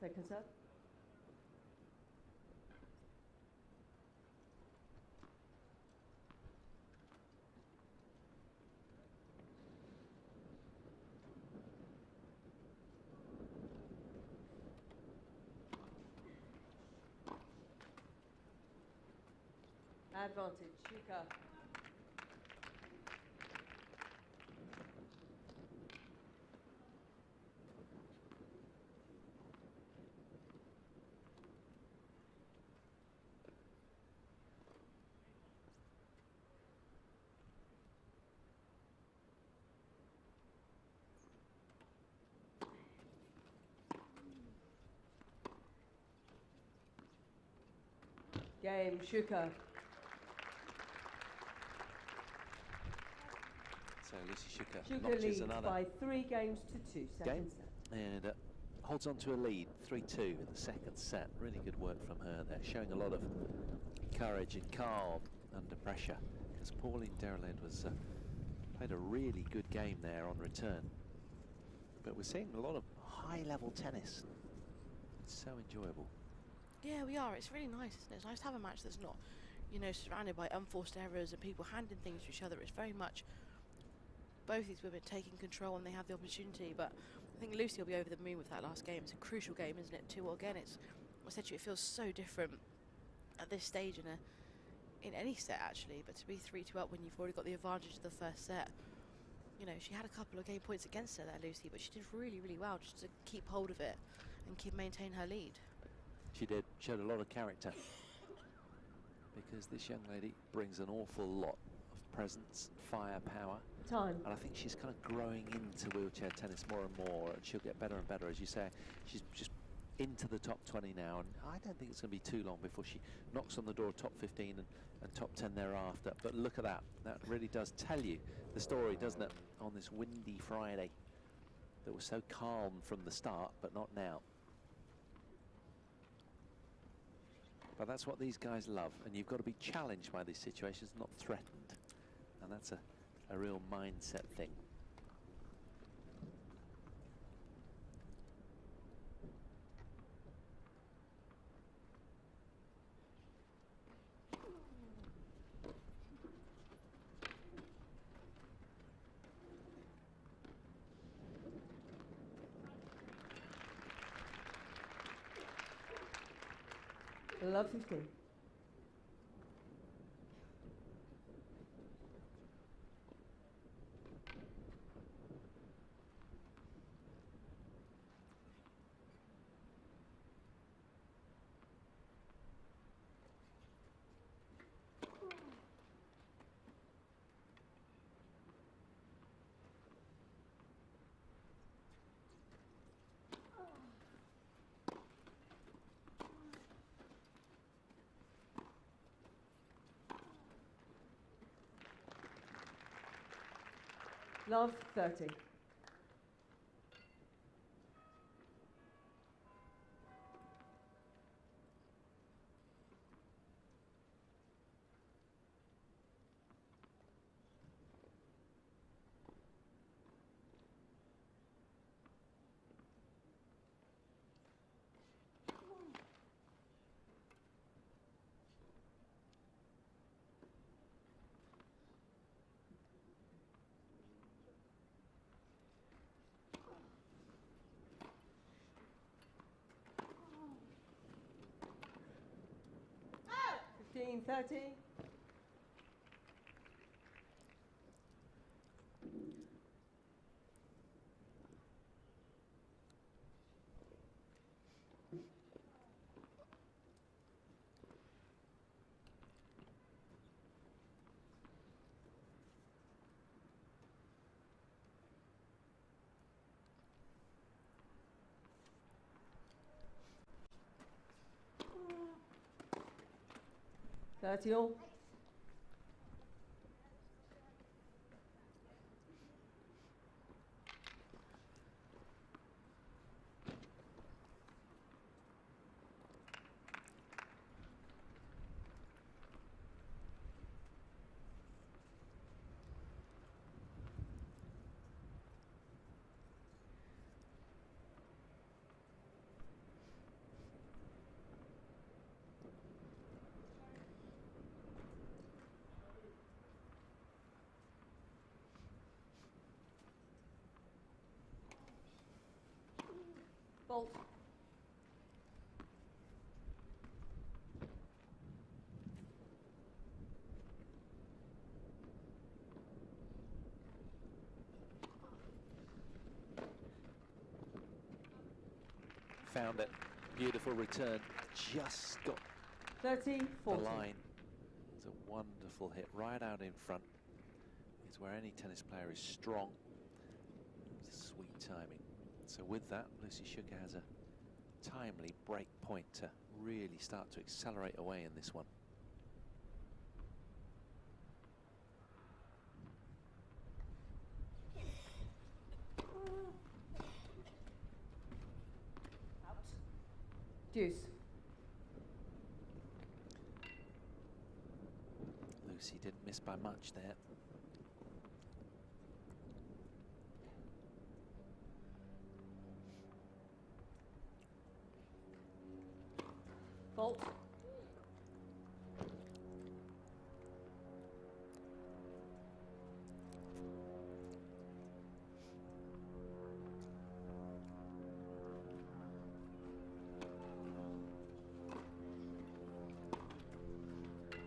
Second serve. Advantage, Shuker. Game, Shuker. So Lucy Shuker Shuker notches leads another by 3 games to 2. Second game set. and holds on to a lead, 3-2 in the second set. Really good work from her there, showing a lot of courage and calm under pressure. Because Pauline Deralail was played a really good game there on return. But we're seeing a lot of high-level tennis. It's so enjoyable. Yeah, we are. It's really nice, isn't it? It's nice to have a match that's not, you know, surrounded by unforced errors and people handing things to each other. It's very much both these women taking control when they have the opportunity. But I think Lucy will be over the moon with that last game. It's a crucial game, isn't it? 2-0 again. It's, I said to you, it feels so different at this stage in any set actually. But to be 3-2 up when you've already got the advantage of the first set, you know, she had a couple of game points against her there, Lucy, but she did really, really well just to keep hold of it and maintain her lead. She did, showed a lot of character, because this young lady brings an awful lot of presence, firepower. Time. And I think she's kind of growing into wheelchair tennis more and more, and she'll get better and better. As you say, she's just into the top 20 now, and I don't think it's going to be too long before she knocks on the door of top 15 and top 10 thereafter. But look at that. That really does tell you the story, doesn't it, on this windy Friday that was so calm from the start, but not now. But that's what these guys love, and you've got to be challenged by these situations, not threatened. And that's a real mindset thing. Love 15. Love 30. Oh! 15, 30. Thirty all. Bolt. Found it. Beautiful return. Just got 30, the 40. line. It's a wonderful hit right out in front. It's where any tennis player is strong. It's sweet timing. So with that, Lucy Shuker has a timely break point to really start to accelerate away in this one. Deuce. Lucy didn't miss by much there. Bolt.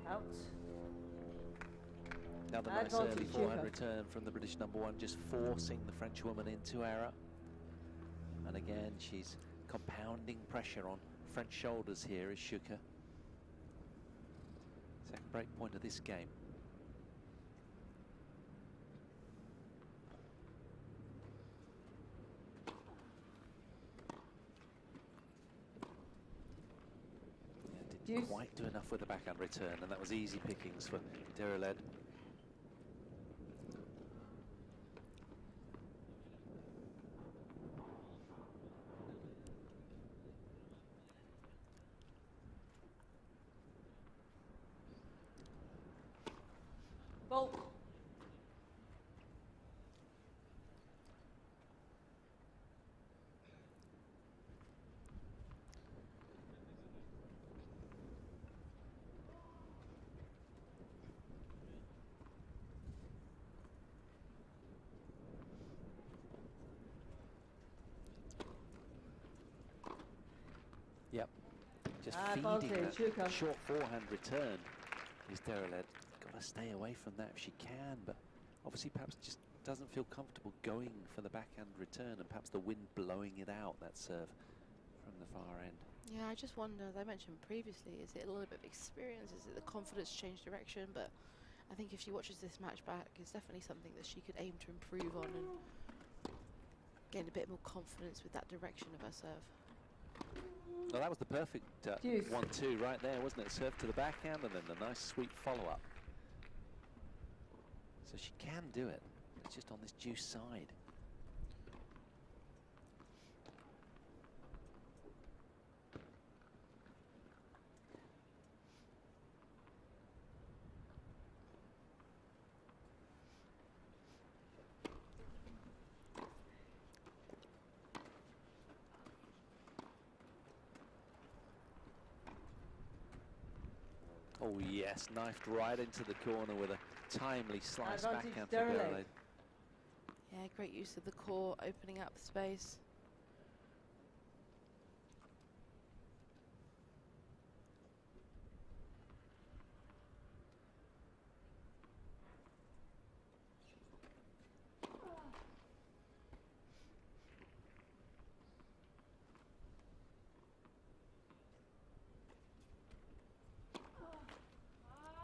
Out. Another nice Advantage early forehand Shuker. return from the British number one, just forcing the French woman into error. And again, she's compounding pressure on French shoulders here is Shuker. Second break point of this game. Yeah, didn't quite do enough with the backhand return, and that was easy pickings for Deralail. Bolt. Yep, just feeding advantage, that Shuker. short forehand return. Is Deralail got to stay away from that if she can, but obviously perhaps just doesn't feel comfortable going for the backhand return, and perhaps the wind blowing it out, that serve from the far end. Yeah, I just wonder, as I mentioned previously, is it a little bit of experience? Is it the confidence to change direction? But I think if she watches this match back, it's definitely something that she could aim to improve on and gain a bit more confidence with that direction of her serve. Well, that was the perfect 1-2 right there, wasn't it? Serve to the backhand and then the nice sweet follow-up. So she can do it. It's just on this deuce side. Oh yes, knifed right into the corner with a timely slice Advantage backhand for Deralail. Deralail. Yeah, great use of the core, opening up the space.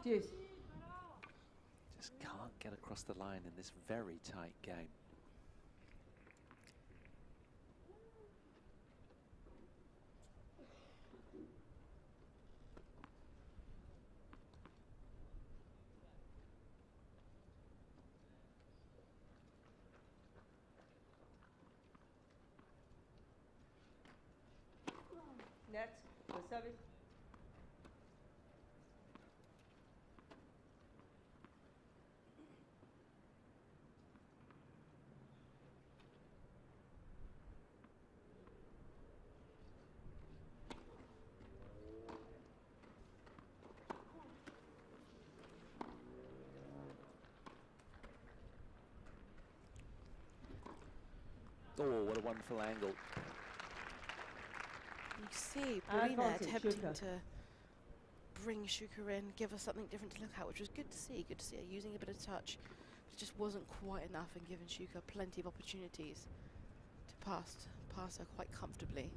Deuce. Just can't get across the line in this very tight game. Net. The service. Oh, what a wonderful angle. You see Paulina Advantage, attempting Shuker. to bring Shuker in, give us something different to look at, which was good to see. Good to see her using a bit of touch. But it just wasn't quite enough and giving Shuker plenty of opportunities to pass her quite comfortably.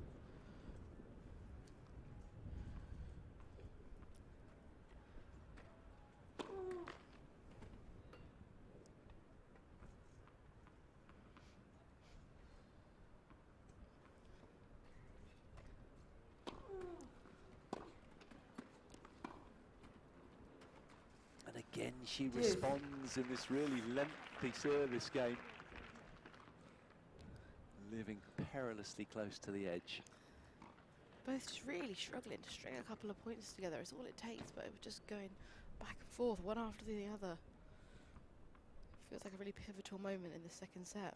And again, she responds in this really lengthy service game. Living perilously close to the edge. Both just really struggling to string a couple of points together. It's all it takes, but it was just going back and forth, one after the other. Feels like a really pivotal moment in the second set.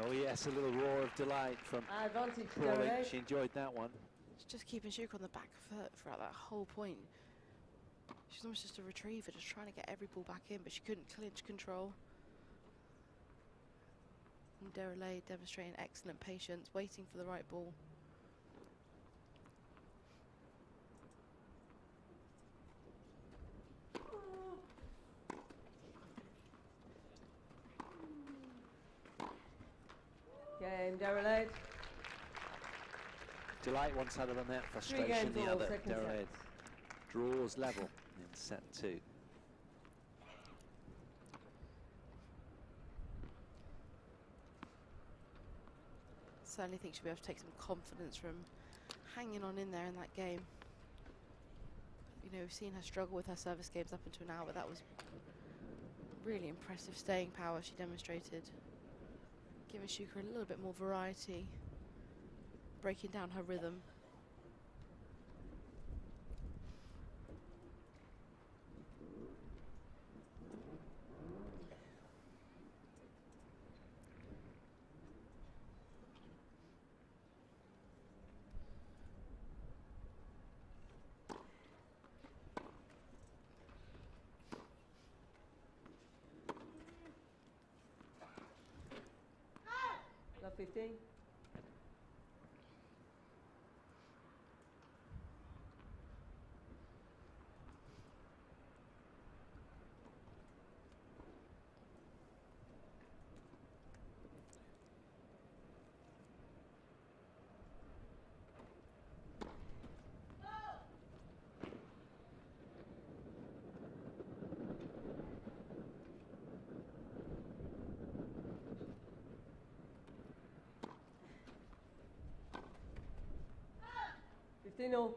Oh yes, a little roar of delight from Advantage Crawley. Deralail. She enjoyed that one. It's just keeping Shuker on the back foot throughout that whole point. She's almost just a retriever, just trying to get every ball back in, but she couldn't clinch control. And Deralail demonstrating excellent patience, waiting for the right ball. Game Deralail. Delight one side of the net, 3 frustration games the all, other. second Deralail set. draws level in set 2. Certainly think she'll be able to take some confidence from hanging on in there in that game. You know, we've seen her struggle with her service games up until now, but that was really impressive staying power she demonstrated. Giving Shuker a little bit more variety, breaking down her rhythm. 12-15. All.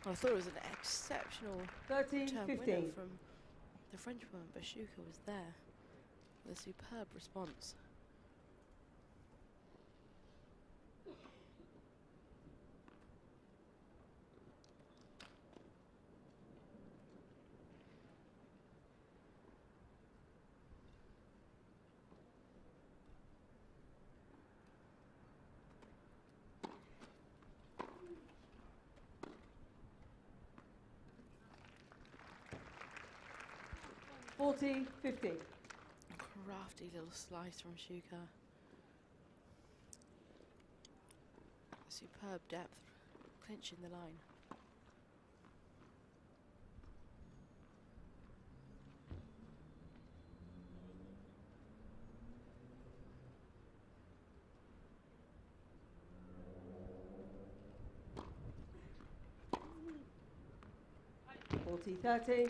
I thought it was an exceptional 13-15 from the Frenchwoman, but Shuker was there with a superb response. $40-50. Crafty little slice from Shuker. Superb depth, clinching the line. $40-30.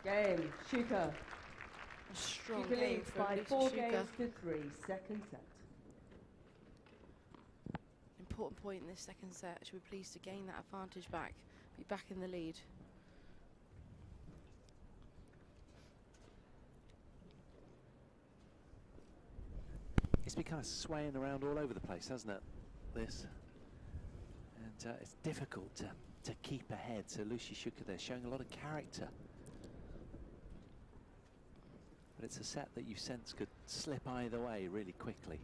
Game, Shuker. A strong Shuker game leads from by Lisa 4 Shuker. games to 3, second set. Important point in this second set. She'll be pleased to gain that advantage back, be back in the lead. It's been kind of swaying around all over the place, hasn't it, this? And it's difficult to keep ahead. So Lucy Shuker there showing a lot of character. But it's a set that you sense could slip either way really quickly.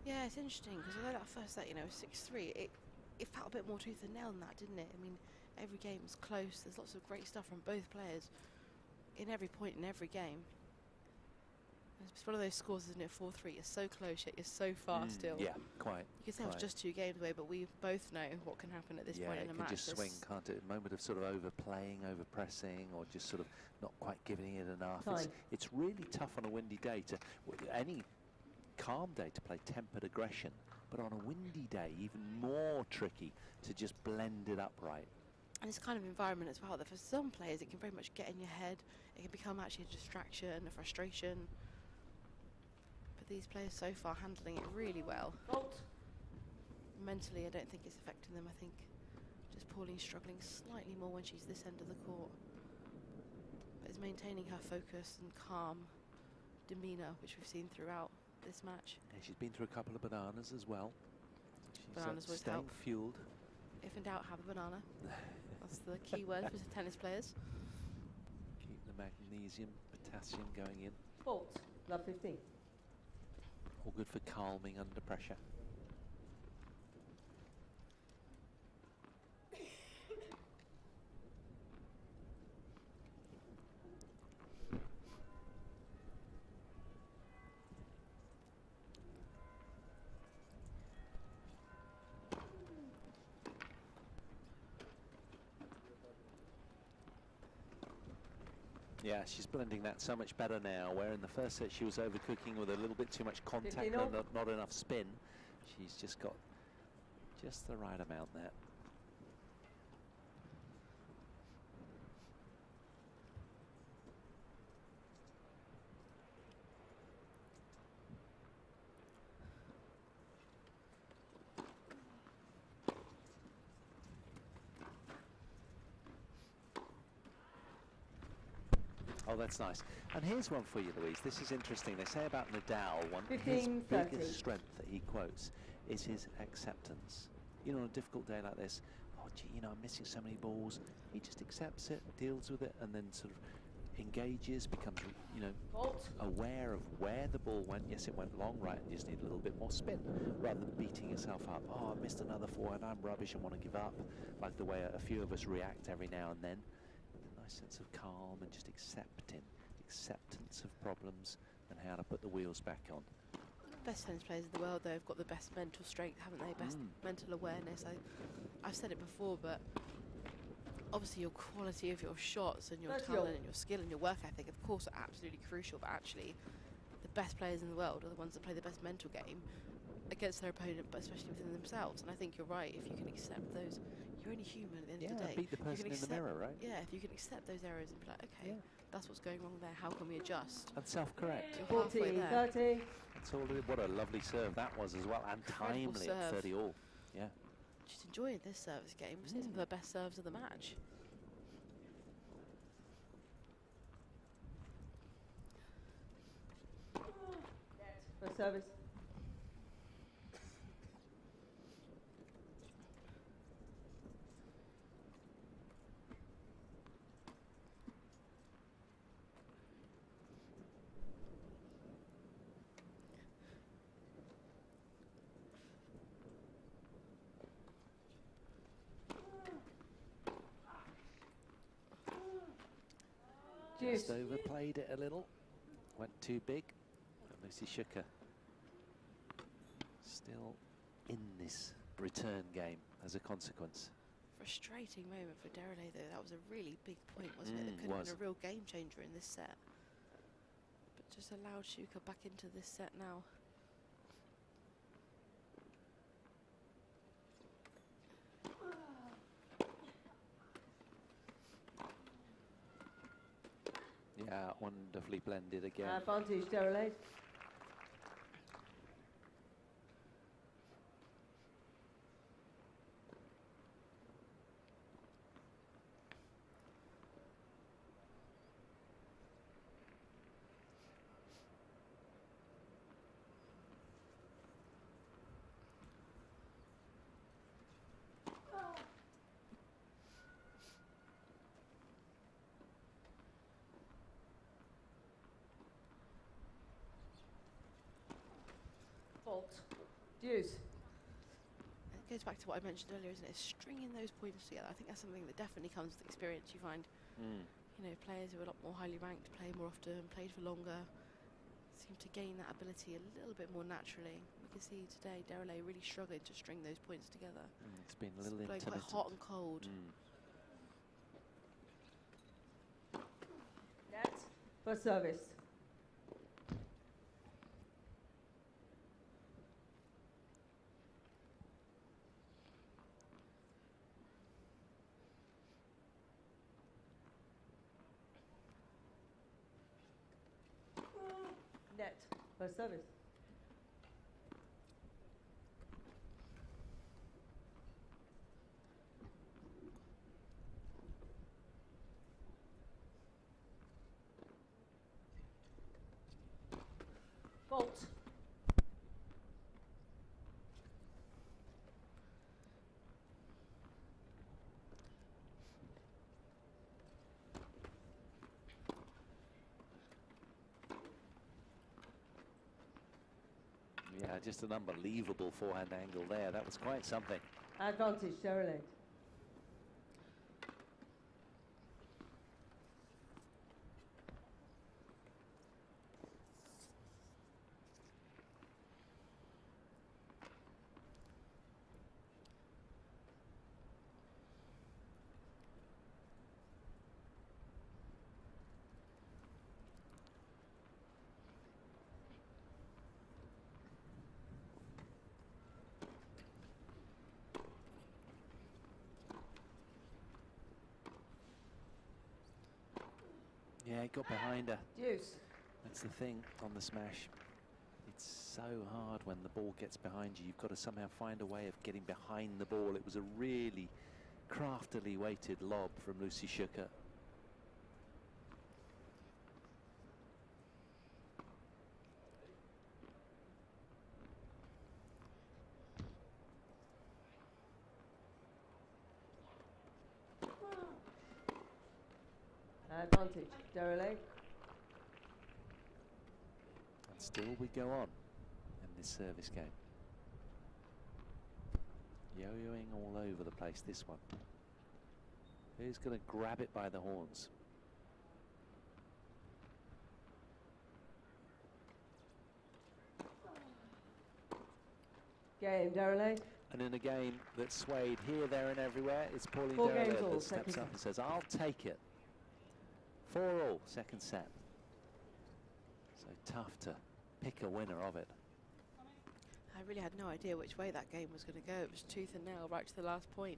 Yeah, it's interesting because although that first set, you know, was 6-3, it felt a bit more tooth and nail than that, didn't it? I mean, every game was close. There's lots of great stuff from both players in every point in every game. It's one of those scores, isn't it? 4-3. You're so close, yet you're so far still. Yeah, quite. You can say it was just 2 games away, but we both know what can happen at this point in a match. Yeah, it can just swing, can't it? A moment of sort of overplaying, overpressing, or just sort of not quite giving it enough. It's really tough on a windy day to, any calm day to play tempered aggression, but on a windy day, even more tricky to just blend it up right. And this kind of environment as well, that for some players it can very much get in your head. It can become actually a distraction, a frustration. But these players so far handling it really well. Mentally, I don't think it's affecting them. I think just Pauline's struggling slightly more when she's this end of the court. But is maintaining her focus and calm demeanour, which we've seen throughout this match. Yeah, she's been through a couple of bananas as well. Bananas always staying help. fueled. If in doubt, have a banana. That's the key word for tennis players. Keep the magnesium, potassium going in. Fault. Love 15. All good for calming under pressure. Yeah, she's blending that so much better now, where in the first set she was overcooking with a little bit too much contact and not enough spin. She's just got just the right amount there. Oh, that's nice. And here's one for you, Louise. This is interesting. They say about Nadal, his biggest strength that he quotes is his acceptance. You know, on a difficult day like this, oh, gee, you know, I'm missing so many balls. He just accepts it, deals with it, and then sort of engages, becomes, you know, aware of where the ball went. Yes, it went long, right, and you just need a little bit more spin, rather than beating yourself up. Oh, I missed another forehand, I'm rubbish, I want to give up, like the way a few of us react every now and then. Nice sense of calm and just acceptance of problems and how to put the wheels back on. Best tennis players in the world, though, have got the best mental strength, haven't they? Best mental awareness. I've said it before, but obviously your quality of your shots and your talent and your skill and your work ethic, of course, are absolutely crucial. But actually, the best players in the world are the ones that play the best mental game against their opponent, but especially within themselves. And I think you're right. If you can accept those, you're only human at the end of the day. Beat the person in the mirror, right? Yeah, if you can accept those errors and be like, okay, that's what's going wrong there. How can we adjust? And self-correct. 40, 30. That's all. What a lovely serve that was as well, and timely at 30 all. Yeah. Just enjoying this service game. It's some of the best serves of the match. First service. Just overplayed it a little. Went too big. But Lucy Shuker still in this return game as a consequence. Frustrating moment for Deralail, though. That was a really big point, wasn't it? It could have been a real game changer in this set. But just allowed Shuker back into this set now. Yeah, wonderfully blended again. Advantage, Deralail. Deuce. It goes back to what I mentioned earlier, isn't it? Stringing those points together. I think that's something that definitely comes with experience. You find, you know, players who are a lot more highly ranked, play more often, played for longer, seem to gain that ability a little bit more naturally. We can see today Deralail really struggling to string those points together. It's been a little intermittent. Quite hot and cold. Net. First service. Net. First service. Fault. Yeah, just an unbelievable forehand angle there. That was quite something. Advantage, Deralail. Yeah, he got behind her. Deuce. That's the thing on the smash. It's so hard when the ball gets behind you. You've got to somehow find a way of getting behind the ball. It was a really craftily weighted lob from Lucy Shuker. Advantage, Deralail. And still we go on in this service game. Yo-yoing all over the place, this one. Who's going to grab it by the horns? Game, Deralail. And in a game that's swayed here, there and everywhere, it's Pauline 4 games Deralail all, that steps second up and says, I'll take it. 4-all, second set. So tough to pick a winner of it. I really had no idea which way that game was going to go. It was tooth and nail right to the last point.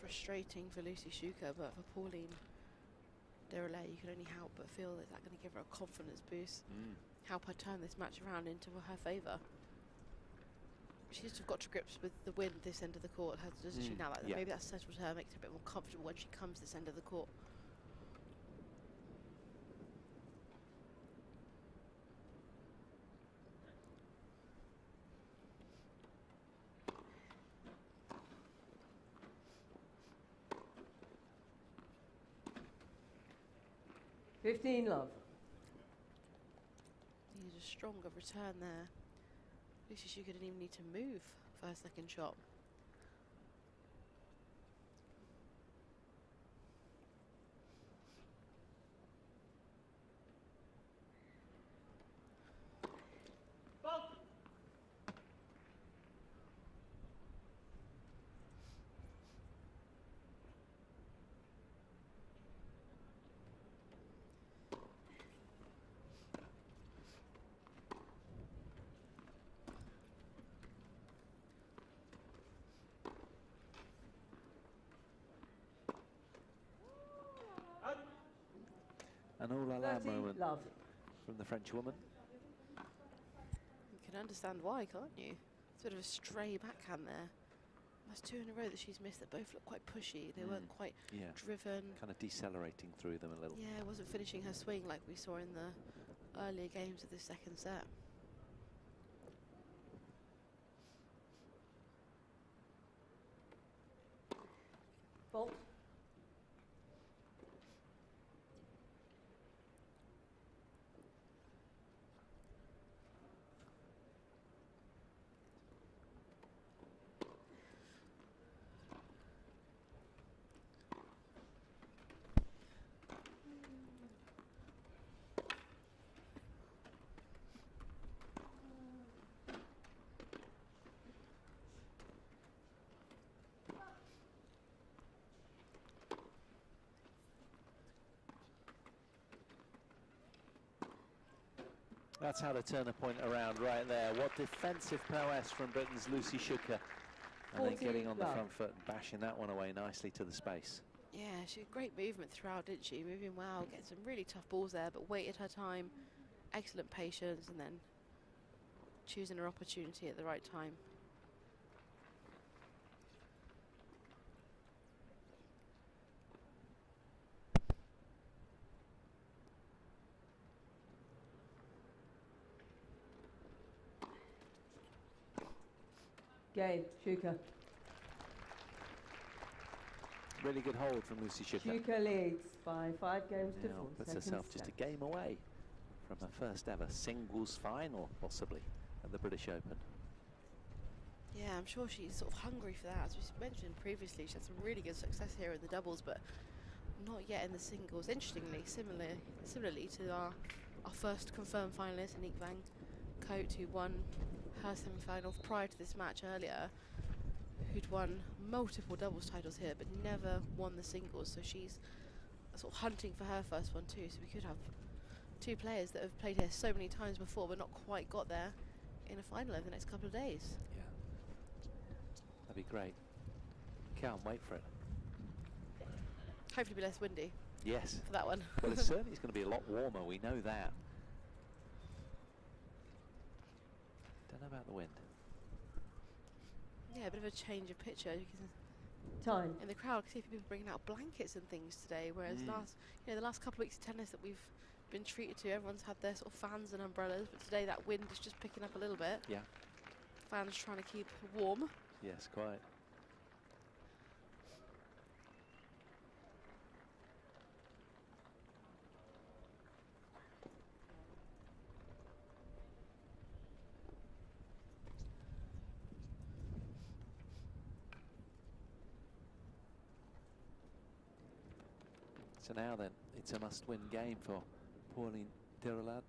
Frustrating for Lucy Shuker, but for Pauline Deralail, you can only help but feel that that's going to give her a confidence boost, help her turn this match around into her favour. She's just got to grips with the wind this end of the court, doesn't she now? Like Yeah. Maybe that settled her, makes her a bit more comfortable when she comes this end of the court. Love. Needed a stronger return there. Lucy Shuker didn't even need to move for her second shot. An all-la moment Love. from the French woman. You can understand why, can't you? It's a bit of a stray backhand there. That's 2 in a row that she's missed that both look quite pushy. They weren't quite driven. Kind of decelerating through them a little. Yeah, wasn't finishing her swing like we saw in the earlier games of the second set. Fault. That's how to turn a point around right there. What defensive prowess from Britain's Lucy Shuker. And then getting on the front foot and bashing that one away nicely to the space. Yeah, she had great movement throughout, didn't she? Moving well, getting some really tough balls there, but waited her time. Excellent patience, and then choosing her opportunity at the right time. Game, Shuker. Really good hold from Lucy Shuker. Shuker leads by 5 games to 4. Now puts herself just a game away from her first ever singles final, possibly, at the British Open. Yeah, I'm sure she's sort of hungry for that. As we mentioned previously, she had some really good success here in the doubles, but not yet in the singles. Interestingly, similarly to our first confirmed finalist, Anique van Koot, who won her semi-final prior to this match earlier, who'd won multiple doubles titles here, but never won the singles. So she's sort of hunting for her first one too. So we could have two players that have played here so many times before, but not quite got there in a final over the next couple of days. Yeah, that'd be great. Can't wait for it. Hopefully be less windy. Yes. For that one. Well, it's certainly going to be a lot warmer, we know that. Don't know about the wind. Yeah, a bit of a change of picture. You can Time. in the crowd, I can see people bringing out blankets and things today, whereas the last couple of weeks of tennis that we've been treated to, everyone's had their sort of fans and umbrellas, but today that wind is just picking up a little bit. Yeah. Fans trying to keep warm. Yes, quite. So now then, it's a must-win game for Pauline Deralail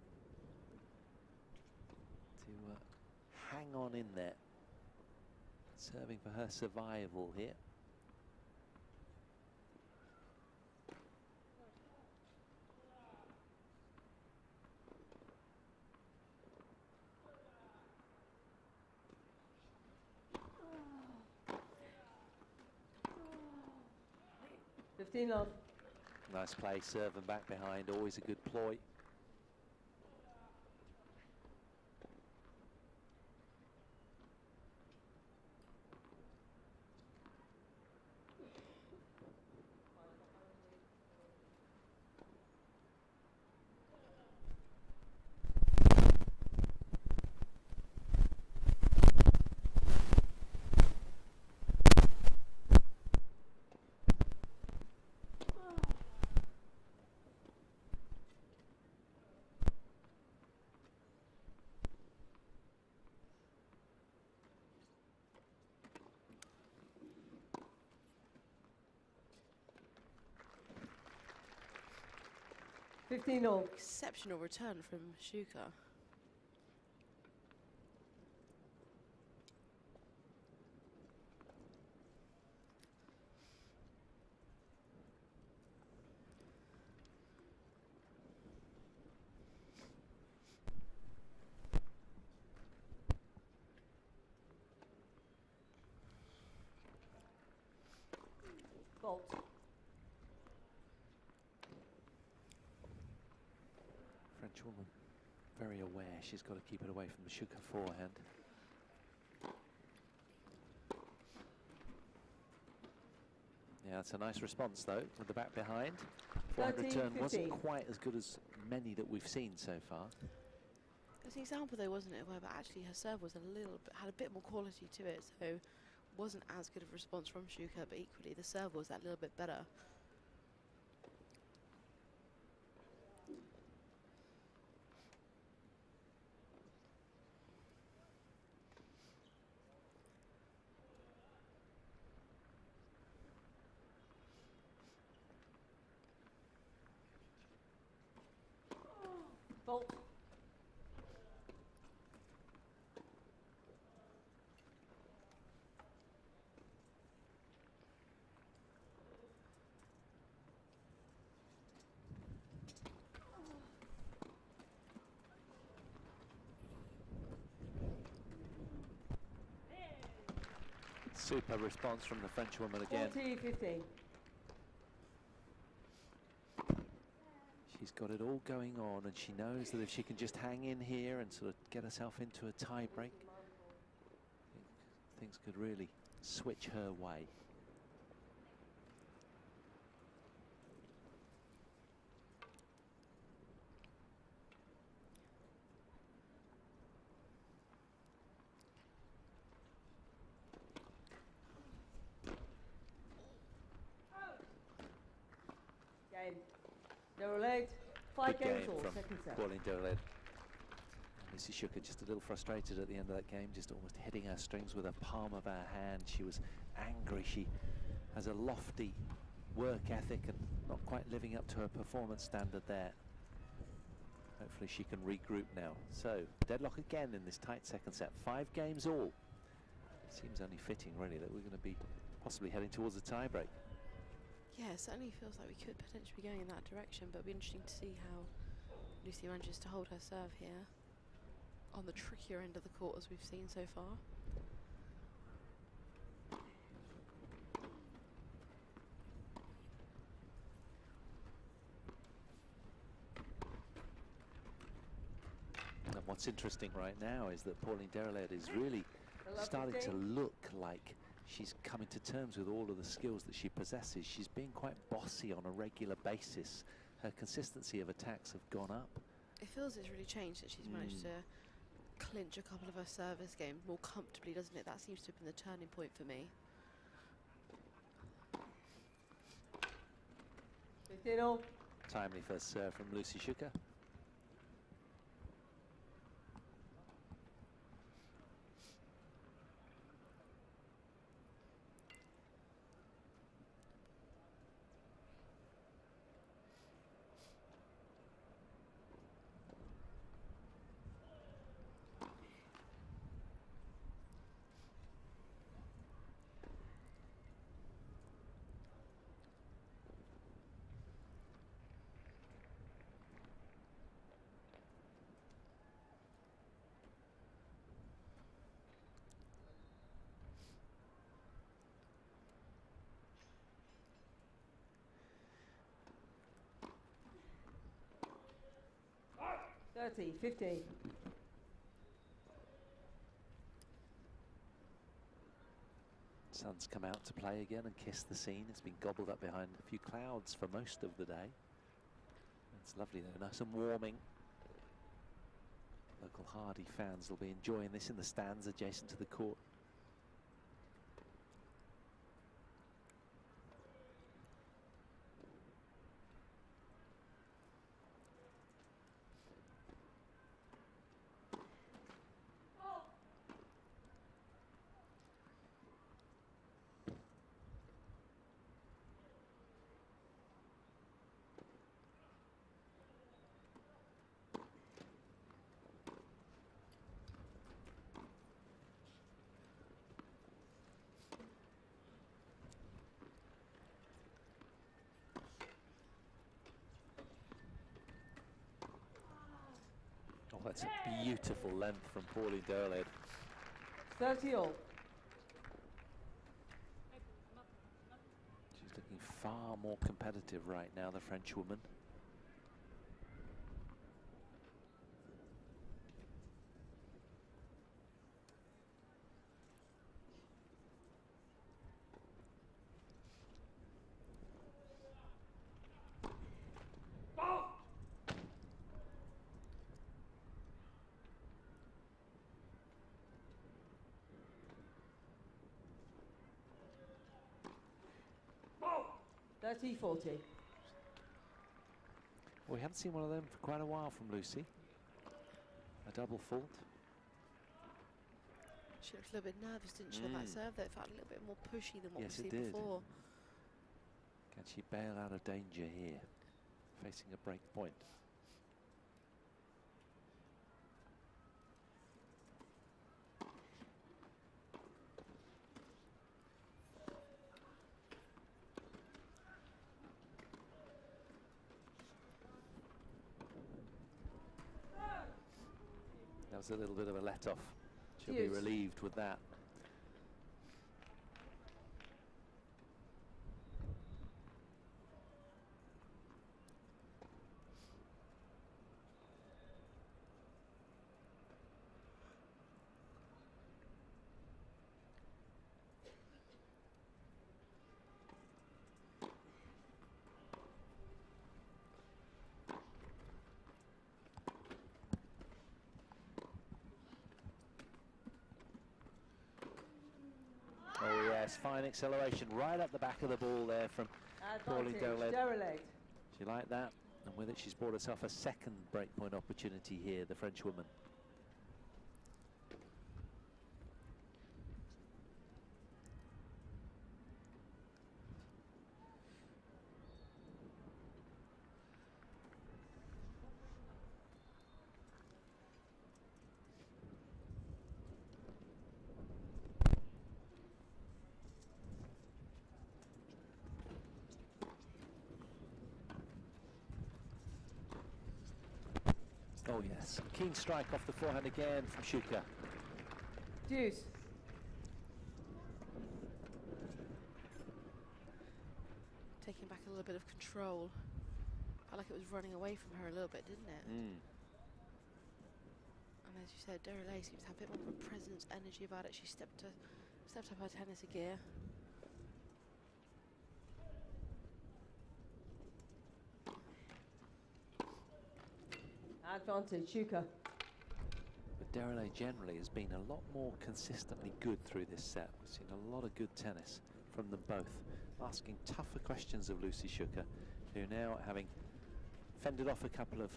to hang on in there, serving for her survival here. Love. Nice play, serve and back behind, always a good ploy. Exceptional return from Shuker. Fault. French woman, very aware she's got to keep it away from the Shuker forehand. Yeah, that's a nice response though, with the back behind. Forehand return wasn't quite as good as many that we've seen so far. It was an example though, wasn't it, where actually her serve was had a bit more quality to it, so wasn't as good of a response from Shuker, but equally the serve was that little bit better. Fault. Super response from the French woman again. 40-15. She's got it all going on, and she knows that if she can just hang in here and sort of get herself into a tie break, things could really switch her way. Game. Deralail. 5 Good games game all, from second set. Pauline Deralail. Lucy Shuker just a little frustrated at the end of that game, just almost hitting her strings with the palm of her hand. She was angry. She has a lofty work ethic and not quite living up to her performance standard there. Hopefully she can regroup now. So, deadlock again in this tight second set. 5 games all. Seems only fitting, really, that we're going to be possibly heading towards a tie-break. Yeah, it certainly feels like we could potentially be going in that direction, but it'll be interesting to see how Lucy manages to hold her serve here on the trickier end of the court as we've seen so far. And what's interesting right now is that Pauline Deralail is really starting to look like she's coming to terms with all of the skills that she possesses. She's being quite bossy on a regular basis. Her consistency of attacks have gone up. It feels it's really changed, that she's managed to clinch a couple of her service games more comfortably, doesn't it? That seems to have been the turning point for me. 15-all. Timely first serve from Lucy Shuker. Thirty, 50. Sun's come out to play again and kiss the scene. It's been gobbled up behind a few clouds for most of the day. It's lovely though, nice and warming. Local Hardy fans will be enjoying this in the stands adjacent to the court. Oh, that's a beautiful length from Pauline Deralail. 30-all. She's looking far more competitive right now, the French woman. Thirty, 40. Well, we haven't seen one of them for quite a while from Lucy. A double fault. She looked a little bit nervous, didn't she, on that serve there? It felt a little bit more pushy than what Yes, we've it seen did. before. Can she bail out of danger here, facing a break point? That was a little bit of a let-off. She'll be relieved with that. Oh yes, fine acceleration right up the back of the ball there from Pauline Deralail. Deralail. She like that? And with it, she's brought herself a second breakpoint opportunity here, the French woman. Oh yes, keen strike off the forehand again from Shuker. Deuce. Taking back a little bit of control. Felt like it was running away from her a little bit, didn't it? Mm. And as you said, Deralail seems to have a bit more of a presence, energy about it. She stepped up her tennis a gear. Advantage, Shuker. But Deralail generally has been a lot more consistently good through this set. We've seen a lot of good tennis from them both, asking tougher questions of Lucy Shuker, who now, having fended off a couple of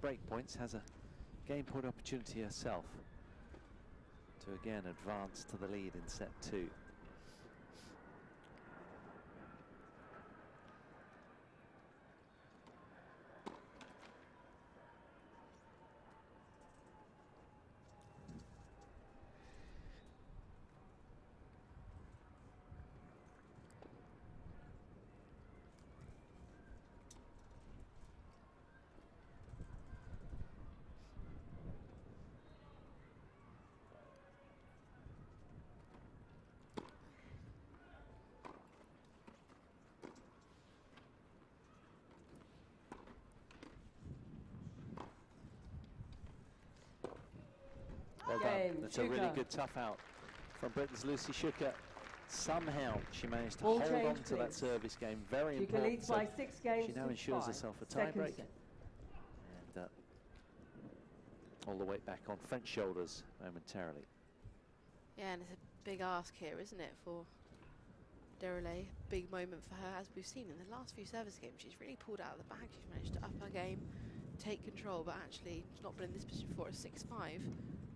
break points, has a game point opportunity herself to again advance to the lead in set 2. Well done. That's a really good tough out from Britain's Lucy Shuker. Somehow she managed to hold on to that service game. Very important. Leads by 6 games. She now ensures herself a tiebreak. And all the weight back on French shoulders momentarily. Yeah, and it's a big ask here, isn't it, for Deralail? Big moment for her, as we've seen in the last few service games. She's really pulled out of the bag. She's managed to up her game, take control, but actually she's not been in this position before at 6-5.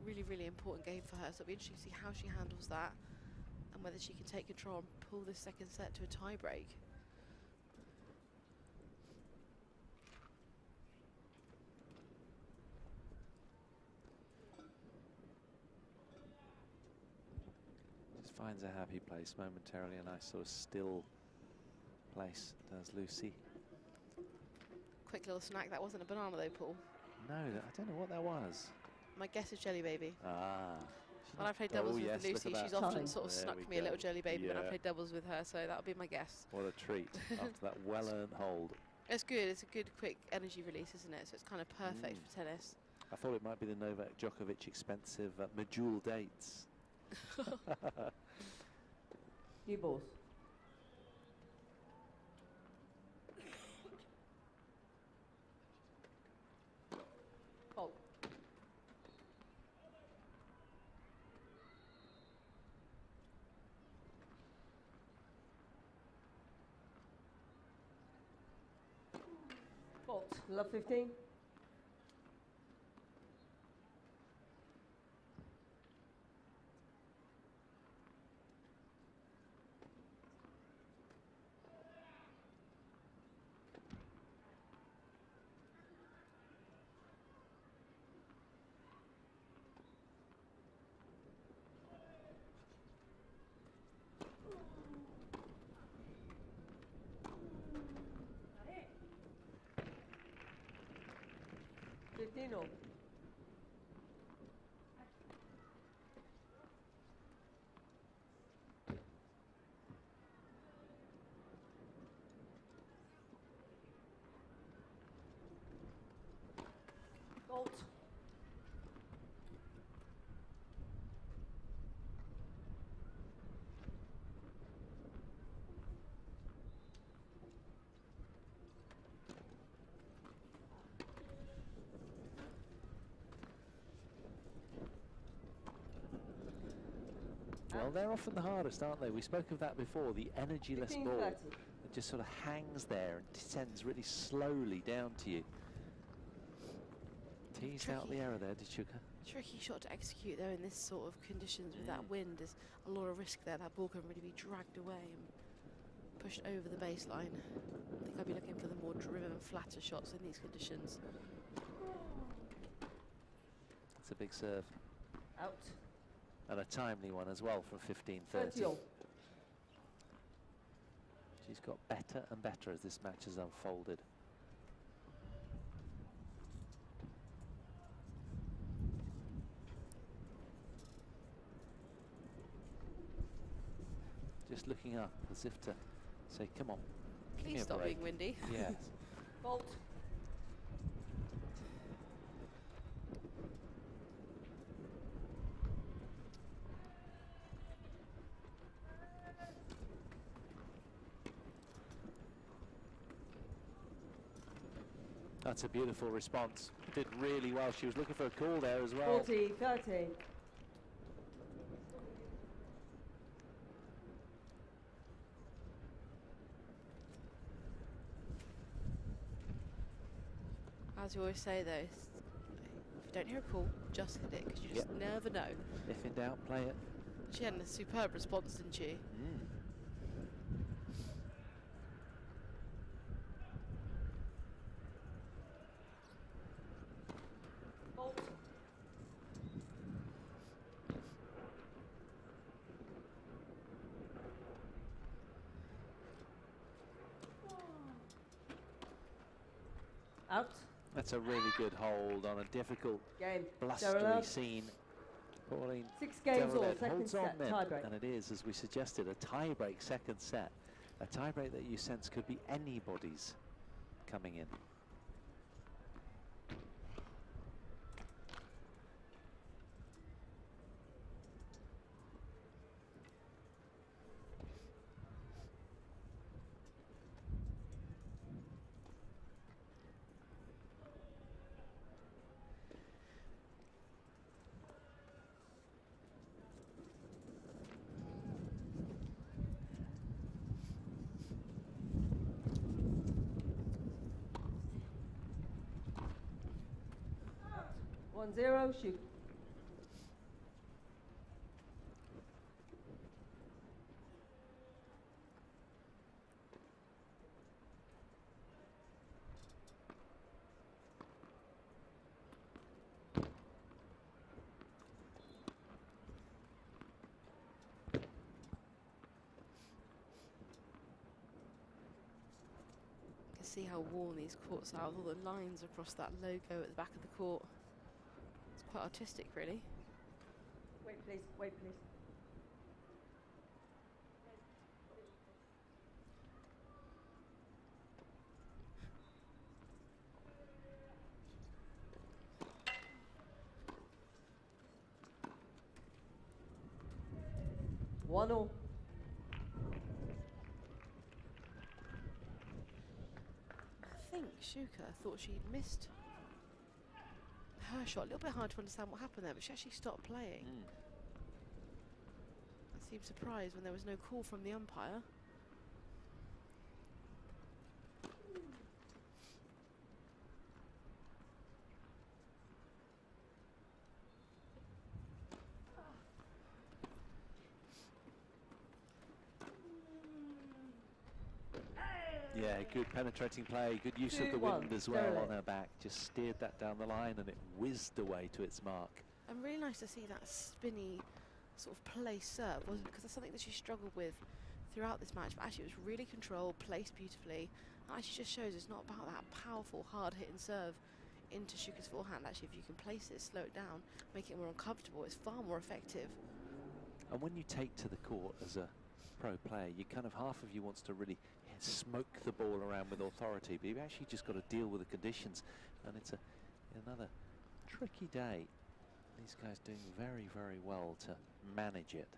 Really, really important game for her. So it'll be interesting to see how she handles that and whether she can take control and pull this second set to a tie break. Just finds a happy place momentarily, a nice sort of still place, does Lucy. Quick little snack. That wasn't a banana though, Paul. No, I don't know what that was. My guess is Jelly Baby. Ah. When I played doubles with Lucy, she's often sort of snuck me a little Jelly Baby when I played doubles with her, so that'll be my guess. What a treat after that well-earned hold. It's good. It's a good, quick energy release, isn't it? So it's kind of perfect for tennis. I thought it might be the Novak Djokovic expensive Medjool dates. New balls. Oh. Fault. Love 15. Dino. Gold. Well, they're often the hardest, aren't they? We spoke of that before, the energyless ball. The just sort of hangs there and descends really slowly down to you. Teased out the error there, did Shuker? Tricky shot to execute though in this sort of conditions with that wind. There's a lot of risk there. That ball can really be dragged away and pushed over the baseline. I think I'd be looking for the more driven and flatter shots in these conditions. It's a big serve. Out. And a timely one as well from 15-30. 30-all. She's got better and better as this match has unfolded. Just looking up as if to say, come on, give me Please a stop break. being windy. Yes. Fault. That's a beautiful response. Did really well. She was looking for a call there as well. 40-30. As you always say though, if you don't hear a call, just hit it because you just never know. If in doubt, play it. She had a superb response, didn't she? Out. That's a really good hold on a difficult, Game. blustery Deralail. scene. Pauline 6 games all, Deralail second holds on set, then, tiebreak. and it is, as we suggested, a tie-break second set. A tie-break that you sense could be anybody's coming in. One zero, shoot. You can see how worn these courts are with all the lines across that logo at the back of the court. It's quite artistic, really. Wait, please. Wait, please. One all. I think Shuker thought she'd missed her shot. A little bit hard to understand what happened there, but she actually stopped playing. I seemed surprised when there was no call from the umpire. Yeah, good penetrating play, good use of the wind as well on her back. Just steered that down the line and it whizzed away to its mark. And really nice to see that spinny sort of play serve, wasn't it? Because that's something that she struggled with throughout this match, but actually it was really controlled, placed beautifully. And actually just shows it's not about that powerful, hard-hitting serve into Shuker's forehand. Actually, if you can place it, slow it down, make it more uncomfortable, it's far more effective. And when you take to the court as a pro player, you kind of, half of you wants to really smoke the ball around with authority, but you've actually just got to deal with the conditions, and it's another tricky day. These guys doing very, very well to manage it.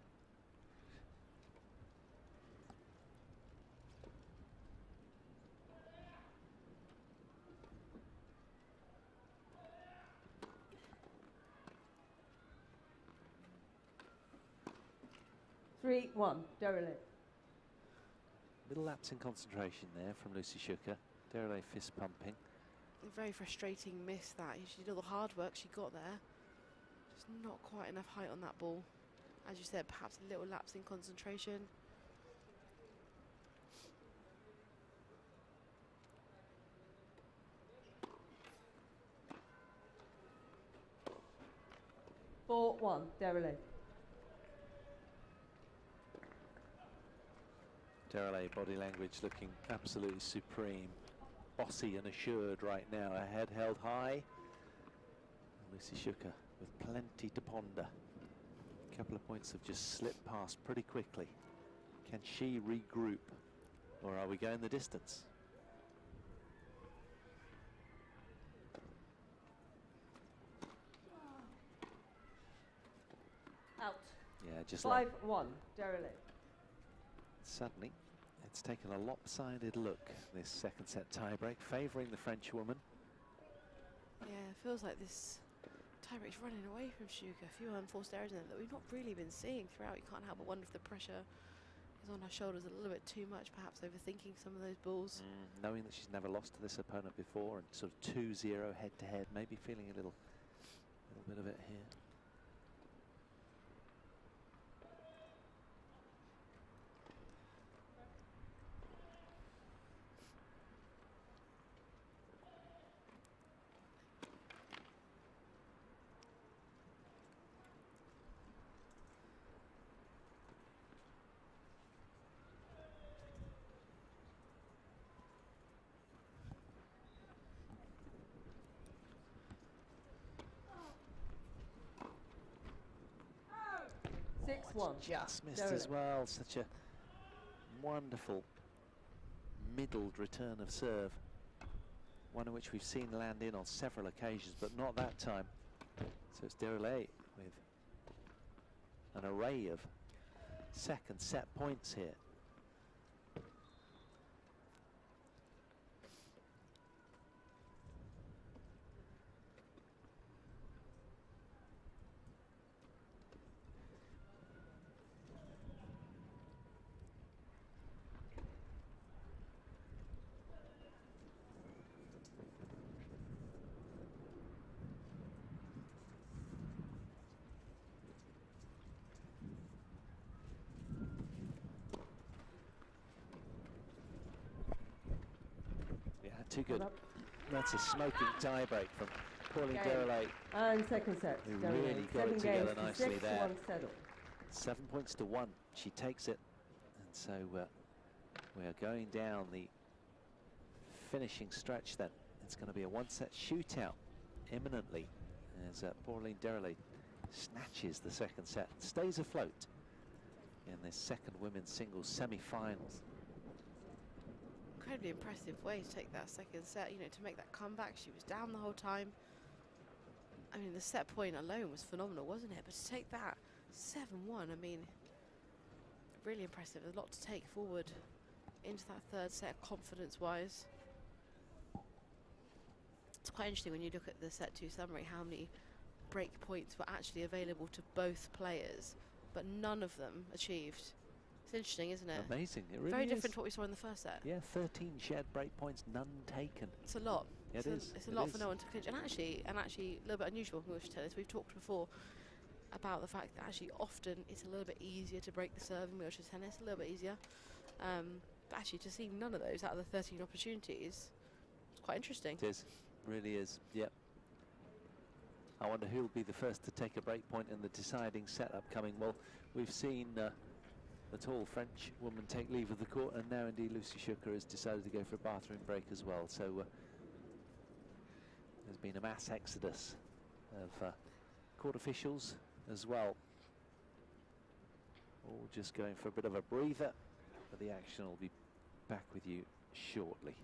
Three, one, Deralail. Little lapse in concentration there from Lucy Shuker. Deralail fist pumping. A very frustrating miss that. She did all the hard work she got there. Just not quite enough height on that ball. As you said, perhaps a little lapse in concentration. Four, 1, Deralail. Deralail body language looking absolutely supreme. Bossy and assured right now. Her head held high. And Lucy Shuker with plenty to ponder. A couple of points have just slipped past pretty quickly. Can she regroup, or are we going the distance? Out. Yeah, just 5, like 1, Deralail. suddenly, it's taken a lopsided look, this second set tiebreak, favouring the French woman. Yeah, it feels like this tiebreak's running away from Shuker. A few unforced errors in it that we've not really been seeing throughout. You can't help but wonder if the pressure is on her shoulders a little bit too much, perhaps overthinking some of those balls. Knowing that she's never lost to this opponent before, and sort of 2-0 head-to-head, maybe feeling a little bit of it here. Just missed as well. Such a wonderful middled return of serve. One in which we've seen land in on several occasions, but not that time. So it's Deralail with an array of second set points here. Too good. That's a smoking tiebreak from Pauline Deralail. And second set. Who really got it together nicely there. 7 7 points to 1. She takes it. And so we are going down the finishing stretch then. It's going to be a one-set shootout imminently as Pauline Deralail snatches the second set, stays afloat in this second women's singles semi-finals. Incredibly impressive way to take that second set, you know, to make that comeback. She was down the whole time. I mean, the set point alone was phenomenal, wasn't it? But to take that 7-1, I mean, really impressive. There's a lot to take forward into that third set, confidence-wise. It's quite interesting when you look at the set 2 summary, how many break points were actually available to both players, but none of them achieved. It's interesting, isn't it? Amazing. It really Very is. different to what we saw in the first set. Yeah, 13 shared break points, none taken. It's a lot. Yeah, It's a lot for no one to clinch. And actually a little bit unusual from Wheelchair Tennis. We've talked before about the fact that actually often it's a little bit easier to break the serve in Wheelchair Tennis, a little bit easier. But actually to see none of those out of the 13 opportunities, it's quite interesting. It is. Really is. Yep. I wonder who will be the first to take a break point in the deciding set upcoming. Well, we've seen the tall French woman take leave of the court, and now indeed Lucy Shuker has decided to go for a bathroom break as well. So there's been a mass exodus of court officials as well. All just going for a bit of a breather, but the action will be back with you shortly.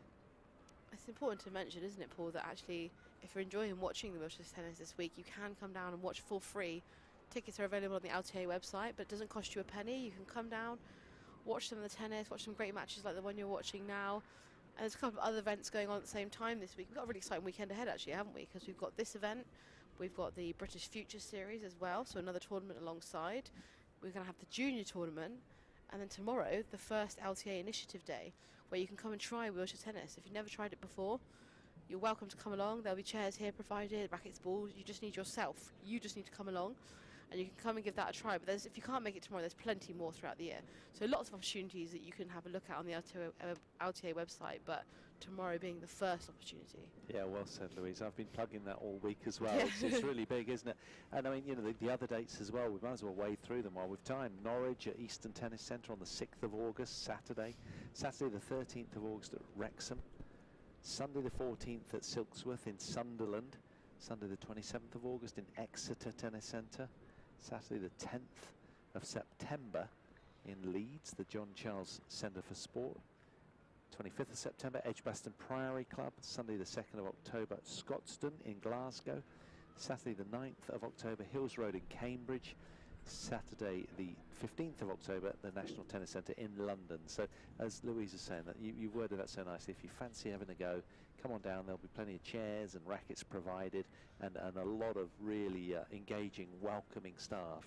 It's important to mention, isn't it, Paul, that actually if you're enjoying watching the Wheelchair Tennis this week, you can come down and watch for free. Tickets are available on the LTA website, but it doesn't cost you a penny. You can come down, watch some of the tennis, watch some great matches like the one you're watching now. And there's a couple of other events going on at the same time this week. We've got a really exciting weekend ahead, actually, haven't we? Because we've got this event, we've got the British Future Series as well, so another tournament alongside. We're going to have the junior tournament, And then tomorrow, the first LTA initiative day, where you can come and try wheelchair tennis. If you've never tried it before, you're welcome to come along. There'll be chairs here provided, rackets, balls. You just need yourself. You just need to come along, and you can come and give that a try. But if you can't make it tomorrow, there's plenty more throughout the year. So lots of opportunities that you can have a look at on the LTA website, but tomorrow being the first opportunity. Yeah, well said, Louise. I've been plugging that all week as well. It's really big, isn't it? And I mean, you know, the other dates as well, we might as well wade through them while we've time. Norwich at Eastern Tennis Centre on the 6th of August, Saturday. Saturday the 13th of August at Wrexham. Sunday the 14th at Silksworth in Sunderland. Sunday the 27th of August in Exeter Tennis Centre. Saturday the 10th of September in Leeds, the John Charles Centre for Sport. 25th of September, Edgbaston Priory Club. Sunday the 2nd of October, Scotstoun in Glasgow. Saturday the 9th of October, Hills Road in Cambridge. Saturday the 15th of October, the National Tennis Centre in London. So as Louise is saying, that you worded that so nicely. If you fancy having a go, come on down. There'll be plenty of chairs and rackets provided, and a lot of really engaging, welcoming staff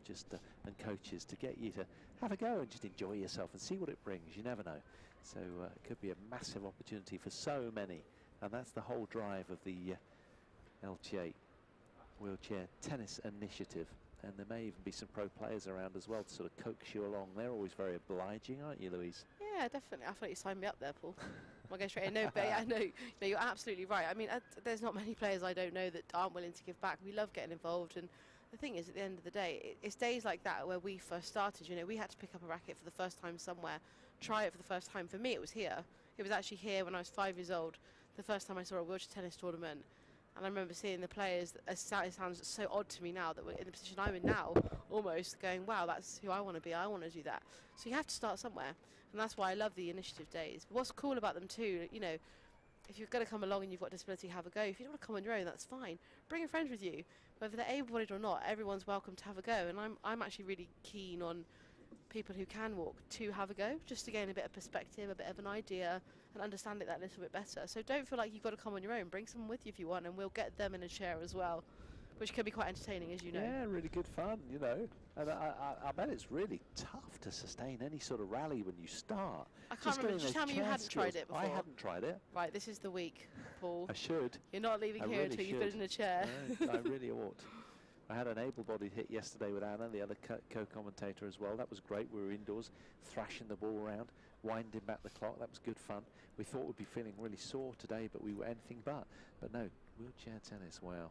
and coaches to get you to have a go and just enjoy yourself and see what it brings. You never know. So it could be a massive opportunity for so many, and that's the whole drive of the LTA Wheelchair Tennis Initiative. And there may even be some pro players around as well to sort of coax you along. They're always very obliging, aren't you, Louise? Yeah, definitely. I thought you signed me up there, Paul. I'll go straight in. No, but yeah, no, you're absolutely right. I mean, there's not many players I don't know that aren't willing to give back. We love getting involved, and the thing is, at the end of the day, it's days like that where we first started. You know, we had to pick up a racket for the first time somewhere, try it for the first time. For me, it was here. It was actually here when I was 5 years old, the first time I saw a wheelchair tennis tournament. And I remember seeing the players, it sounds so odd to me now that we're in the position I'm in now, almost going, wow, that's who I want to be, I want to do that. So you have to start somewhere, and that's why I love the initiative days. But what's cool about them too, you know, if you're going to come along and you've got disability, have a go. If you don't want to come on your own, that's fine. Bring a friend with you. Whether they're able-bodied or not, everyone's welcome to have a go. And I'm actually really keen on people who can walk to have a go, just to gain a bit of perspective, a bit of an idea, and understand it that little bit better. So don't feel like you've got to come on your own. Bring someone with you if you want, and we'll get them in a chair as well, which can be quite entertaining, as you know. Yeah, really good fun, you know. And I bet it's really tough to sustain any sort of rally when you start. I can't remember. Just tell me you hadn't tried it before. I hadn't tried it. Right, this is the week, Paul. I should. You're not leaving here until you've been in a chair. No, I really ought. I had an able-bodied hit yesterday with Anna, the other co-commentator as well. That was great. We were indoors, thrashing the ball around, winding back the clock. That was good fun. We thought we'd be feeling really sore today, but we were anything but. But no, wheelchair tennis, wow.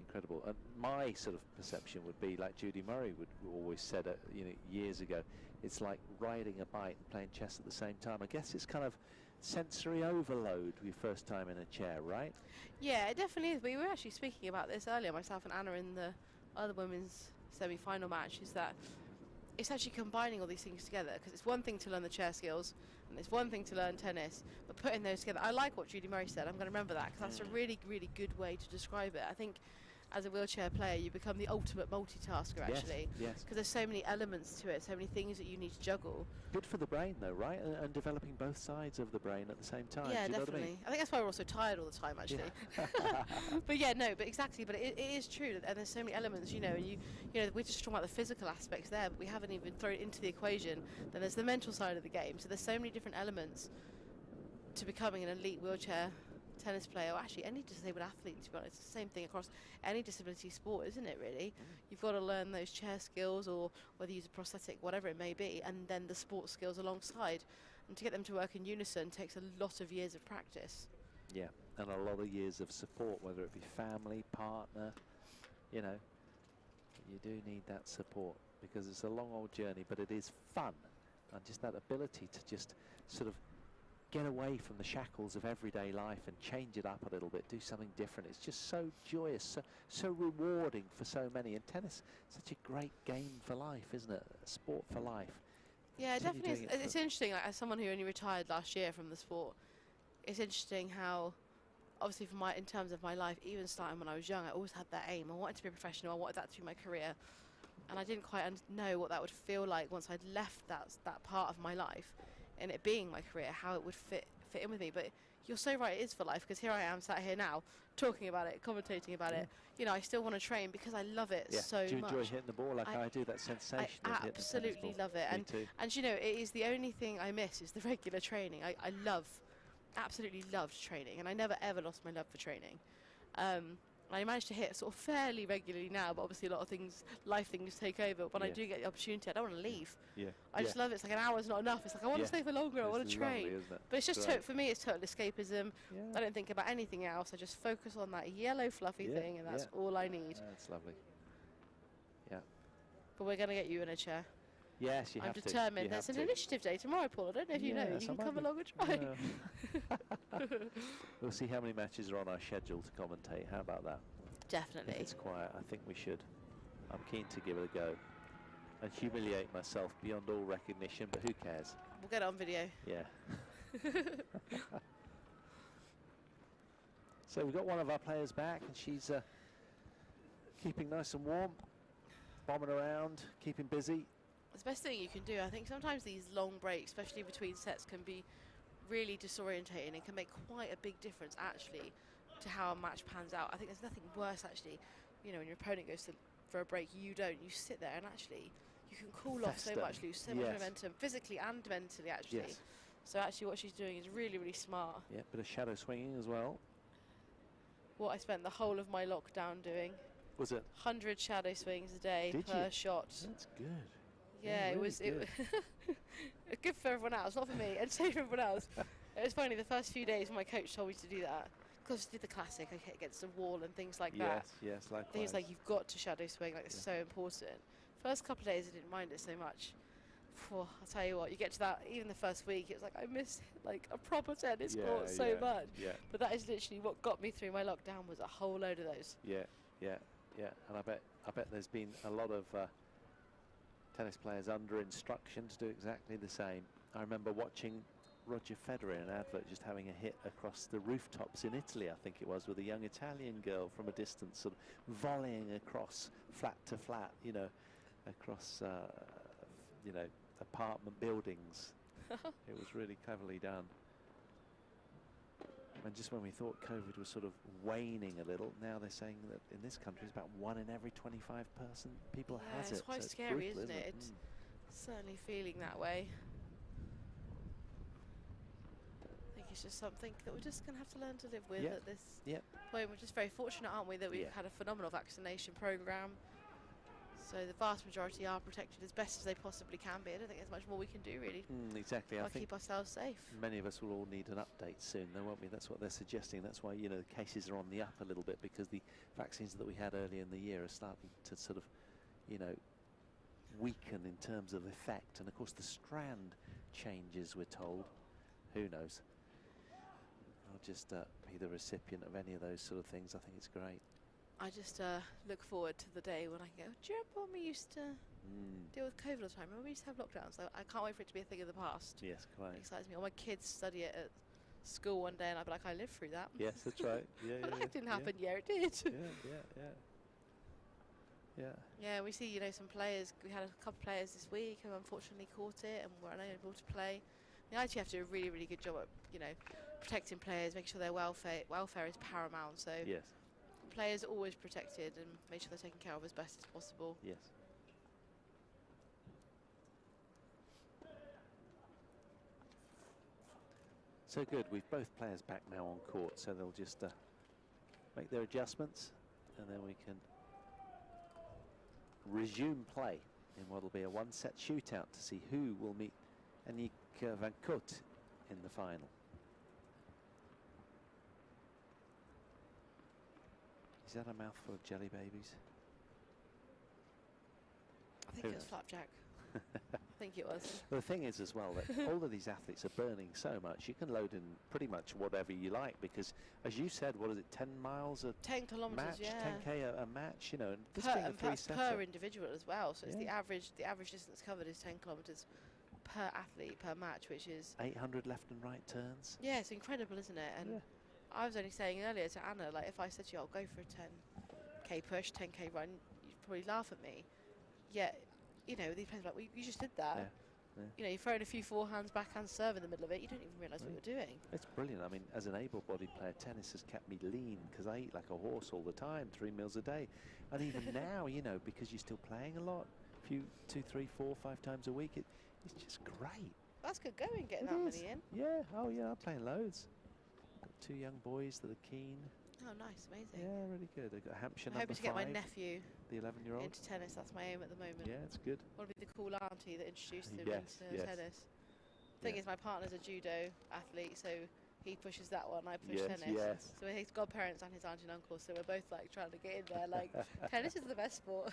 Incredible. And my sort of perception would be like Judy Murray would always said, you know, years ago, it's like riding a bike and playing chess at the same time. I guess it's kind of sensory overload your first time in a chair, right? Yeah, it definitely is. We were actually speaking about this earlier, myself and Anna, in the other women's semi-final match, is that it's actually combining all these things together, because it's one thing to learn the chair skills and it's one thing to learn tennis, but putting those together, I like what Judy Murray said. I'm going to remember that, because that's a really, really good way to describe it. I think as a wheelchair player, you become the ultimate multitasker, actually. Yes. Because there's so many elements to it, so many things that you need to juggle. Good for the brain, though, right? And developing both sides of the brain at the same time. Yeah, do you definitely. Know what I mean? I think that's why we're also tired all the time, actually. Yeah. But yeah, no, but exactly. But it is true, and there's so many elements, you know. And you know, we're just talking about the physical aspects there, but we haven't even thrown it into the equation. Then there's the mental side of the game. So there's so many different elements to becoming an elite wheelchair tennis player, or actually any disabled athlete, to be honest. It's the same thing across any disability sport, isn't it, really? You've got to learn those chair skills, or whether you use a prosthetic, whatever it may be, and then the sports skills alongside. And to get them to work in unison takes a lot of years of practice. Yeah, and a lot of years of support, whether it be family, partner, you know. You do need that support, because it's a long old journey, but it is fun. And just that ability to just sort of get away from the shackles of everyday life and change it up a little bit, do something different. It's just so joyous, so rewarding for so many. And tennis, such a great game for life, isn't it? A sport for life. Yeah, it definitely is. It's interesting, like, as someone who only retired last year from the sport, it's interesting how, obviously in terms of my life, even starting when I was young, I always had that aim. I wanted to be a professional, I wanted that to be my career. And I didn't quite know what that would feel like once I'd left that part of my life, and it being my career, how it would fit in with me. But you're so right, it is for life, because here I am sat here now talking about it, commentating about it. You know, I still want to train because I love it so much. Do you enjoy hitting the ball like I do? That sensation of hitting the tennis ball. Absolutely love it. And you know, it is the only thing I miss is the regular training. I absolutely loved training, and I never ever lost my love for training. I managed to hit sort of fairly regularly now, but obviously a lot of things, life things take over. When I do get the opportunity, I don't want to leave. I just love it. It's like an hour's not enough. It's like I want to stay for longer. I want to train. Lovely, but it's just for me, it's total escapism. I don't think about anything else. I just focus on that yellow fluffy thing, and that's all I need. That's lovely. Yeah. But we're going to get you in a chair. Yes, you I'm have to. determined. There's an initiative day tomorrow, Paul. I don't know if you know. You can come along and try. We'll see how many matches are on our schedule to commentate. How about that? Definitely. If it's quiet, I think we should. I'm keen to give it a go and humiliate myself beyond all recognition, but who cares? We'll get it on video. Yeah. So we've got one of our players back, and she's keeping nice and warm, bombing around, keeping busy. It's the best thing you can do. I think sometimes these long breaks, especially between sets, can be really disorientating and can make quite a big difference actually to how a match pans out. I think there's nothing worse actually, you know, when your opponent goes for a break, you don't. You sit there and actually you can cool off so much, lose so much momentum, physically and mentally actually. So actually what she's doing is really, really smart. Yeah, bit of shadow swinging as well. What I spent the whole of my lockdown doing. Was it? 100 shadow swings a day per shot. That's good. Yeah, really it was good for everyone else, not for me, and same for everyone else. It was funny, the first few days when my coach told me to do that, because I did the classic, I hit against the wall and things like that. Yes, likewise. He was like, you've got to shadow swing, like it's so important. First couple of days I didn't mind it so much. I'll tell you what, you get to that, even the first week, it was like, I miss like a proper tennis court so much. But that is literally what got me through my lockdown, was a whole load of those. Yeah, and I bet there's been a lot of tennis players under instruction to do exactly the same. I remember watching Roger Federer in an advert just having a hit across the rooftops in Italy, I think it was, with a young Italian girl from a distance, sort of volleying across flat to flat, you know, across, you know, apartment buildings. It was really cleverly done. And just when we thought COVID was sort of waning a little, now they're saying that in this country it's about 1 in every 25 people has it. It's quite scary, isn't it? It's certainly feeling that way. I think it's just something that we're just going to have to learn to live with at this point. We're just very fortunate, aren't we, that we've had a phenomenal vaccination programme. So the vast majority are protected as best as they possibly can be. I don't think there's much more we can do, really. Exactly. I think keep ourselves safe. Many of us will all need an update soon, though, won't we? That's what they're suggesting. That's why, you know, the cases are on the up a little bit, because the vaccines that we had earlier in the year are starting to sort of, you know, weaken in terms of effect. And of course the strand changes, we're told. Who knows? I'll just be the recipient of any of those sort of things. I think it's great. I just look forward to the day when I can go, do you remember when we used to deal with COVID all the time? Remember we used to have lockdowns? I can't wait for it to be a thing of the past. Yes, quite. It excites me. Or my kids study it at school one day and I'll be like, I lived through that. Yes, that's right. Well, that didn't happen. Yeah, it did. Yeah, we see, you know, some players. We had a couple of players this week who unfortunately caught it and were unable to play. They actually have to do a really, really good job at, you know, protecting players, making sure their welfare is paramount. So yes. Players are always protected and make sure they're taken care of as best as possible. Yes. So good. We've both players back now on court, so they'll just make their adjustments, and then we can resume play in what will be a one-set shootout to see who will meet Aniek van Koot in the final. Is that a mouthful of jelly babies? I think it was flapjack. I think it was. Well, the thing is as well that all of these athletes are burning so much, you can load in pretty much whatever you like, because as you said, what is it, 10 miles a 10 kilometres, match, yeah. 10k a match, you know, and this being a three-setter. Per individual as well, so it's the average distance covered is 10 kilometres per athlete per match, which is 800 left and right turns. Yeah, it's incredible, isn't it? And I was only saying earlier to Anna, like, if I said to you, I'll go for a 10k push, 10k run, you'd probably laugh at me. Yet, you know, these players are like, well, you just did that. You know, you're throwing a few forehands, backhand serve in the middle of it. You don't even realise what you're doing. It's brilliant. I mean, as an able-bodied player, tennis has kept me lean because I eat like a horse all the time, 3 meals a day. And even now, you know, because you're still playing a lot, 2, 3, 4, 5 times a week, it's just great. That's good going, getting It that is. many in. Yeah, oh yeah, I'm playing loads. Got 2 young boys that are keen. Oh, nice, amazing. Yeah, really good. I've got Hampshire I'm hoping to get my #5, nephew the 11-year-old. into tennis. That's my aim at the moment. Yeah, it's good. I want to be the cool auntie that introduced him Yes, into yes. tennis. Thing is, my partner's a judo athlete, so he pushes that one, I push tennis. Yes. So his godparents and his auntie and uncle, so we're both like trying to get in there. Like, tennis is the best sport.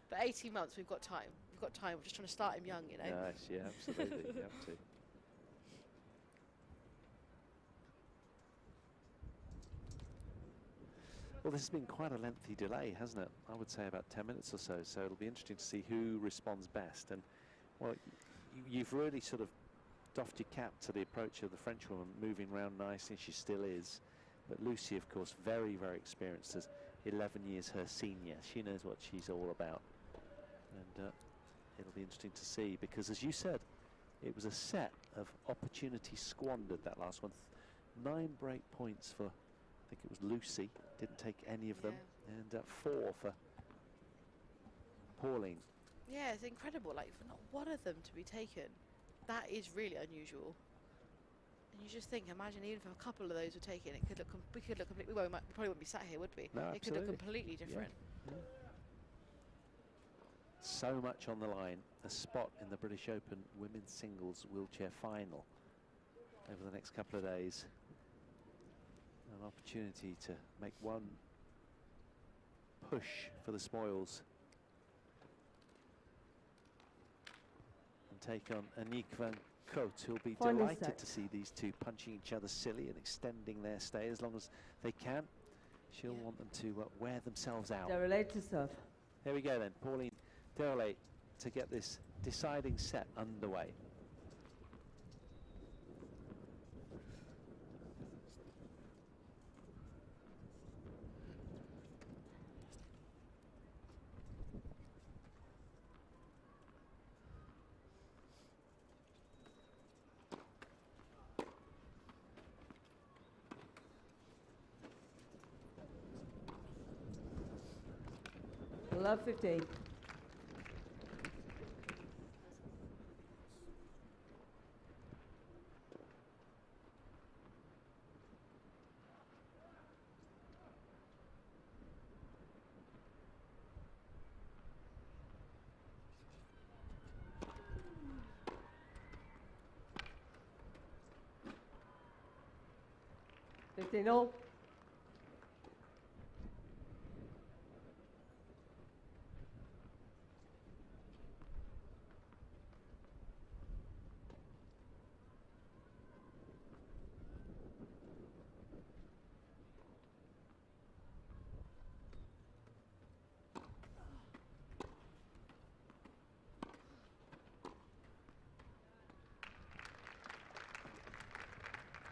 But 18 months, we've got time. We've got time. We're just trying to start him young, you know. Nice, yeah, absolutely. You have to. Well, this has been quite a lengthy delay, hasn't it? I would say about 10 minutes or so. So it'll be interesting to see who responds best. And well, you've really sort of doffed your cap to the approach of the Frenchwoman, moving around nicely. She still is. But Lucy, of course, very, very experienced, as 11 years her senior. She knows what she's all about. And it'll be interesting to see, because as you said, it was a set of opportunities squandered, that last one. 9 break points for, I think it was Lucy, didn't take any of them, and 4 for Pauline. Yeah, it's incredible, like, for not one of them to be taken. That is really unusual. And you just think, imagine even if a couple of those were taken, it could look, we could look completely, well, we probably wouldn't be sat here, would we? No, it could look completely different. Yeah. So much on the line. A spot in the British Open women's singles wheelchair final over the next couple of days. An opportunity to make one push for the spoils and take on Aniek van Koot, who'll be delighted to see these two punching each other silly and extending their stay as long as they can. She'll want them to wear themselves out. Deralail to serve. Here we go then, Pauline Deralail to get this deciding set underway. Love 15. All.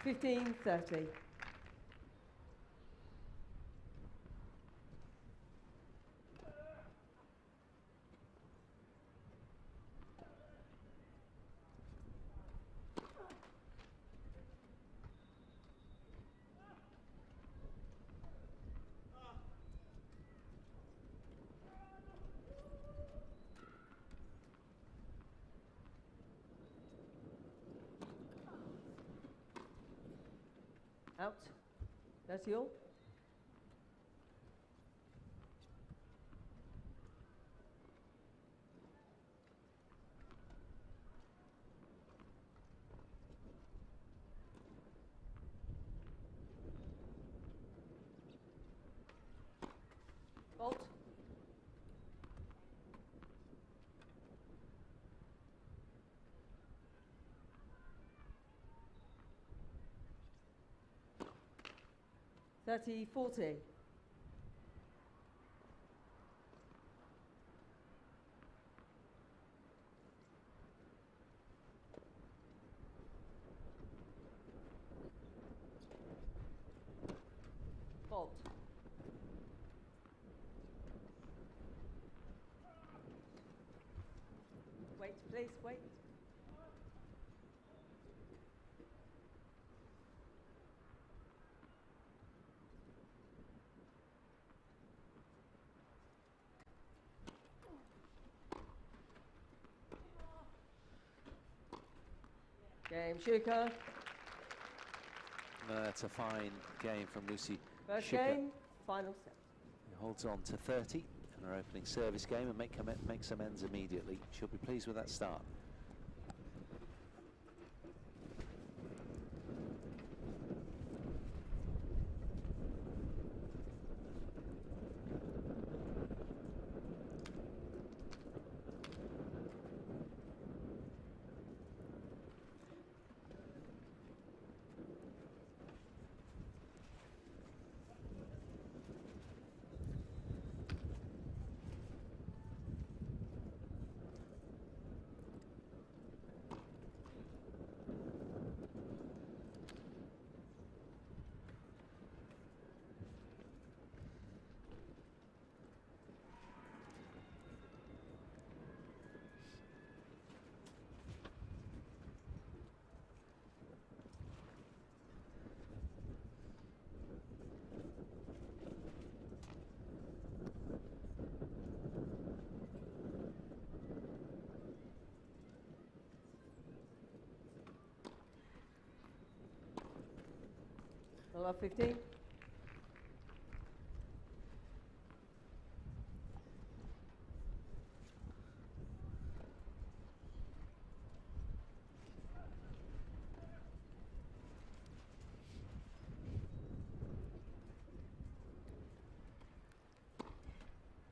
$15, $30. Out. That's you. Bolt. $30, $40. Bolt. Wait, please, wait. Game, Shuker. It's a fine game from Lucy First Shuker. game, final set. He holds on to 30 in her opening service game and makes amends immediately. She'll be pleased with that start. Love 15.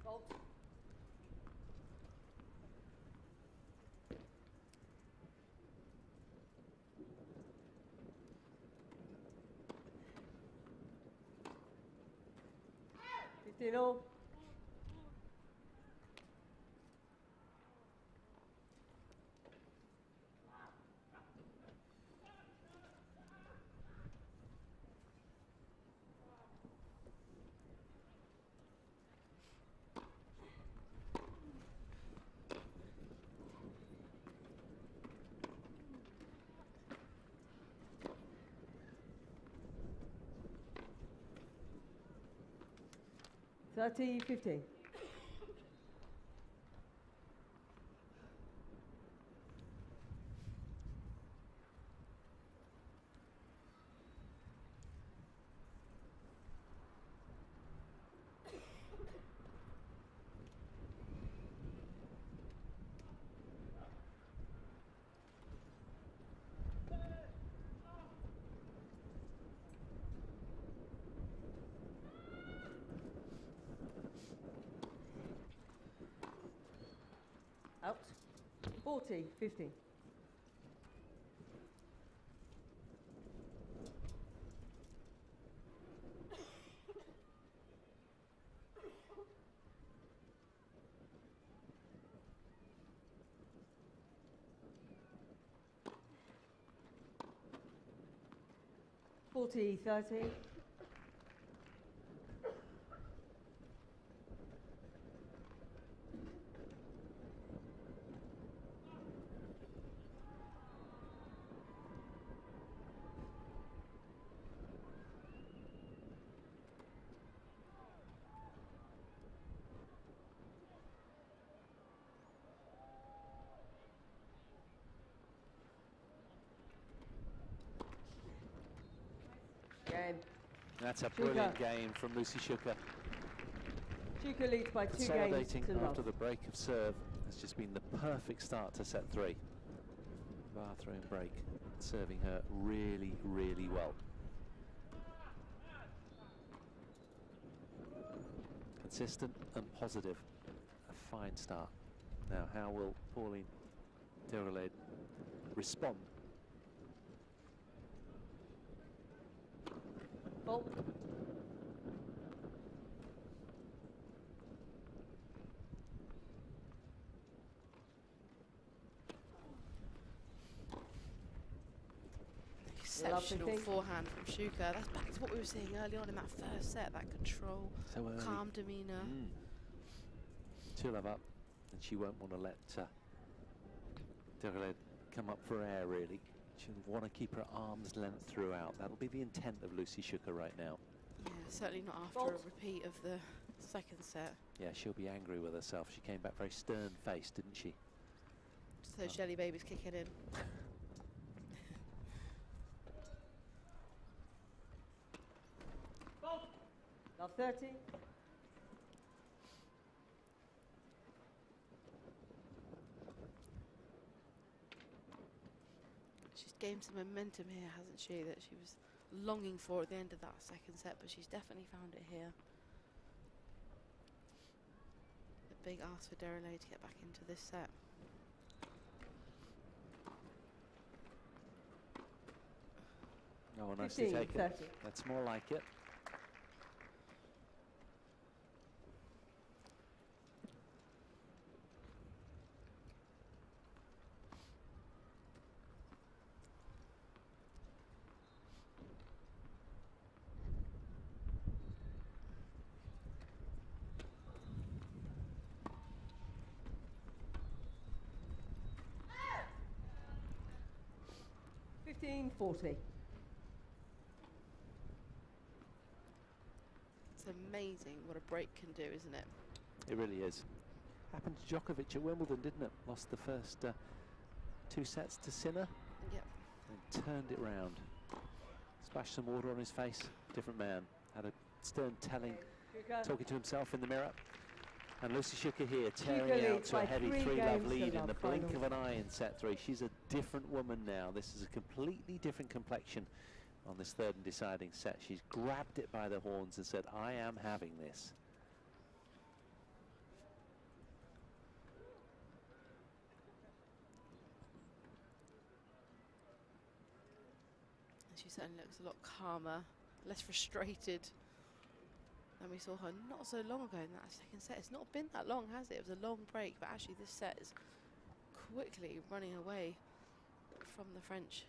Fault. All. Thirty, 15. Out. 40, 15. Forty, 30. Game. That's a brilliant game from Lucy Shuker. Shuker leads by 2 games Consolidating to after love. the break of serve. It's just been the perfect start to set 3. Bathroom break, serving her really, really well. Consistent and positive. A fine start. Now, how will Pauline Deralail respond? Fault. Exceptional forehand from Shuker. That's back to what we were seeing early on in that first set, that control, So early. calm demeanour. 2-love up, and she won't want to let Deralail come up for air, really. She'll want to keep her arm's length throughout. That'll be the intent of Lucy Shuker right now. Yeah, certainly not after a repeat of the second set. Yeah, she'll be angry with herself. She came back very stern-faced, didn't she? Just those jelly babies kicking in. Love 30. She's gained some momentum here, hasn't she, that she was longing for at the end of that second set, but she's definitely found it here. A big ask for Deralail to get back into this set. Oh, nicely 15, taken. 30. That's more like it. $15.40. It's amazing what a break can do, isn't it? It really is. Happened to Djokovic at Wimbledon, didn't it? Lost the first 2 sets to Sinner. Yep. And turned it round. Splashed some water on his face. Different man. Had a stern telling, talking to himself in the mirror. And Lucy Shuker here, tearing out to a heavy 3-love lead in the blink of an eye in set 3. She's a different woman now. This is a completely different complexion on this third and deciding set. She's grabbed it by the horns and said, I am having this. She certainly looks a lot calmer, less frustrated than we saw her not so long ago in that second set. It's not been that long, has it? It was a long break, but actually this set is quickly running away from the French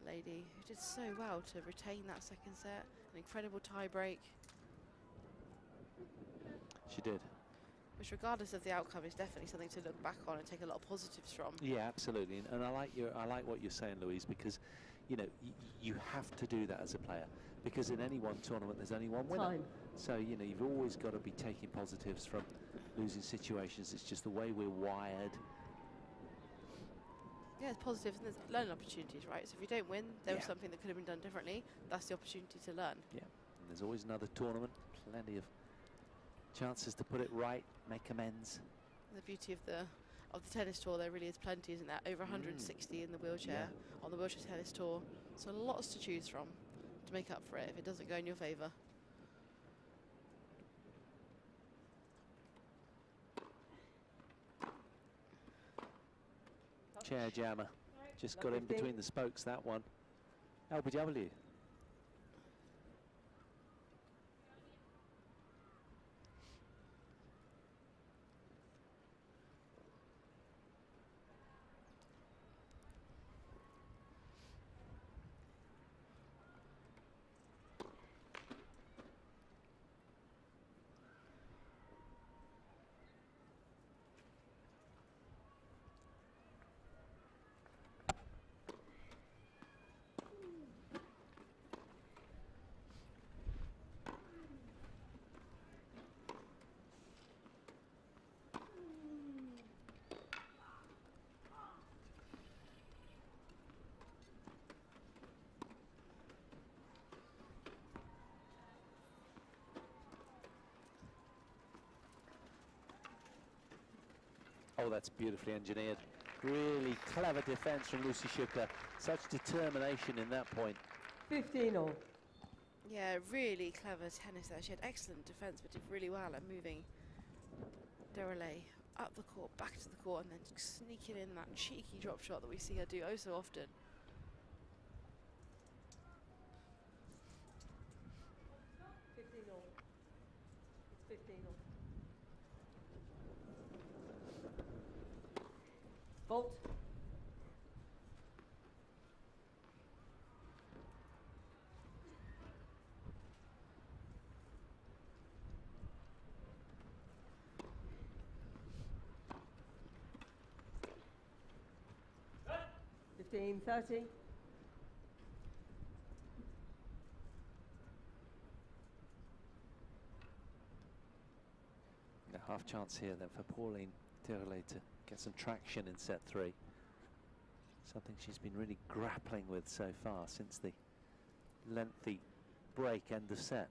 lady, who did so well to retain that second set. An incredible tie break. She did. Which, regardless of the outcome, is definitely something to look back on and take a lot of positives from. Yeah, absolutely. And I like what you're saying, Louise, because you know you have to do that as a player, because in any one tournament there's only one winner. Time. So you know you've always got to be taking positives from losing situations. It's just the way we're wired. Yeah, it's positive, and there's learning opportunities, right? So if you don't win, there was something that could have been done differently. That's the opportunity to learn. Yeah, and there's always another tournament, plenty of chances to put it right, make amends. The beauty of the tennis tour, there really is plenty, isn't there? Over 160 in the wheelchair, on the wheelchair tennis tour. So lots to choose from to make up for it if it doesn't go in your favour. Chair jammer, just got in between the spokes, that one. LBW. Oh, that's beautifully engineered. Really clever defence from Lucy Shuker. Such determination in that point. 15-all. Yeah, really clever tennis there. She had excellent defence, but did really well at moving Deralail up the court, back to the court, and then sneaking in that cheeky drop shot that we see her do oh so often. It's 15-all. Vault. $15.30. A half chance here then for Pauline Deralail to get some traction in set 3. Something she's been really grappling with so far since the lengthy break end of set.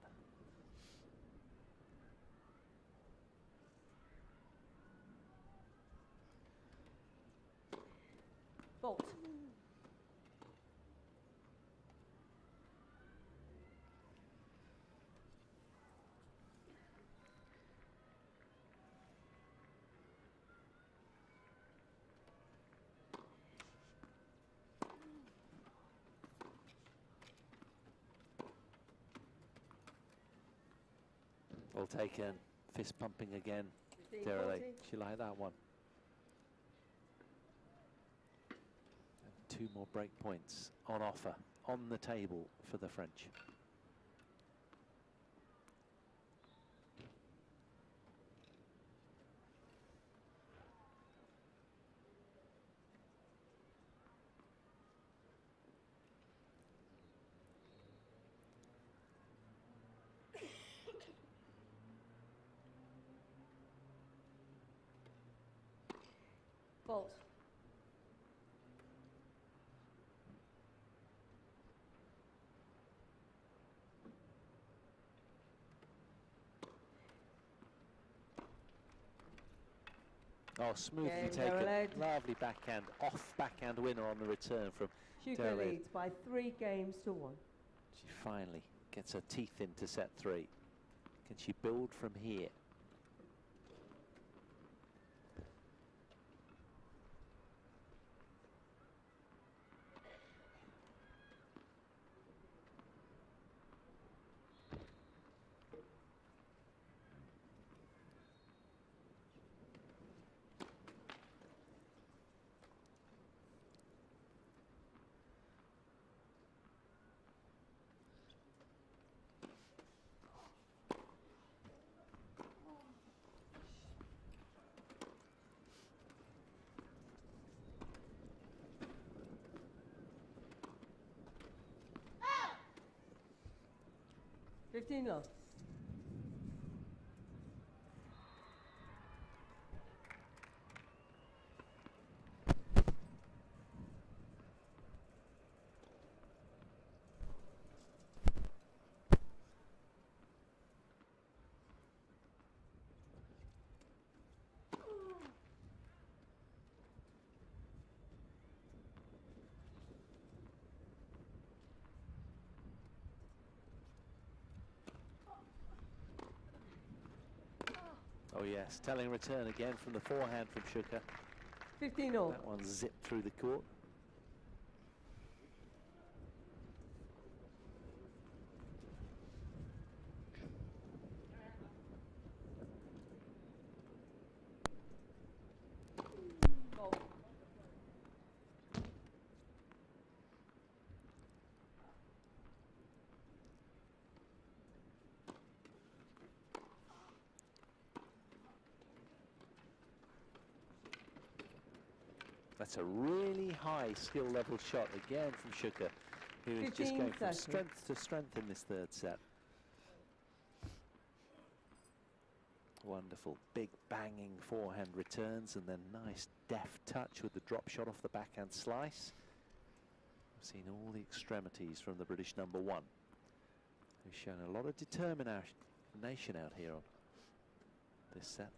Well taken. Fist pumping again. 15, Deralail. 40. She liked that one. And 2 more break points on offer, on the table for the French. Fault. Oh, smoothly Game, taken. Deralail. Lovely backhand, off backhand winner on the return from Shuker Deralail. leads by 3 games to 1. She finally gets her teeth into set 3. Can she build from here? Fifteen love. Oh yes, telling return again from the forehand from Shuker. 15 all. That one zipped through the court. Fault. That's a really high skill level shot again from Shuker, who is just going from 15-30. strength to strength in this 3rd set. Wonderful, big banging forehand returns and then nice deft touch with the drop shot off the backhand slice. I've seen all the extremities from the British number 1, who's shown a lot of determination out here on this set.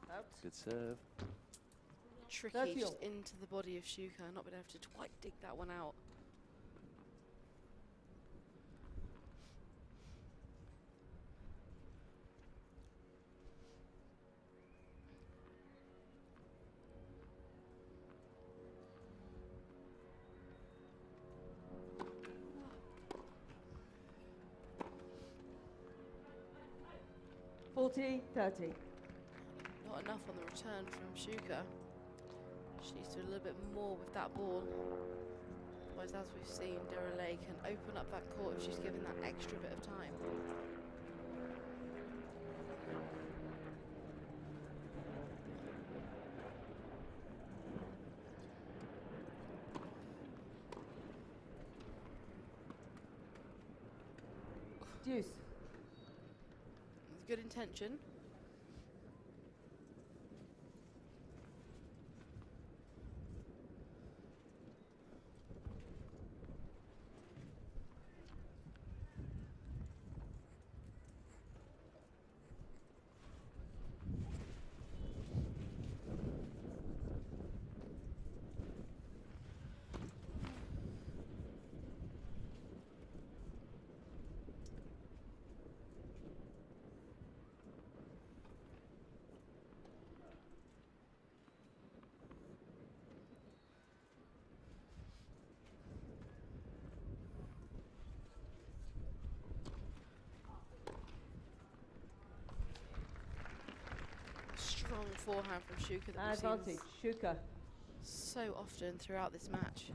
Out. Good serve. Tricky, 30 just all. into the body of Shuker, not being able to quite dig that one out. Forty, 30. Not enough on the return from Shuker. She needs to do a little bit more with that ball. Whereas as we've seen, Deralail can open up that court if she's given that extra bit of time. Deuce. Good intention. forehand from Shuker that we've Advantage, seen Shuker. so often throughout this match.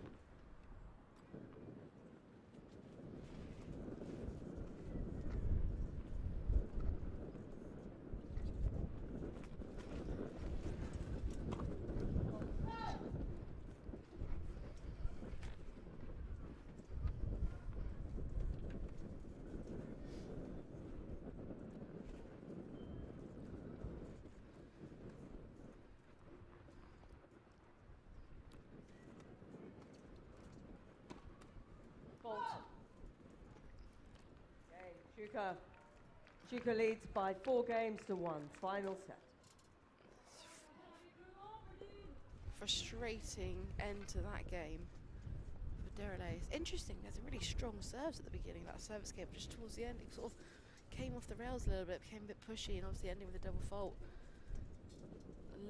Fault. Okay, Shuker leads by 4 games to 1. Final set. Frustrating end to that game for Deralail. It's interesting, there's a really strong serves at the beginning of that service game, just towards the end it sort of came off the rails a little bit, became a bit pushy, and obviously ending with a double fault.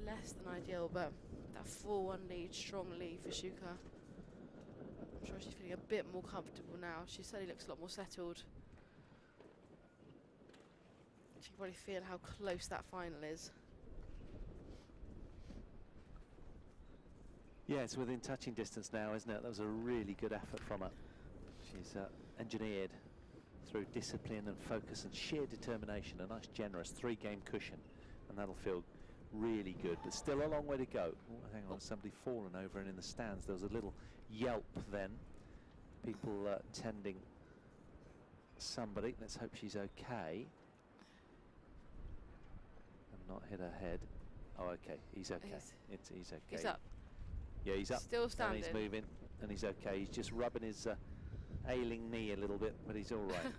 Less than ideal, but that 4-1 lead, strong lead for Shuker. I'm sure she's feeling a bit more comfortable now. She certainly looks a lot more settled. She can probably feel how close that final is. Yeah, it's within touching distance now, isn't it? That was a really good effort from her. She's engineered through discipline and focus and sheer determination, a nice generous 3-game cushion, and that'll feel really good, but still a long way to go. Oh, hang on, somebody fallen over and in the stands. There was a little yelp then. People tending somebody. Let's hope she's okay and not hit her head. Oh, okay, he's okay. He's okay. He's up. Yeah, he's up. Still standing. And he's moving, and he's okay. He's just rubbing his ailing knee a little bit, but he's all right.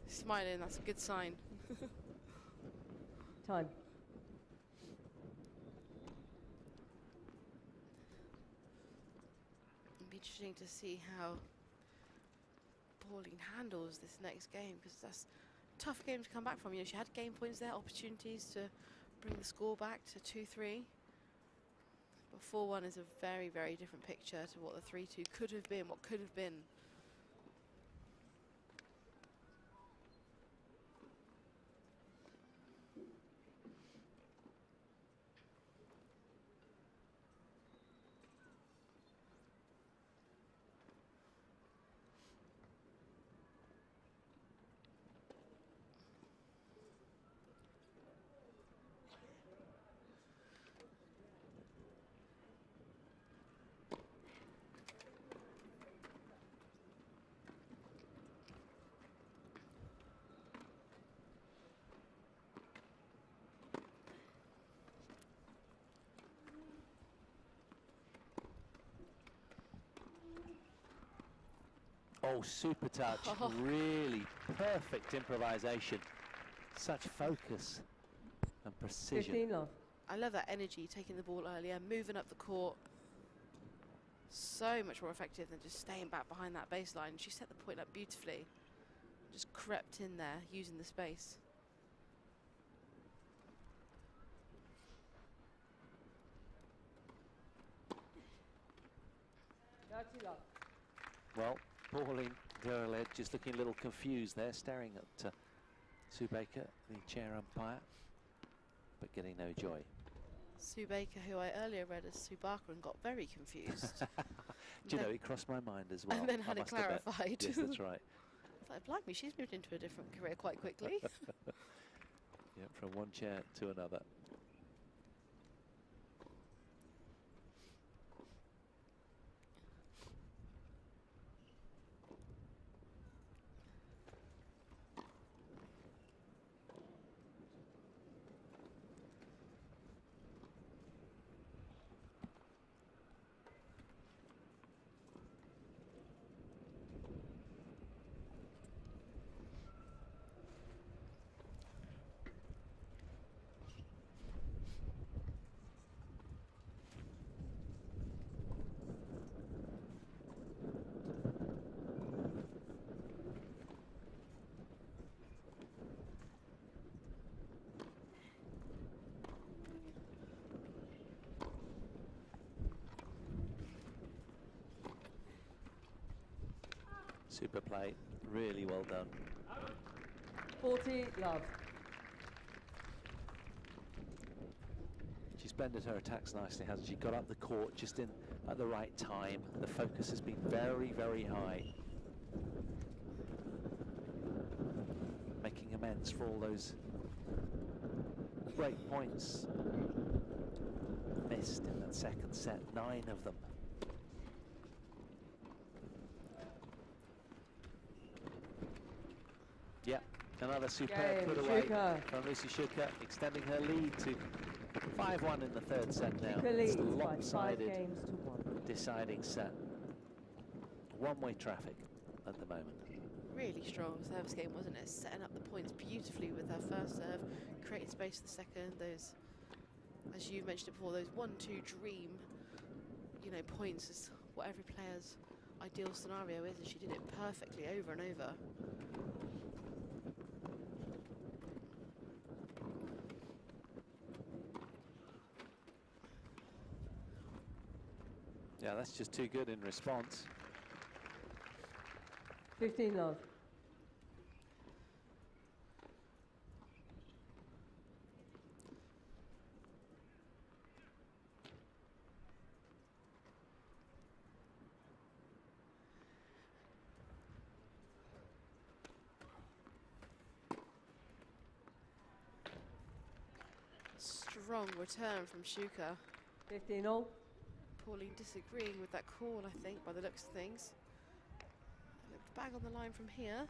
Smiling, that's a good sign. Time. It'll be interesting to see how Pauline handles this next game, because that's a tough game to come back from. You know, she had game points there, opportunities to bring the score back to 2-3. But 4-1 is a very, very different picture to what the 3-2 could have been, what could have been. Oh, super touch. Oh. Really perfect improvisation. Such focus and precision. 15 love. I love that energy, taking the ball earlier, moving up the court. So much more effective than just staying back behind that baseline. She set the point up beautifully. Just crept in there, using the space. Love. Well, Pauline Deralail just looking a little confused there, staring at Sue Baker, the chair umpire, but getting no joy. Sue Baker, who I earlier read as Sue Barker, and got very confused. Do you know, it crossed my mind as well. And then had I it must admit. clarified. Yes, that's right. It's like, blimey, she's moved into a different career quite quickly. Yeah, from one chair to another. Super play, really well done. 40 love. suspended her attacks nicely, hasn't she? Got up the court just in at the right time. The focus has been very, very high. Making amends for all those great points missed in that second set, 9 of them. Yeah, another superb put away from Lucy Shuker, extending her lead to 5-1 in the third set now. It's a lopsided deciding set. One-way traffic at the moment. Really strong service game, wasn't it? Setting up the points beautifully with her first serve, creating space for the second. Those, as you mentioned before, those 1-2 dream, you know, points is what every player's ideal scenario is, and she did it perfectly over and over. Yeah, that's just too good in response. 15 love. Strong return from Shuker. 15 all. Pauline disagreeing with that call, I think, by the looks of things. Looked bang on the line from here.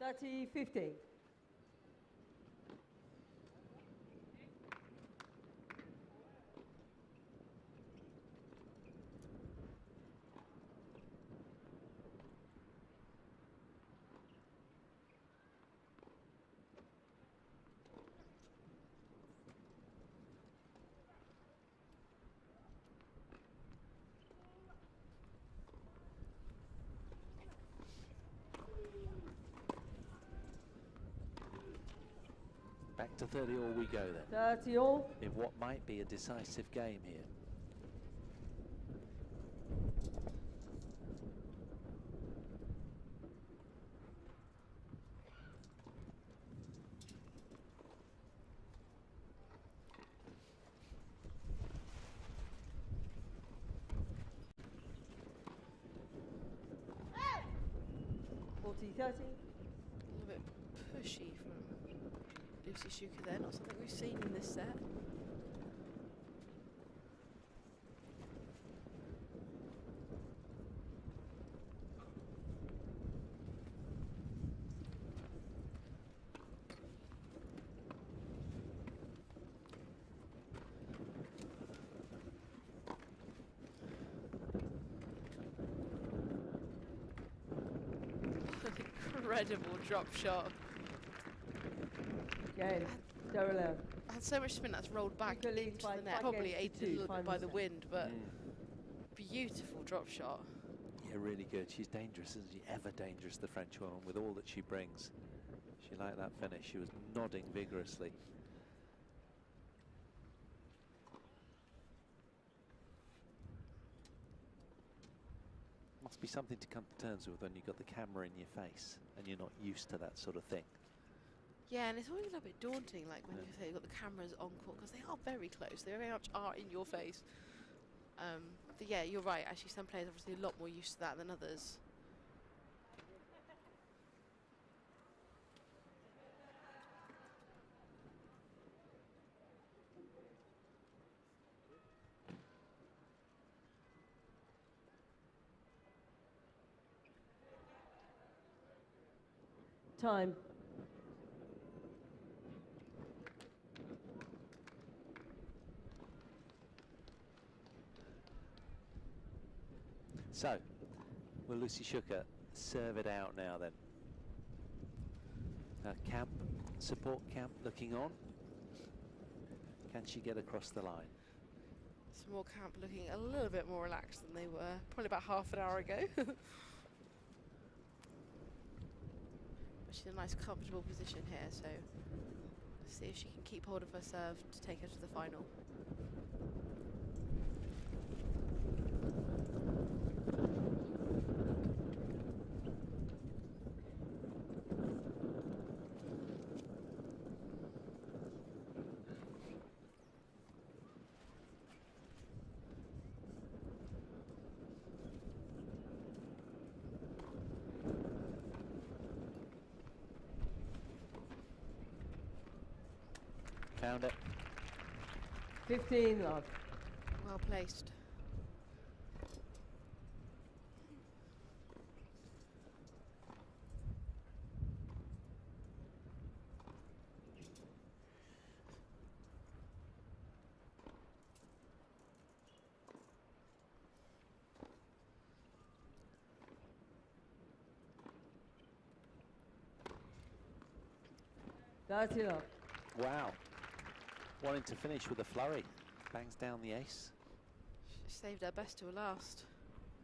That's 15. Back to 30 all we go then. 30 all. In what might be a decisive game here. $40-30. A little bit pushy from Lucy Shuker there, not something we've seen in this set. Incredible drop shot. Again, Deralail. Had so much spin that's rolled back into the net, probably aided a little bit by the wind, but beautiful drop shot. Yeah, really good. She's dangerous, isn't she? Ever dangerous, the French woman, with all that she brings. She liked that finish. She was nodding vigorously. Must be something to come to terms with when you've got the camera in your face and you're not used to that sort of thing. Yeah, and it's always a little bit daunting, like when you say you've got the cameras on court, because they are very close. They very much are in your face. But yeah, you're right. Actually, some players are obviously a lot more used to that than others. Time. So, will Lucy Shuker serve it out now then? Camp support camp looking on? Can she get across the line? Small camp looking a little bit more relaxed than they were probably about half an hour ago. But she's in a nice comfortable position here, so let's see if she can keep hold of her serve to take her to the final. Found it. 15 love. Well placed. That's it love. Wow. Wanting to finish with a flurry. Bangs down the ace. She saved her best till last.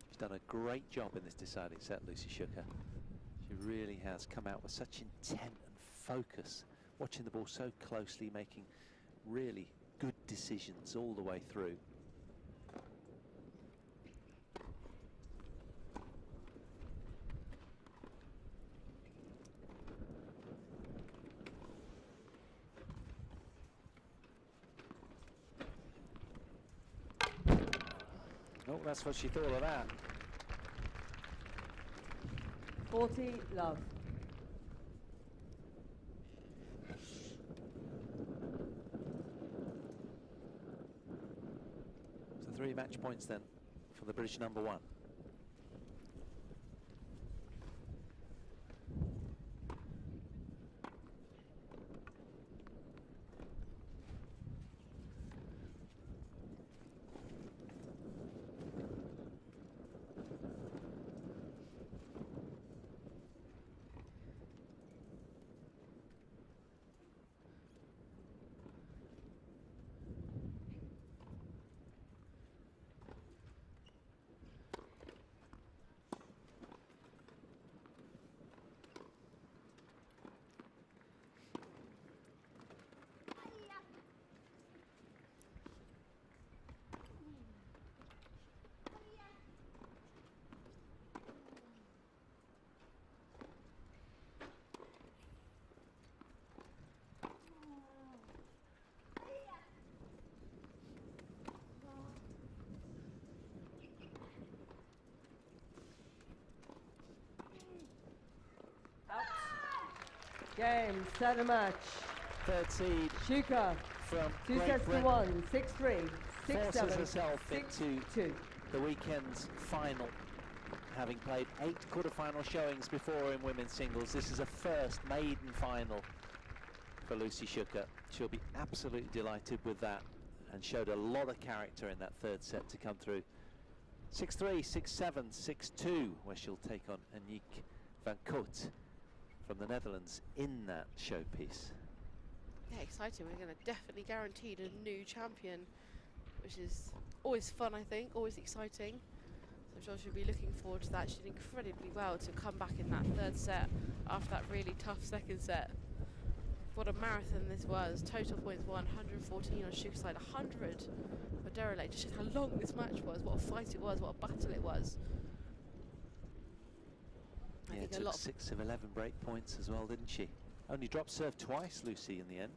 She's done a great job in this deciding set, Lucy Shuker. She really has come out with such intent and focus, watching the ball so closely, making really good decisions all the way through. Oh, that's what she thought of that. 40 love. So 3 match points then for the British number 1. Game, set a match. Third seed Shuker, from 2 Great sets to Britain 1, 6-3, 6-7, forces herself into 6-2. the weekend's final. Having played 8 quarter-final showings before in women's singles, this is a first maiden final for Lucy Shuker. She'll be absolutely delighted with that, and showed a lot of character in that third set to come through. 6-3, 6-7, 6-2, where she'll take on Aniek van Koot from the Netherlands in that showpiece. Yeah, exciting. We're going to definitely guaranteed a new champion, which is always fun, I think, always exciting. So I'm sure she'll be looking forward to that. She did incredibly well to come back in that third set after that really tough second set. What a marathon this was. Total points won, 114 on Shuker's side, 100 for Deralail. Just how long this match was, what a fight it was, what a battle it was. Yeah, it took 6 of 11 break points as well, didn't she? Only dropped serve twice, Lucy, in the end.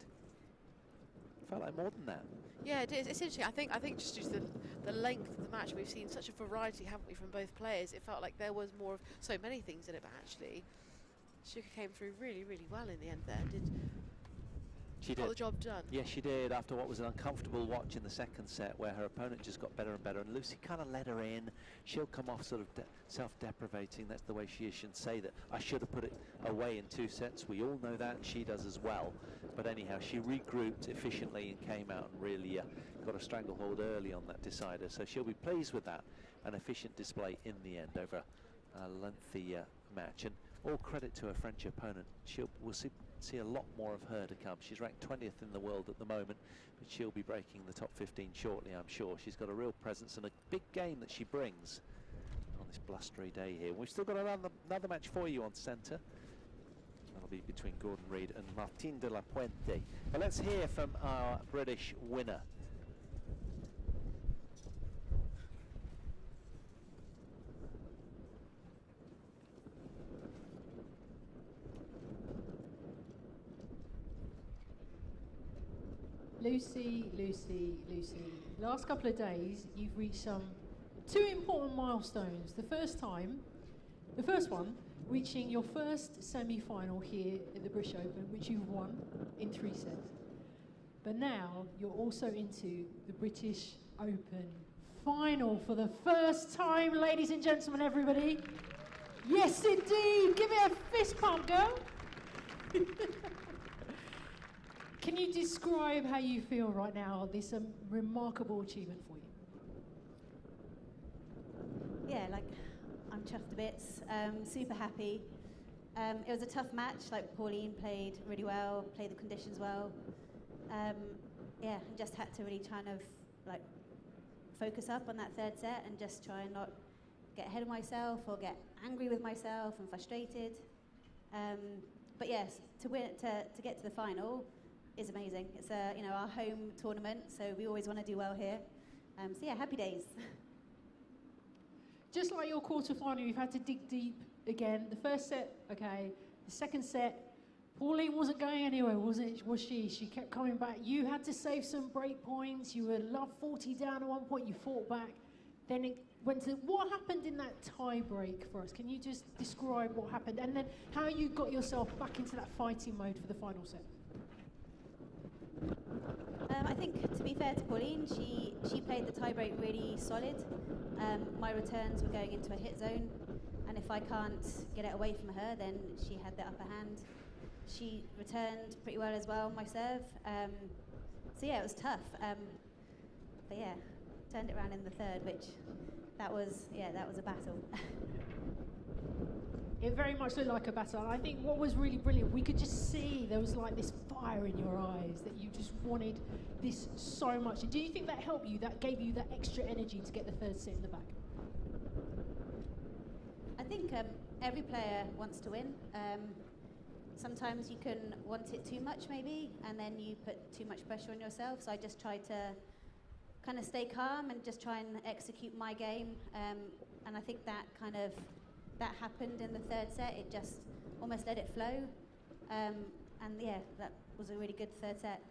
Felt like more than that. Yeah, it is. It's interesting. I think just due to the length of the match, we've seen such a variety, haven't we, from both players. It felt like there was more of so many things in it, but actually, Shuker came through really, really well in the end there. She got the job done. Yes, she did, after what was an uncomfortable watch in the second set, where her opponent just got better and better, and Lucy kind of let her in. She'll come off sort of self-deprivating. That's the way she is. She can say that I should have put it away in 2 sets. We all know that, and she does as well. But anyhow, she regrouped efficiently and came out and really got a stranglehold early on that decider. So she'll be pleased with that. An efficient display in the end over a lengthy match. And all credit to her French opponent. We'll see a lot more of her to come. She's ranked 20th in the world at the moment, but she'll be breaking the top 15 shortly, I'm sure. She's got a real presence and a big game that she brings on this blustery day here. We've still got another match for you on centre. That'll be between Gordon Reid and Martine de la Puente. But let's hear from our British winner. Lucy, Lucy, Lucy. Last couple of days, you've reached two important milestones. The first one, reaching your first semi-final here at the British Open, which you've won in 3 sets. But now you're also into the British Open final for the first time, ladies and gentlemen, everybody. Yes, indeed. Give it a fist pump, girl. Can you describe how you feel right now, this remarkable achievement for you? Yeah, like, I'm chuffed to bits, super happy. It was a tough match, like Pauline played really well, played the conditions well. Yeah, I just had to really kind of like focus up on that third set and just try and not get ahead of myself or get angry with myself and frustrated. But yes, to get to the final is amazing. It's our home tournament, so we always want to do well here. So yeah, happy days. Just like your quarterfinal, you've had to dig deep again. The first set, okay. The second set, Pauline wasn't going anywhere, was she? She kept coming back. You had to save some break points. You were love 40 down at one point. You fought back. Then it went to, what happened in that tie break for us? Can you just describe what happened? And then how you got yourself back into that fighting mode for the final set? I think, to be fair to Pauline, she played the tie-break really solid. My returns were going into a hit zone, and if I can't get it away from her, then she had the upper hand. She returned pretty well as well, my serve. So yeah, it was tough. But yeah, turned it around in the third, which that was a battle. It very much looked like a battle. And I think what was really brilliant, we could just see there was like this fire in your eyes that you just wanted this so much. Do you think that helped you, that gave you that extra energy to get the third set in the bag? I think every player wants to win. Sometimes you can want it too much maybe, and then you put too much pressure on yourself. So I just try to kind of stay calm and just try and execute my game. And I think that happened in the third set. It just almost let it flow. And yeah, that was a really good third set.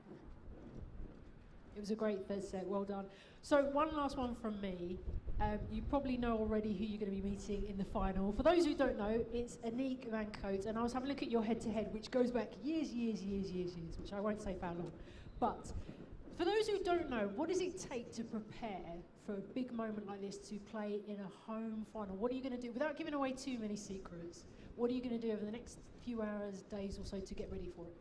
It was a great third set, well done. So one last one from me. You probably know already who you're going to be meeting in the final. For those who don't know, it's Aniek van Koot, and I was having a look at your head-to-head, which goes back years, which I won't say for how long. But for those who don't know, what does it take to prepare for a big moment like this to play in a home final? What are you going to do, without giving away too many secrets, what are you going to do over the next few hours, days or so to get ready for it?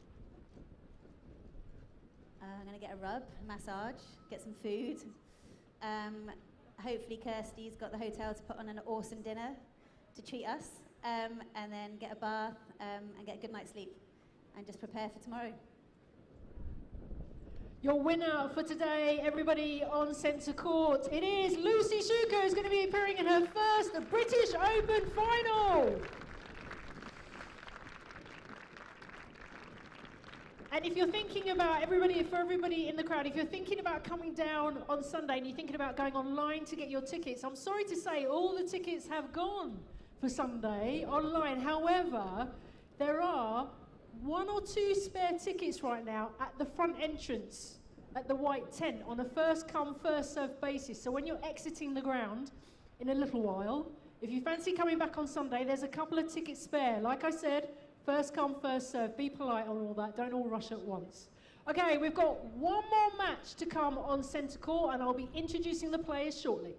I'm going to get a rub, a massage, get some food. Hopefully Kirsty's got the hotel to put on an awesome dinner to treat us, and then get a bath and get a good night's sleep and just prepare for tomorrow. Your winner for today, everybody on centre court, it is Lucy Shuker, who's going to be appearing in her first British Open final. And if you're thinking about, for everybody in the crowd, if you're thinking about coming down on Sunday and you're thinking about going online to get your tickets, I'm sorry to say all the tickets have gone for Sunday online. However, there are 1 or 2 spare tickets right now at the front entrance at the white tent on a first come, first served basis. So when you're exiting the ground in a little while, if you fancy coming back on Sunday, there's a couple of tickets spare. Like I said, first come, first served. Be polite on all that. Don't all rush at once. Okay, we've got one more match to come on centre court, and I'll be introducing the players shortly.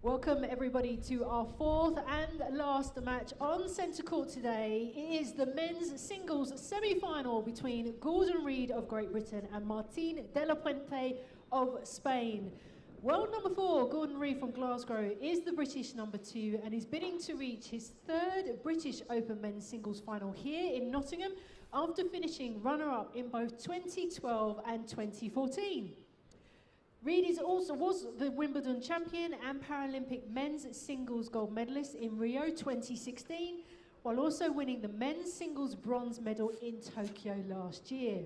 Welcome everybody to our fourth and last match on centre court today. It is the men's singles semi-final between Gordon Reid of Great Britain and Martin de la Puente of Spain. World number 4, Gordon Reid from Glasgow, is the British number 2 and is bidding to reach his third British Open men's singles final here in Nottingham after finishing runner-up in both 2012 and 2014. Reid was the Wimbledon champion and Paralympic men's singles gold medalist in Rio 2016, while also winning the men's singles bronze medal in Tokyo last year.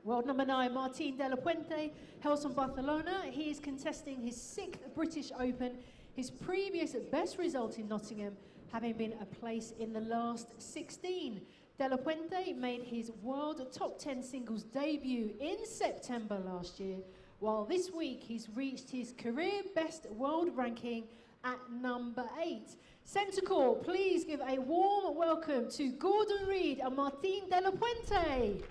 World number 9, Martin de la Puente, hails from Barcelona. He is contesting his 6th British Open, his previous best result in Nottingham having been a place in the last 16. De la Puente made his world top 10 singles debut in September last year, while this week he's reached his career best world ranking at number 8. Centre court, please give a warm welcome to Gordon Reid and Martin de la Puente.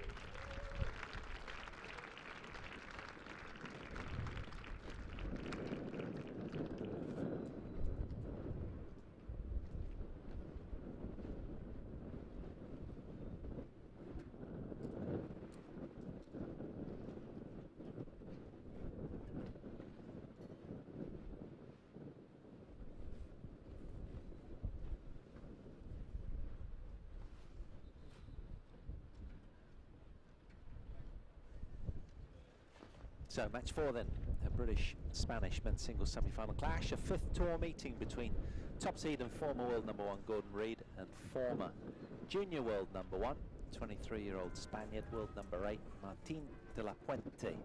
So match 4 then, a British-Spanish men's singles semi-final clash, a 5th tour meeting between top seed and former world number 1 Gordon Reid and former junior world number 1, 23-year-old Spaniard, world number 8, Martin de la Puente.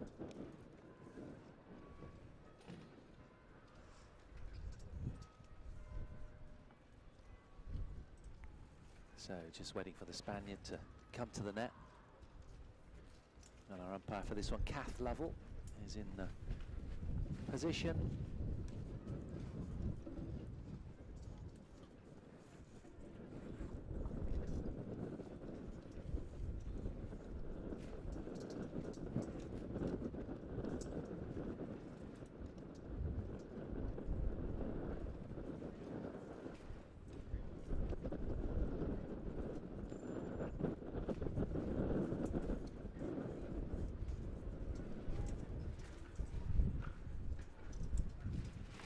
So just waiting for the Spaniard to come to the net. And our umpire for this one, Kath Lovell, is in position.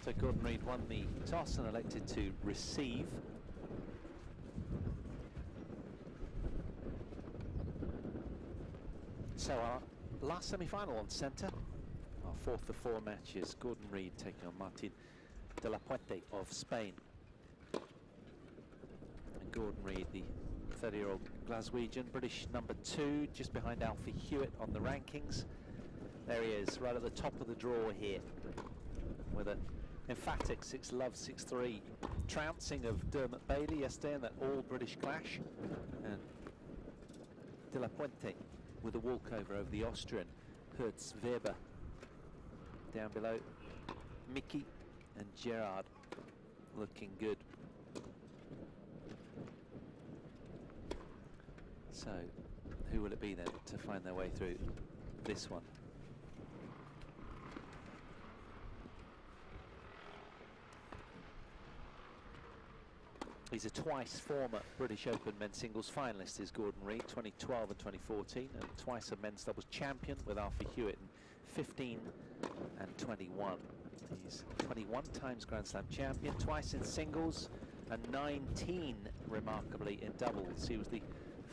So Gordon Reid won the toss and elected to receive. So our last semi-final on centre, our 4th of 4 matches, Gordon Reid taking on Martin de la Puente of Spain. And Gordon Reid, the 30-year-old Glaswegian, British number 2, just behind Alfie Hewitt on the rankings. There he is, right at the top of the draw here, with a emphatic 6-love, 6-3 trouncing of Dermot Bailey yesterday in that all-British clash, and de la Puente with a walkover over the Austrian Hertz Weber. Down below, Mickey and Gerard looking good. So who will it be then to find their way through this one? He's a twice former British Open men's singles finalist, is Gordon Reid, 2012 and 2014, and twice a men's doubles champion with Alfie Hewitt in 15 and 21. He's 21 times Grand Slam champion, twice in singles, and 19 remarkably in doubles. He was the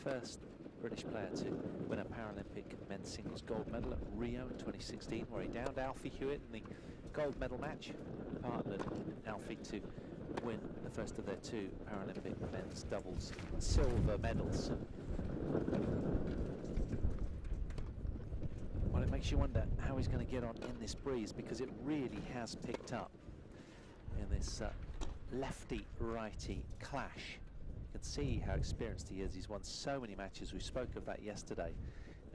first British player to win a Paralympic men's singles gold medal at Rio in 2016, where he downed Alfie Hewitt in the gold medal match, partnered Alfie to win the first of their 2 Paralympic men's doubles silver medals. Well, it makes you wonder how he's going to get on in this breeze, because it really has picked up in this lefty-righty clash. You can see how experienced he is. He's won so many matches. We spoke of that yesterday,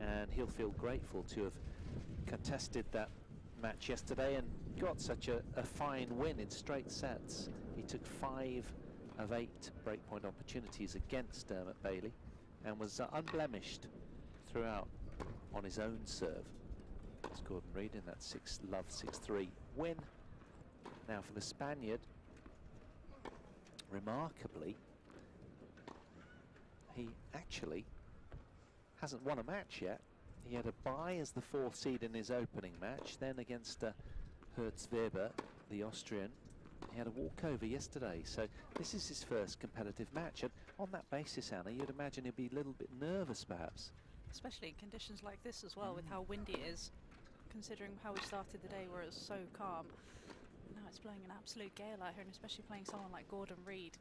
and he'll feel grateful to have contested that match yesterday and got such a fine win in straight sets. He took 5 of 8 breakpoint opportunities against Dermot Bailey and was unblemished throughout on his own serve. It's Gordon Reid in that 6-love, 6-3 win. Now for the Spaniard, remarkably, he actually hasn't won a match yet. He had a bye as the 4th seed in his opening match, then against Hertzweber, the Austrian. He had a walkover yesterday, so this is his first competitive match. And on that basis, Anna, you'd imagine he'd be a little bit nervous, perhaps. Especially in conditions like this as well, with how windy it is, considering how we started the day where it was so calm. Now it's blowing an absolute gale out here, and especially playing someone like Gordon Reid.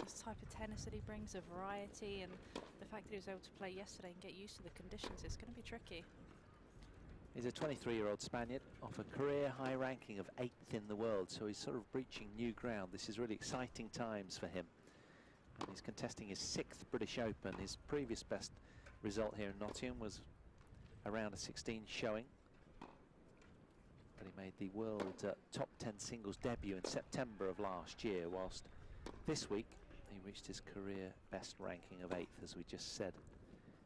This type of tennis that he brings, a variety, and the fact that he was able to play yesterday and get used to the conditions, it's going to be tricky. He's a 23-year-old Spaniard off a career high ranking of 8th in the world, so he's sort of breaching new ground. This is really exciting times for him. And he's contesting his 6th British Open. His previous best result here in Nottingham was around a 16 showing. But he made the world top 10 singles debut in September of last year, whilst this week he reached his career best ranking of 8th, as we just said.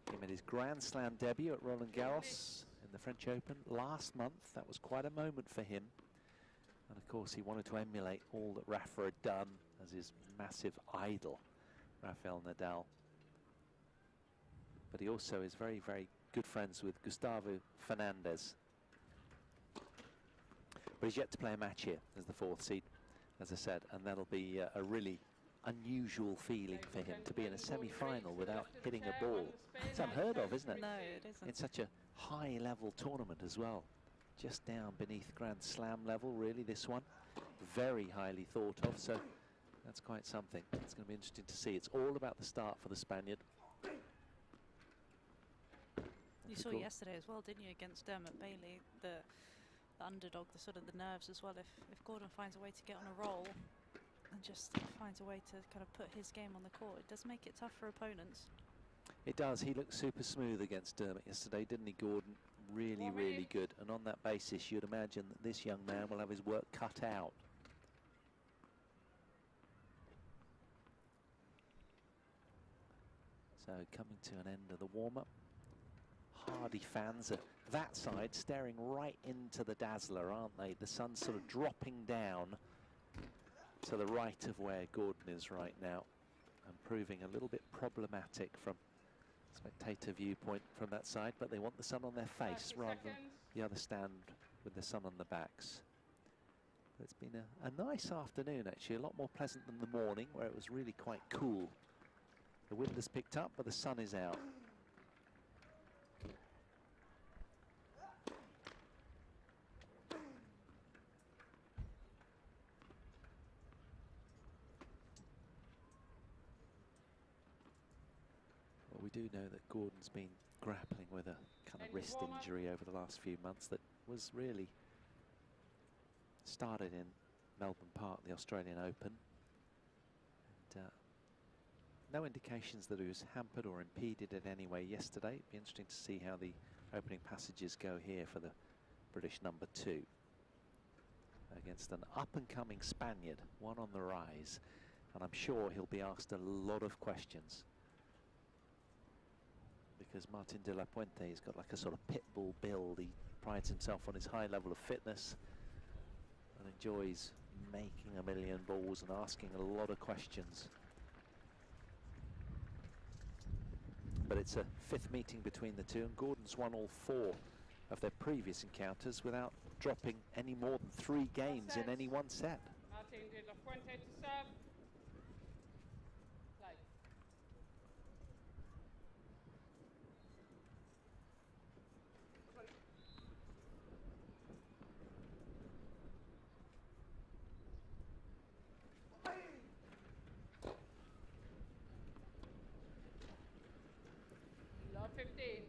He made his Grand Slam debut at Roland Garros in the French Open last month. That was quite a moment for him. And of course, he wanted to emulate all that Rafa had done as his massive idol, Rafael Nadal. But he also is very, very good friends with Gustavo Fernandez. But he's yet to play a match here as the 4th seed, as I said, and that'll be a really unusual feeling for him to be in a semi-final without hitting a ball. It's unheard of, isn't it? No, it isn't. In such a high-level tournament as well. Just down beneath Grand Slam level, really, this one. Very highly thought of, so that's quite something. It's going to be interesting to see. It's all about the start for the Spaniard. You saw yesterday as well, didn't you, against Dermot Bailey, the underdog, the sort of the nerves as well. If Gordon finds a way to get on a roll and just finds a way to kind of put his game on the court, it does make it tough for opponents. It does. He looked super smooth against Dermot yesterday, didn't he, Gordon? Really, really good. And on that basis, you'd imagine that this young man will have his work cut out. So coming to an end of the warm-up. Hardy fans are that side staring right into the dazzler, aren't they? The sun's sort of dropping down to the right of where Gordon is right now and proving a little bit problematic from spectator viewpoint from that side, but they want the sun on their face rather than the other stand with the sun on the backs. But it's been a nice afternoon, actually, a lot more pleasant than the morning where it was really quite cool. The wind has picked up, but the sun is out. We do know that Gordon's been grappling with a kind of wrist injury over the last few months that was really started in Melbourne Park, the Australian Open. And no indications that he was hampered or impeded in any way yesterday. It'd be interesting to see how the opening passages go here for the British number 2 against an up-and-coming Spaniard, one on the rise. And I'm sure he'll be asked a lot of questions, because Martin de la Puente has got like a sort of pit bull build. He prides himself on his high level of fitness and enjoys making a million balls and asking a lot of questions. But it's a 5th meeting between the two, and Gordon's won all 4 of their previous encounters without dropping any more than 3 games in any one set. Martin de la Puente to serve. Play. Love 15.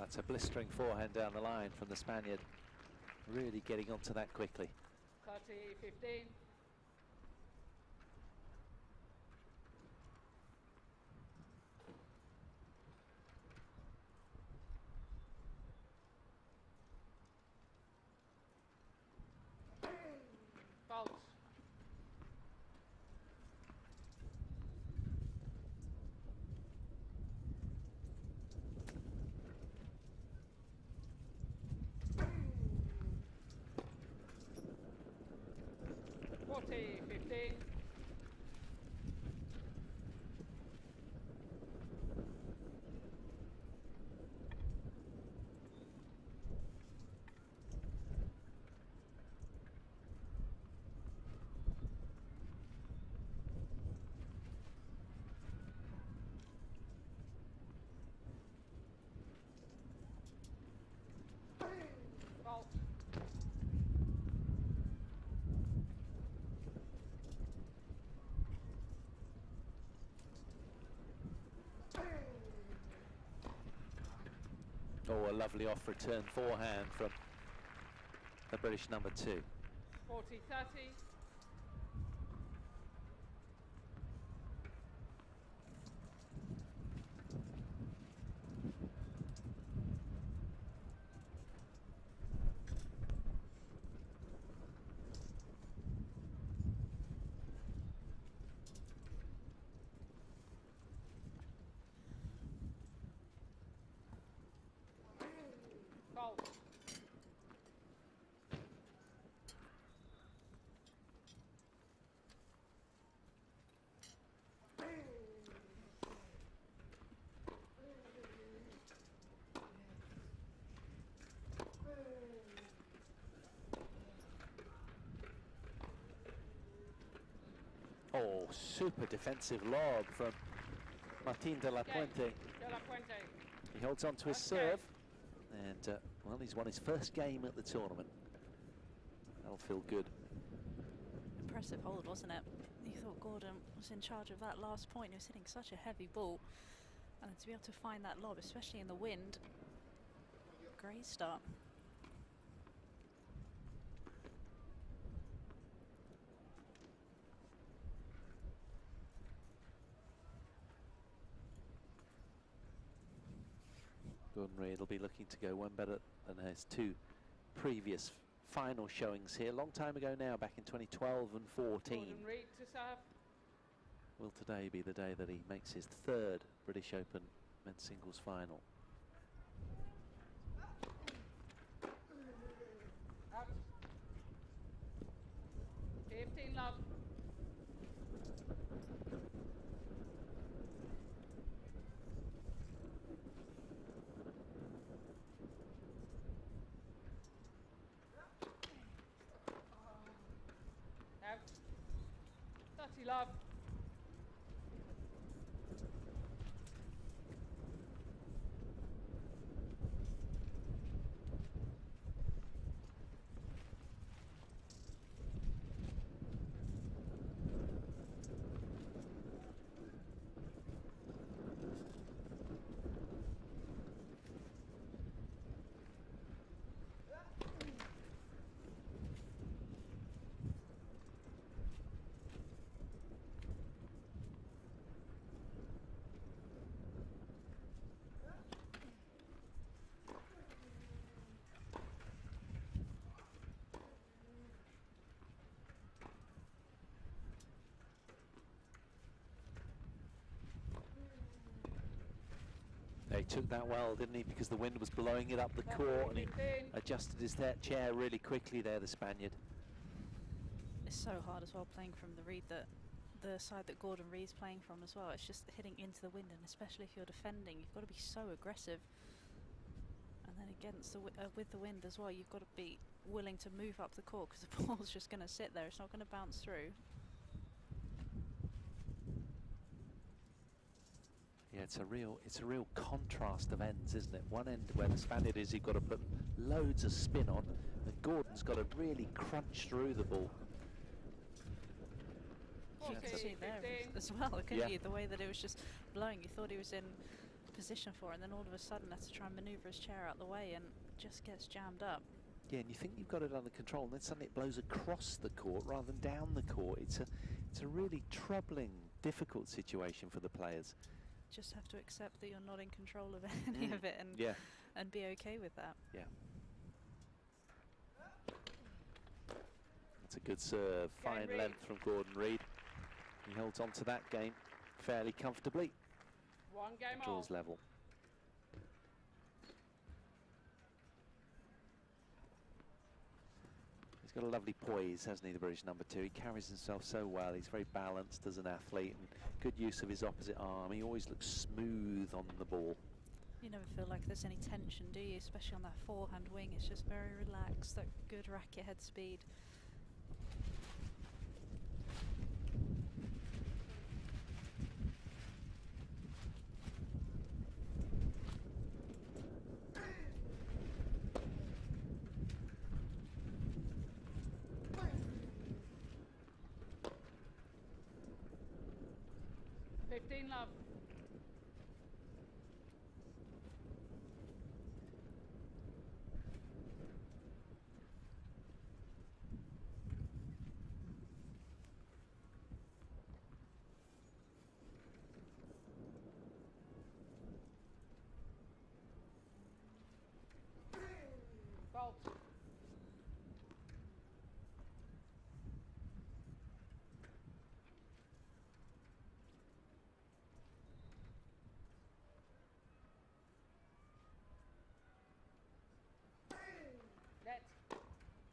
It's a blistering forehand down the line from the Spaniard. Really getting onto that quickly. 30-15. Fault. Fault. Oh, a lovely off return forehand from the British number 2. 40-30. Fault. Oh, super defensive lob from Martin de la Puente. De La Puente. He holds on to his Okay. serve, and well, he's won his first game at the tournament. That'll feel good. Impressive hold, wasn't it? You thought Gordon was in charge of that last point. He was hitting such a heavy ball, and to be able to find that lob, especially in the wind, great start. Gordon Reid will be looking to go one better than his 2 previous final showings here. Long time ago now, back in 2012 and 14. Gordon Reid to serve. Will today be the day that he makes his 3rd British Open men's singles final? Out. 15 love. Out. 30 love. He took that well, didn't he? Because the wind was blowing it up the court, and he adjusted his chair really quickly there, the Spaniard. It's so hard as well playing from the side that Gordon Reid's playing from as well. It's just hitting into the wind, and especially if you're defending, you've got to be so aggressive. And then against with the wind as well, you've got to be willing to move up the court, because the ball's just going to sit there. It's not going to bounce through. Yeah, it's a real contrast of ends, isn't it? One end where the Spaniard is, you've got to put loads of spin on, and Gordon's got to really crunch through the ball. You can see there as well, couldn't you? The way that it was just blowing, you thought he was in position for, and then all of a sudden has to try and manoeuvre his chair out the way and just gets jammed up. Yeah, and you think you've got it under control, and then suddenly it blows across the court rather than down the court. It's a really troubling, difficult situation for the players. Just have to accept that you're not in control of any of it, and be okay with that. Yeah. That's a good serve. Fine length from Gordon Reid. He holds on to that game fairly comfortably. One game Draws off. level. He's got a lovely poise, hasn't he, the British number 2. He carries himself so well. He's very balanced as an athlete and good use of his opposite arm. He always looks smooth on the ball. You never feel like there's any tension, do you? Especially on that forehand wing. It's just very relaxed, that good racket head speed. Love. Fault.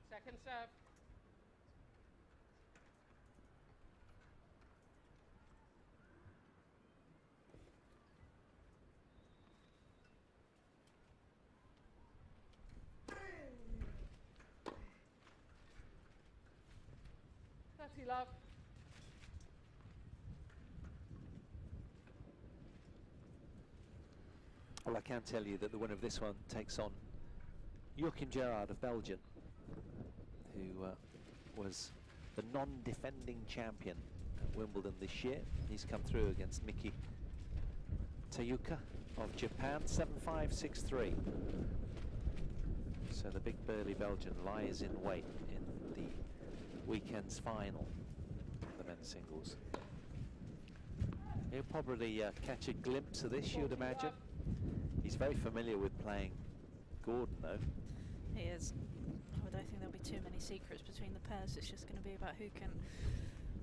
Second serve. Love. Well, I can tell you that the winner of this one takes on Joachim Gerard of Belgium, who was the non-defending champion at Wimbledon this year. He's come through against Miki Tayuka of Japan, 7-5, 6-3. So the big burly Belgian lies in wait in the weekend's final, the men's singles. He'll probably catch a glimpse of this, you would imagine. He's very familiar with playing Gordon, though. He is. I don't think there'll be too many secrets between the pairs. It's just going to be about who can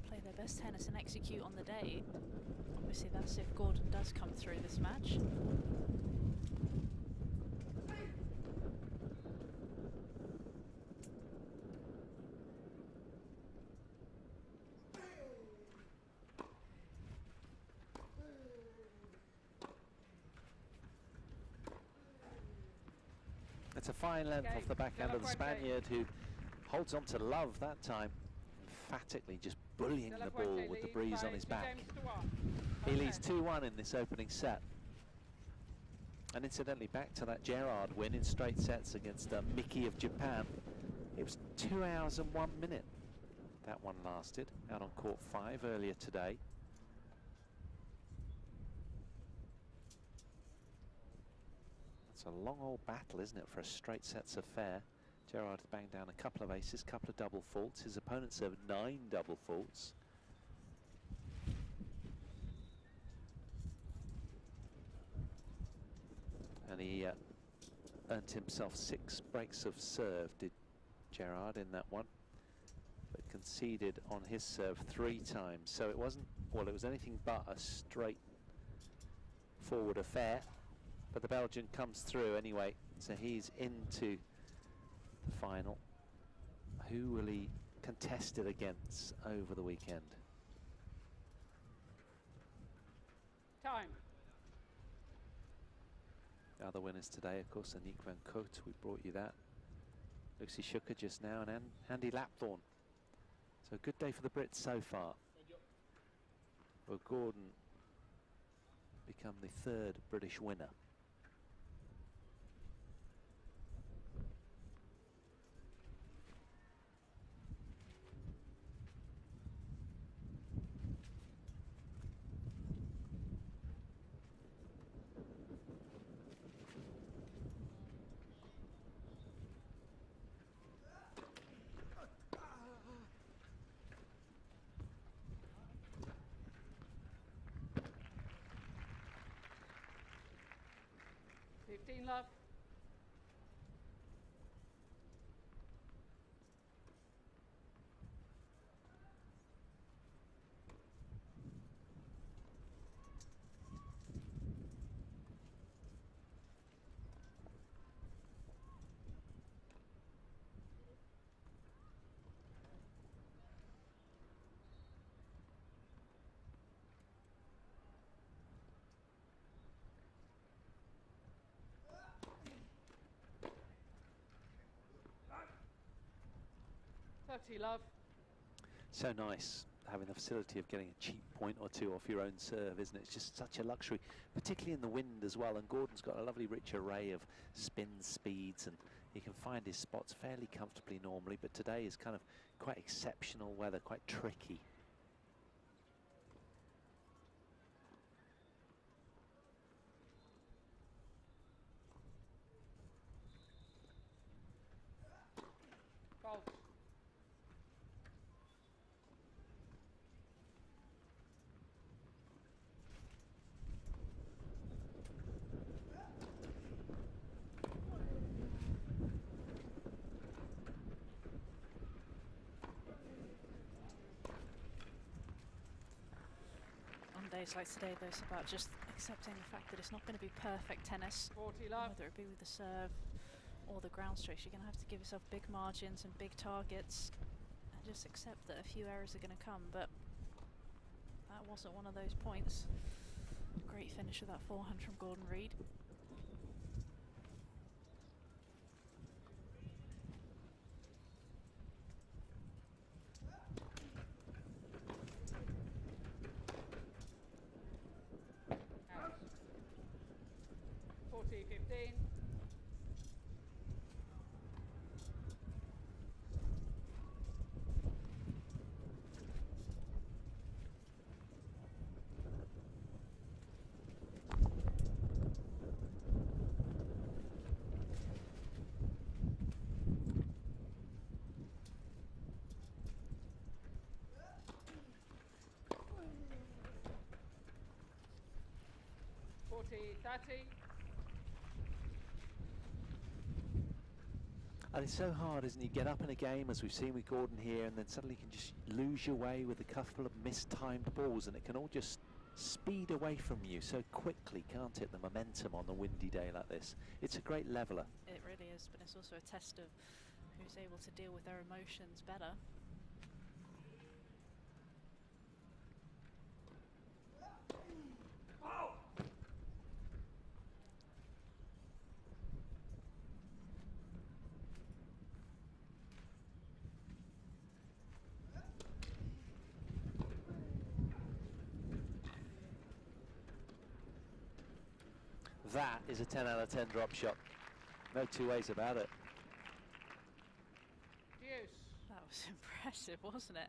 play their best tennis and execute on the day. Obviously, that's if Gordon does come through this match. It's a fine length off the backhand of the Spaniard, who holds on to Love that time, emphatically just bullying the ball with the breeze on his back. He leads 2-1 in this opening set. And incidentally, back to that Gerard win in straight sets against Miki of Japan. It was 2 hours and 1 minute that one lasted, out on court 5 earlier today. It's a long old battle, isn't it, for a straight sets affair. Gerard has banged down a couple of aces, couple of double faults. His opponent served 9 double faults. And he earned himself 6 breaks of serve, did Gerard, in that one. But conceded on his serve 3 times. So it wasn't, well, it was anything but a straight forward affair. But the Belgian comes through anyway, so he's into the final. Who will he contest it against over the weekend? Time. The other winners today, of course, Anique van Koot, we brought you that. Lucy Shuker just now, and Andy Lapthorn. So a good day for the Brits so far. Will Gordon become the 3rd British winner? 15 love. Love. So nice having the facility of getting a cheap point or two off your own serve, isn't it? It's just such a luxury, particularly in the wind as well. And Gordon's got a lovely rich array of spin speeds, and he can find his spots fairly comfortably normally, but today is kind of quite exceptional weather, quite tricky. Fault. Days like today, though, it's about just accepting the fact that it's not going to be perfect tennis. 40 love. Whether it be with the serve or the ground strokes, you're going to have to give yourself big margins and big targets and just accept that a few errors are going to come, but that wasn't one of those points. Great finish with that forehand from Gordon Reid. And it's so hard, isn't it? You get up in a game, as we've seen with Gordon here, and then suddenly you can just lose your way with a couple of mistimed balls, and it can all just speed away from you so quickly, can't it? The momentum on a windy day like this. It's a great leveller. It really is, but it's also a test of who's able to deal with their emotions better. That is a 10 out of 10 drop shot. No two ways about it. That was impressive, wasn't it?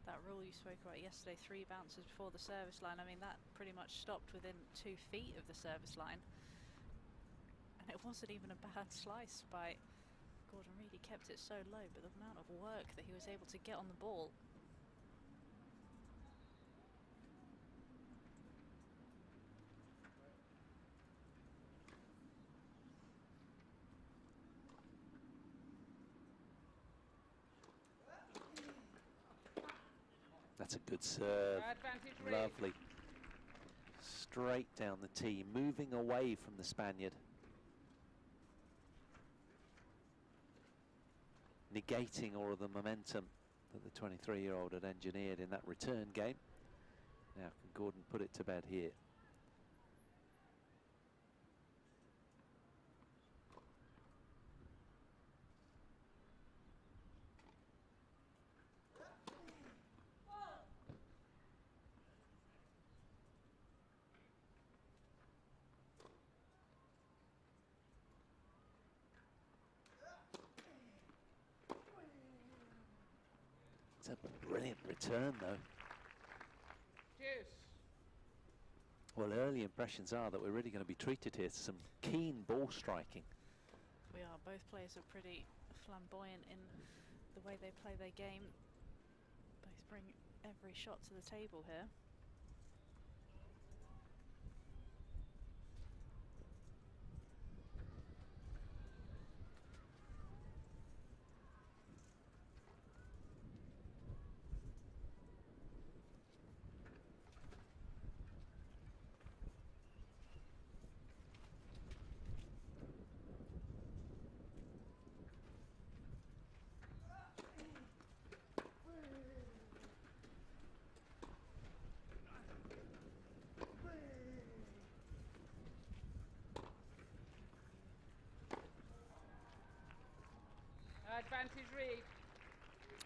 That rule you spoke about yesterday, 3 bounces before the service line. I mean, that pretty much stopped within 2 feet of the service line. And it wasn't even a bad slice by Gordon Reid. He kept it so low, but the amount of work that he was able to get on the ball. That's a good serve. Lovely. Straight down the tee, moving away from the Spaniard. Negating all of the momentum that the 23-year-old had engineered in that return game. Now can Gordon put it to bed here? It's a brilliant return, though. Well, early impressions are that we're really going to be treated here to some keen ball striking. We are. Both players are pretty flamboyant in the way they play their game. Both bring every shot to the table here. Advantage Reed.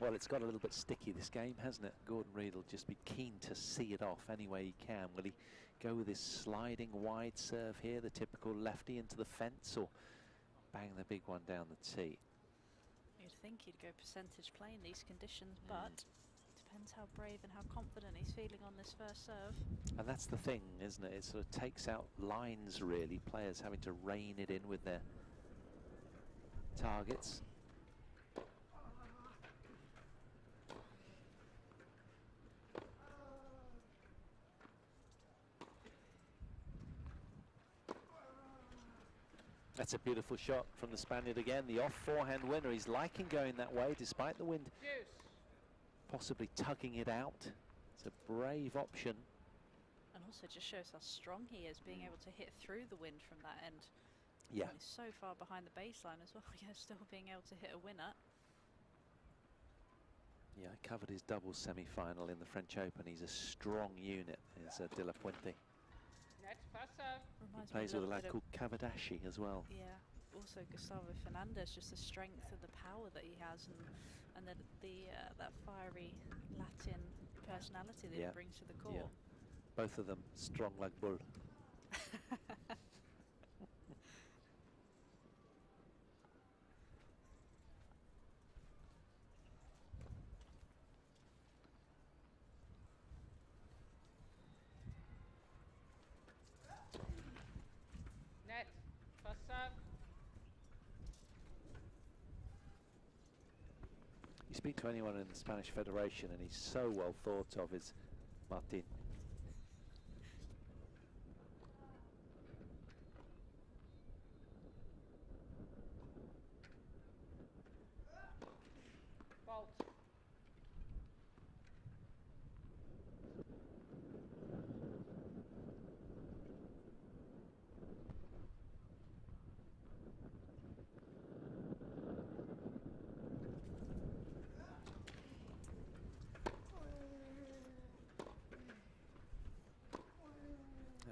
Well, it's got a little bit sticky, this game, hasn't it? Gordon Reed will just be keen to see it off any way he can. Will he go with his sliding wide serve here, the typical lefty into the fence, or bang the big one down the tee? You'd think he'd go percentage play in these conditions, but depends how brave and how confident he's feeling on this first serve. And that's the thing, isn't it? It sort of takes out lines, really, players having to rein it in with their targets. That's a beautiful shot from the Spaniard again. The off forehand winner. He's liking going that way despite the wind possibly tugging it out. It's a brave option. And also just shows how strong he is, being able to hit through the wind from that end. Yeah. And he's so far behind the baseline as well. Yeah, still being able to hit a winner. Yeah, covered his doubles semi-final in the French Open. He's a strong unit, is De La Puente. He plays with a lad called Cavadashi as well. Yeah, also Gustavo Fernandez, just the strength and the power that he has, and that fiery Latin personality that he brings to the court. Yeah. Both of them strong like bull. Net. First serve. You speak to anyone in the Spanish Federation and he's so well thought of, is Martin. Fault.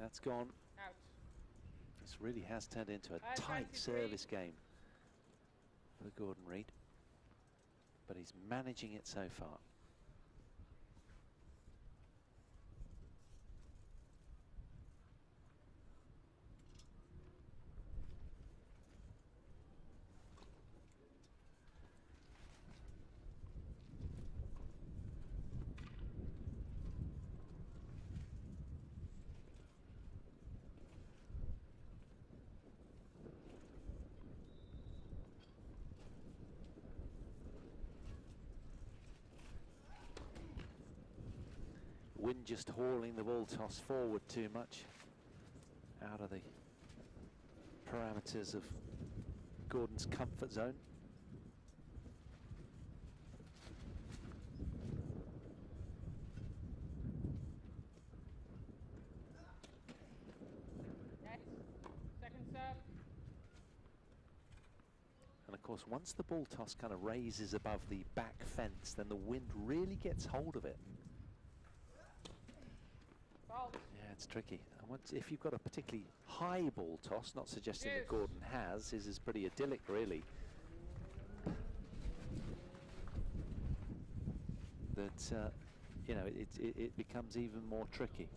That's gone. Out. This really has turned into a tight service game for Gordon Reed, but he's managing it so far. Wind just hauling the ball toss forward too much, out of the parameters of Gordon's comfort zone. Net. Second serve. And of course, once the ball toss kind of raises above the back fence, then the wind really gets hold of it. Yeah, it's tricky. And once, if you've got a particularly high ball toss, not suggesting that Gordon has, his is pretty idyllic, really. That you know, it becomes even more tricky.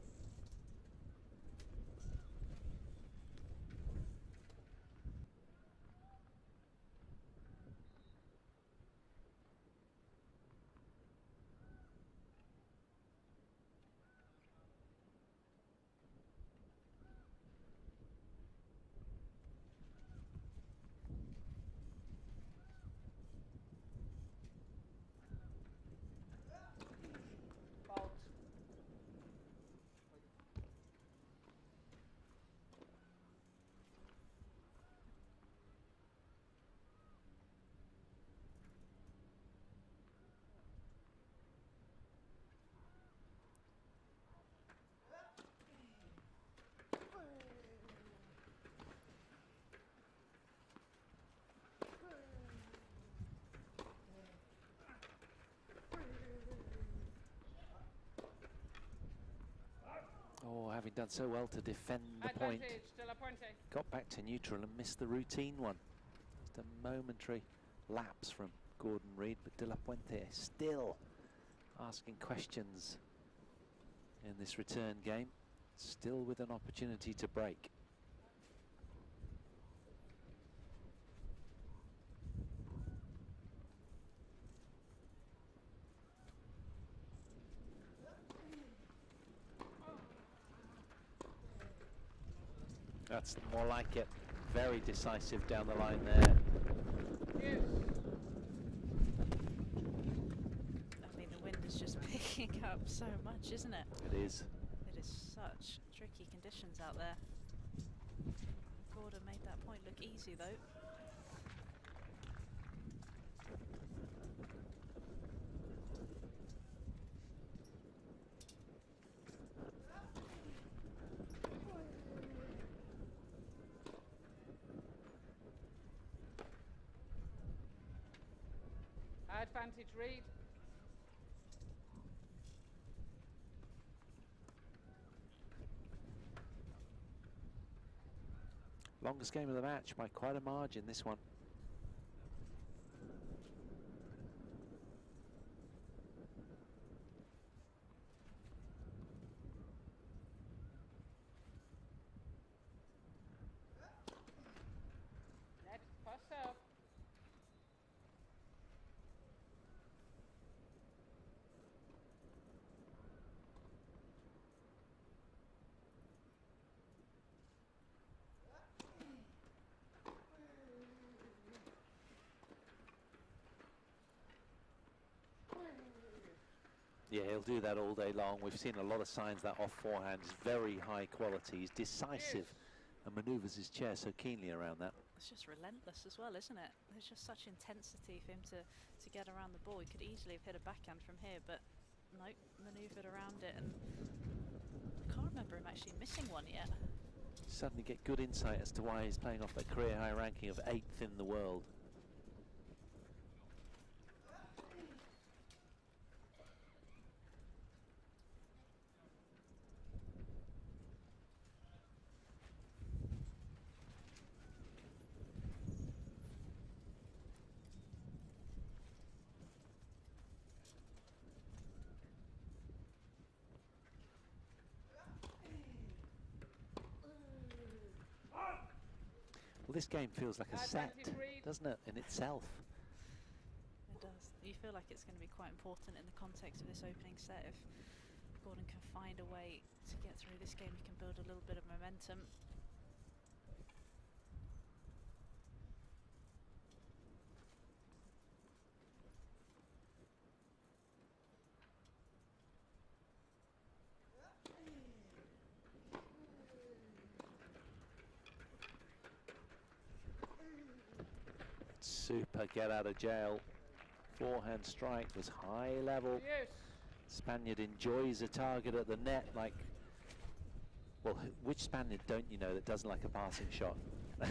Oh, having done so well to defend the point, got back to neutral and missed the routine one. Just a momentary laps from Gordon Reid, but De La Puente still asking questions in this return game, still with an opportunity to break. That's more like it. Very decisive down the line there. Yes. I mean, the wind is just picking up so much, isn't it? It is. It is such tricky conditions out there. Gordon made that point look easy, though. Advantage Reid. Longest game of the match by quite a margin, this one. Net first serve. Yeah, he'll do that all day long. We've seen a lot of signs that off forehand is very high quality. He's decisive and manoeuvres his chair so keenly around that. It's just relentless as well, isn't it? There's just such intensity for him to get around the ball. He could easily have hit a backhand from here, but nope, manoeuvred around it, and I can't remember him actually missing one yet. Suddenly get good insight as to why he's playing off that career high ranking of 8th in the world. Well, this game feels like a set, doesn't it, in itself? It does. You feel like it's going to be quite important in the context of this opening set. If Gordon can find a way to get through this game, he can build a little bit of momentum. Super get out of jail. Forehand strike was high level. Yes. Spaniard enjoys a target at the net like, well, which Spaniard don't you know that doesn't like a passing shot? I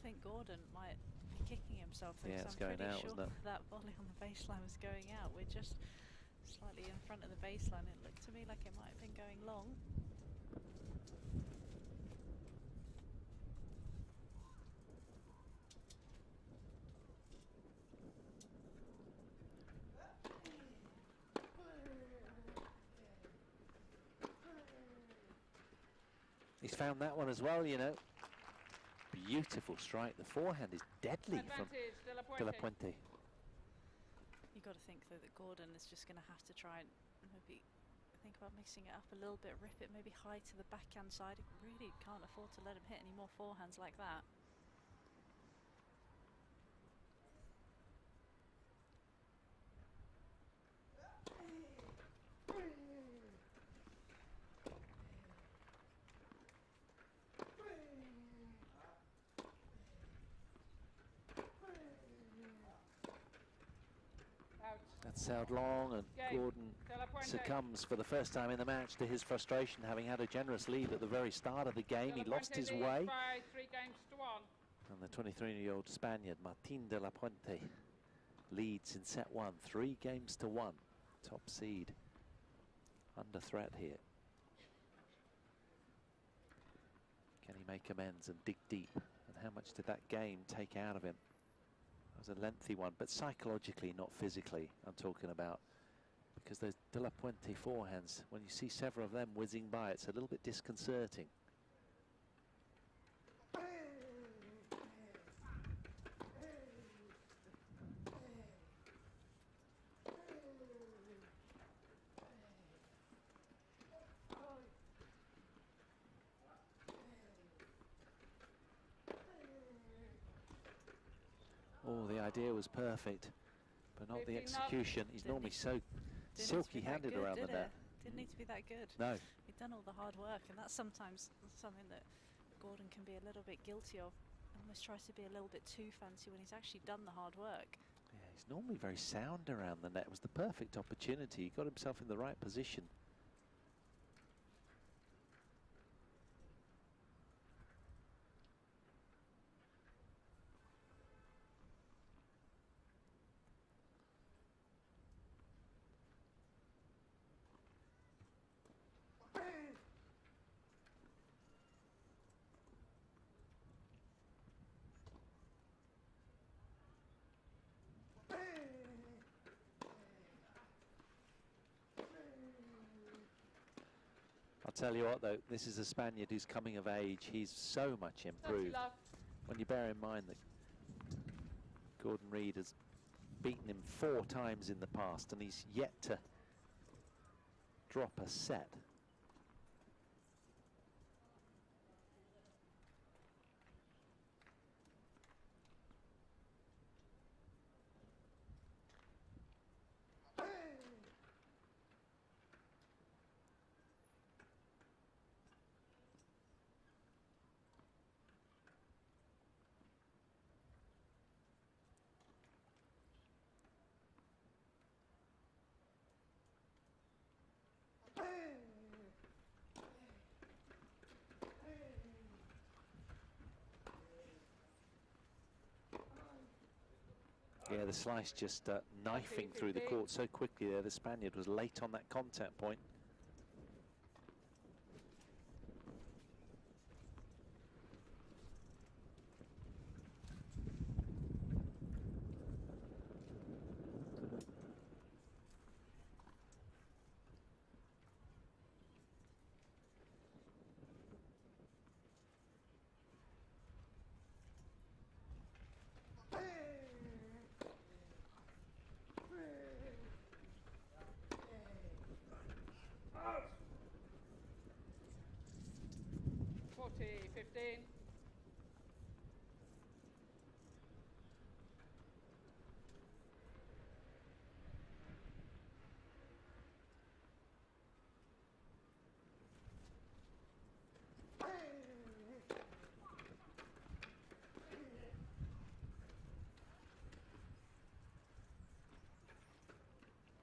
think Gordon might be kicking himself. Yeah, it's I'm going pretty out, sure wasn't it? that volley on the baseline was going out. We're just slightly in front of the baseline. It looked to me like it might have been going long. He's found that one as well, you know. Beautiful strike. The forehand is deadly from De La Puente. You've got to think though that Gordon is just going to have to try and maybe think about mixing it up a little bit, rip it maybe high to the backhand side. He really can't afford to let him hit any more forehands like that. That sailed long, and Gordon succumbs for the first time in the match to his frustration, having had a generous lead at the very start of the game. He lost his way. And the 23-year-old Spaniard, Martín de la Puente, leads in set 1, 3 games to 1. Top seed under threat here. Can he make amends and dig deep? And how much did that game take out of him? was a lengthy one, but psychologically, not physically, I'm talking about. Because those De La Puente forehands, when you see several of them whizzing by, it's a little bit disconcerting. Oh, the idea was perfect, but not the execution. He's normally so silky-handed around the net. Didn't need to be that good. No. He'd done all the hard work, and that's sometimes something that Gordon can be a little bit guilty of. Almost tries to be a little bit too fancy when he's actually done the hard work. Yeah, he's normally very sound around the net. It was the perfect opportunity. He got himself in the right position. Tell you what though, this is a Spaniard who's coming of age. He's so much improved. When you bear in mind that Gordon Reid has beaten him 4 times in the past and he's yet to drop a set. Yeah, the slice just knifing through the court so quickly there. The Spaniard was late on that contact point.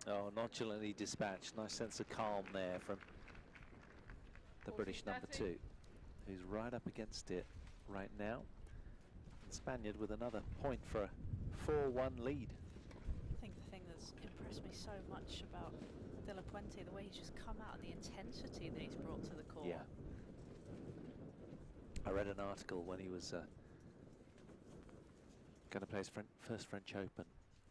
Oh, nonchalantly dispatched. Nice sense of calm there from the British number 2, who's right up against it right now. And Spaniard with another point for a 4-1 lead. I think the thing that's impressed me so much about De La Puente, the way he's just come out and the intensity that he's brought to the court. Yeah. I read an article when he was going to play his first French Open,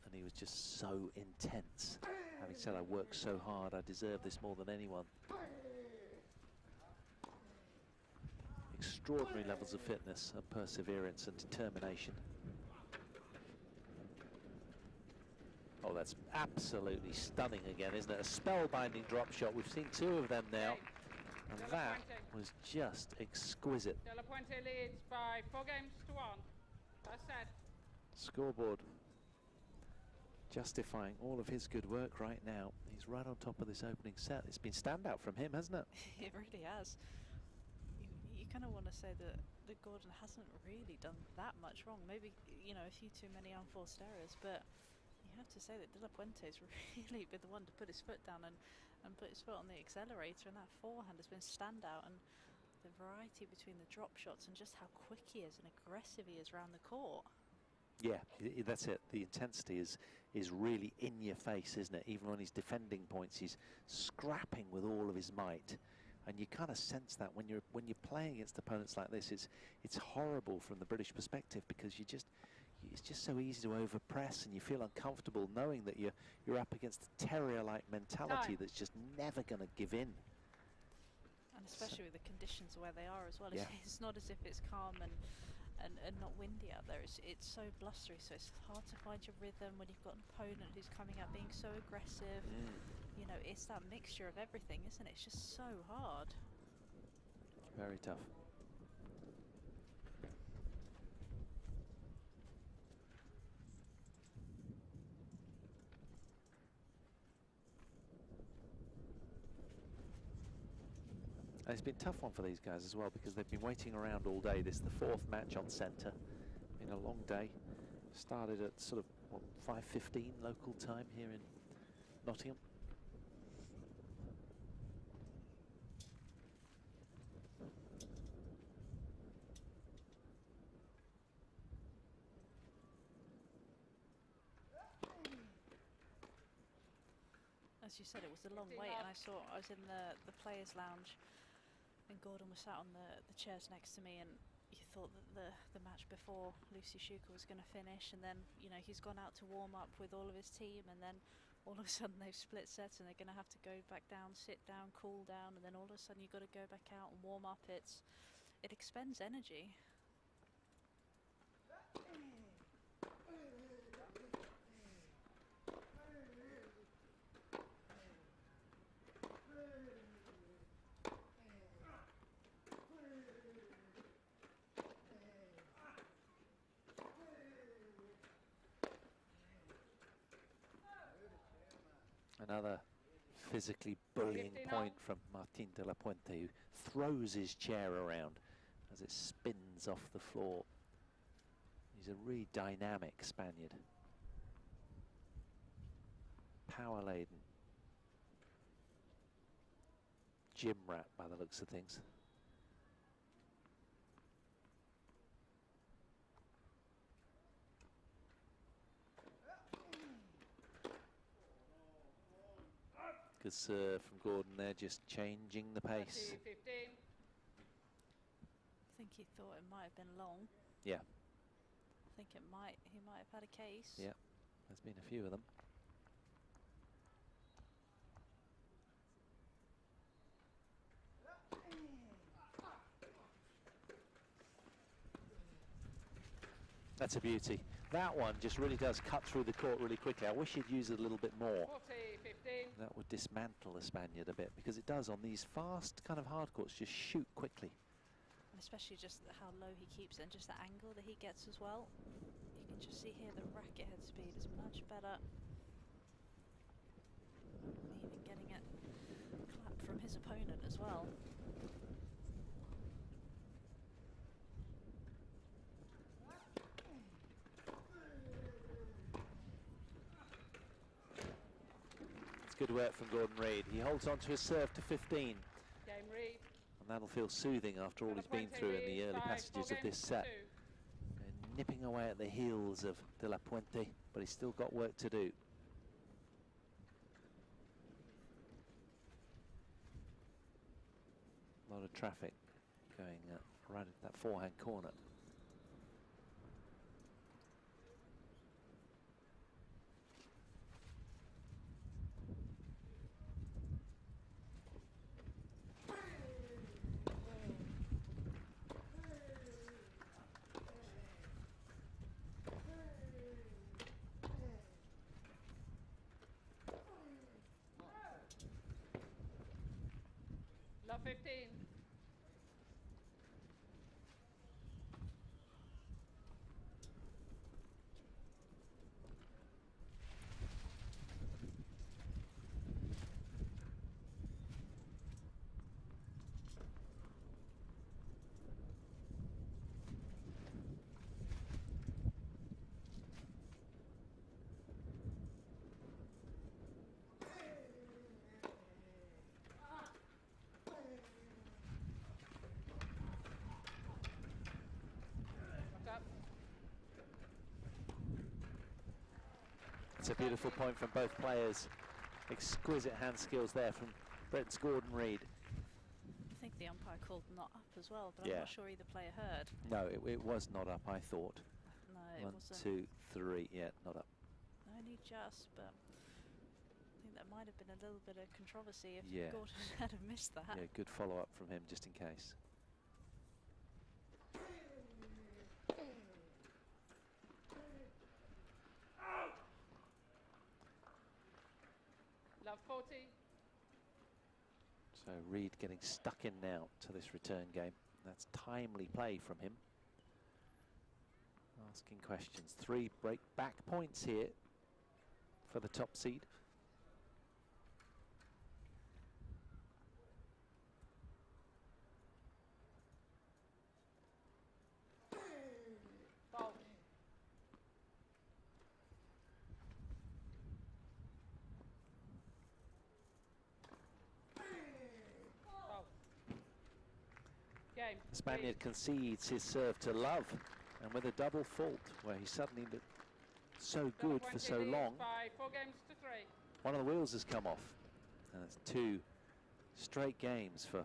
and he was just so intense. Having said, I worked so hard, I deserve this more than anyone. Extraordinary levels of fitness and perseverance and determination. Oh, that's absolutely stunning again, isn't it? A spellbinding drop shot. We've seen 2 of them now, and that was just exquisite. De La Puente leads by 4 games to 1. That's set. Scoreboard justifying all of his good work right now. He's right on top of this opening set. It's been standout from him, hasn't it? It really has. You kind of want to say that Gordon hasn't really done that much wrong. Maybe, you know, a few too many unforced errors, but you have to say that De La Puente's really been the one to put his foot down and put his foot on the accelerator, and that forehand has been standout, and the variety between the drop shots and just how quick he is and aggressive he is around the court. Yeah, that's it. The intensity is really in your face, isn't it? Even when he's defending points, he's scrapping with all of his might, and you kind of sense that when you're playing against opponents like this. It's horrible from the British perspective, because you it's just so easy to overpress, and you feel uncomfortable knowing that you're up against a terrier-like mentality that's just never going to give in. And especially with the conditions where they are as well. Yeah. It's not as if it's calm and not windy out there. It's so blustery, so it's hard to find your rhythm when you've got an opponent who's coming out being so aggressive. You know, it's that mixture of everything, isn't it? It's just so hard. Very tough. And it's been a tough one for these guys as well, because they've been waiting around all day. This is the 4th match on centre. Been a long day. Started at sort of, what, 5:15 local time here in Nottingham. As you said, it was a long wait, and I was in the players' lounge, and Gordon was sat on the chairs next to me, and you thought that the match before Lucy Shuker was going to finish, and then, you know, he's gone out to warm up with all of his team, and then all of a sudden they've split sets and they're going to have to go back down, sit down, cool down, and then all of a sudden you've got to go back out and warm up. It expends energy. Another physically bullying point from Martin de la Puente, who throws his chair around as it spins off the floor. He's a really dynamic Spaniard. Power-laden. Gym rat by the looks of things. Good serve from Gordon there, just changing the pace. 15. I think he thought it might have been long. Yeah. I think he might have had a case. Yeah, there's been a few of them. That's a beauty. That one just really does cut through the court really quickly. I wish he'd use it a little bit more. 15. That would dismantle the Spaniard a bit, because it does on these fast kind of hard courts just shoot quickly. And especially just how low he keeps it and just the angle that he gets as well. You can just see here the racket head speed is much better. Even getting it clapped from his opponent as well. Good work from Gordon Reid. He holds on to his serve to 15. Game Reid. And that'll feel soothing after all he's been through in the early passages of this set. And nipping away at the heels of De La Puente, but he's still got work to do. A lot of traffic going right at that forehand corner. Love 15. It's a beautiful point from both players. Exquisite hand skills there from Britain's Gordon Reid. I think the umpire called not up as well, but Yeah. I'm not sure either player heard. No, it was not up, I thought. No. it 1, wasn't. 2, 3. Yeah, not up. Only just, but I think that might have been a little bit of controversy if Yeah. Gordon had have missed that. Yeah, good follow-up from him just in case. Love 40. So Reed getting stuck in now to this return game. That's timely play from him. Asking questions. 3 break back points here for the top seed. Fault. Fault. Game. The Spaniard concedes his serve to Love, and with a double fault where he suddenly looked so good for so long, By 4 games to 3. one of the wheels has come off. And it's 2 straight games for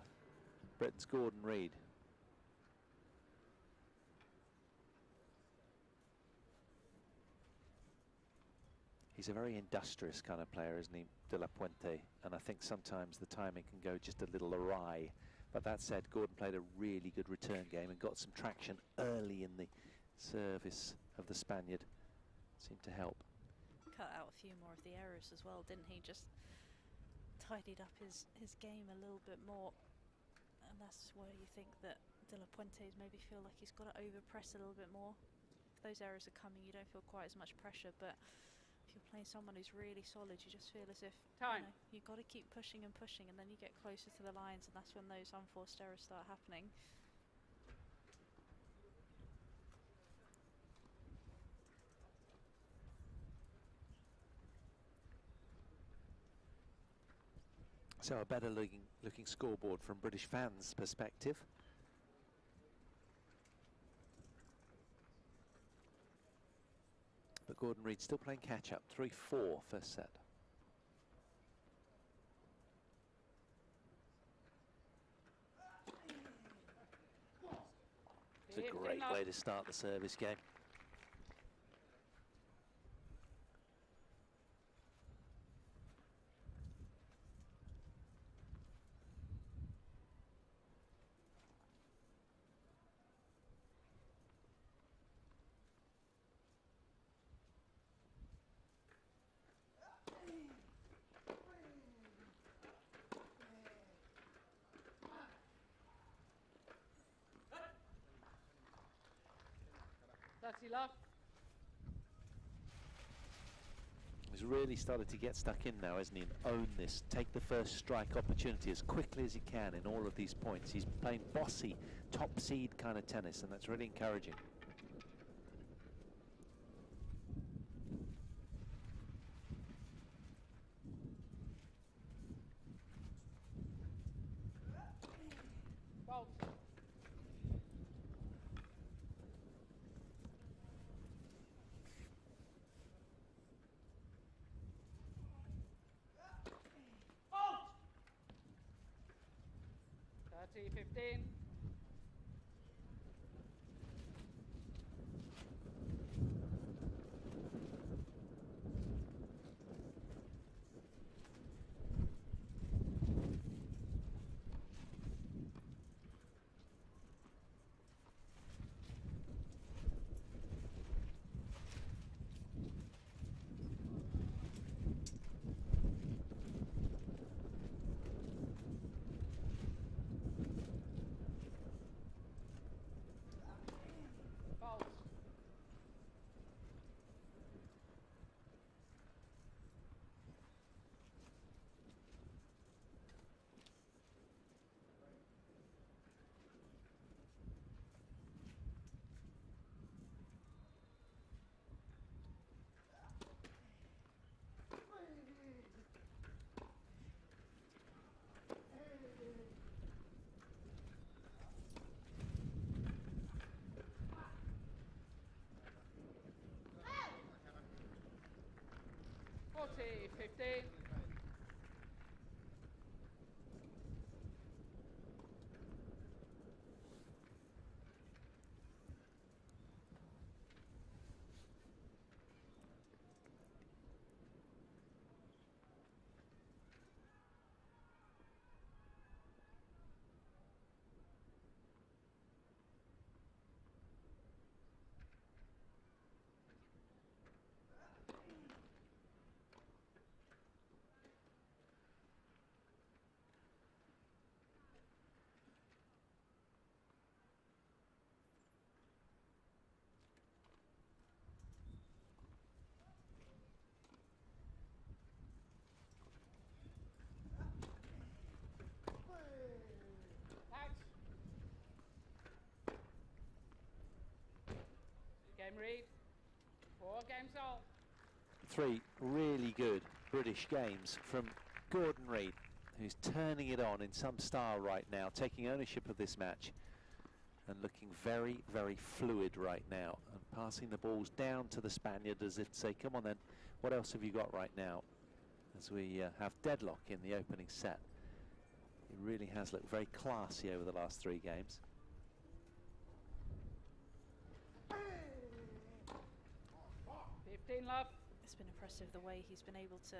Britain's Gordon Reed. He's a very industrious kind of player, isn't he, De La Puente? And I think sometimes the timing can go just a little awry. But that said, Gordon played a really good return game and got some traction early in the service of the Spaniard. Seemed to help. Cut out a few more of the errors as well, didn't he? Just tidied up his game a little bit more. And that's where you think that De La Puente's maybe feel like he's got to overpress a little bit more. If those errors are coming, you don't feel quite as much pressure, but if you're playing someone who's really solid, you just feel as if you've got to keep pushing and pushing, and then you get closer to the lines, and that's when those unforced errors start happening. So a better looking scoreboard from British fans' perspective. But Gordon Reed still playing catch-up, 3-4 first set. It's a great way to start the service game. That's enough. He's really started to get stuck in now, hasn't he, and own this. Take the first strike opportunity as quickly as he can in all of these points. He's playing bossy, top seed kind of tennis, and that's really encouraging. Fault. Fault. 30-15. Fault. Forty, 15. Reid. 4 games all. 3 really good British games from Gordon Reid, who's turning it on in some style right now, taking ownership of this match and looking very, very fluid right now, and passing the balls down to the Spaniard as if to say, come on then, what else have you got right now? As we have deadlock in the opening set. It really has looked very classy over the last 3 games. Love. It's been impressive the way he's been able to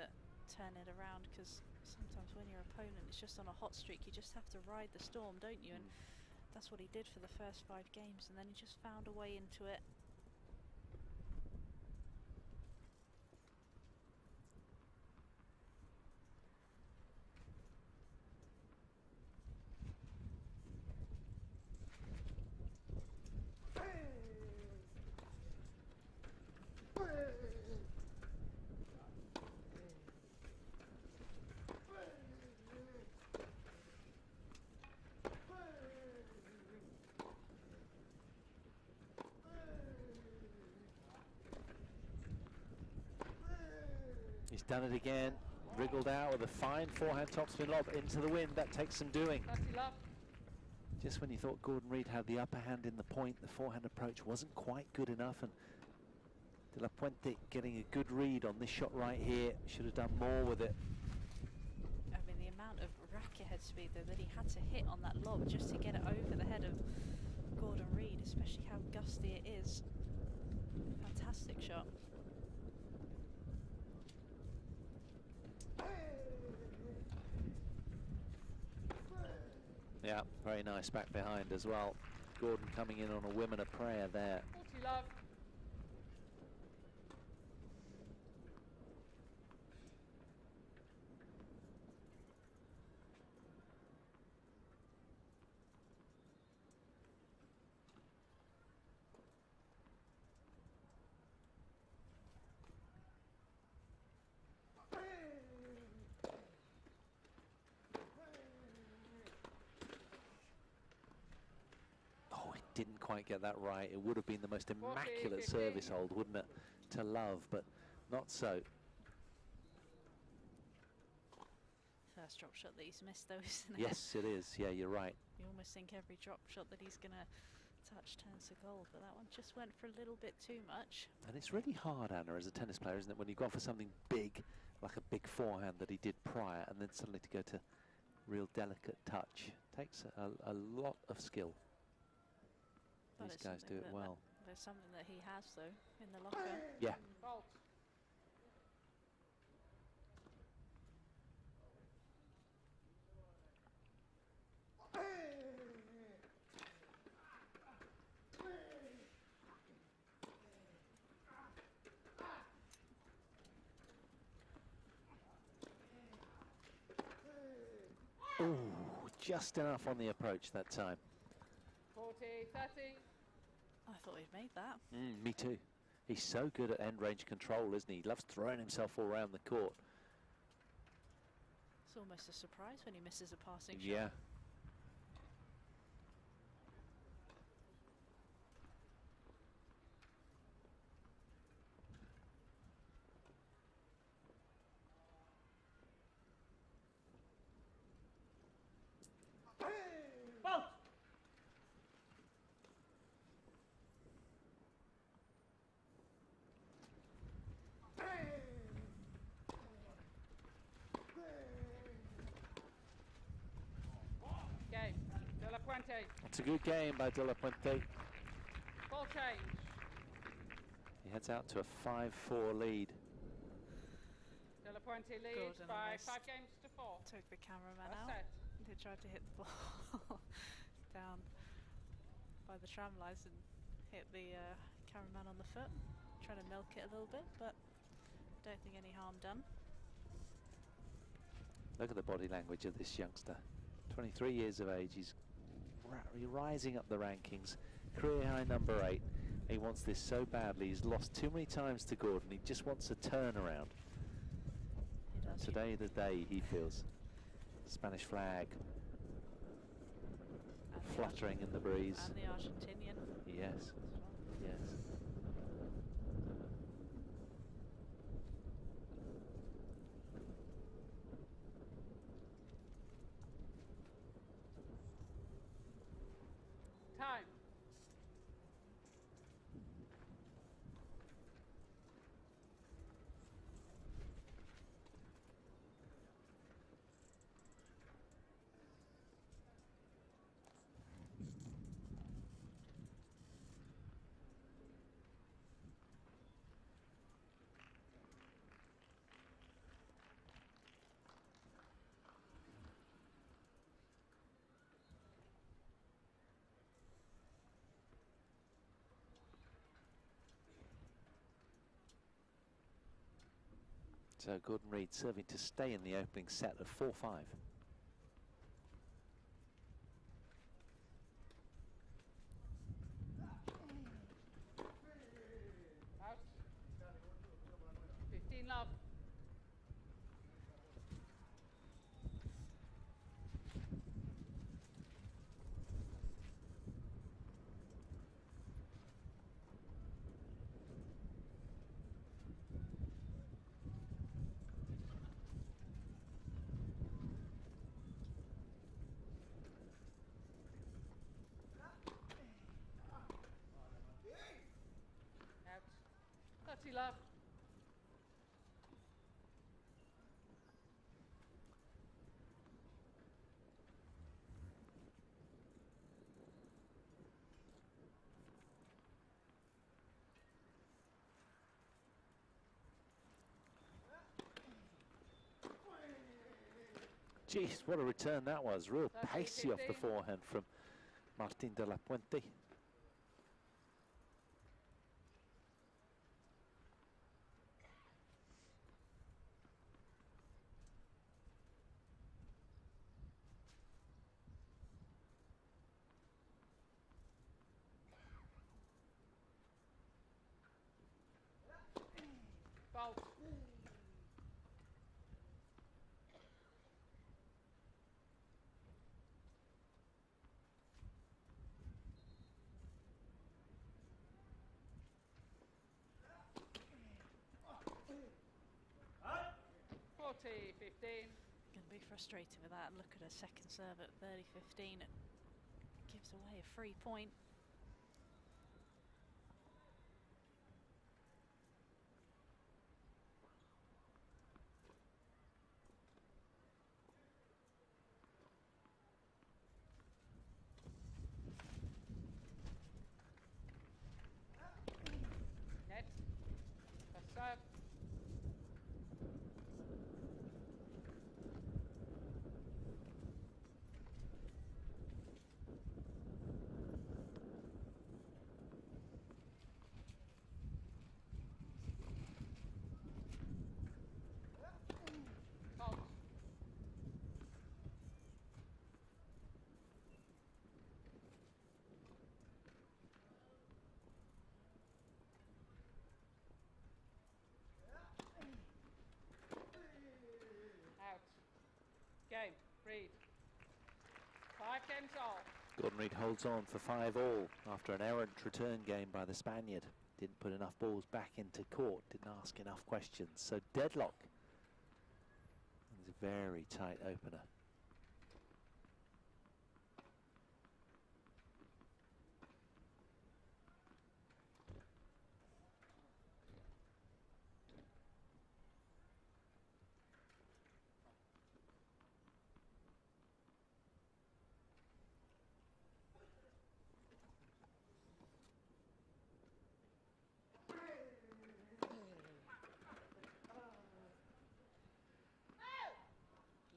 turn it around, because sometimes when your opponent is just on a hot streak, you just have to ride the storm, don't you? And that's what he did for the first 5 games, and then he just found a way into it. He's done it again, wriggled out with a fine forehand topspin lob into the wind. That takes some doing. Just when you thought Gordon Reid had the upper hand in the point, the forehand approach wasn't quite good enough, and De La Puente getting a good read on this shot right here. Should have done more with it. I mean, the amount of racket head speed though that he had to hit on that lob just to get it over the head of Gordon Reid, especially how gusty it is. Fantastic shot. Yeah, very nice back behind as well. Gordon coming in on a whim and a prayer there. 40 love. Didn't quite get that right. It would have been the most immaculate service hold, wouldn't it, to love, but not so. First drop shot that he's missed though, isn't it? Yes, it is. Yeah, you're right. You almost think every drop shot that he's going to touch turns to gold, but that one just went for a little bit too much. And it's really hard, Anna, as a tennis player, isn't it, when you go for something big, like a big forehand that he did prior, and then suddenly to go to real delicate touch. Takes a lot of skill. But these guys do it well. There's something that he has though in the locker. Yeah. Fault. Ooh, just enough on the approach that time. 40, 30. I thought he'd made that. Me too. He's so good at end range control, isn't he? He loves throwing himself all around the court. It's almost a surprise when he misses a passing shot. Yeah. It's a good game by De La Puente. Ball change. He heads out to a 5-4 lead. De La Puente leads by 5 games to 4. Took the cameraman out. They tried to hit the ball down by the tram lines and hit the cameraman on the foot. Trying to milk it a little bit, but don't think any harm done. Look at the body language of this youngster. 23 years of age. He's rising up the rankings, career high number 8. He wants this so badly. He's lost too many times to Gordon. He just wants a turnaround. Today the day, he feels. Spanish flag fluttering in the breeze. And the Argentinian. Yes, yes. So Gordon Reid serving to stay in the opening set of 4-5. Out. 15 love. Out. 30 love. Jeez, what a return that was. Real 30, pacey off the 15. forehand from Martin de la Puente. Bolt. Out. 40, 15. Going to be frustrated with that. Look at a second serve at 30-15. It gives away a free point. Net. First serve. Bolt. Out. Game. Reid. 5 games all. Gordon Reid holds on for 5-all after an errant return game by the Spaniard. Didn't put enough balls back into court, didn't ask enough questions. So deadlock. It's a very tight opener.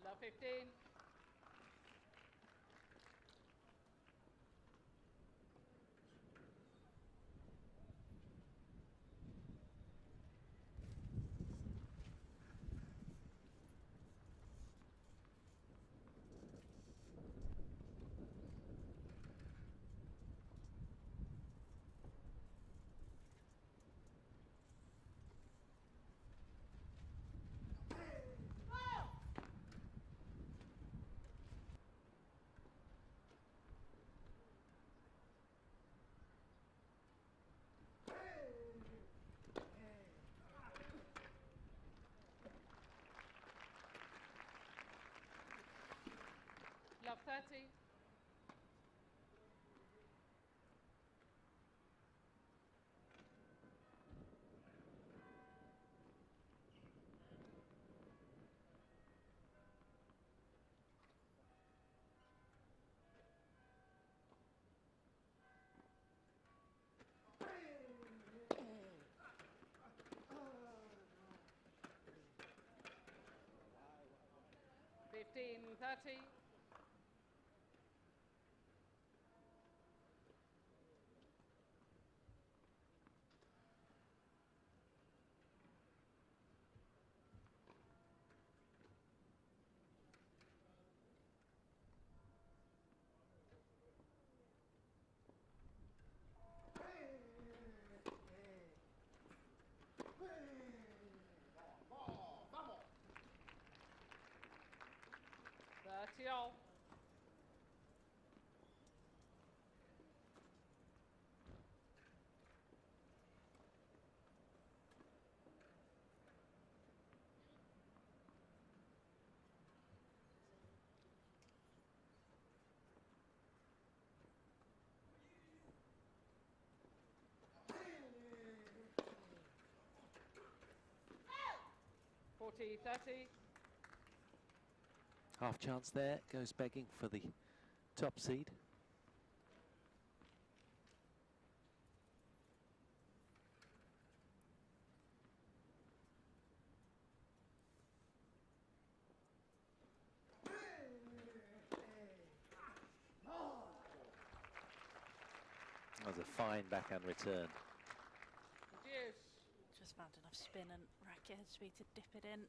Love 15. Love 30. Fifteen, 30. 20-30. Half chance there, goes begging for the top seed. That was a fine backhand return. Just found enough spin and racket head speed to dip it in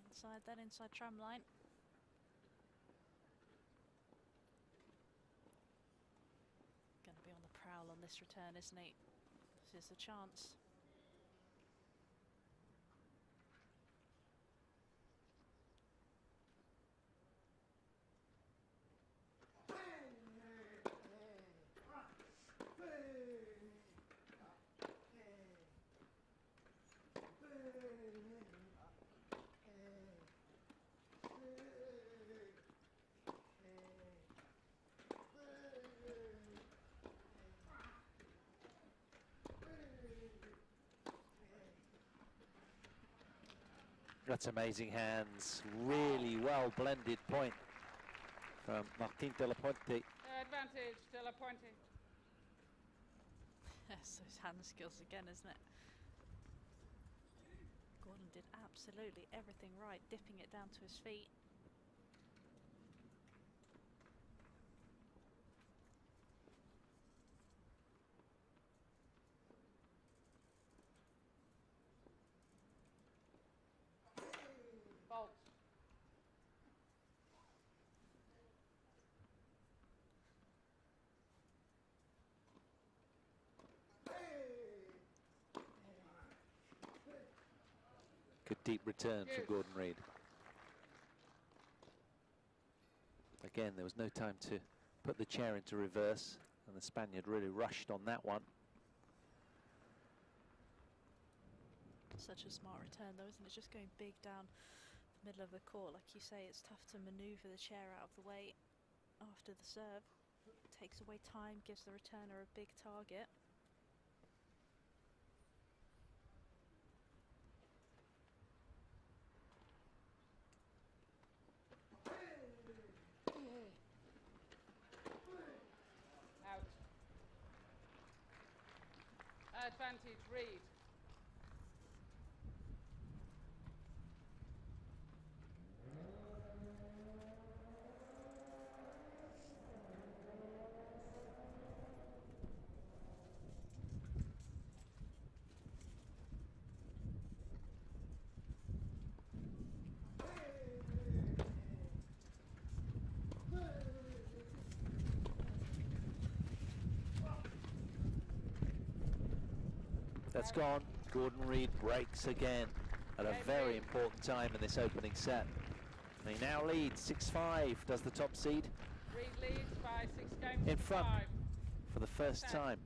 inside that inside tram line. Going to be on the prowl on this return, isn't he? This is the chance. That's amazing hands, really well blended point from Martin de la Puente. Advantage, De La Puente. Yes, those hand skills again, isn't it? Gordon did absolutely everything right, dipping it down to his feet. Fault. Good deep return for Gordon Reid. Again, there was no time to put the chair into reverse, and the Spaniard really rushed on that one. Such a smart return though, isn't it? Just going big down the middle of the court. Like you say, it's tough to manoeuvre the chair out of the way after the serve. Takes away time, gives the returner a big target. Out. Advantage, Reid. That's gone. Gordon Reid breaks again at a very important time in this opening set. And he now leads 6-5, does the top seed. Reid leads by 6 games in to front 5. for the first time.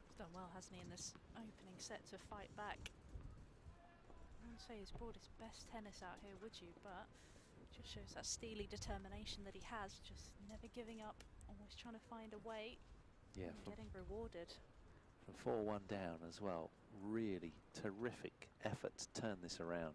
He's done well, hasn't he, in this opening set to fight back. I wouldn't say he's brought his best tennis out here, would you? But it just shows that steely determination that he has, just never giving up, always trying to find a way. Yeah, and getting rewarded. From 4-1 down as well. Really terrific effort to turn this around.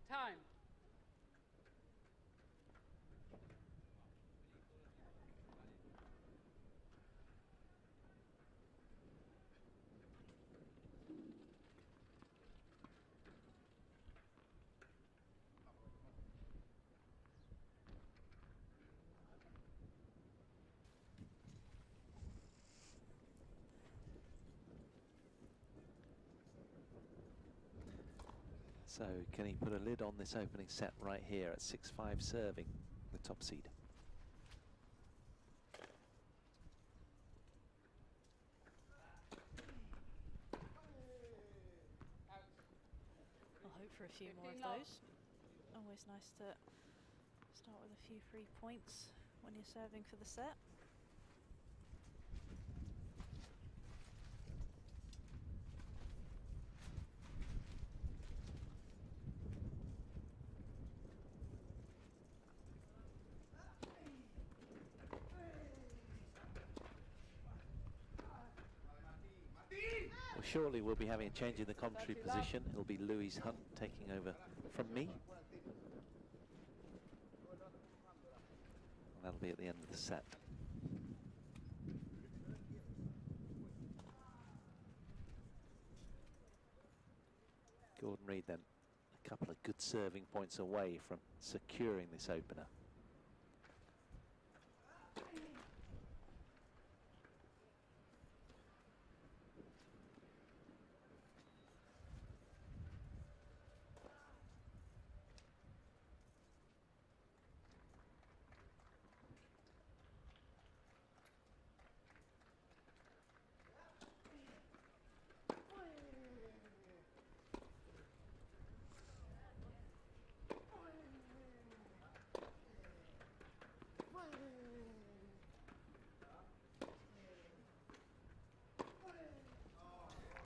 Time. So can he put a lid on this opening set right here at 6-5 serving the top seed? I'll hope for a few more of those. Always nice to Start with a few free points when you're serving for the set. Well, shortly we'll be having a change in the commentary position. It'll be Louise Hunt taking over from me. And that'll be at the end of the set. Gordon Reid then a couple of good serving points away from securing this opener.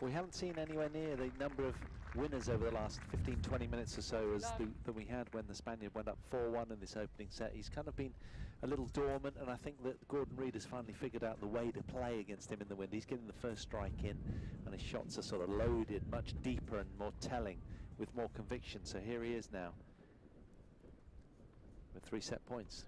We haven't seen anywhere near the number of winners over the last 15-20 minutes or so as that we had when the Spaniard went up 4-1 in this opening set. He's kind of been a little dormant, and I think that Gordon Reid has finally figured out the way to play against him in the wind. He's getting the first strike in, and his shots are sort of loaded, much deeper and more telling, with more conviction. So here he is now with 3 set points.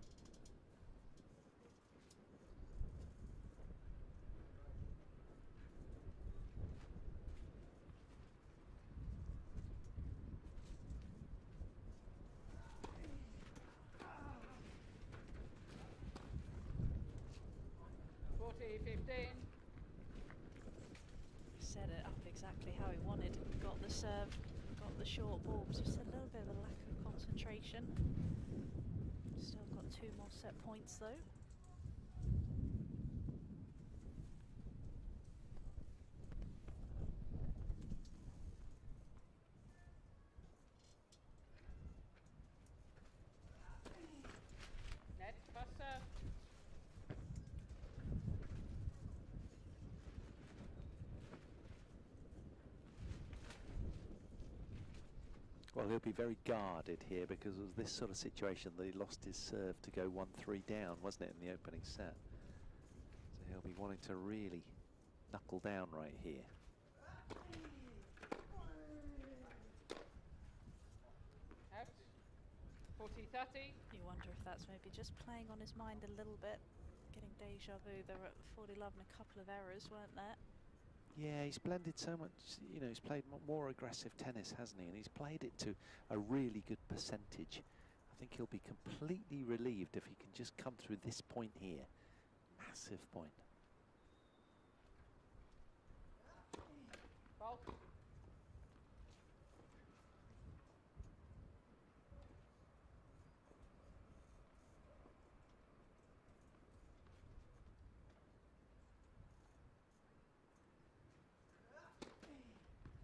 Set it up exactly how he wanted. Got the serve, got the short ball. Just a little bit of a lack of concentration. Still got 2 more set points though. Net first serve. Well, he'll be very guarded here because it was this sort of situation that he lost his serve to go 1-3 down, wasn't it, in the opening set? So he'll be wanting to really knuckle down right here. Out. 40-30. You wonder if that's maybe just playing on his mind a little bit, getting deja vu. There were 40 love and a couple of errors, weren't there? Yeah, he's blended so much, you know, he's played more aggressive tennis, hasn't he? And he's played it to a really good percentage. I think he'll be completely relieved if he can just come through this point here. Massive point. Ball.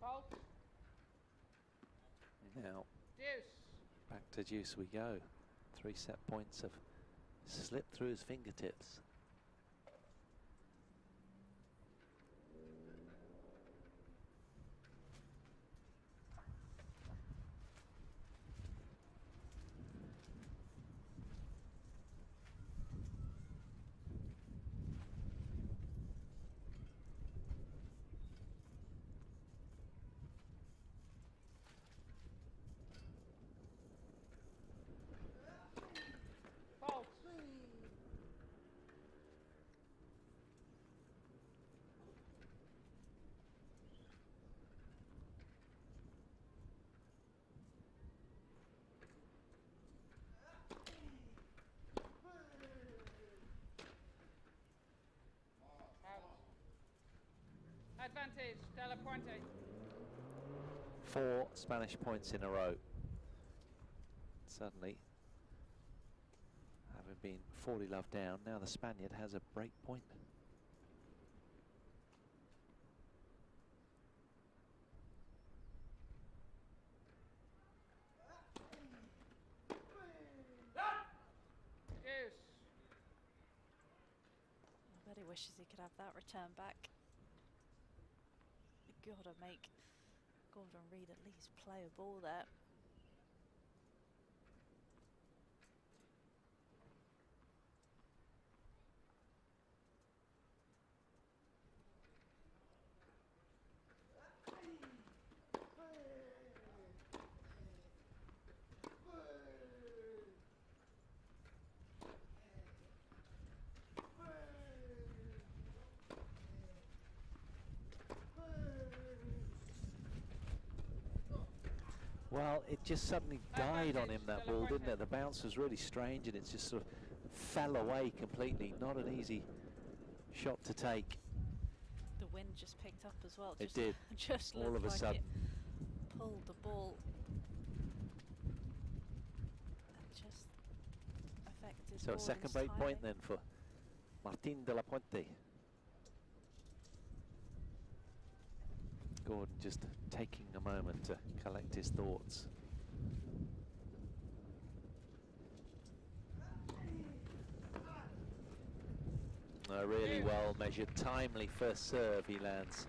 Ball. Now, Deuce. back to deuce we go. 3 set points have slipped through his fingertips. Ball. Out. Advantage, Della Puente. 4 Spanish points in a row. Suddenly, having been 40 love down, now the Spaniard has a break point. wishes he could have that return back. Gotta make Gordon Reid at least play a ball there. Well, it just suddenly died on him, that ball, didn't it? The bounce was really strange and it just sort of fell away completely. Not an easy shot to take. The wind just picked up as well. It did. Just all of a like sudden. It pulled the ball and just affected. So a second break point then for Martin de la Puente. Gordon just taking a moment to collect his thoughts. A really well measured, timely first serve he lands.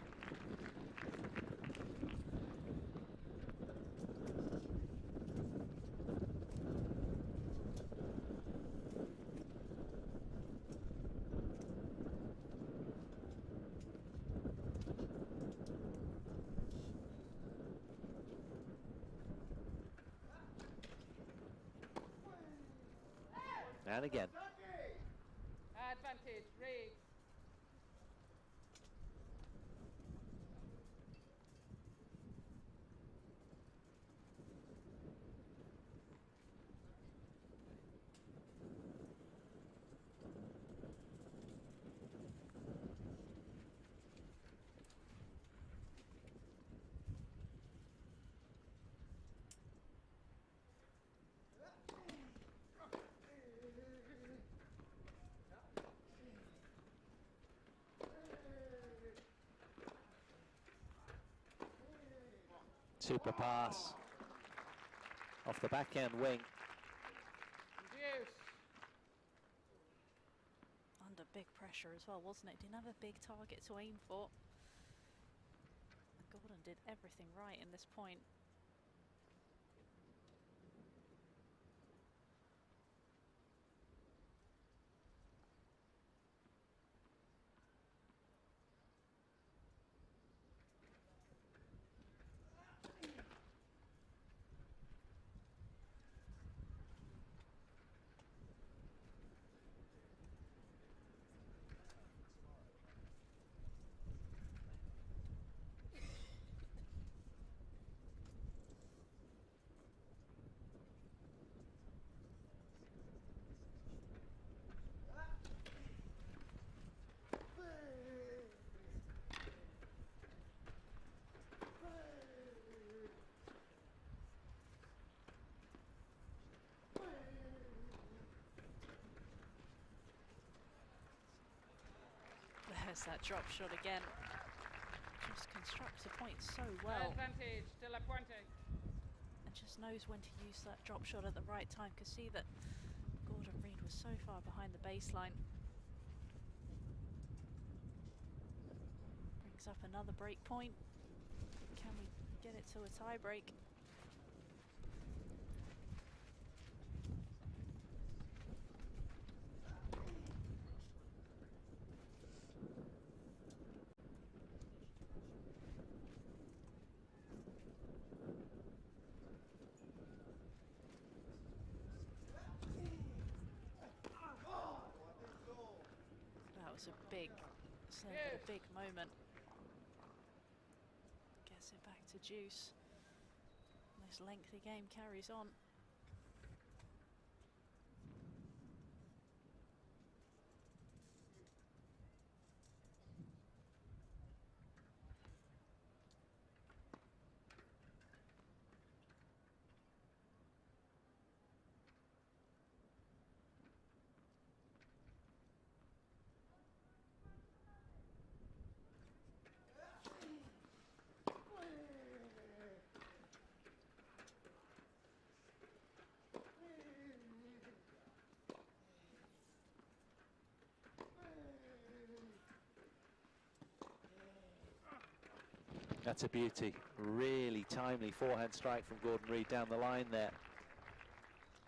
And again. Advantage, Reid. Super pass off the backhand wing. Under big pressure as well, wasn't it? Didn't have a big target to aim for. And Gordon did everything right in this point. There's that drop shot again. Just constructs the point so well. Advantage, De La Puente. And just knows when to use that drop shot at the right time. Could see that Gordon Reid was so far behind the baseline. Brings up another break point. Can we get it to a tie break? A big moment. Gets it back to Juice. This lengthy game carries on. That's a beauty. Really timely forehand strike from Gordon Reid down the line there.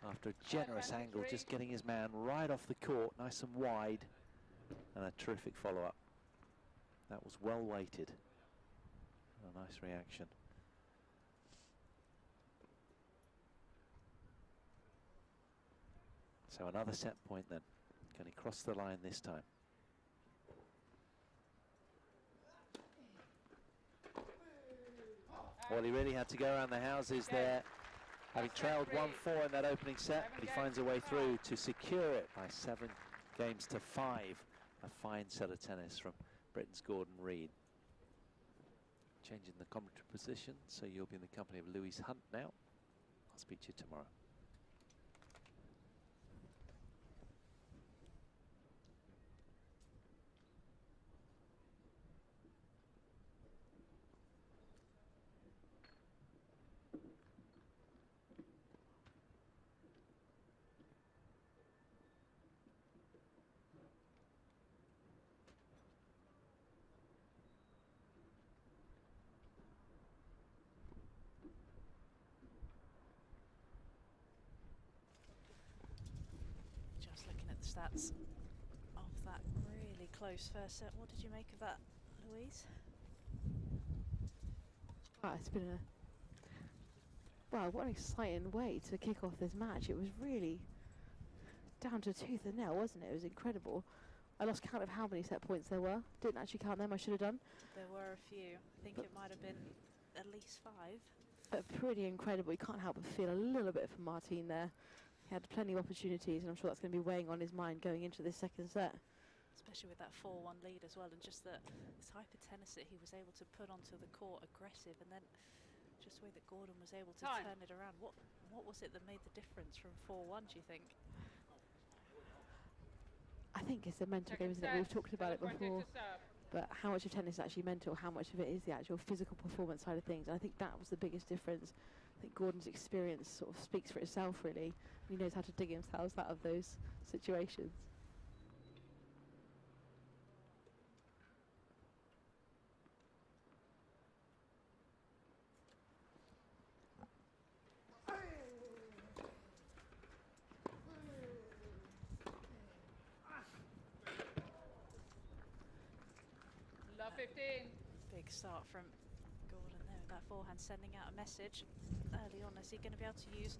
After a generous angle, just getting his man right off the court, nice and wide, and a terrific follow-up. That was well weighted. A nice reaction. So another set point then. Can he cross the line this time? Well, he really had to go around the houses there, having trailed 1-4 in that opening set, but he finds a way through to secure it by 7 games to 5. A fine set of tennis from Britain's Gordon Reid. Changing the commentary position, so you'll be in the company of Louise Hunt now. I'll speak to you tomorrow. Stats of that really close first set. What did you make of that, Louise? Wow, it's been a... Wow, what an exciting way to kick off this match. It was really down to tooth and nail, wasn't it? It was incredible. I lost count of how many set points there were. Didn't actually count them, I should have done. There were a few. I think it might have been at least 5. But pretty incredible. You can't help but feel a little bit for Martin there. He had plenty of opportunities, and I'm sure that's going to be weighing on his mind going into this second set. Especially with that 4-1 lead as well, and just the type of tennis that he was able to put onto the court, aggressive, and then just the way that Gordon was able to turn it around. What was it that made the difference from 4-1, do you think? I think it's the mental game, isn't it? We've talked about it before, but how much of tennis is actually mental, how much of it is the actual physical performance side of things, and I think that was the biggest difference. I think Gordon's experience sort of speaks for itself, really. He knows how to dig himself out of those situations. Love 15. Big start from Gordon there with that forehand, sending out a message early on. Is he going to be able to use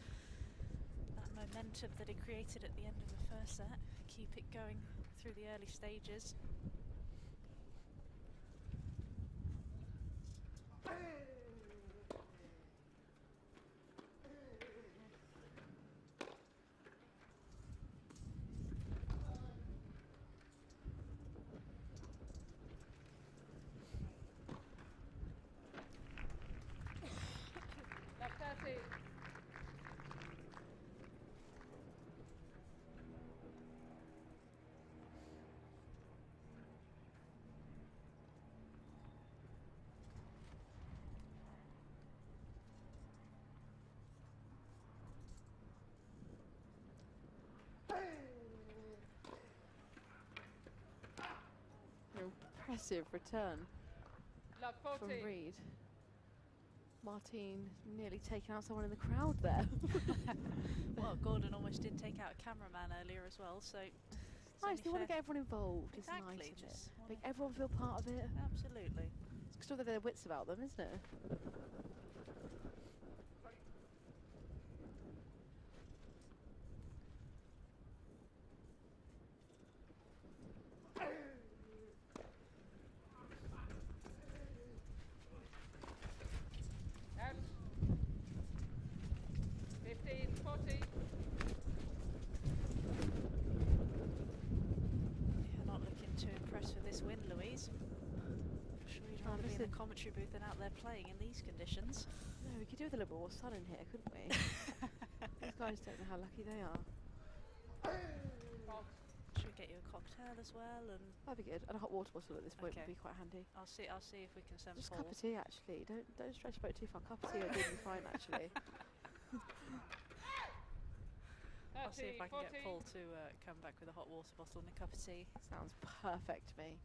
that momentum that he created at the end of the first set, keep it going through the early stages? Impressive return Love from Reid. Martin nearly taking out someone in the crowd there. Well, Gordon almost did take out a cameraman earlier as well, so... Nice, they want to get everyone involved. Exactly, it's nice, isn't it? Make everyone feel part of it. Absolutely. It's still their wits about them, isn't it? Commentary booth and out there playing in these conditions. No, we could do with a little more sun in here, couldn't we? These guys don't know how lucky they are. Should we get you a cocktail as well? And that'd be good. And a hot water bottle at this point would be quite handy. I'll see if we can send just Paul. Cup of tea, actually. Don't stretch about too far. Cup of tea will do me fine, actually. I'll see if I can get Paul to come back with a hot water bottle and a cup of tea. Sounds perfect to me.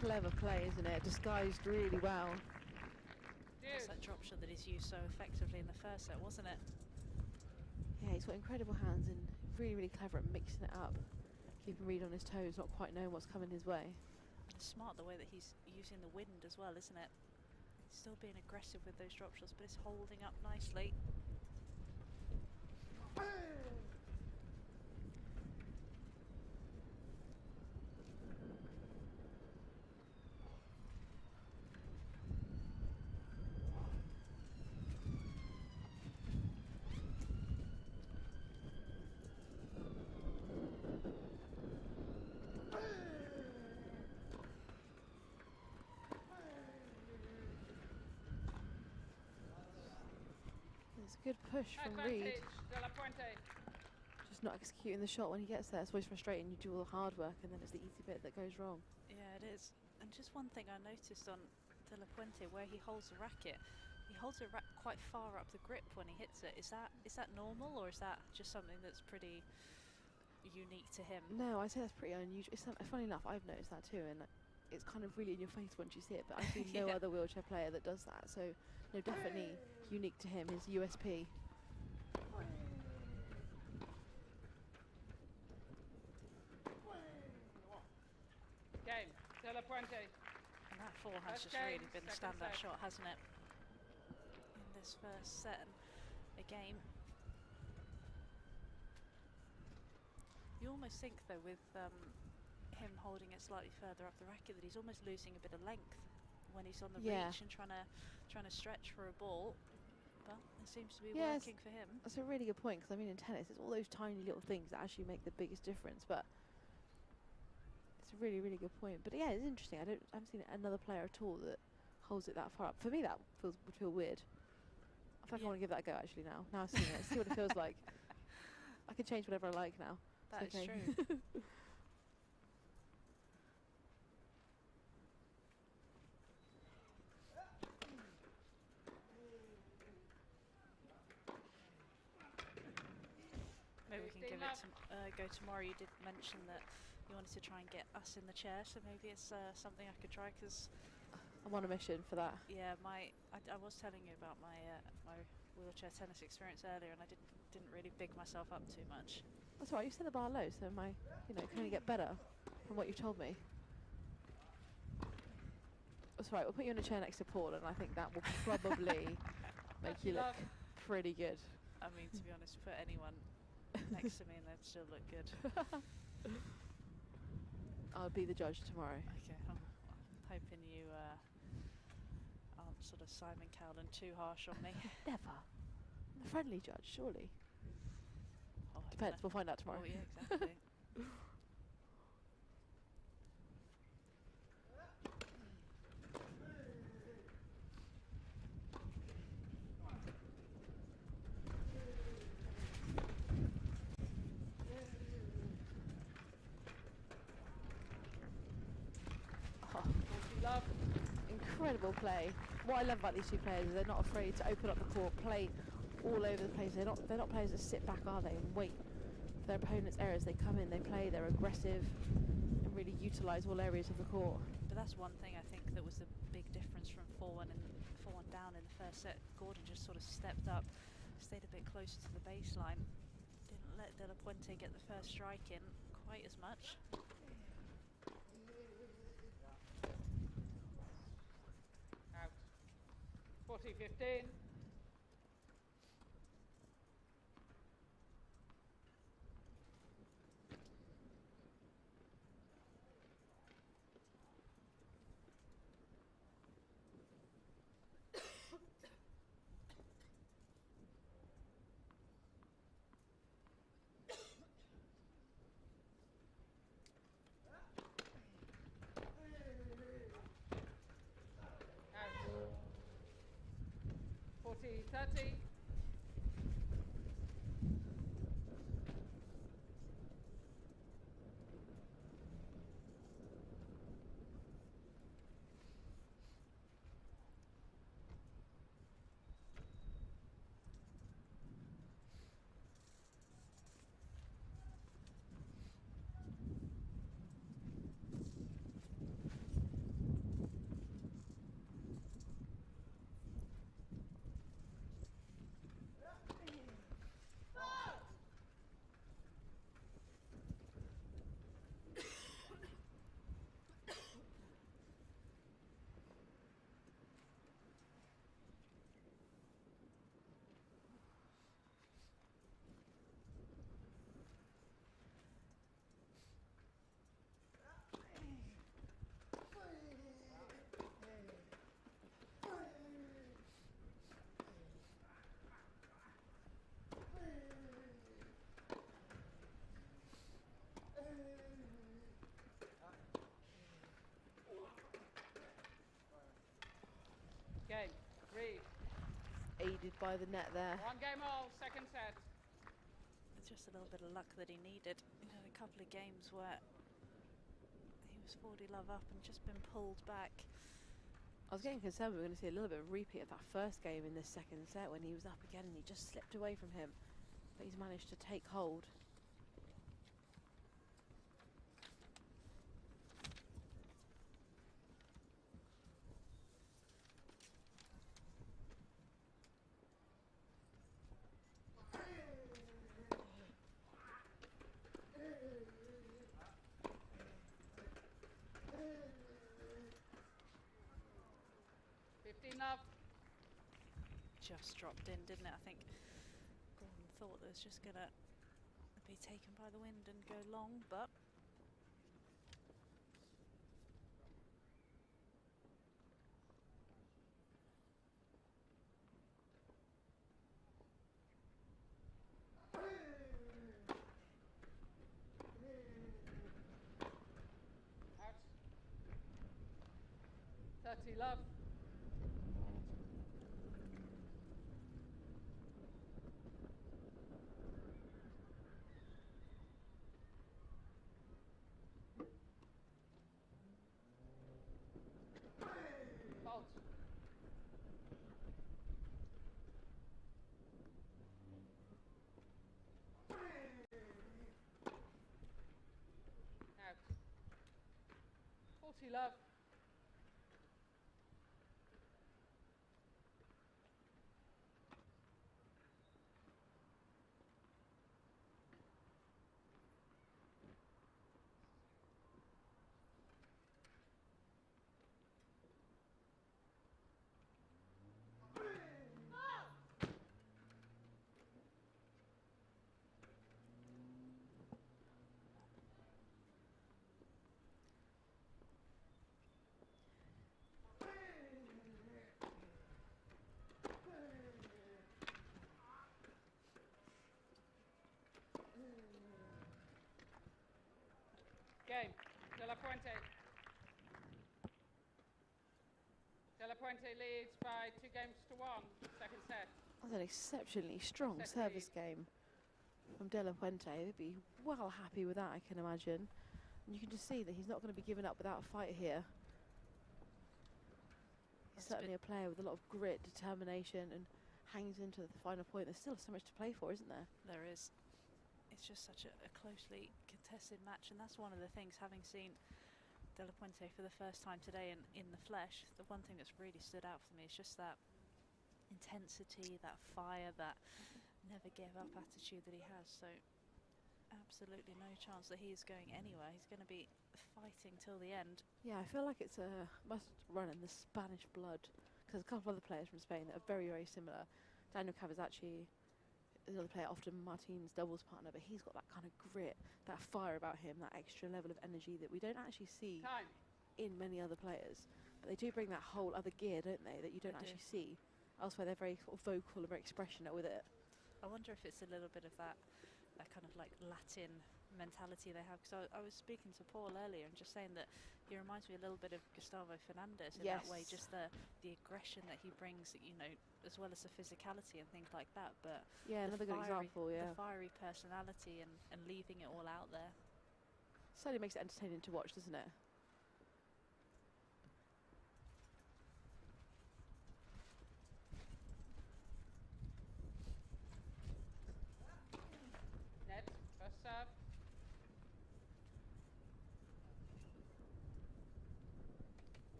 clever play, isn't it? Disguised really well. That's that drop shot that he's used so effectively in the first set, wasn't it? Yeah, he's got incredible hands and really, really clever at mixing it up. Keeping Reed on his toes, not quite knowing what's coming his way. And it's smart the way that he's using the wind as well, isn't it? He's still being aggressive with those drop shots, but it's holding up nicely. It's a good push from Reed. De La Puente. Just not executing the shot when he gets there. It's always frustrating. You do all the hard work and then it's the easy bit that goes wrong. Yeah, it is. And just one thing I noticed on De La Puente, where he holds the racket, he holds it quite far up the grip when he hits it. Is that normal, or is that just something that's pretty unique to him? No, I'd say that's pretty unusual. Funny enough, I've noticed that too, and it's kind of really in your face once you see it, but I see no Yeah. other wheelchair player that does that. So, no, definitely unique to him, his USP. Game. De La Puente. And that forehand's First just really game, been the second standout set. shot, hasn't it? In this first set. And again, you almost think though with him holding it slightly further up the racket that he's almost losing a bit of length when he's on the reach and trying to stretch for a ball. But it seems to be working for him. That's a really good point, because I mean in tennis it's all those tiny little things that actually make the biggest difference, but it's a really, really good point. But yeah, it's interesting. I haven't seen another player at all that holds it that far up. For me that would feel weird. I feel like I want to give that a go actually now. Now I've seen it, see what it feels like. I can change whatever I like now. That it's is okay. true. Maybe we can give it go tomorrow. You did mention that you wanted to try and get us in the chair, so maybe it's something I could try, because I'm on a mission for that. yeah, I was telling you about my my wheelchair tennis experience earlier, and I didn't really big myself up too much. That's all right, you set the bar low, so it can only get better from what you've told me. That's right, we'll put you in a chair next to Paul, and I think that will probably make you look pretty good. I mean, to be honest, put anyone next to me and they'd still look good. I'll be the judge tomorrow. Okay, I'm hoping you aren't sort of Simon Cowden too harsh on me. Never. A friendly judge, surely. Oh, I Depends, dunno. we'll find out tomorrow. Oh, yeah, exactly. Love. Incredible play. What I love about these two players is they're not afraid to open up the court, play all over the place. They're not players that sit back, are they, and wait for their opponent's errors. They come in, they play, they're aggressive, and really utilise all areas of the court. But that's one thing I think that was the big difference from 4-1 and 4-1 down in the first set. Gordon just sort of stepped up, stayed a bit closer to the baseline, didn't let De La Puente get the first strike in quite as much. Out. 40-15. Out. 40-30. guided by the net there. 1 game all, second set. It's just a little bit of luck that he needed. He had a couple of games where he was 40 love up and just been pulled back. I was getting concerned we were going to see a little bit of a repeat of that first game in this second set when he was up again and he just slipped away from him. But he's managed to take hold. Enough. Just dropped in, didn't it? I think Gordon thought it was just going to be taken by the wind and go long, but out. 30 love. Love. Game. De La Puente. De La Puente leads by 2 games to 1. Second set. That's an exceptionally strong service game from De La Puente. They'd be well happy with that, I can imagine. And you can just see that he's not going to be given up without a fight here. He's certainly a player with a lot of grit, determination, and hangs into the final point. There's still so much to play for, isn't there? there is. It's just such a closely contested match, and that's one of the things, having seen De La Puente for the first time today in the flesh, the one thing that's really stood out for me is just that intensity, that fire, that never give up attitude that he has. So absolutely no chance that he is going anywhere. He's going to be fighting till the end. Yeah, I feel like it's a must run in the Spanish blood, because a couple of other players from Spain that are very, very similar. Daniel Cavazacci, another player, often Martin's doubles partner, but he's got that kind of grit, that fire about him, that extra level of energy that we don't actually see in many other players. But they do bring that whole other gear, don't they, that you don't actually see elsewhere. They're very sort of vocal and very expressionate with it. I wonder if it's a little bit of that kind of like Latin mentality they have, because I was speaking to Paul earlier and just saying that he reminds me a little bit of Gustavo Fernandez in that way, just the aggression that he brings, you know, as well as the physicality and things like that. But yeah, another good example. Yeah, the fiery personality and leaving it all out there certainly makes it entertaining to watch, doesn't it? Net, first serve.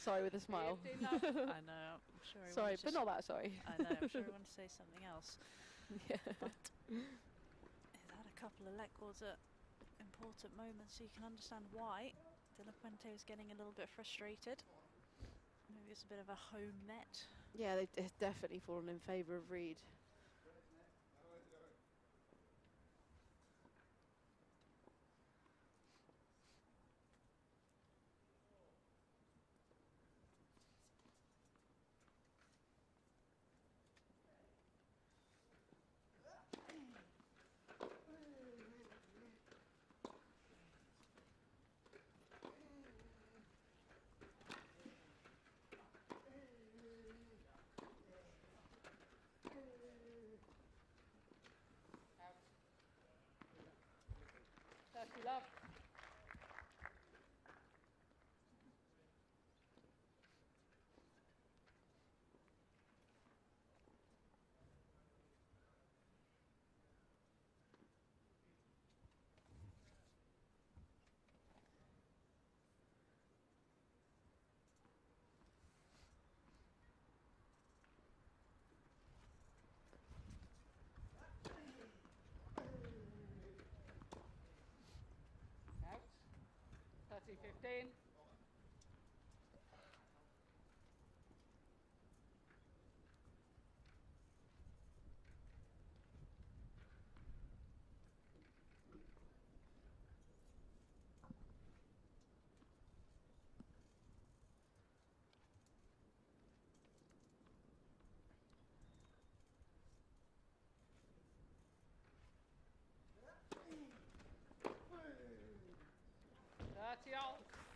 Sorry with a smile. I know, I'm sure he sorry, but not that sorry. I know, I'm sure he wanted to say something else. Yeah. But he's had a couple of let goals at important moments, so you can understand why De La Puente was getting a little bit frustrated. Maybe it's a bit of a home net. Yeah, they've definitely fallen in favour of Reed. Love. Out. 30-15.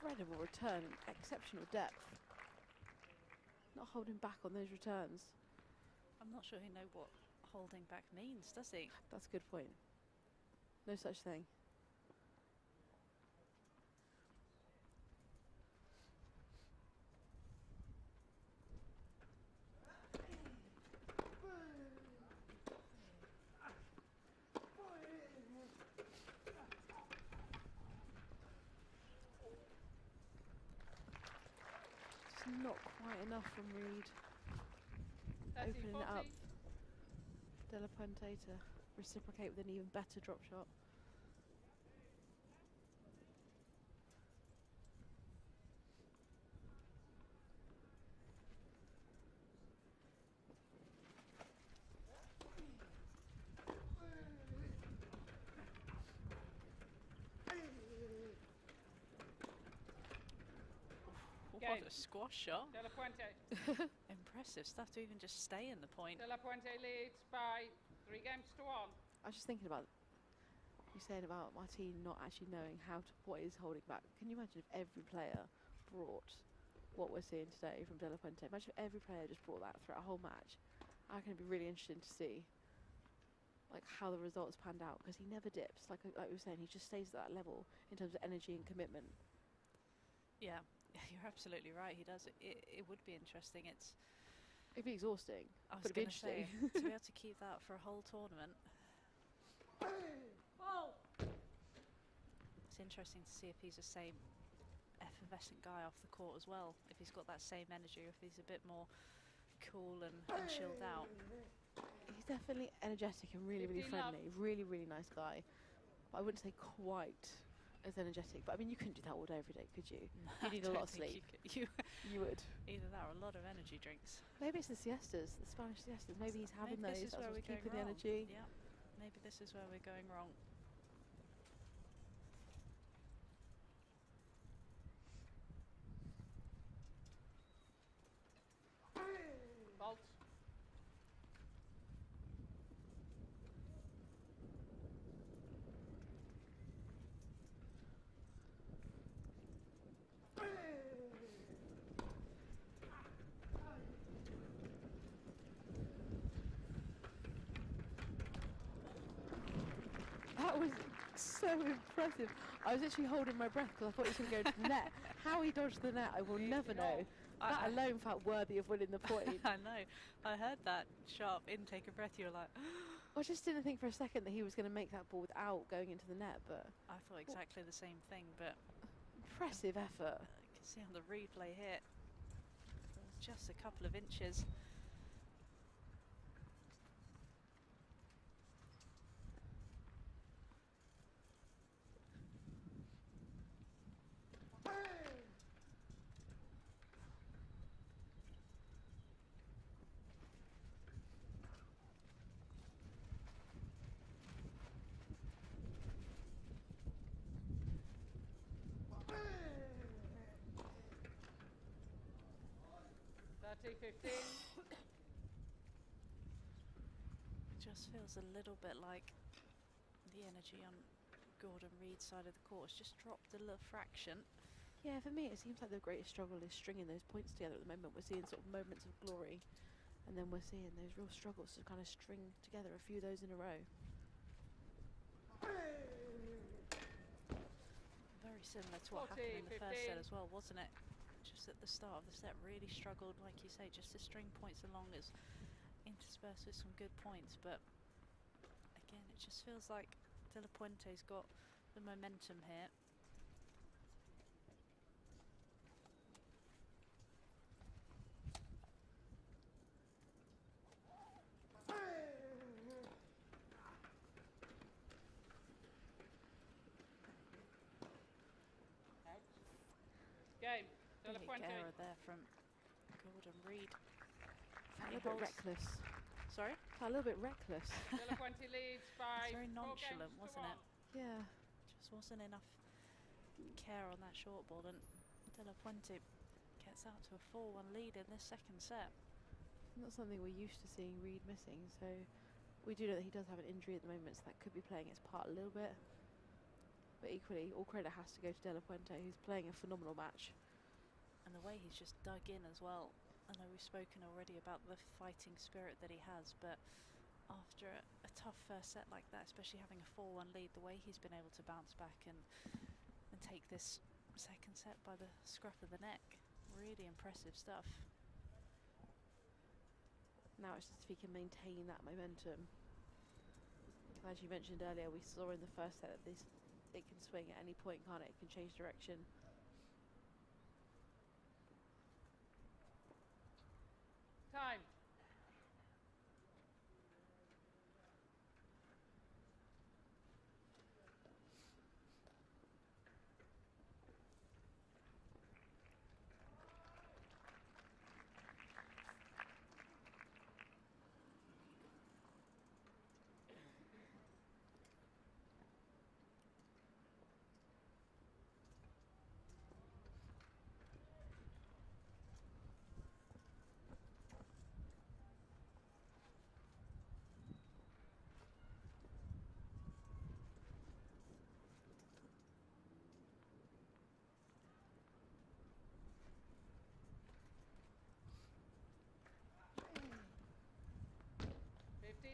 Incredible return, exceptional depth. Not holding back on those returns. I'm not sure he knows what holding back means, does he? That's a good point. No such thing. Not quite enough from Reed. Opening it up. De La Puente to reciprocate with an even better drop shot. What a squash shot. De La Puente. Impressive stuff to even just stay in the point. De La Puente leads by 3 games to 1. I was just thinking about you saying about Martine not actually knowing what is holding back. Can you imagine if every player brought what we're seeing today from De La Puente? Imagine if every player just brought that throughout a whole match. I can be really interesting to see like how the results panned out, because he never dips. Like we were saying, he just stays at that level in terms of energy and commitment. Yeah. You're absolutely right. He does. It would be interesting. It'd be exhausting. I was going to say to be able to keep that for a whole tournament. It's interesting to see if he's the same effervescent guy off the court as well. If he's got that same energy, or if he's a bit more cool and chilled out. He's definitely energetic and really, really friendly. Really, really nice guy. But I wouldn't say quite as energetic, but I mean, you couldn't do that all day, every day, could you? No, you need a lot of sleep. You would. Either that or a lot of energy drinks. Maybe it's the siestas, the Spanish siestas. Maybe he's having those. This is where we're keeping the wrong. energy. Yeah. Maybe this is where we're going wrong. Vault. That was so impressive. I was actually holding my breath because I thought he was going to go to the net. How he dodged the net, I will never know. That alone felt worthy of winning the point. I know. I heard that sharp intake of breath. You were like... I just didn't think for a second that he was going to make that ball without going into the net, but... I thought exactly the same thing, but... Impressive effort. You can see on the replay here, just a couple of inches. 20-15. It just feels a little bit like the energy on Gordon Reed's side of the court has just dropped a little fraction. Yeah, for me it seems like the greatest struggle is stringing those points together at the moment. We're seeing sort of moments of glory, and then we're seeing those real struggles to kind of string together a few of those in a row. Very similar to what happened in the first set as well, wasn't it? Just at the start of the set, really struggled, like you say, just to string points along, as interspersed with some good points. But again, it just feels like De La Puente's got the momentum here. Game. De La Big Puente. error there from Gordon Reed. A little bit reckless. Sorry? A little bit reckless. De La Puente leads by It's very 4 nonchalant, games to wasn't 1. it? Yeah. Just wasn't enough care on that short ball, and De La Puente gets out to a 4-1 lead in this second set. Not something we're used to seeing Reed missing, so we do know that he does have an injury at the moment, so that could be playing its part a little bit. But equally, all credit has to go to De La Puente, who's playing a phenomenal match. And the way he's just dug in as well. I know we've spoken already about the fighting spirit that he has, but after a tough first set like that, especially having a 4-1 lead, the way he's been able to bounce back and take this second set by the scruff of the neck, really impressive stuff. Now it's just if he can maintain that momentum. As you mentioned earlier, we saw in the first set that it can swing at any point, can't it? It can change direction. Time.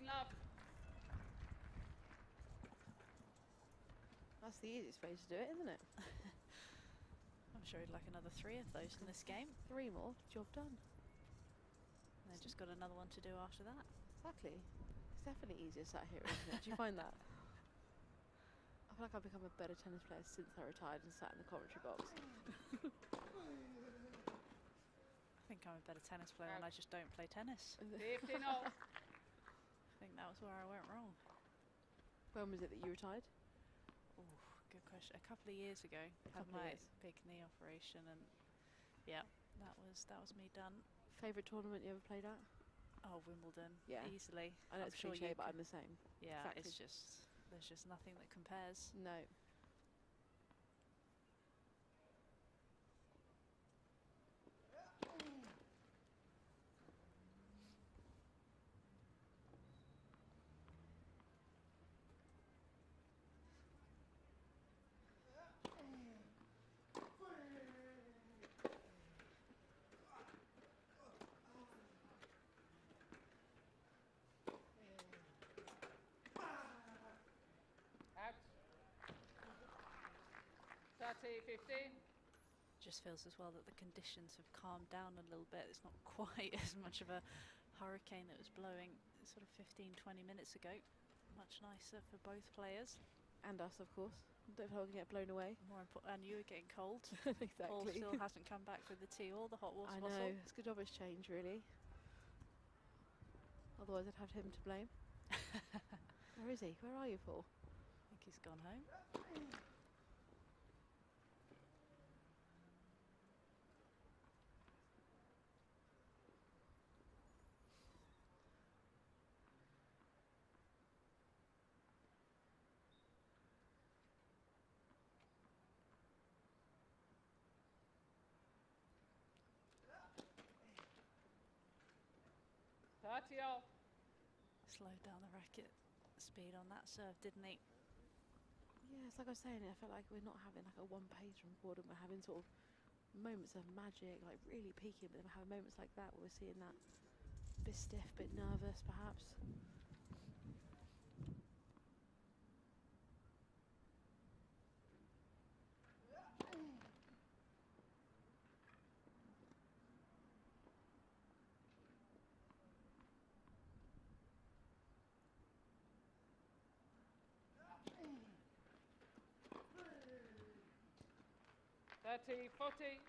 Love. That's the easiest way to do it, isn't it? I'm sure he'd like another 3 of those in this game. 3 more, job done. And they've just got another one to do after that. Exactly. It's definitely easier sat here, isn't it? Do you find that? I feel like I've become a better tennis player since I retired and sat in the commentary box. I think I'm a better tennis player and I just don't play tennis. 15 all. I think that was where I went wrong. When was it that you retired? Oh, good question. A couple of years ago, had my big knee operation, and yeah, that was me done. Favourite tournament you ever played at? Oh, Wimbledon. Yeah, easily. I know it's cliche, but I'm the same. Yeah, exactly. there's just nothing that compares. No. Out. 30-15. Just feels as well that the conditions have calmed down a little bit. It's not quite as much of a hurricane that was blowing sort of 15-20 minutes ago. Much nicer for both players. And us, of course. Don't know if we get blown away. More important, and you were getting cold. Exactly. Paul still hasn't come back with the tea or the hot water I bottle. know. It's a good job it's changed, really. Otherwise, I'd have him to blame. Where is he? Where are you, Paul? I think he's gone home. 30 all. Slowed down the racket speed on that serve, didn't he? Yeah, it's like I was saying, I felt like we're not having like a one-page from Gordon. We're having sort of moments of magic, like really peaking, but then we're having moments like that where we're seeing that bit stiff, bit nervous, perhaps. Thirty, 40.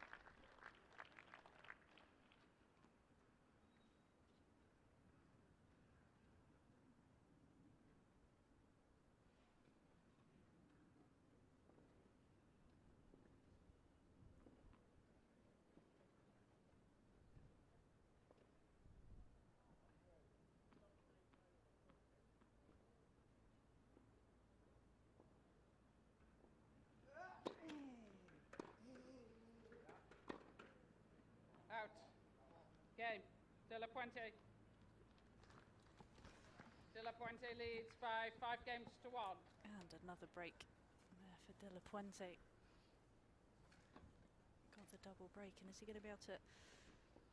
Out. Game. De La Puente. De La Puente leads by 5 games to 1. And another break there for De La Puente. Got the double break, and is he going to be able to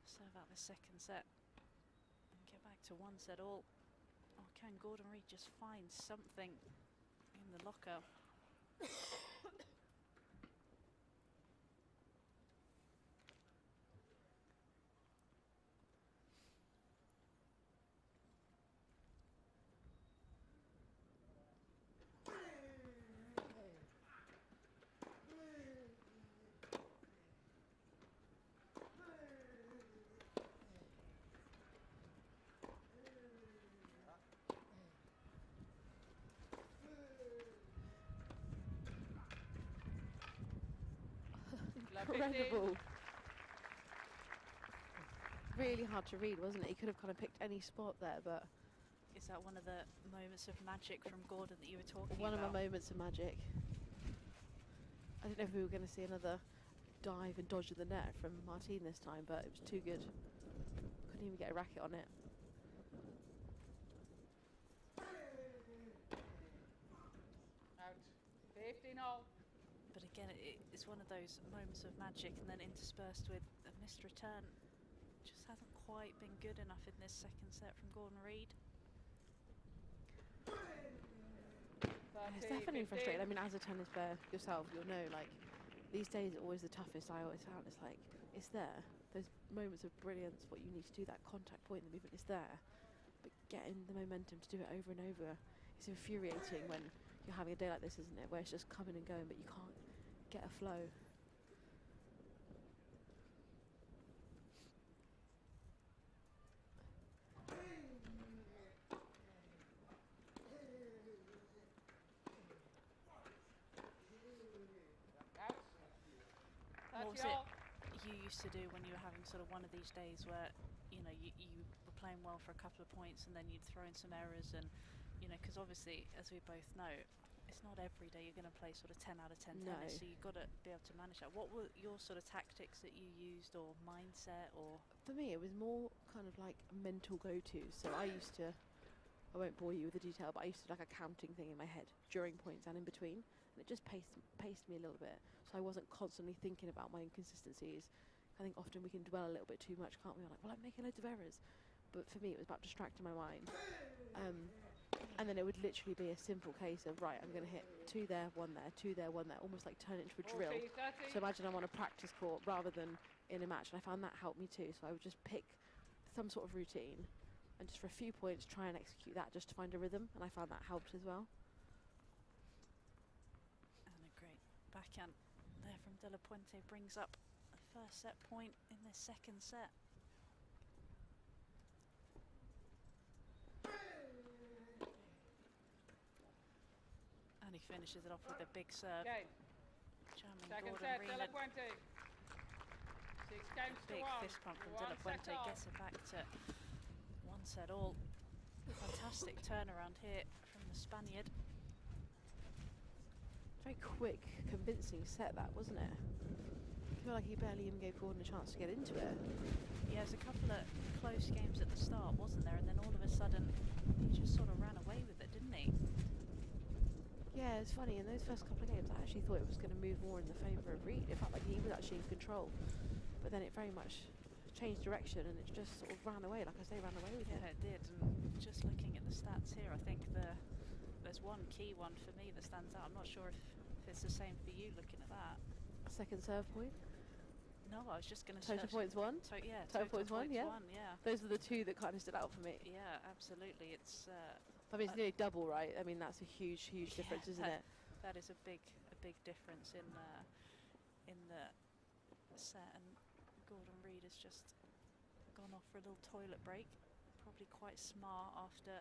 serve out the second set and get back to 1 set all? Or can Gordon Reid just find something in the locker? Incredible. Really hard to read, wasn't it? He could have kind of picked any spot there, but... Is that one of the moments of magic from Gordon that you were talking about? One of my moments of magic. I didn't know if we were going to see another dive and dodge of the net from Martine this time, but it was too good. Couldn't even get a racket on it. Out. 15 all. But again, it's one of those moments of magic and then interspersed with a missed return. Just hasn't quite been good enough in this second set from Gordon Reid. It's definitely frustrating. I mean, as a tennis player yourself, you'll know, like, these days are always the toughest. I always found it's like, it's there. Those moments of brilliance, what you need to do, that contact point, the movement is there. But getting the momentum to do it over and over is infuriating when you're having a day like this, isn't it? Where it's just coming and going, but you can't get a flow. What was it you used to do when you were having sort of one of these days where, you know, you were playing well for a couple of points and then you'd throw in some errors and, you know, because obviously, as we both know, it's not every day you're going to play sort of 10 out of 10 tennis, so you've got to be able to manage that. What were your sort of tactics that you used or mindset or? For me, it was more kind of like mental go-to. So I used to, I won't bore you with the detail, but I used to like a counting thing in my head during points and in between. And it just paced me a little bit. So I wasn't constantly thinking about my inconsistencies. I think often we can dwell a little bit too much, can't we? We're like, well, I'm making loads of errors. But for me, it was about distracting my mind. And then it would literally be a simple case of, right, I'm going to hit 2 there, 1 there, 2 there, 1 there, almost like turn it into a drill. So imagine I'm on a practice court rather than in a match. And I found that helped me too. So I would just pick some sort of routine and just for a few points try and execute that just to find a rhythm. And I found that helped as well. And a great backhand there from De La Puente brings up the first set point in this second set. And he finishes it off with a big serve. Jamming Second Gordon set, Reid. De La Puente. 6 games to 1. Big fist pump from De La Puente gets it back to 1 set all. Fantastic turnaround here from the Spaniard. Very quick, convincing set that, wasn't it? I feel like he barely even gave Gordon a chance to get into it. Yeah, there's a couple of close games at the start, wasn't there? And then Yeah, it's funny. In those first couple of games, I actually thought it was going to move more in the favour of Reed. It felt like he was actually in control. But then it very much changed direction and it just sort of ran away. Like I say, ran away with it. Yeah, it did. And just looking at the stats here, I think there's one key one for me that stands out. I'm not sure if it's the same for you looking at that. Second serve point. No, I was just going to Total points won. Yeah, total points won. Yeah. Yeah. Those are the two that kind of stood out for me. Yeah, absolutely. It's. I mean, it's nearly double, right? I mean, that's a huge difference, isn't it? That is a big difference in the set. And Gordon Reed has just gone off for a little toilet break. Probably quite smart after,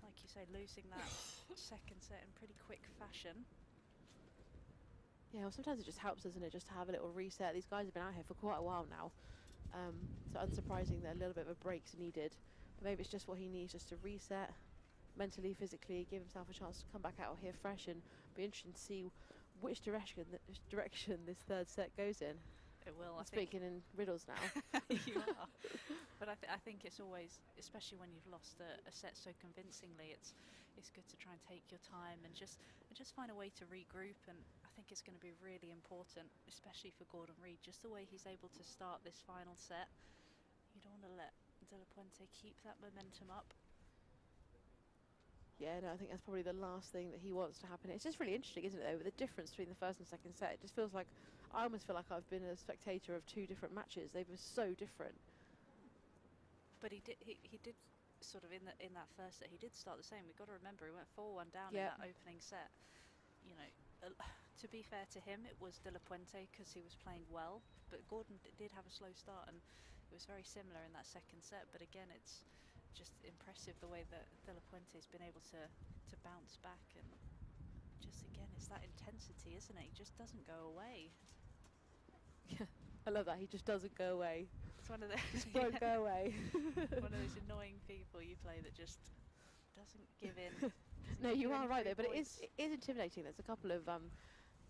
like you say, losing that second set in pretty quick fashion. Yeah, well, sometimes it just helps, doesn't it, just to have a little reset. These guys have been out here for quite a while now, so unsurprising that a little bit of a break's needed. But maybe it's just what he needs, just to reset mentally, physically, give himself a chance to come back out here fresh, and be interesting to see which direction this third set goes in. It will. I'm speaking in riddles now. You are. But I think it's always, especially when you've lost a set so convincingly, it's good to try and take your time and just find a way to regroup. And I think it's going to be really important, especially for Gordon Reed, just the way he's able to start this final set. You don't want to let De La Puente keep that momentum up. Yeah, no, I think that's probably the last thing that he wants to happen. It's just really interesting, isn't it, though, with the difference between the first and second set. It just feels like, I almost feel like I've been a spectator of two different matches. They were so different. But he did sort of in that first set, he did start the same. We've got to remember, he went 4-1 down in that opening set. You know, to be fair to him, it was De La Puente because he was playing well, but Gordon did have a slow start, and it was very similar in that second set. But again, it's just impressive the way that De La Puente has been able to bounce back, and just again, it's that intensity, isn't it? He just doesn't go away. Yeah, I love that. He just doesn't go away. It's one of those. Just won't go away. One of those annoying people you play that just doesn't give in. No, you are right though, but it is intimidating. There's a couple of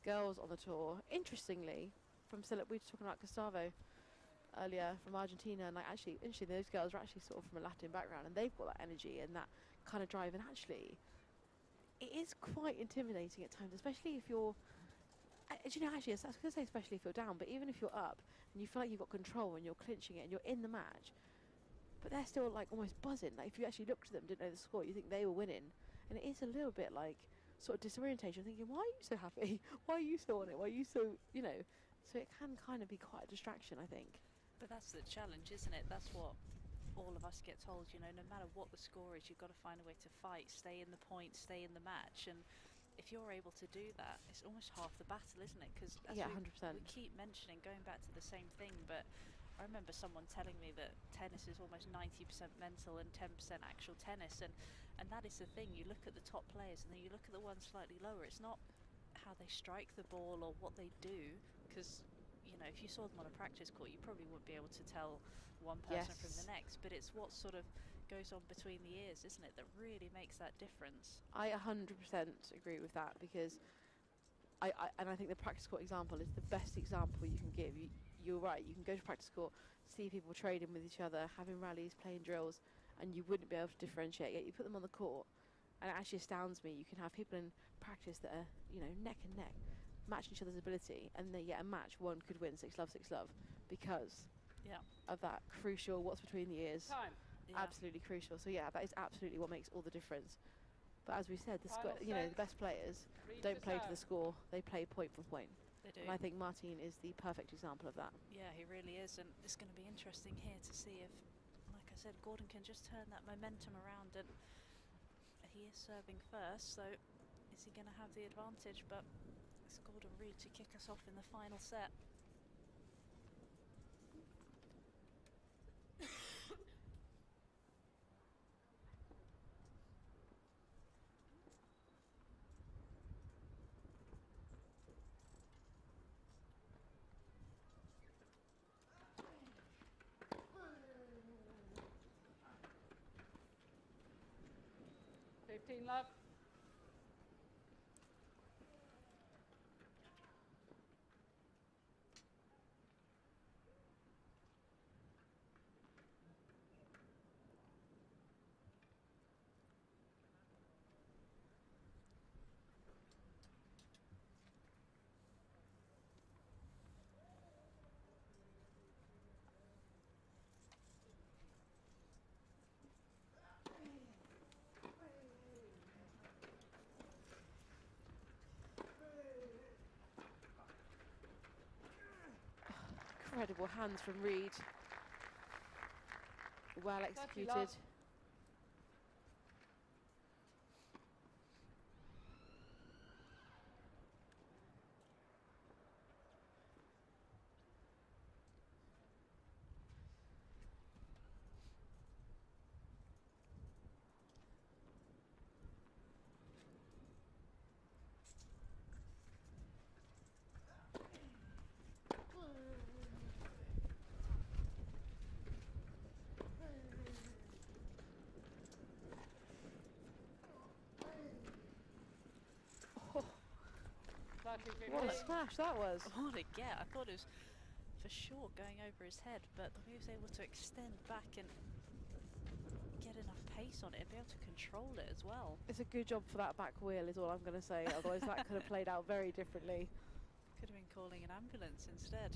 girls on the tour. Interestingly, we were talking about Gustavo earlier from Argentina, and like actually, interestingly, those girls are actually sort of from a Latin background, and they've got that energy and that kind of drive. And actually, it is quite intimidating at times, especially if you're. You know, actually, I was going to say especially if you're down, but even if you're up and you feel like you've got control and you're clinching it and you're in the match, but they're still like almost buzzing. Like if you actually looked at them, didn't know the score, you think they were winning, and it is a little bit like sort of disorientation. Thinking, why are you so happy? Why are you so on it? Why are you so, you know? So it can kind of be quite a distraction, I think. But that's the challenge, isn't it? That's what all of us get told. You know, no matter what the score is, you've got to find a way to fight, stay in the point, stay in the match, and if you're able to do that, it's almost half the battle, isn't it? Because yeah, 100%. We keep mentioning, going back to the same thing, but I remember someone telling me that tennis is almost 90% mental and 10% actual tennis, and that is the thing. You look at the top players and then you look at the ones slightly lower. It's not how they strike the ball or what they do, because you know, if you saw them on a practice court, you probably wouldn't be able to tell one person from the next, but it's what sort of goes on between the ears, isn't it, that really makes that difference. I 100% agree with that, because I think the practice court example is the best example you can give. You're right, you can go to practice court, see people trading with each other, having rallies, playing drills, and you wouldn't be able to differentiate. Yet you put them on the court, and it actually astounds me. You can have people in practice that are, you know, neck and neck, matching each other's ability, and they get a match, one could win 6-love, 6-love, because of that crucial what's between the ears. Time. Yeah. Absolutely crucial. So yeah, that is absolutely what makes all the difference. But as we said, the best players don't play to the score; they play point for point. They do. And I think Martin is the perfect example of that. Yeah, he really is, and it's going to be interesting here to see if, like I said, Gordon can just turn that momentum around. And he is serving first, so is he going to have the advantage? But it's Gordon Reed to kick us off in the final set. Love. incredible hands from Reed. Well executed. love. What a smash that was. What a get. I thought it was for sure going over his head, but he was able to extend back and get enough pace on it and be able to control it as well. It's a good job for that back wheel is all I'm going to say, otherwise that could have played out very differently. Could have been calling an ambulance instead.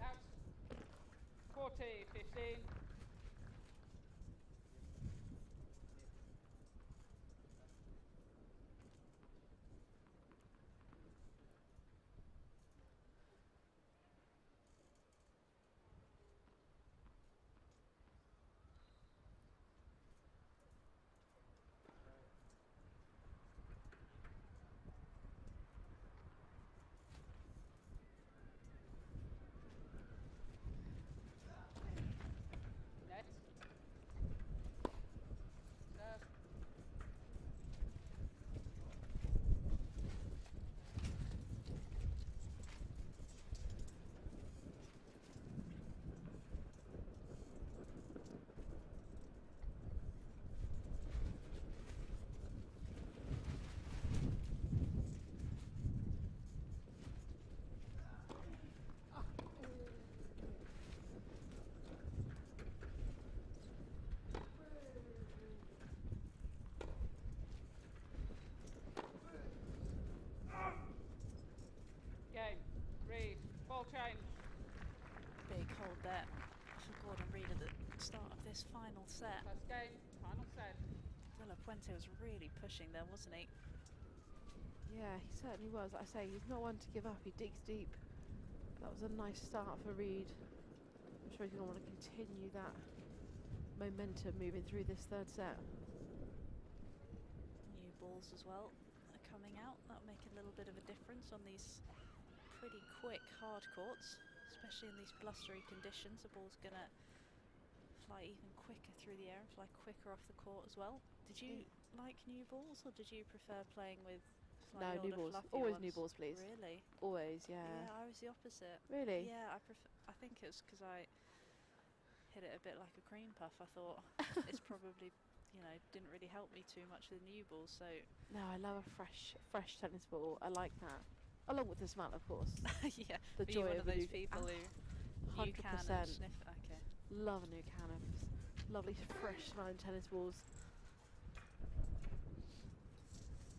Out. 40-15. Net. Serve. Game. Reed. Ball change. Big hold there for Gordon Reed at the start of this final set. First game. Final set. De La Puente was really pushing there, wasn't he? Yeah, he certainly was. Like I say, he's not one to give up. He digs deep. That was a nice start for Reed. I'm sure he's going to want to continue that momentum moving through this third set. New balls as well are coming out. That'll make a little bit of a difference on these pretty quick hard courts, especially in these blustery conditions. The ball's going to fly even quicker through the air and fly quicker off the court as well. Did you like new balls, or did you prefer playing with slightly new older, balls. fluffy Always ones? new balls, please. Really? Always, yeah. Yeah, I was the opposite. Really? Yeah, I think it was because I hit it a bit like a cream puff. I thought it's probably, you know, didn't really help me too much with the new balls. So No, I love a fresh tennis ball. I like that. Along with the smell, of course. yeah, The are you joy one of of a those new- people who new can and 100%. sniff? Okay. Love a new can of lovely fresh smelling tennis balls.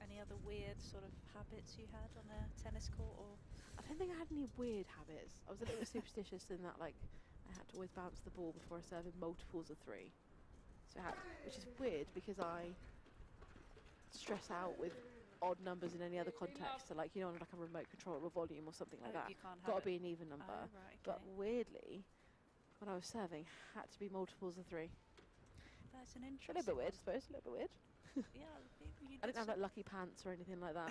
Any other weird sort of habits you had on a tennis court, or? I don't think I had any weird habits. I was a little bit superstitious in that, like, I had to always bounce the ball before I serve in multiples of 3. So I had, which is weird because I stress out with odd numbers in any other context. So, like, you know, like a remote control or a volume or something like that. You can't have Got to it. be an even number. Oh, right, But okay. weirdly, when I was serving, had to be multiples of 3. That's an A interesting. little bit weird, I suppose. A little bit weird. Yeah, maybe you I did didn't have like lucky pants or anything like that.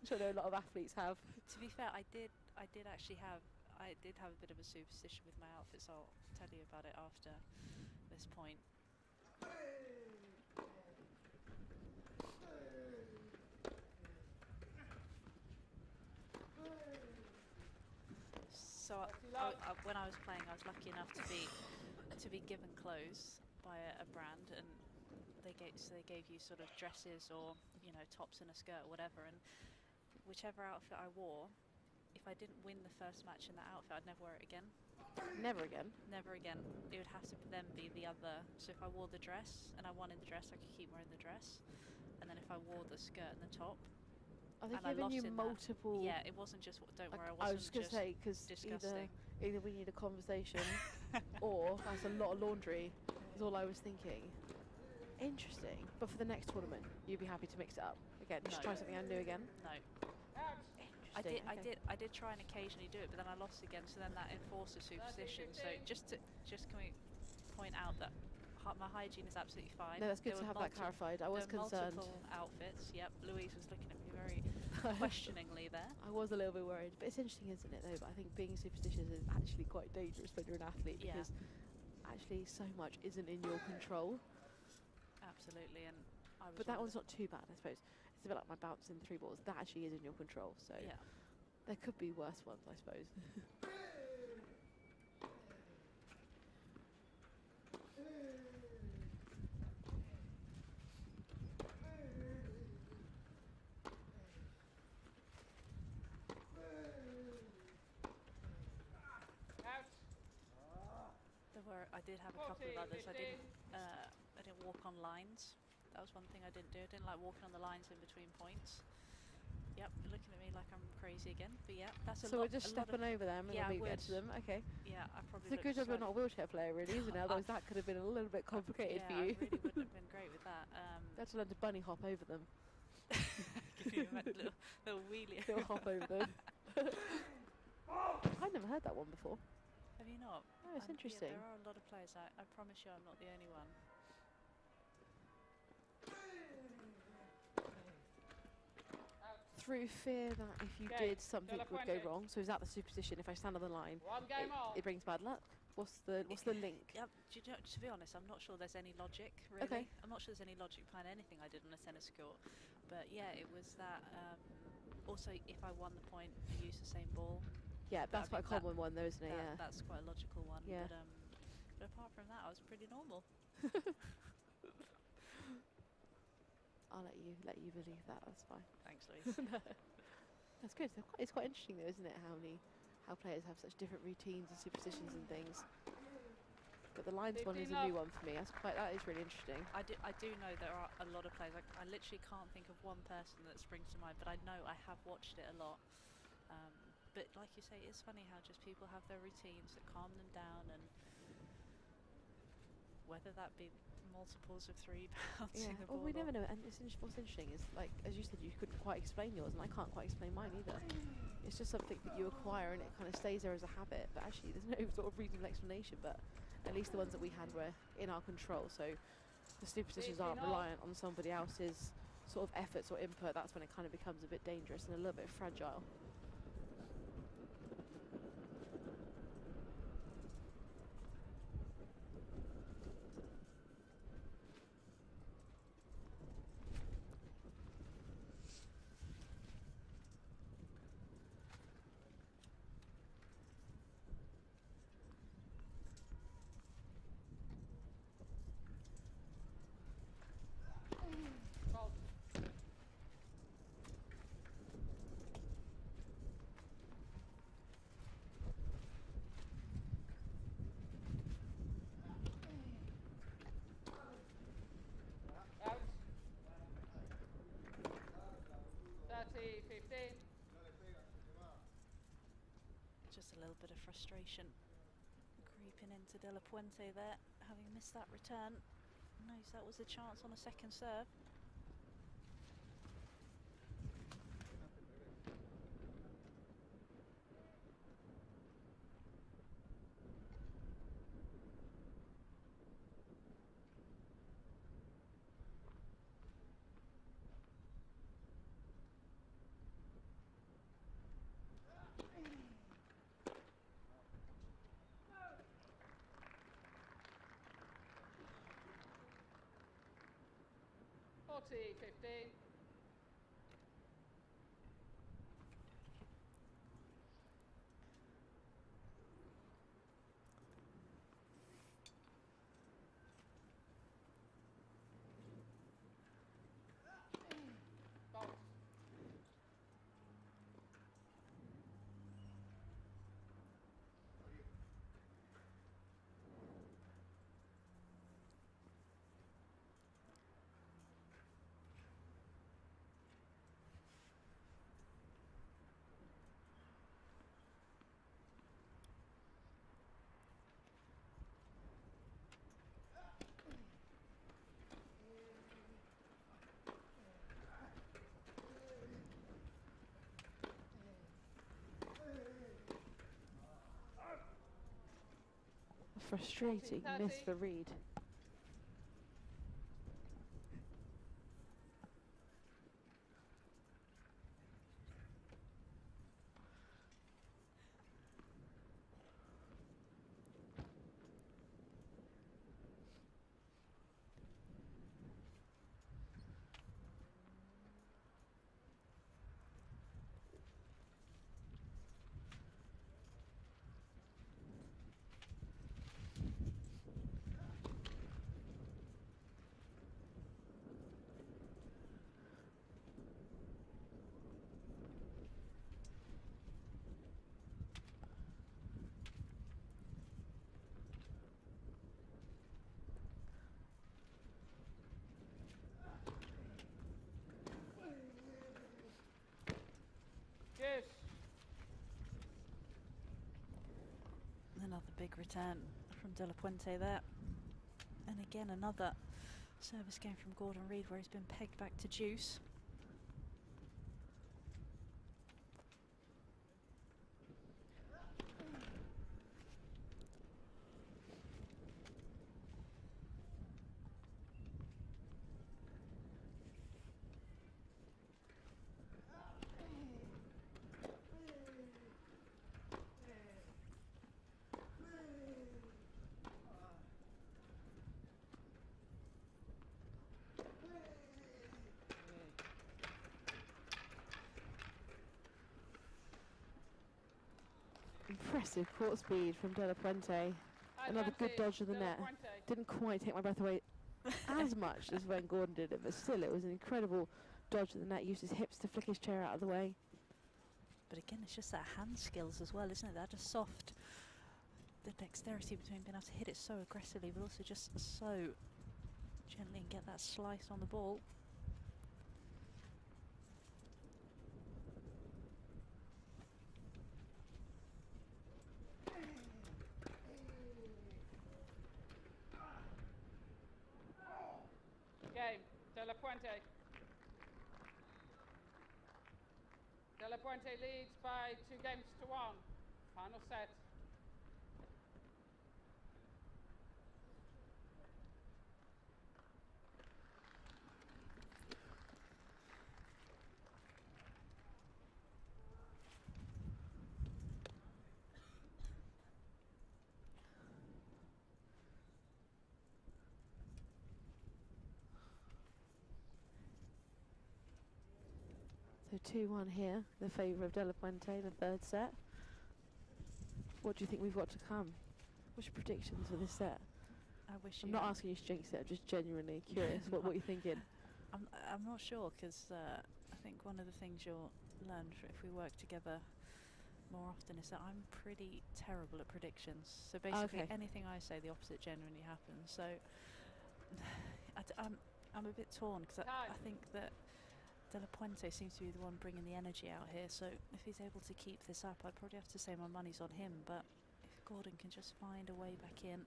Which I know a lot of athletes have. To be fair, I did actually have a bit of a superstition with my outfits. I'll tell you about it after this point. So when I was playing, I was lucky enough to be given clothes by a brand, and they gave you sort of dresses or, you know, tops and a skirt or whatever, and whichever outfit I wore, if I didn't win the first match in that outfit, I'd never wear it again. Never again? Never again. It would have to then be the other. So if I wore the dress and I won in the dress, I could keep wearing the dress. And then if I wore the skirt and the top, Are they and I giving lost you in multiple? Yeah, it wasn't just. Don't Like, worry, I I was wasn't just going to say, because disgusting. either we need a conversation or that's a lot of laundry, is all I was thinking. Interesting. But for the next tournament, you'd be happy to mix it up again, just No. try something new again? No. Interesting. I did try and occasionally do it, but then I lost again. So then that enforced a superstition. So just can we point out that my hygiene is absolutely fine. No, that's good to have that clarified. I was concerned. Multiple outfits. Yep. Louise was looking at me very questioningly there. I was a little bit worried, but it's interesting, isn't it? Though, but I think being superstitious is actually quite dangerous when you're an athlete because actually so much isn't in your control. Absolutely, and but that one's not too bad, I suppose. It's a bit like my bouncing 3 balls. That actually is in your control, so there could be worse ones, I suppose. I did have a couple of others. I didn't walk on lines. That was one thing I didn't do. I didn't like walking on the lines in between points. Yep, looking at me like I'm crazy again. But yeah, that's a lot. So we're just stepping over them and we get to them. Okay. Yeah, I probably. It's a good job you're not a wheelchair player, really, isn't it? Otherwise, that could have been a little bit complicated for you. Yeah, I really wouldn't have been great with that. That's to learn to bunny hop over them. Give you a little wheelie. Little hop over them. I've never heard that one before. Have you not? Oh, it's interesting. Yeah, there are a lot of players. I promise you, I'm not the only one. Through fear that if you did, something would go wrong. So is that the superstition? If I stand on the line, it brings bad luck. What's the link? Yep. To be honest, I'm not sure there's any logic really. Okay. I'm not sure there's any logic behind anything I did on a tennis court. But yeah, it was that. Also, if I won the point, I used the same ball. Yeah, that's quite a common one, though, isn't it? Yeah. That's quite a logical one. Yeah. But apart from that, I was pretty normal. I'll let you believe that. That's fine. Thanks, Louise. That's good. It's quite interesting, though, isn't it? How players have such different routines and superstitions and things. But the lines one is a new one for me. That is really interesting. I do know there are a lot of players. I literally can't think of one person that springs to mind, but I know I have watched it a lot. But like you say, it's funny how just people have their routines that calm them down, and whether that be multiples of 3 bouncing the ball. Well, we never know. And what's interesting is, like, as you said, you couldn't quite explain yours, and I can't quite explain mine either. It's just something that you acquire, and it kind of stays there as a habit. But actually, there's no sort of reasonable explanation. But at least the ones that we had were in our control. So the superstitions aren't reliant on somebody else's sort of efforts or input. That's when it kind of becomes a bit dangerous and a little bit fragile. Just a little bit of frustration creeping into De La Puente there, having missed that return. Knows that was a chance on a second serve. $40-15. frustrating miss for Reed. Yes. Another big return from De La Puente there. And again, another service game from Gordon Reed where he's been pegged back to deuce. Impressive court speed from De La Puente. Another good dodge of the net. Didn't quite take my breath away as much as when Gordon did it, but still it was an incredible dodge of the net. Used his hips to flick his chair out of the way. But again, it's just that hand skills as well, isn't it? That just soft, the dexterity between being able to hit it so aggressively, but also just so gently and get that slice on the ball. Game. De La Puente. De La Puente leads by 2-1. Final set. So 2-1 here, the favour of De La Puente, the third set. What do you think we've got to come? What's your predictions for this set? I'm not asking you to jinx it, I'm just genuinely curious. What are you thinking? I'm not sure, because I think one of the things you'll learn if we work together more often is that I'm pretty terrible at predictions. So basically anything I say, the opposite genuinely happens. So I'm a bit torn, because I think that De La Puente seems to be the one bringing the energy out here, so if he's able to keep this up, I'd probably have to say my money's on him. But if Gordon can just find a way back in,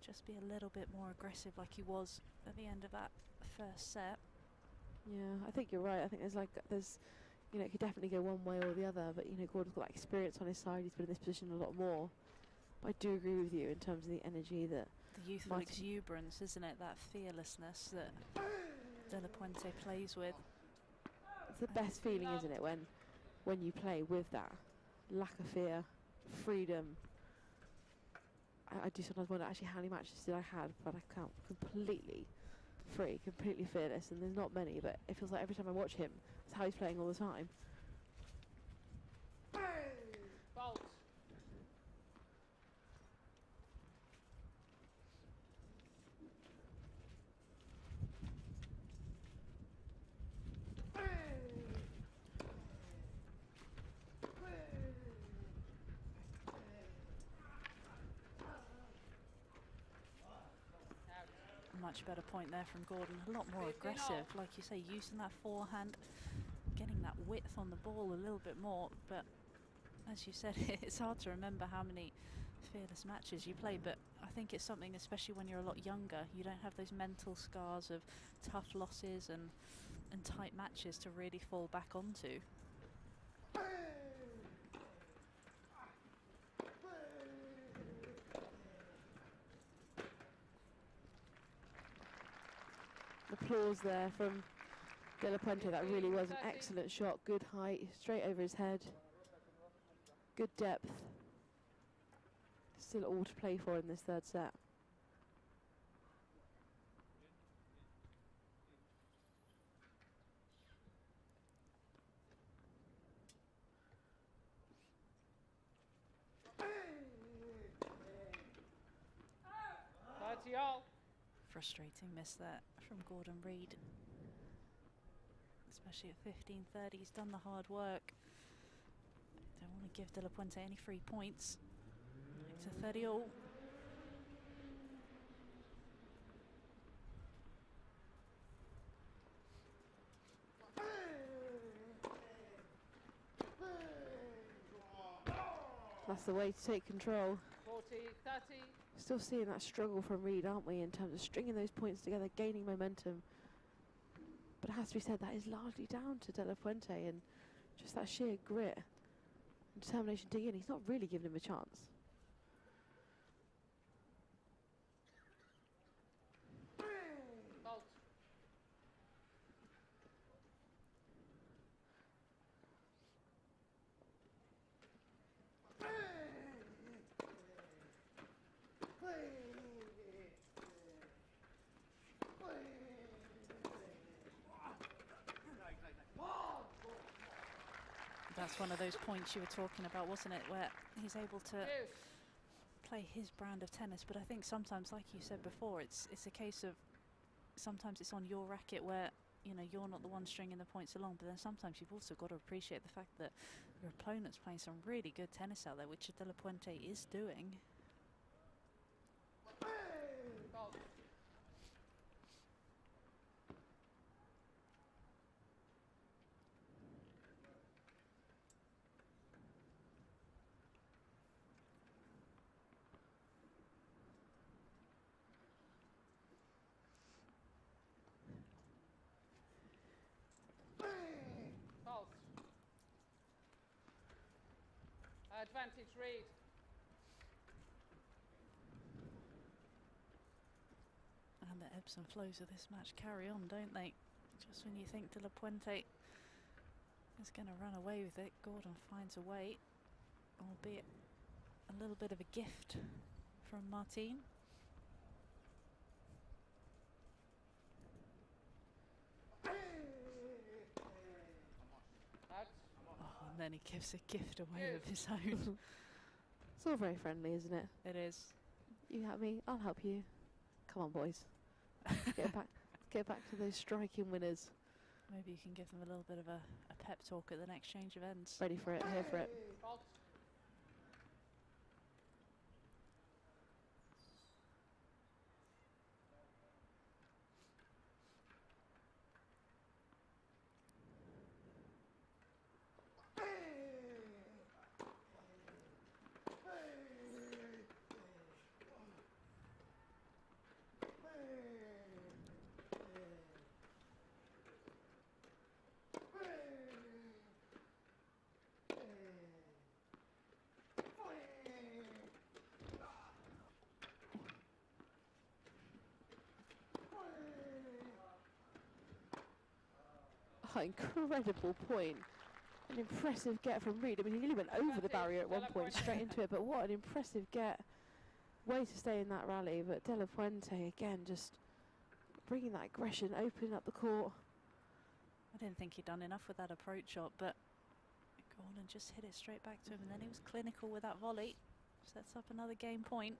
just be a little bit more aggressive like he was at the end of that first set. Yeah, I think you're right. I think there's you know, it could definitely go one way or the other, but you know, Gordon's got that experience on his side. He's been in this position a lot more. But I do agree with you in terms of the energy that the youthful exuberance, isn't it? That fearlessness that De La Puente plays with. It's the best feeling, isn't it, when you play with that lack of fear, freedom. I do sometimes wonder actually how many matches did I have, but I can't, completely free, completely fearless, and there's not many, but it feels like every time I watch him, that's how he's playing all the time. Fault. Much better point there from Gordon, a lot more aggressive, like you say, using that forehand, getting that width on the ball a little bit more. But as you said, it's hard to remember how many fearless matches you play, but I think it's something, especially when you're a lot younger, you don't have those mental scars of tough losses and tight matches to really fall back onto. applause there from De La Puente. That really was an excellent shot. Good height, straight over his head. Good depth. Still all to play for in this third set. Frustrating miss there from Gordon Reid. Especially at 15:30, he's done the hard work. Don't want to give De La Puente any free points. It's a 30 all. That's the way to take control. 40-30. Still seeing that struggle from Reid, aren't we, in terms of stringing those points together, gaining momentum. But it has to be said, that is largely down to De La Puente and just that sheer grit and determination to dig in. He's not really giving him a chance. Fault. That's one of those points you were talking about, wasn't it, where he's able to play his brand of tennis. But I think sometimes, like you said before, it's a case of sometimes it's on your racket where, you know, you're not the one stringing the points along, but then sometimes you've also got to appreciate the fact that your opponent's playing some really good tennis out there, which De La Puente is doing. Fault. Fault. Advantage Reid. And the ebbs and flows of this match carry on, don't they? Just when you think De La Puente is going to run away with it, Gordon finds a way, albeit a little bit of a gift from Martine. Oh, and then he gives a gift away of his own. It's all very friendly, isn't it? It is. You help me, I'll help you. Come on, boys. Let's get back to those striking winners. Maybe you can give them a little bit of a pep talk at the next change of ends. Ready for it, here for it. Fault. Oh, incredible point. An impressive get from Reid. I mean, he nearly went over the barrier at one point, straight into it, but what an impressive get. Way to stay in that rally, but De La Puente, again, just bringing that aggression, opening up the court. I didn't think he'd done enough with that approach shot, but Gordon just hit it straight back to him, and then he was clinical with that volley. Sets up another game point.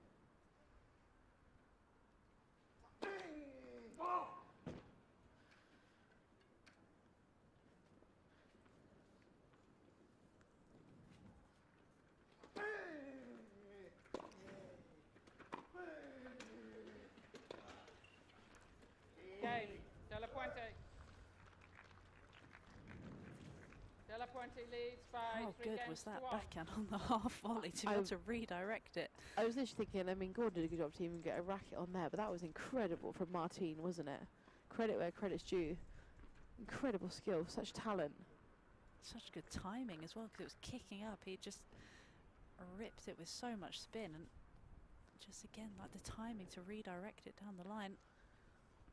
Game. De La Puente. De La Puente leads by How 3 good games was that to 1. backhand on the half volley to be able to redirect it? I was literally thinking, I mean, Gordon did a good job to even get a racket on there, but that was incredible from Martine, wasn't it? Credit where credit's due. Incredible skill, such talent. Such good timing as well, because it was kicking up. He just ripped it with so much spin, and just again, like the timing to redirect it down the line.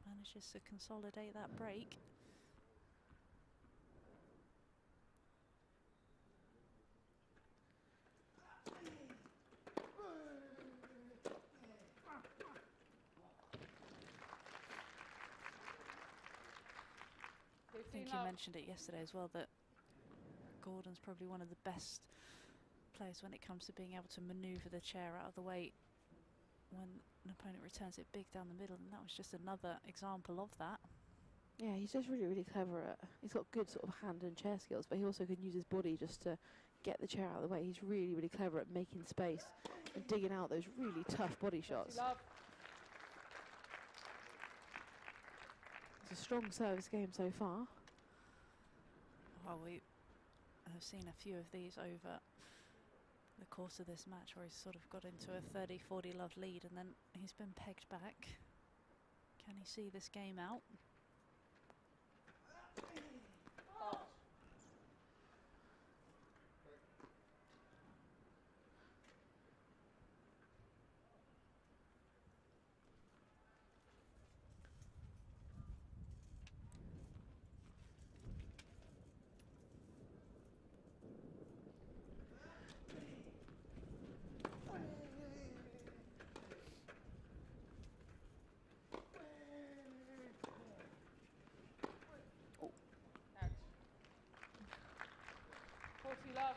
manages to consolidate that break. I think you mentioned it yesterday as well, that Gordon's probably one of the best players when it comes to being able to manoeuvre the chair out of the way when an opponent returns it big down the middle, and that was just another example of that. Yeah, he's just really, really clever at, he's got good sort of hand and chair skills, but he also can use his body just to get the chair out of the way. He's really, really clever at making space and digging out those really tough body shots. It's a strong service game so far. Well, we have seen a few of these over the course of this match where he's sort of got into a 30-40 love lead and then he's been pegged back. Can he see this game out?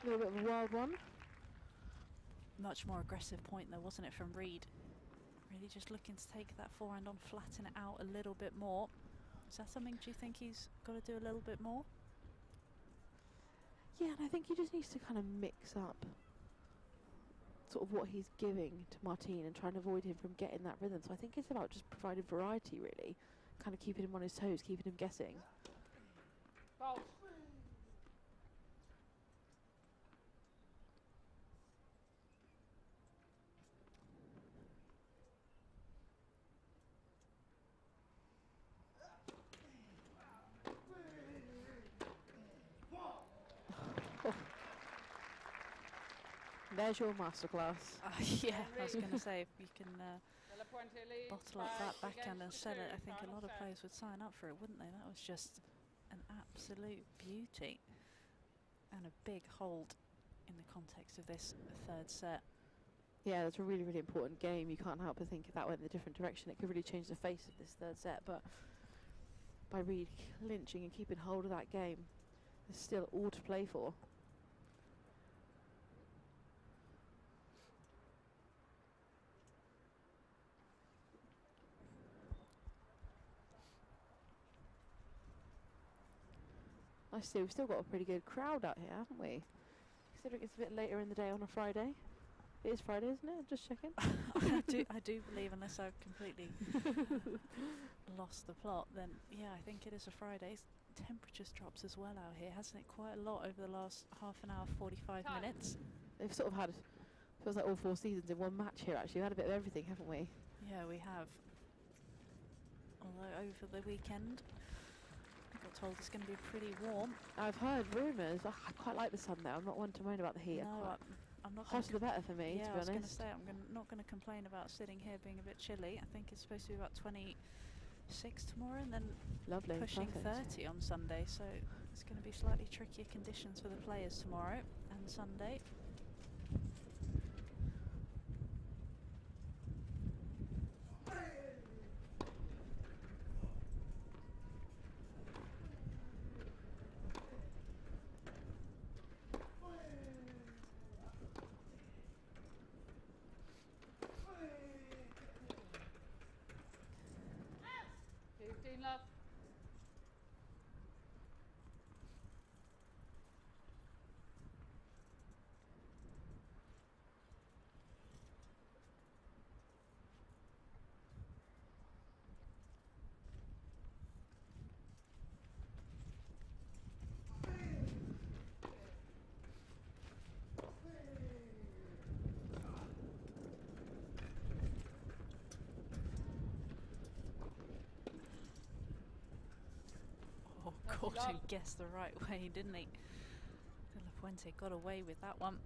A little bit of a wild one. Much more aggressive point though, wasn't it, from Reed? Really just looking to take that forehand on, flatten it out a little bit more. Is that something, do you think he's got to do a little bit more? Yeah, and I think he just needs to kind of mix up sort of what he's giving to Martine and trying to avoid him from getting that rhythm. So I think it's about just providing variety, really. Kind of keeping him on his toes, keeping him guessing. Bolt. There's your masterclass. Yeah, I was going to say, if you can bottle up that backhand and sell it, I think a lot of players would sign up for it, wouldn't they? That was just an absolute beauty and a big hold in the context of this third set. Yeah, that's a really, really important game. You can't help but think if that went in a different direction, it could really change the face of this third set. But by Reed clinching and keeping hold of that game, there's still all to play for. I see, we've still got a pretty good crowd out here, haven't we? Considering it's a bit later in the day on a Friday. It is Friday, isn't it? Just checking. I do believe, unless I've completely lost the plot, then yeah, I think it is a Friday. Temperatures drops as well out here, hasn't it? Quite a lot over the last half an hour, 45 minutes. They've sort of had, feels like all 4 seasons in one match here actually. We've had a bit of everything, haven't we? Yeah, we have. Although over the weekend, I got told it's going to be pretty warm. I've heard rumours. I quite like the sun though. I'm not one to moan about the heat. No, I'm not. Hotter the better for me, yeah, to be honest. I was going to say, not going to complain about sitting here being a bit chilly. I think it's supposed to be about 26 tomorrow and then lovely, pushing perfect. 30 on Sunday. So it's going to be slightly trickier conditions for the players tomorrow and Sunday. Love. Gordon guessed the right way, didn't he? De La Puente got away with that one.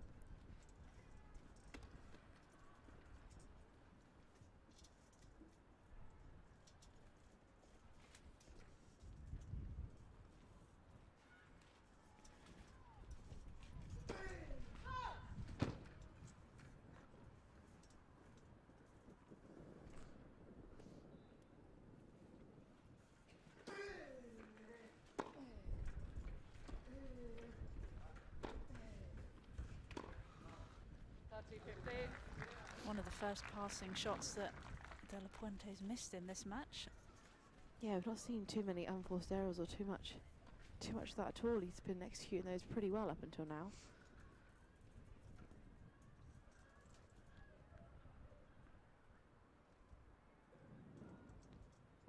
20-15. One of the first passing shots that De La Puente's missed in this match. Yeah, we've not seen too many unforced errors or too much of that at all. He's been executing those pretty well up until now.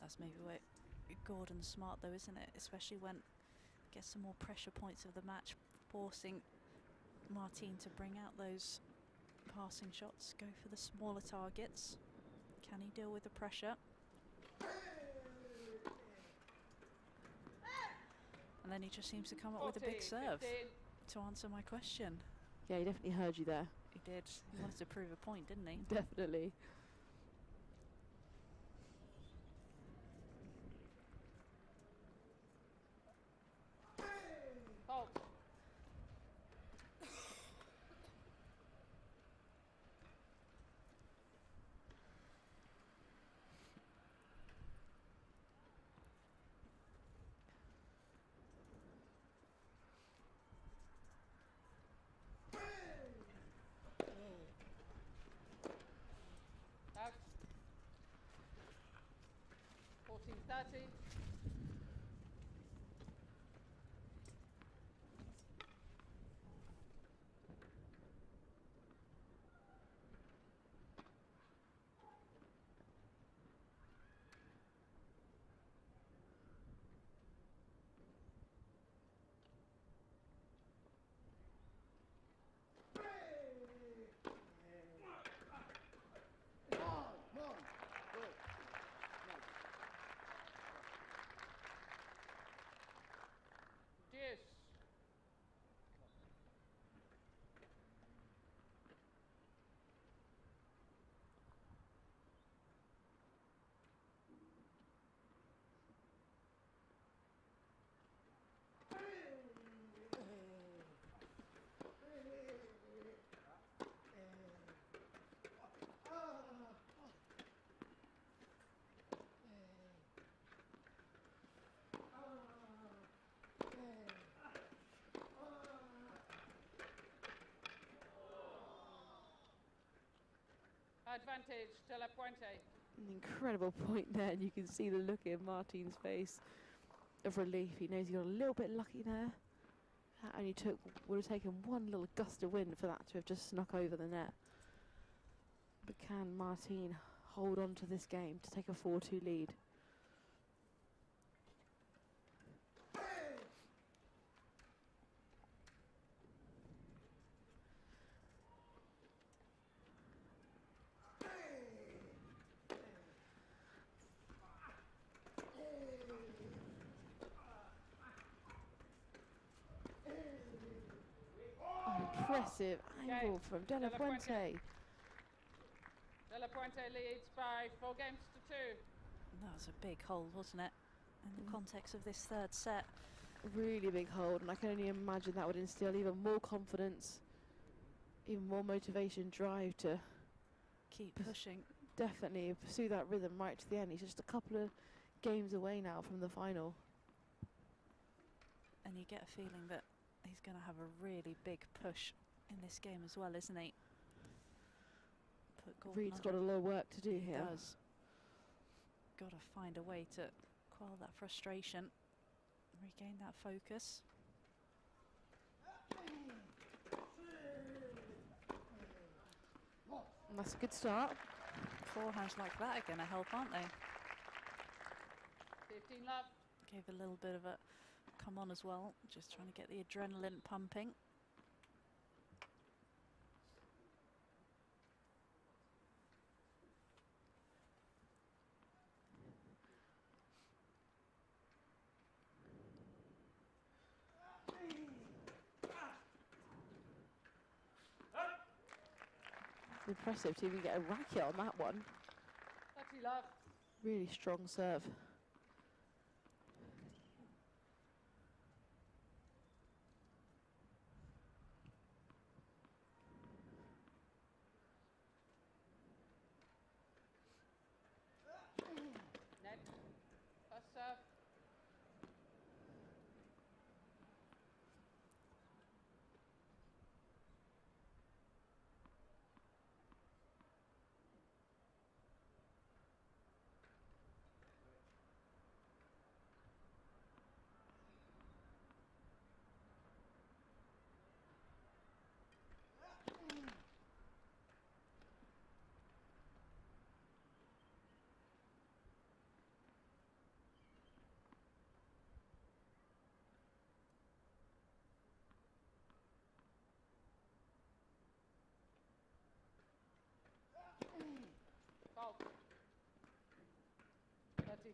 That's maybe where Gordon's smart though, isn't it? Especially when gets some more pressure points of the match, forcing Martine to bring out those passing shots, go for the smaller targets. Can he deal with the pressure? And then he just seems to come up with a big serve to answer my question. Yeah, he definitely heard you there. He did. He wanted to prove a point, didn't he? Definitely. Halt. Out. 14-30. Yes. Advantage, De La Puente. An incredible point there, and you can see the look in Martine's face of relief. He knows he got a little bit lucky there. That only would have taken one little gust of wind for that to have just snuck over the net. But can Martine hold on to this game to take a 4-2 lead? Impressive angle from De La Puente. De La Puente leads by 4 games to 2. That was a big hold, wasn't it? In the context of this third set. Really big hold, and I can only imagine that would instill even more confidence, even more motivation, drive to keep pushing. Definitely pursue that rhythm right to the end. He's just a couple of games away now from the final. And you get a feeling that he's going to have a really big push in this game as well, isn't he? Reed's got a lot of work to do here. He does. Got to find a way to quell that frustration, regain that focus. And that's a good start. Forehands like that are going to help, aren't they? 15 love. Gave a little bit of a come on as well, just trying to get the adrenaline pumping. Impressive to even get a racket on that one. 30 love. Really strong serve. Net. First serve.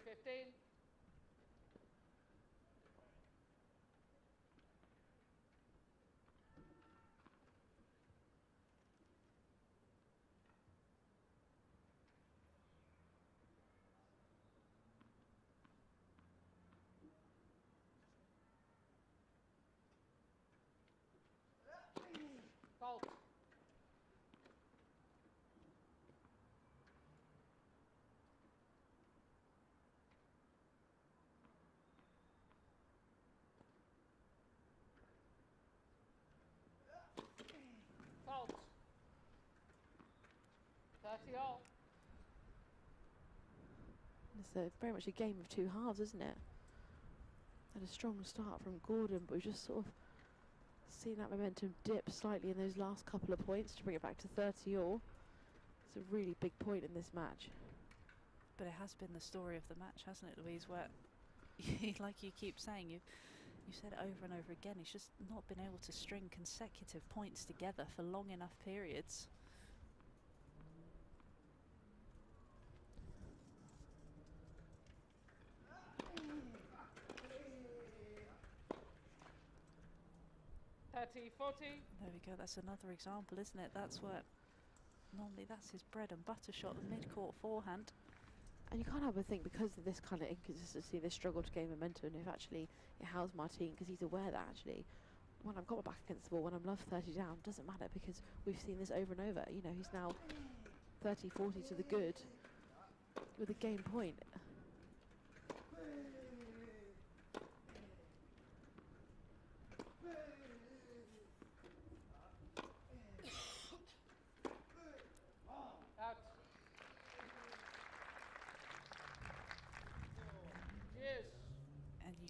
15. Fault. Fault. 30 all. It's very much a game of two halves, isn't it? Had a strong start from Gordon, but we've just sort of seen that momentum dip slightly in those last couple of points to bring it back to 30 all. It's a really big point in this match. But it has been the story of the match, hasn't it, Louise? Where, like you keep saying, you said it over and over again, he's just not been able to string consecutive points together for long enough periods. There we go, that's another example, isn't it? That's what, normally that's his bread and butter shot, the mid-court forehand. And you can't help but think, because of this kind of inconsistency, this struggle to gain momentum, if actually it helps Martin, because he's aware that actually when I've got my back against the wall, when I'm love 30 down, doesn't matter, because we've seen this over and over. You know, he's now 30, 40 to the good with a game point.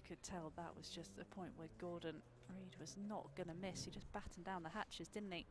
Could tell that was just a point where Gordon Reid was not going to miss. He just battened down the hatches, didn't he?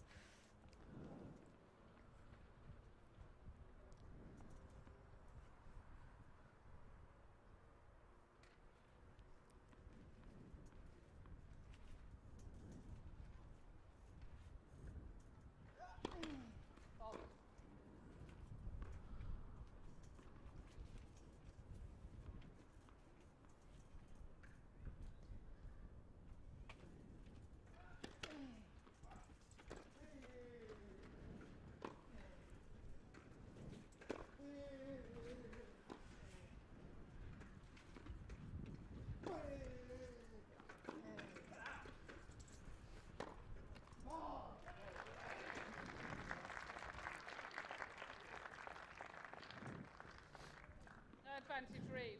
Advantage Reid.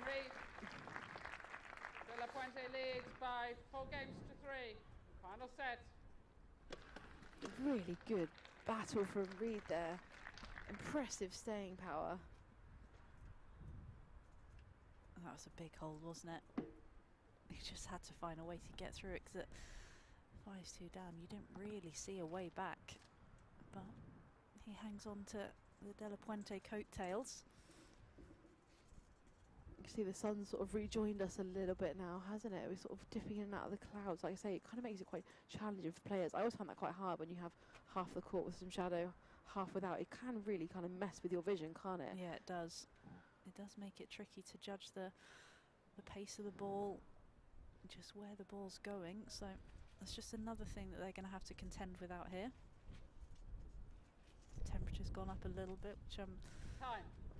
Reid. De La Puente leads by 4 games to 3. Final set. Really good battle from Reid there. Impressive staying power. That was a big hole, wasn't it? He just had to find a way to get through it, because at 5-2 down, you didn't really see a way back. But he hangs on to the De La Puente coattails. You can see the sun sort of rejoined us a little bit now, hasn't it? We're sort of dipping in and out of the clouds. Like I say, it kind of makes it quite challenging for players. I always find that quite hard when you have half the court with some shadow, half without. It can really kind of mess with your vision, can't it? Yeah, it does. It does make it tricky to judge the pace of the ball, just where the ball's going. So that's just another thing that they're going to have to contend with out here. The temperature's gone up a little bit, which I'm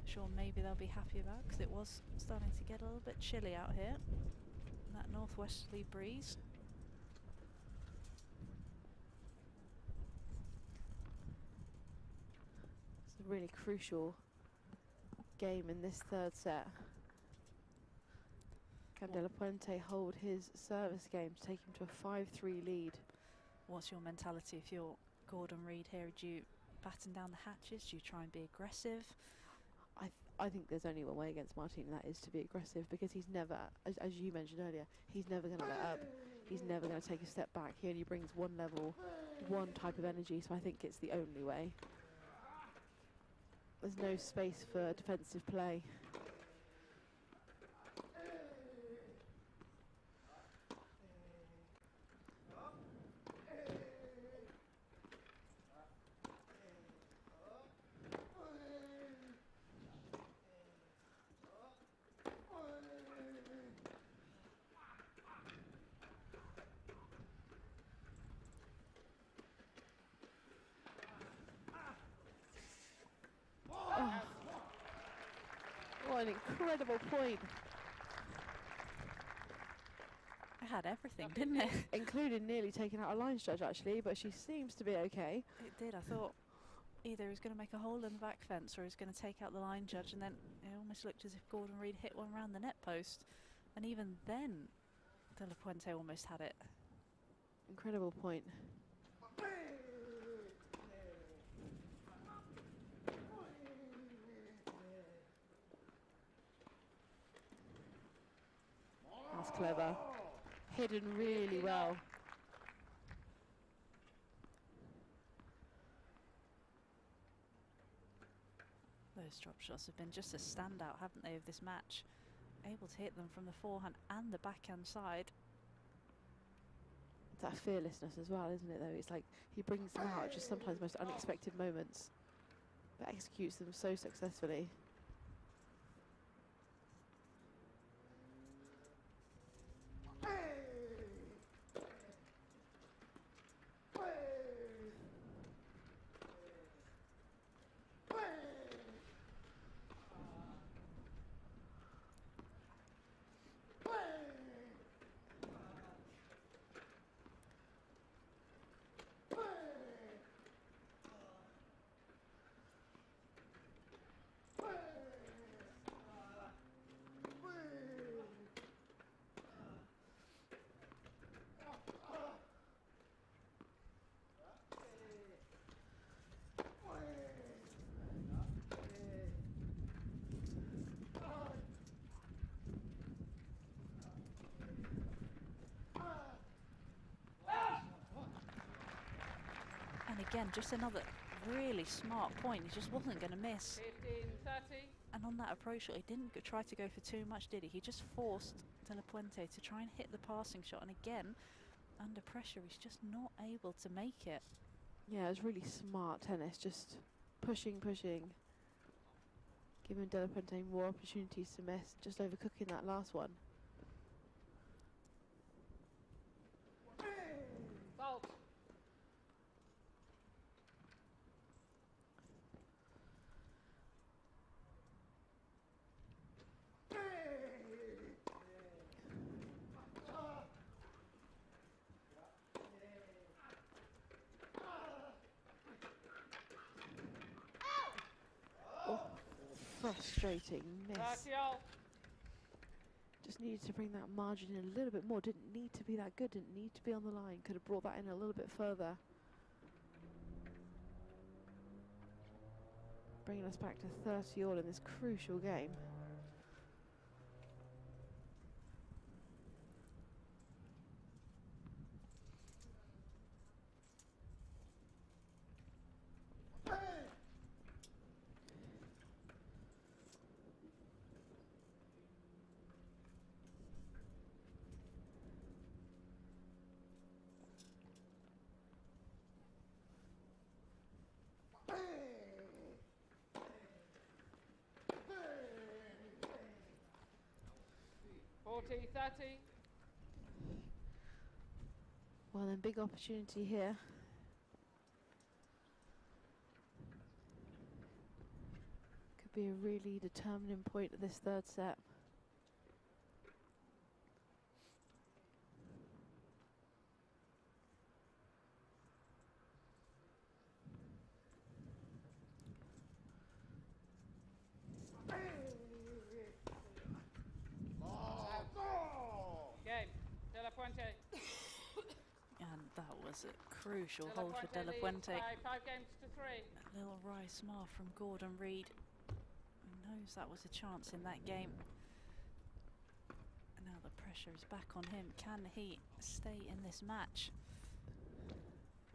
sure maybe they'll be happy about, because it was starting to get a little bit chilly out here. That northwesterly breeze. It's a really crucial game in this third set. Can De La Puente hold his service game to take him to a 5-3 lead? What's your mentality if you're Gordon Reid here? Do you batten down the hatches? Do you try and be aggressive? I think there's only one way against Martin, and that is to be aggressive, because he's never, as you mentioned earlier, he's never going to let up. He's never going to take a step back. He only brings one level, one type of energy, so I think it's the only way. There's no space for defensive play. What an incredible point. It had everything, didn't it? Including nearly taking out a lines judge, actually, but she seems to be okay. It did. I thought either he's going to make a hole in the back fence or he's going to take out the line judge, and then it almost looked as if Gordon Reid hit one round the net post. And even then, De La Puente almost had it. Incredible point. That's clever. Hidden really well. Those drop shots have been just a standout, haven't they, of this match? Able to hit them from the forehand and the backhand side. It's that fearlessness as well, isn't it, though? It's like he brings them out at just sometimes the most unexpected moments, but executes them so successfully. Again, just another really smart point. He just wasn't going to miss. 15-30. And on that approach shot, he didn't try to go for too much, did he? He just forced De La Puente to try and hit the passing shot. And again, under pressure, he's just not able to make it. Yeah, it was really smart tennis. Just pushing, giving De La Puente more opportunities to miss. Just overcooking that last one. Fault. Frustrating miss. 30-all. Just needed to bring that margin in a little bit more. Didn't need to be that good. Didn't need to be on the line. Could have brought that in a little bit further. Bringing us back to 30-all in this crucial game. Well then, big opportunity here. Could be a really determining point of this third set. crucial De La hold for Puente De La leads Puente. by 5 games to 3. A little wry smile from Gordon Reid, who knows that was a chance in that game. And now the pressure is back on him. Can he stay in this match?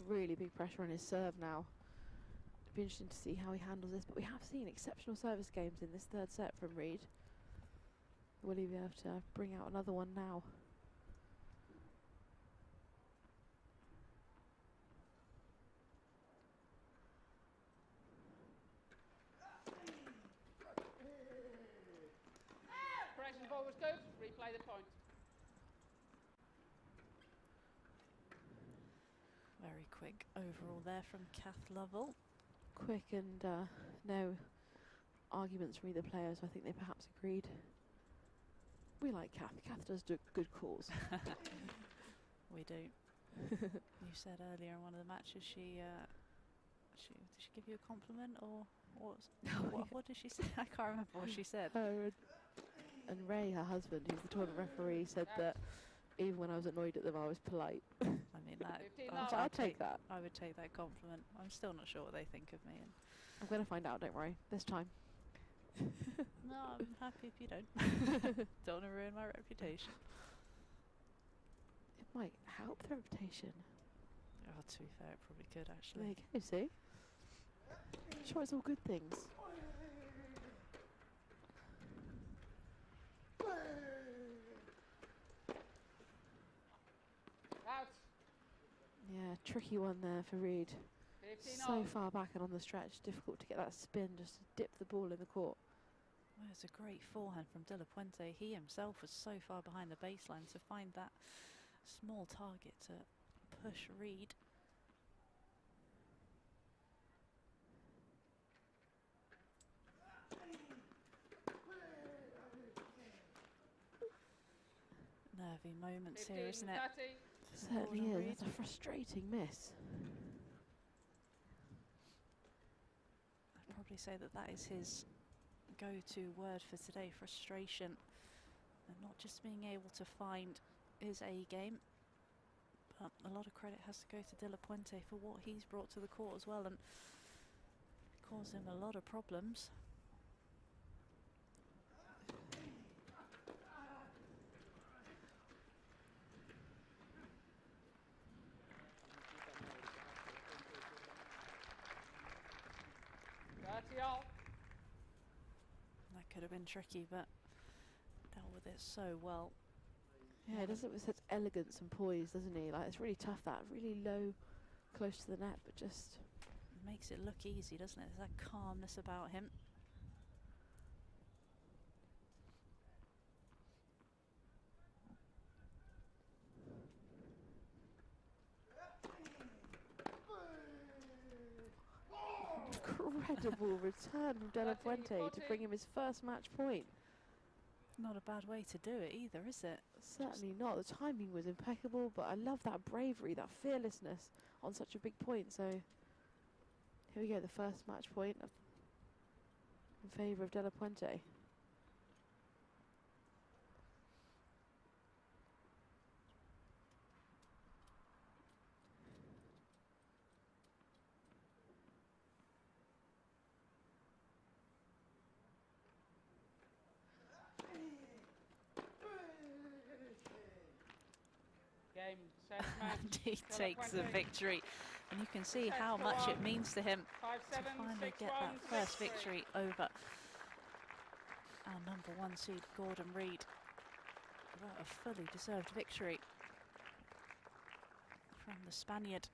Really big pressure on his serve now. It'll be interesting to see how he handles this, but we have seen exceptional service games in this third set from Reid. Will he be able to bring out another one now? Correction ball was good. Replay the point. Very quick overall there from Kath Lovell. Quick and no arguments from either player, so I think they perhaps agreed. We like Kath. Kath does do good calls. We do. You said earlier in one of the matches did she give you a compliment or what did she say? I can't remember what she said. Her and Ray, her husband, who's the tournament referee, said that even when I was annoyed at them, I was polite. I mean, that I'll take that. I would take that compliment. I'm still not sure what they think of me. And I'm going to find out, don't worry, this time. no, I'm happy if you don't. Don't want to ruin my reputation. It might help the reputation. Oh, to be fair, it probably could actually. There you go, see? Sure, it's all good things. Out. Yeah, tricky one there for Reid. 15 So on. far back and on the stretch, difficult to get that spin, just to dip the ball in the court. Well, it's a great forehand from De La Puente. He himself was so far behind the baseline, to find that small target to push Reid. Nervy moments here, isn't it? 30. Certainly Gordon is. Reid. It's a frustrating miss. I'd probably say that is his go-to word for today, frustration. And not just being able to find his A game, but a lot of credit has to go to De La Puente for what he's brought to the court as well, and caused him a lot of problems. That could have been tricky, but dealt with it so well. Yeah, he does it with such elegance and poise, doesn't he? Like, it's really tough, that really low, close to the net, but just Makes it look easy, doesn't it? There's that calmness about him. incredible return from De La Puente to bring him his first match point. Not a bad way to do it either, is it? Certainly not. The timing was impeccable, but I love that bravery, that fearlessness on such a big point. So here we go, the first match point in favour of De La Puente. And he takes the victory, and you can see how much it means to him to finally get that first victory over our #1 seed Gordon Reid. What a fully deserved victory from the Spaniard.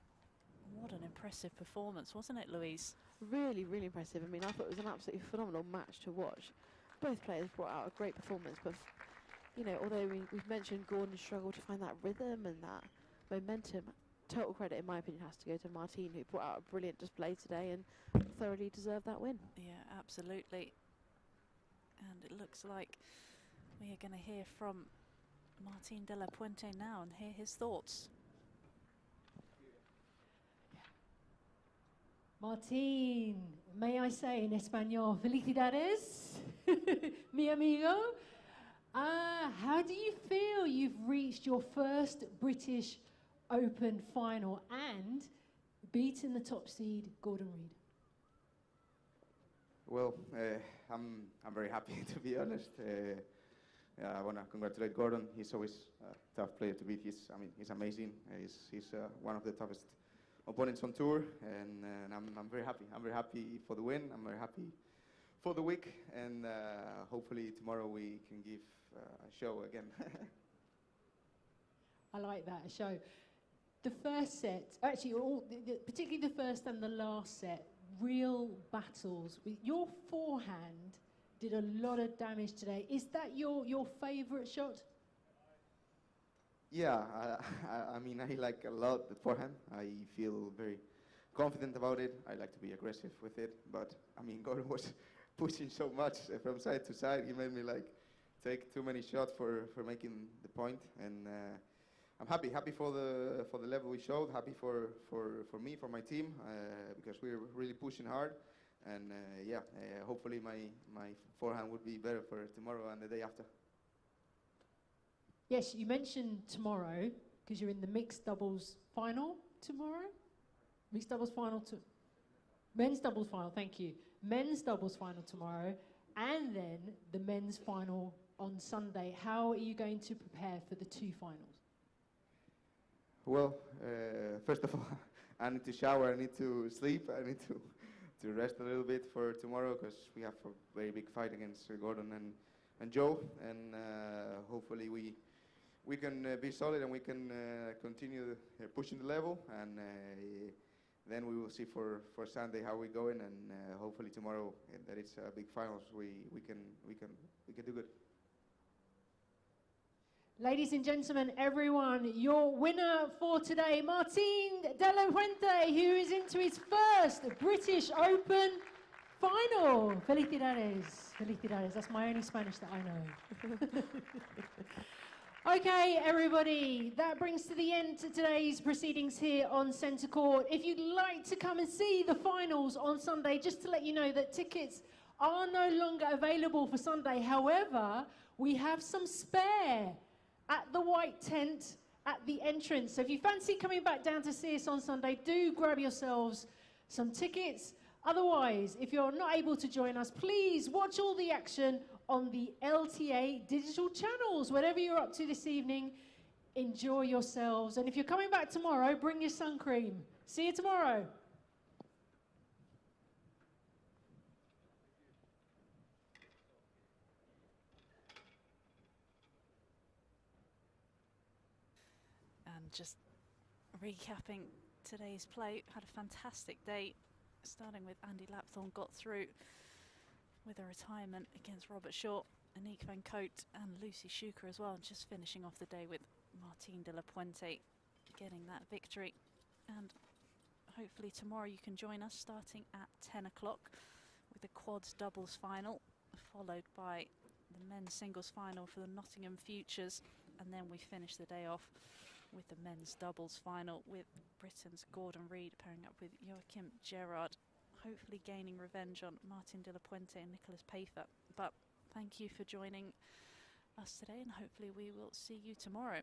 What an impressive performance, wasn't it, Louise? Really, really impressive. I mean, I thought it was an absolutely phenomenal match to watch. Both players brought out a great performance, but you know, although we've mentioned Gordon struggled to find that rhythm and that momentum, total credit, in my opinion, has to go to Martine, who brought out a brilliant display today and thoroughly deserved that win. Yeah, absolutely. And it looks like we are going to hear from Martine de la Puente now and hear his thoughts. Martín, may I say in Espanol, felicidades, mi amigo. How do you feel you've reached your first British Open final and beating the top seed, Gordon Reed? Well, I'm very happy to be honest. I want to congratulate Gordon. He's always a tough player to beat. He's amazing. He's one of the toughest opponents on tour, and I'm very happy. I'm very happy for the win. I'm very happy for the week, and hopefully tomorrow we can give a show again. I like that, a show. The first set, actually, particularly the first and the last set, real battles. Your forehand did a lot of damage today. Is that your favourite shot? Yeah, I mean, I like a lot the forehand. I feel very confident about it. I like to be aggressive with it, but I mean, Gordon was pushing so much from side to side. He made me like take too many shots for making the point, and I'm happy for the level we showed. Happy for me, for my team, because we're really pushing hard, and hopefully my forehand would be better for tomorrow and the day after. Yes, you mentioned tomorrow because you're in the mixed doubles final tomorrow. Mixed doubles final men's doubles final. Thank you. Men's doubles final tomorrow, and then the men's final on Sunday. How are you going to prepare for the two finals? Well, first of all, I need to shower. I need to sleep. I need to rest a little bit for tomorrow because we have a very big fight against Gordon and Joe, and hopefully we can be solid and we can continue pushing the level, and then we will see for Sunday how we're going, and hopefully tomorrow that it's a big finals we can do good. Ladies and gentlemen, everyone, your winner for today, Martin de la Fuente, who is into his first British Open final. Felicidades. Felicidades. That's my only Spanish that I know. Okay, everybody, that brings to the end to today's proceedings here on Centre Court. If you'd like to come and see the finals on Sunday, just to let you know that tickets are no longer available for Sunday. However, we have some spare at the white tent at the entrance. So if you fancy coming back down to see us on Sunday, do grab yourselves some tickets. Otherwise, if you're not able to join us, please watch all the action on the LTA digital channels. Whatever you're up to this evening, enjoy yourselves. And if you're coming back tomorrow, bring your sun cream. See you tomorrow. And just recapping today's play, had a fantastic day, starting with Andy Lapthorn, got through with a retirement against Robert Shaw, Anique van Koot and Lucy Shuker as well, and just finishing off the day with Martin de la Puente getting that victory. And hopefully tomorrow you can join us starting at 10 o'clock with the quads doubles final, followed by the men's singles final for the Nottingham Futures, and then we finish the day off with the men's doubles final with Britain's Gordon Reed pairing up with Joachim Gerard, hopefully gaining revenge on Martin de la Puente and Nicholas Pfeiffer. But thank you for joining us today, and hopefully we will see you tomorrow.